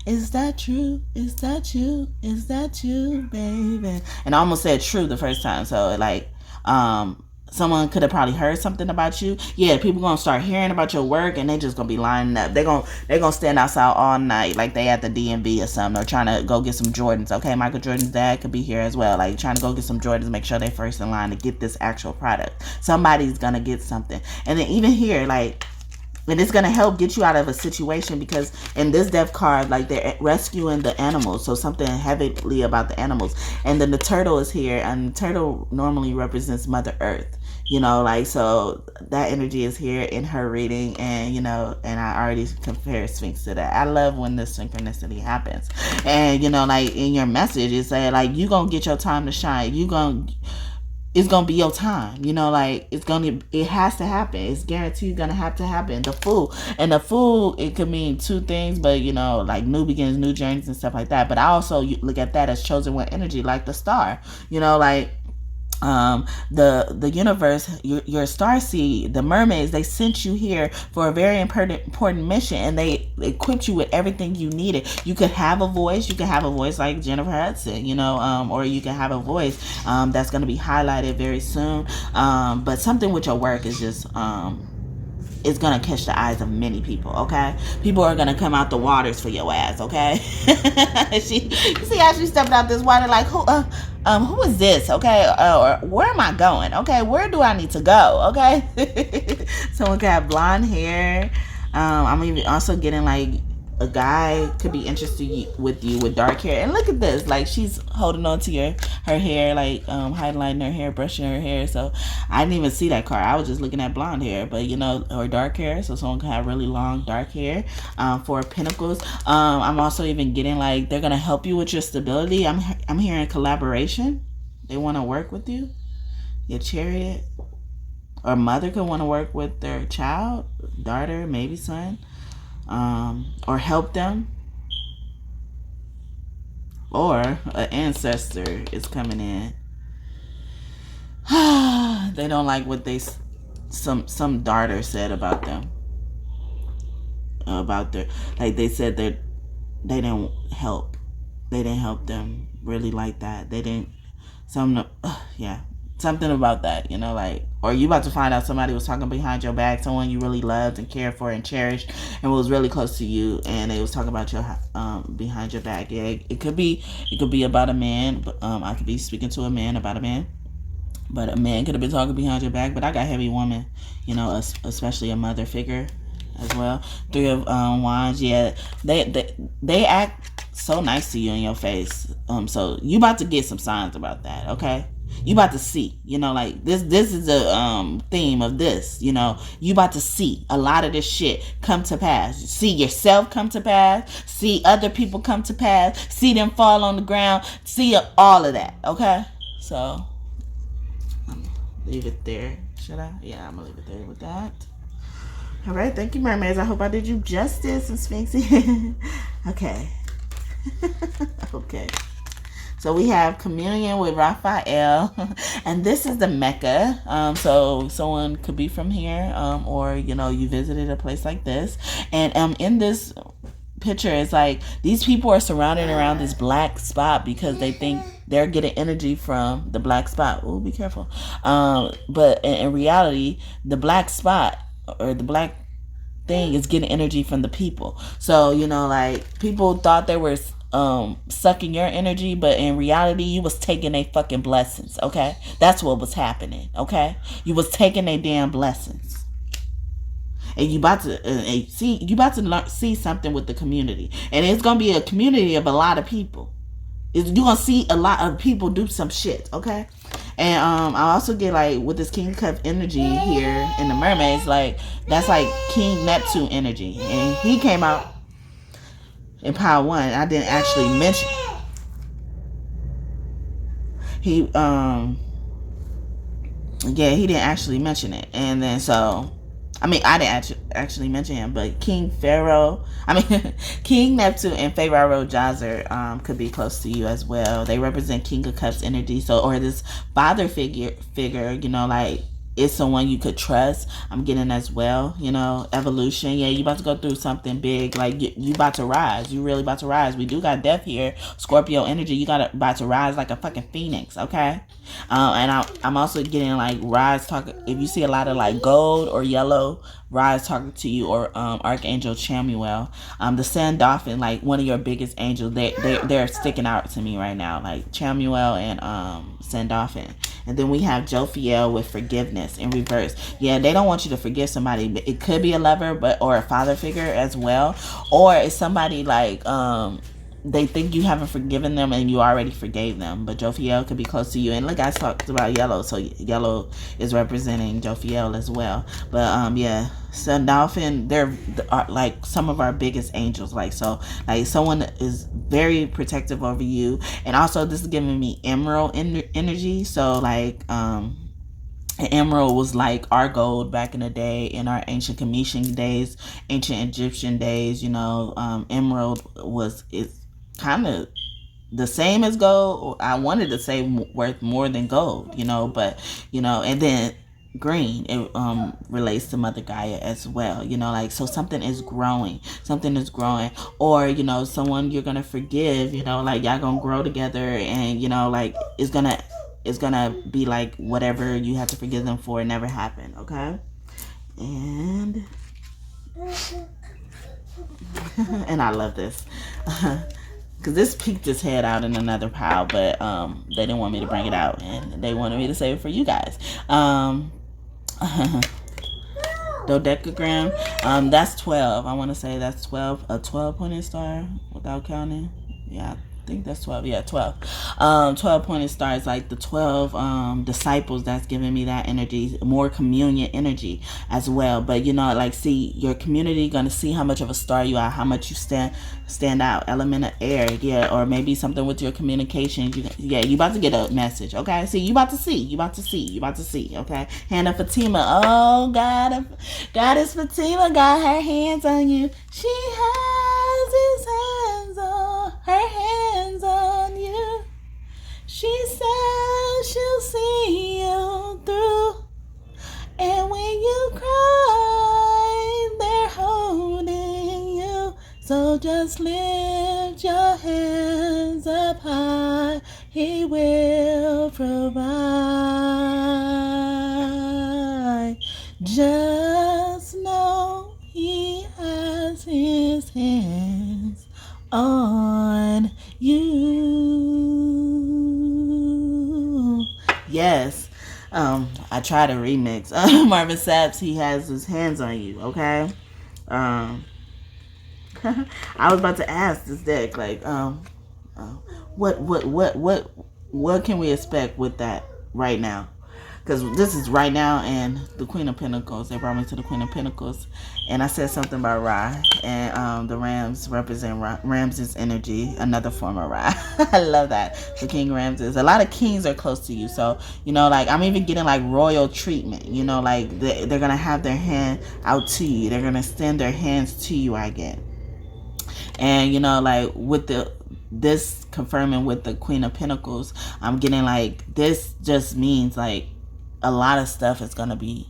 Is that true? Is that you? Is that you, baby?" And I almost said true the first time. So, like, someone could have probably heard something about you. Yeah, people gonna start hearing about your work, and they just gonna be lining up. They gonna stand outside all night, like they at the DMV or something, or trying to go get some Jordans. Okay, Michael Jordan's dad could be here as well, like trying to go get some Jordans, make sure they first in line to get this actual product. Somebody's gonna get something. And then even here, like, and it's going to help get you out of a situation, because in this death card, like, they're rescuing the animals. So something heavily about the animals. And then the turtle is here. And the turtle normally represents Mother Earth. You know, like, so that energy is here in her reading. And, you know, and I already compare Sphinx to that. I love when this synchronicity happens. And, you know, like, in your message, it said, like, you going to get your time to shine. It's gonna be your time, you know, like, it has to happen. It's guaranteed gonna have to happen. The Fool, and the Fool, it could mean two things, but, you know, like, new beginnings, new journeys and stuff like that. But I also look at that as chosen one energy, like the star, you know, like, the universe, your star seed, the mermaids, they sent you here for a very important mission, and they equipped you with everything you needed. You could have a voice like Jennifer Hudson, you know, or you can have a voice that's going to be highlighted very soon, but something with your work is just is gonna catch the eyes of many people, okay? People are gonna come out the waters for your ass, okay? You see how she stepped out this water, like, who is this, okay? Or where am I going, okay? Where do I need to go, okay? Someone could have blonde hair. I'm even also getting, like, a guy could be interested with you with dark hair. And look at this, like, she's holding on to her hair, like, highlighting her hair, brushing her hair. So I didn't even see that card. I was just looking at blonde hair, but, you know, or dark hair. So someone can have really long dark hair. For Pentacles, I'm also even getting, like, they're gonna help you with your stability. I'm hearing collaboration. They want to work with you. Your Chariot, or mother could want to work with their child, daughter, maybe son. Or help them, or an ancestor is coming in. They don't like what some daughter said about them, about their, like, they said that they didn't help them really like that. They didn't, yeah, Something about that, you know, like, or you about to find out somebody was talking behind your back, someone you really loved and cared for and cherished and was really close to you, and they was talking about your behind your back. Yeah, it could be about a man, but I could be speaking to a man about a man. But a man could have been talking behind your back. But I got heavy woman, you know, especially a mother figure as well. Three of Wands, yeah, they act so nice to you in your face. So you about to get some signs about that, okay? You about to see, you know, like this is the theme of this, you know. You about to see a lot of this shit come to pass. See yourself come to pass. See other people come to pass. See them fall on the ground. See all of that, okay? So leave it there. Should I? Yeah, I'm gonna leave it there with that. All right, thank you, mermaids. I hope I did you justice, and Sphinxie. Okay. Okay. So we have communion with Raphael, and this is the Mecca. So someone could be from here, or you know, you visited a place like this, and in this picture, it's like these people are surrounded around this black spot because they think they're getting energy from the black spot. Oh, be careful. But in reality, the black spot or the black thing is getting energy from the people. So, you know, like people thought they were sucking your energy, but in reality you was taking their fucking blessings, okay? That's what was happening, okay? You was taking their damn blessings. And you about to see something with the community. And it's going to be a community of a lot of people. You're going to see a lot of people do some shit, okay? And I also get like with this King Cup energy here in the mermaids, like that's like King Neptune energy. And he came out in pile 1. I didn't actually mention he he didn't actually mention it. And then so I didn't actually mention him, but King Neptune and Pharaoh Jazer could be close to you as well. They represent King of Cups energy, so or this father figure, you know, like is someone you could trust. I'm getting as well, you know, evolution. Yeah, you about to go through something big. Like you about to rise. You really about to rise. We do got death here. Scorpio energy. You about to rise like a fucking phoenix. Okay. And I'm also getting like rise talk. If you see a lot of like gold or yellow rise talking to you, or Archangel Chamuel, the Sun Dolphin, like one of your biggest angels. They're sticking out to me right now. Like Chamuel and Sun Dolphin. And then we have Jophiel with forgiveness in reverse. Yeah, they don't want you to forgive somebody. It could be a lover, or a father figure as well. Or it's somebody like they think you haven't forgiven them and you already forgave them. But Jophiel could be close to you. And look, I talked about yellow. So yellow is representing Jophiel as well. But yeah, Sun Dolphin, they're like some of our biggest angels. Like, so like someone is very protective over you. And also this is giving me emerald energy. So like an emerald was like our gold back in the day, in our ancient Cometian days, ancient Egyptian days, you know. Emerald is kind of the same as gold. I wanted to say worth more than gold, you know, but you know. And then green, it relates to Mother Gaia as well, you know, like, so something is growing, or you know, someone you're gonna forgive, you know, like y'all gonna grow together, and you know, like it's gonna be like whatever you have to forgive them for never happened, okay? And and I love this because this peeked its head out in another pile, but they didn't want me to bring it out, and they wanted me to save it for you guys. Dodecagram, that's 12. I want to say that's 12, a 12-pointed star without counting. Yeah, I think that's 12. Yeah, 12. 12-pointed star is like the 12 disciples. That's giving me that energy, more communion energy as well. But you know, like, see, your community gonna see how much of a star you are, how much you stand out. Element of air, yeah, or maybe something with your communication. You about to get a message, okay? See, you about to see, okay? Hand of Fatima, oh God, Goddess Fatima got her hands on you. She has his hands on her hands on you. She says she'll see you through, and when you cry, they're holding you. So just lift your hands up high. He will provide. you. Yes. I tried to remix. Marvin Sapp's He Has His Hands on You, okay? I was about to ask this deck, like, what can we expect with that right now? Because this is right now, and the Queen of Pentacles. They brought me to the Queen of Pentacles, and I said something about Ra, and the Rams represent Ramses energy, another form of Ra. I love that. The King Ramses. A lot of kings are close to you, so you know, like I'm even getting like royal treatment. You know, like they're gonna have their hand out to you. They're gonna extend their hands to you. I get, and you know, like with this confirming with the Queen of Pentacles, I'm getting like this just means like a lot of stuff is gonna be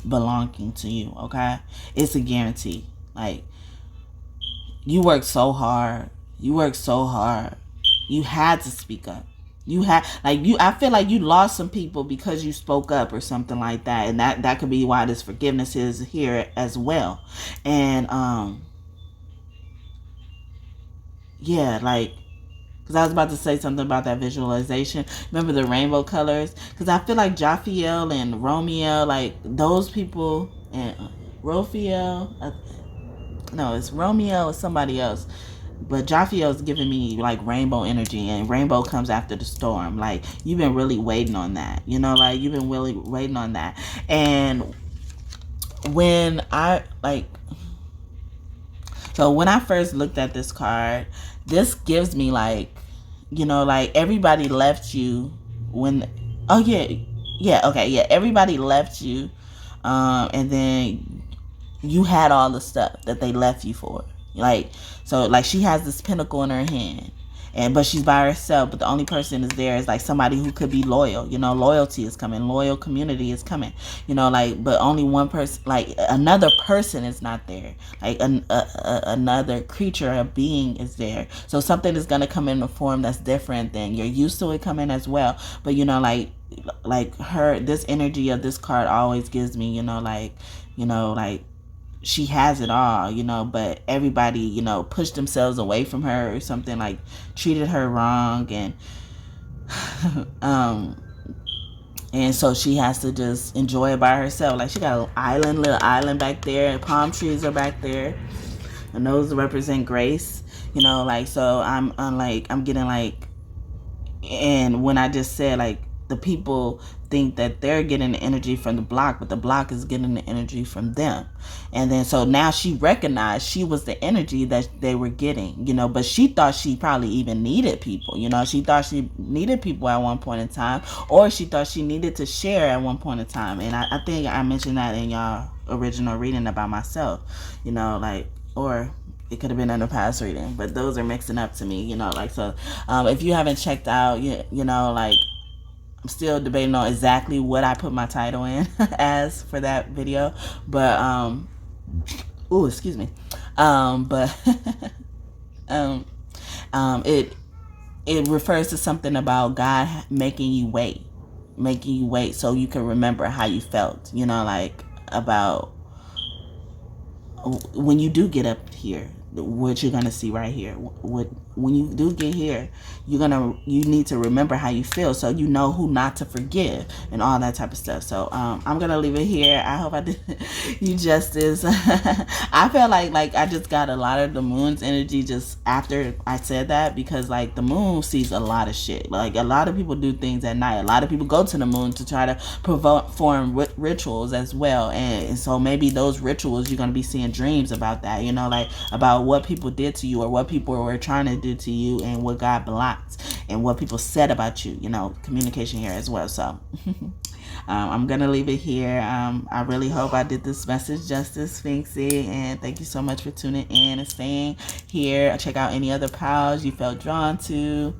belonging to you, okay? It's a guarantee. Like, you worked so hard. You had to speak up. I feel like you lost some people because you spoke up or something like that, and that could be why this forgiveness is here as well. And yeah, like, because I was about to say something about that visualization. Remember the rainbow colors? Because I feel like Jophiel and Romeo, like those people, and Raphael, no, it's Romeo or somebody else. But Jophiel's giving me like rainbow energy, and rainbow comes after the storm. Like, you've been really waiting on that. You know, like you've been really waiting on that. And when I first looked at this card, this gives me like, you know, like everybody left you when, everybody left you, and then you had all the stuff that they left you for. Like, so like she has this pentacle in her hand, but she's by herself, but the only person is there is like somebody who could be loyal. You know, loyalty is coming, loyal community is coming, you know, like, but only one person, like another person is not there, like another creature, a being is there. So something is going to come in a form that's different than you're used to it coming as well. But you know, like this energy of this card always gives me, you know, like she has it all, you know, but everybody, you know, pushed themselves away from her or something, like treated her wrong, and so she has to just enjoy it by herself. Like, she got an little island back there, and palm trees are back there, and those represent grace, you know, like, so I'm getting like, and when I just said like the people think that they're getting the energy from the block, but the block is getting the energy from them. And then so now she recognized she was the energy that they were getting, you know, but she thought she probably even needed people, you know, she thought she needed people at one point in time, or she thought she needed to share at one point in time. And I think I mentioned that in y'all original reading about myself, you know, like, or it could have been in a past reading, but those are mixing up to me, you know, like, so if you haven't checked out, you know, like, I'm still debating on exactly what I put my title in as for that video, but excuse me, but it refers to something about God making you wait so you can remember how you felt, you know, like about when you do get up here, what you're gonna see right here. When you do get here, you need to remember how you feel, so you know who not to forgive and all that type of stuff. So I'm gonna leave it here. I hope I did you justice. I feel like I just got a lot of the moon's energy just after I said that, because like the moon sees a lot of shit. Like, a lot of people do things at night. A lot of people go to the moon to try to perform rituals as well, and so maybe those rituals you're gonna be seeing dreams about that, you know, like about what people did to you, or what people were trying to do to you, and what God blocked, and what people said about you, you know, communication here as well. So I'm gonna leave it here. I really hope I did this message justice, Sphinxie, and thank you so much for tuning in and staying here. Check out any other pals you felt drawn to.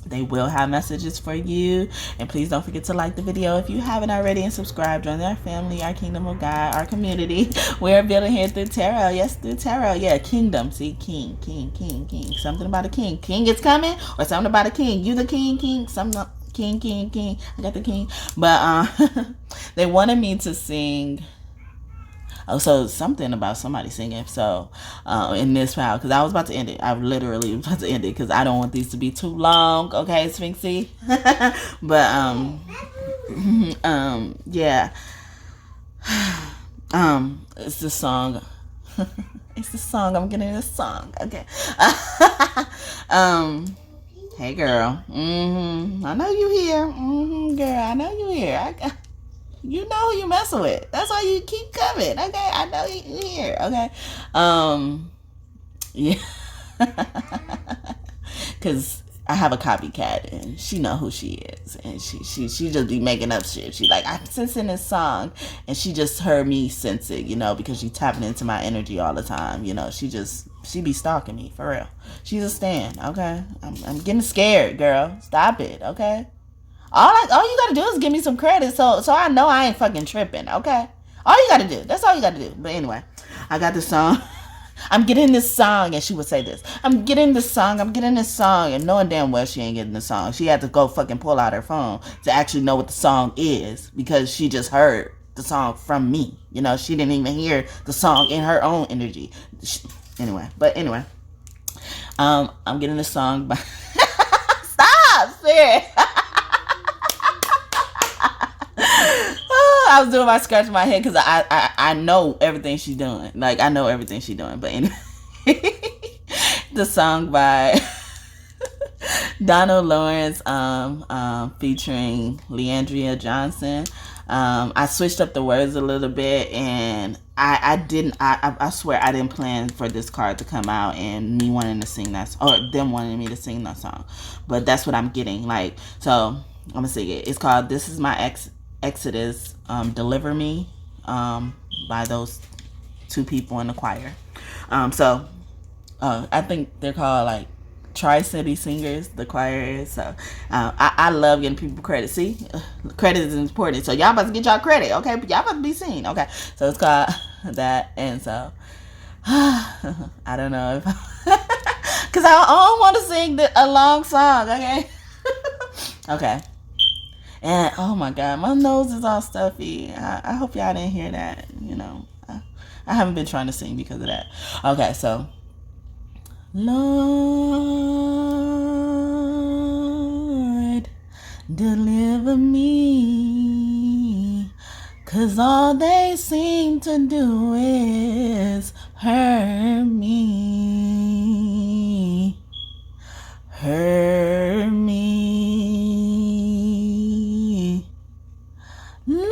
They will have messages for you. And please don't forget to like the video if you haven't already, and subscribe. Join our family, our kingdom of God, our community. We're building here through tarot. Yes, through tarot. Yeah, kingdom. See, king. Something about a king. King is coming, or something about a king. You the king. Something. King. I got the king. But they wanted me to sing Oh, so something about somebody singing. So, in this file, because I was about to end it. I literally was about to end it because I don't want these to be too long. Okay, Sphinxie. But yeah. It's the song. It's the song. I'm getting this song. Okay. Hey girl. I know you here. Girl, I know you here. You know who you messing with. That's why you keep coming. Okay, I know you here. Okay. Yeah. Cause I have a copycat and she know who she is, and she just be making up shit. She like, I'm sensing this song, and she just heard me sense it, because she tapping into my energy all the time. She be stalking me for real. She's a stan. Okay, I'm getting scared, girl. Stop it. Okay. All you gotta do is give me some credit, so I know I ain't fucking tripping. Okay. All you gotta do. That's all you gotta do. But anyway, I got this song. I'm getting this song, and she would say this. I'm getting this song, and knowing damn well she ain't getting the song. She had to go fucking pull out her phone to actually know what the song is, because she just heard the song from me. She didn't even hear the song in her own energy. Anyway, I'm getting this song by... Stop, sis! I was doing my scratching my head because I know everything she's doing. Like, I know everything she's doing. But anyway, the song by Donald Lawrence, featuring Leandria Johnson. I switched up the words a little bit, and I swear I didn't plan for this card to come out and me wanting to sing that, or them wanting me to sing that song. But that's what I'm getting. Like, so I'm gonna sing it. It's called "This Is My Exodus." Deliver Me, by those two people in the choir. So I think they're called like Tri-City Singers, the choir is. So I love getting people credit. See, credit is important. So y'all about to get y'all credit, okay? But y'all about to be seen, okay? So it's called that, and so I don't know if because I don't want to sing a long song, okay? Okay. And oh my god, my nose is all stuffy. I hope y'all didn't hear that. I haven't been trying to sing because of that. Okay, so Lord, deliver me, 'cause all they seem to do is hurt me. Hurt me. Lord,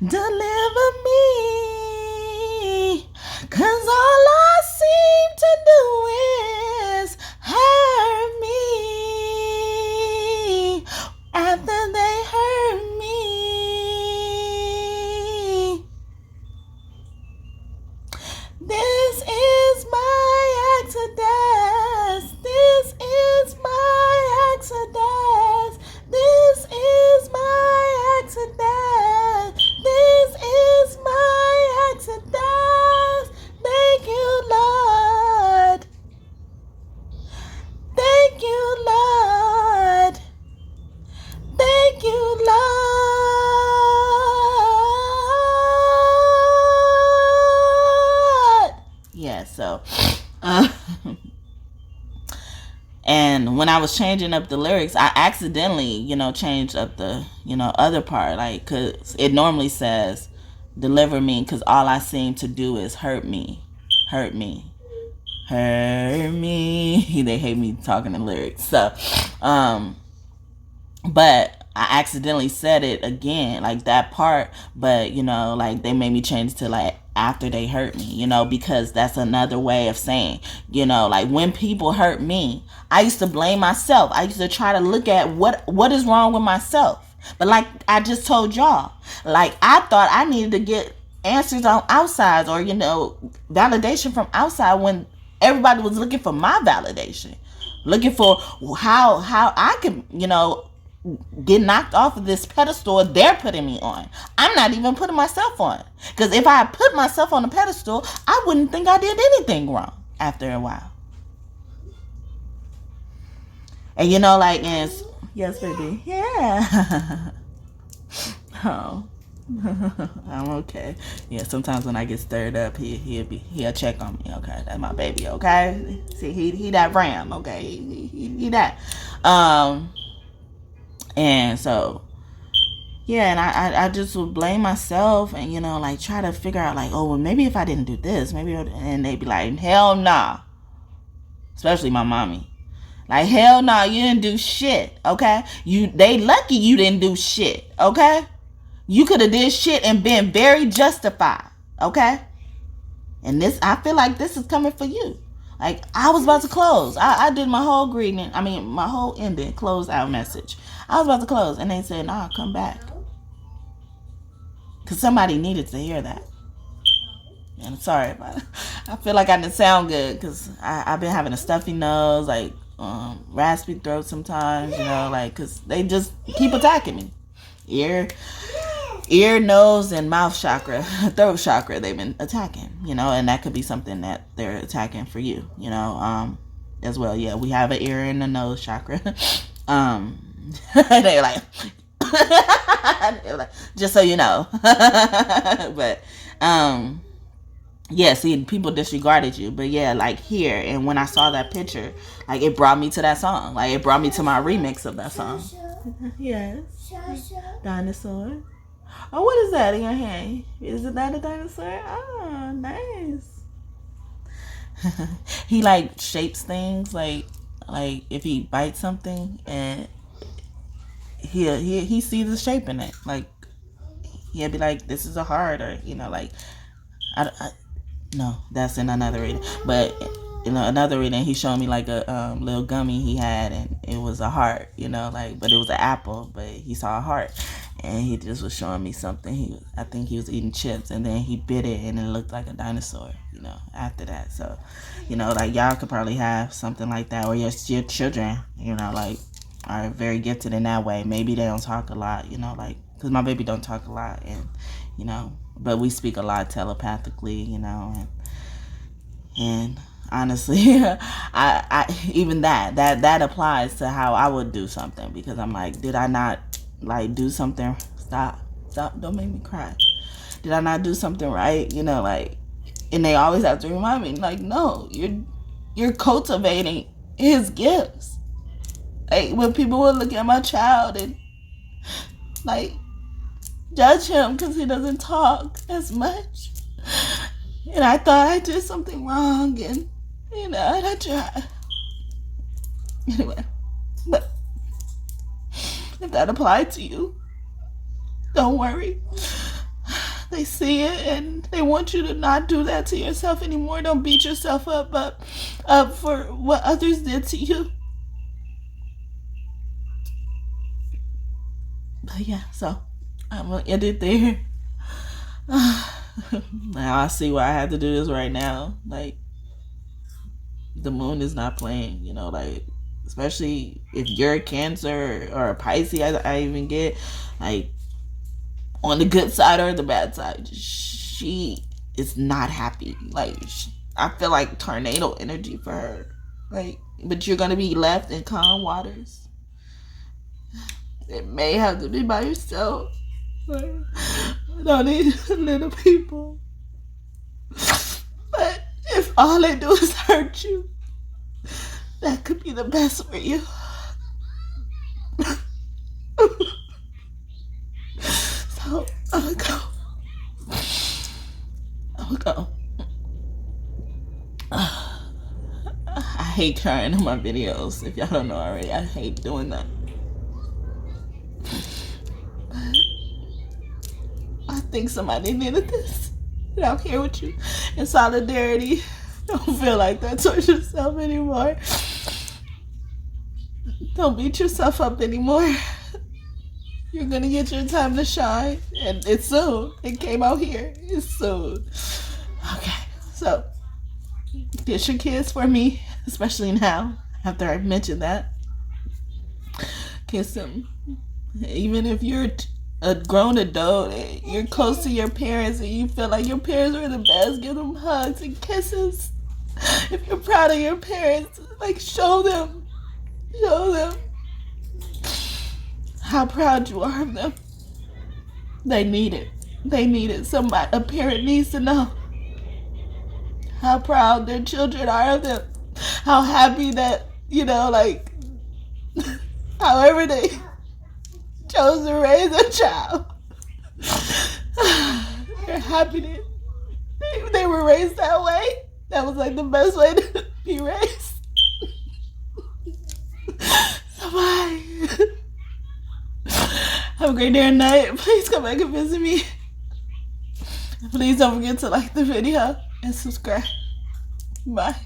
deliver me, 'cause all I seem to do is hurt me after they hurt me. This is my exodus. This is my exodus. This is my exodus. This is my exodus. Thank you, Lord. Thank you, Lord. Thank you, Lord. Yeah, so and when I was changing up the lyrics, I accidentally, changed up the, other part, like, cause it normally says, deliver me, cause all I seem to do is hurt me, hurt me, hurt me. They hate me talking in lyrics. So, but I accidentally said it again, like that part, but like they made me change to like after they hurt me, because that's another way of saying, like when people hurt me, I used to blame myself. I used to try to look at what is wrong with myself. But like I just told y'all, like I thought I needed to get answers on outside, or validation from outside, when everybody was looking for my validation, looking for how I could, get knocked off of this pedestal they're putting me on. I'm not even putting myself on, because if I put myself on a pedestal, I wouldn't think I did anything wrong after a while. And like, and Yes, baby. Yeah. Oh. I'm okay. Yeah, sometimes when I get stirred up, he'll check on me. Okay, that's my baby. Okay, see, he that ram. Okay, he that. And so yeah, and I just would blame myself, and like try to figure out like, oh well, maybe if I didn't do this, and they'd be like, hell nah. Especially my mommy. Like, hell no, you didn't do shit, okay? They lucky you didn't do shit, okay? You could have did shit and been very justified, okay? And I feel like this is coming for you. Like, I was about to close. I did my whole my whole ending, close out message. I was about to close, and they said, nah, come back. Because somebody needed to hear that. And I'm sorry about it. I feel like I didn't sound good because I've been having a stuffy nose, like raspy throat sometimes, like because they just keep attacking me. Ear, nose, and mouth chakra, throat chakra, they've been attacking, and that could be something that they're attacking for you, as well. Yeah, we have an ear and a nose chakra. They're like, just so you know. But, yeah, see, people disregarded you. But yeah, like here, and when I saw that picture, like it brought me to that song. Like it brought me to my remix of that song. Yes. Dinosaur. Oh, what is that in your hand? Is that a dinosaur? Oh, nice. He like shapes things like if he bites something and he sees the shape in it. Like he'll be like, this is a heart, or like no, that's in another reading. But in another reading, he showed me like a little gummy he had, and it was a heart, but it was an apple, but he saw a heart, and he just was showing me something. I think he was eating chips, and then he bit it, and it looked like a dinosaur, after that. So, like y'all could probably have something like that, or your children, like are very gifted in that way. Maybe they don't talk a lot, like because my baby don't talk a lot, and but we speak a lot telepathically, and honestly, I even that applies to how I would do something, because I'm like, did I not like do something? Stop, don't make me cry. Did I not do something right? Like, and they always have to remind me, like, no, you're cultivating his gifts. Like when people will look at my child and like judge him because he doesn't talk as much, and I thought I did something wrong, and and I tried anyway. But if that applied to you, don't worry. They see it and they want you to not do that to yourself anymore. Don't beat yourself up for what others did to you. But yeah, so I'm gonna end it there. Now I see why I have to do this right now. Like, the moon is not playing, like, especially if you're a Cancer or a Pisces. I even get, like, on the good side or the bad side, she is not happy. Like, I feel like tornado energy for her. Like, but you're gonna be left in calm waters. It may have to be by yourself. I don't need little people. But if all they do is hurt you, that could be the best for you. So I'm gonna go. I hate crying in my videos. If y'all don't know already, I hate doing that. I think somebody needed this. And I'm here with you in solidarity. Don't feel like that towards yourself anymore. Don't beat yourself up anymore. You're gonna get your time to shine. And it's soon. It came out here. It's soon. Okay. So, kiss your kids for me. Especially now, after I've mentioned that. Kiss them. Even if you're a grown adult, you're close to your parents and you feel like your parents are the best, give them hugs and kisses. If you're proud of your parents, like, show them. how proud you are of them. They need it. They need it. Somebody, a parent needs to know how proud their children are of them. How happy that, like, however they chose to raise a child. They're happy that they were raised that way. That was like the best way to be raised. So bye. Have a great day and night. Please come back and visit me. Please don't forget to like the video and subscribe. Bye.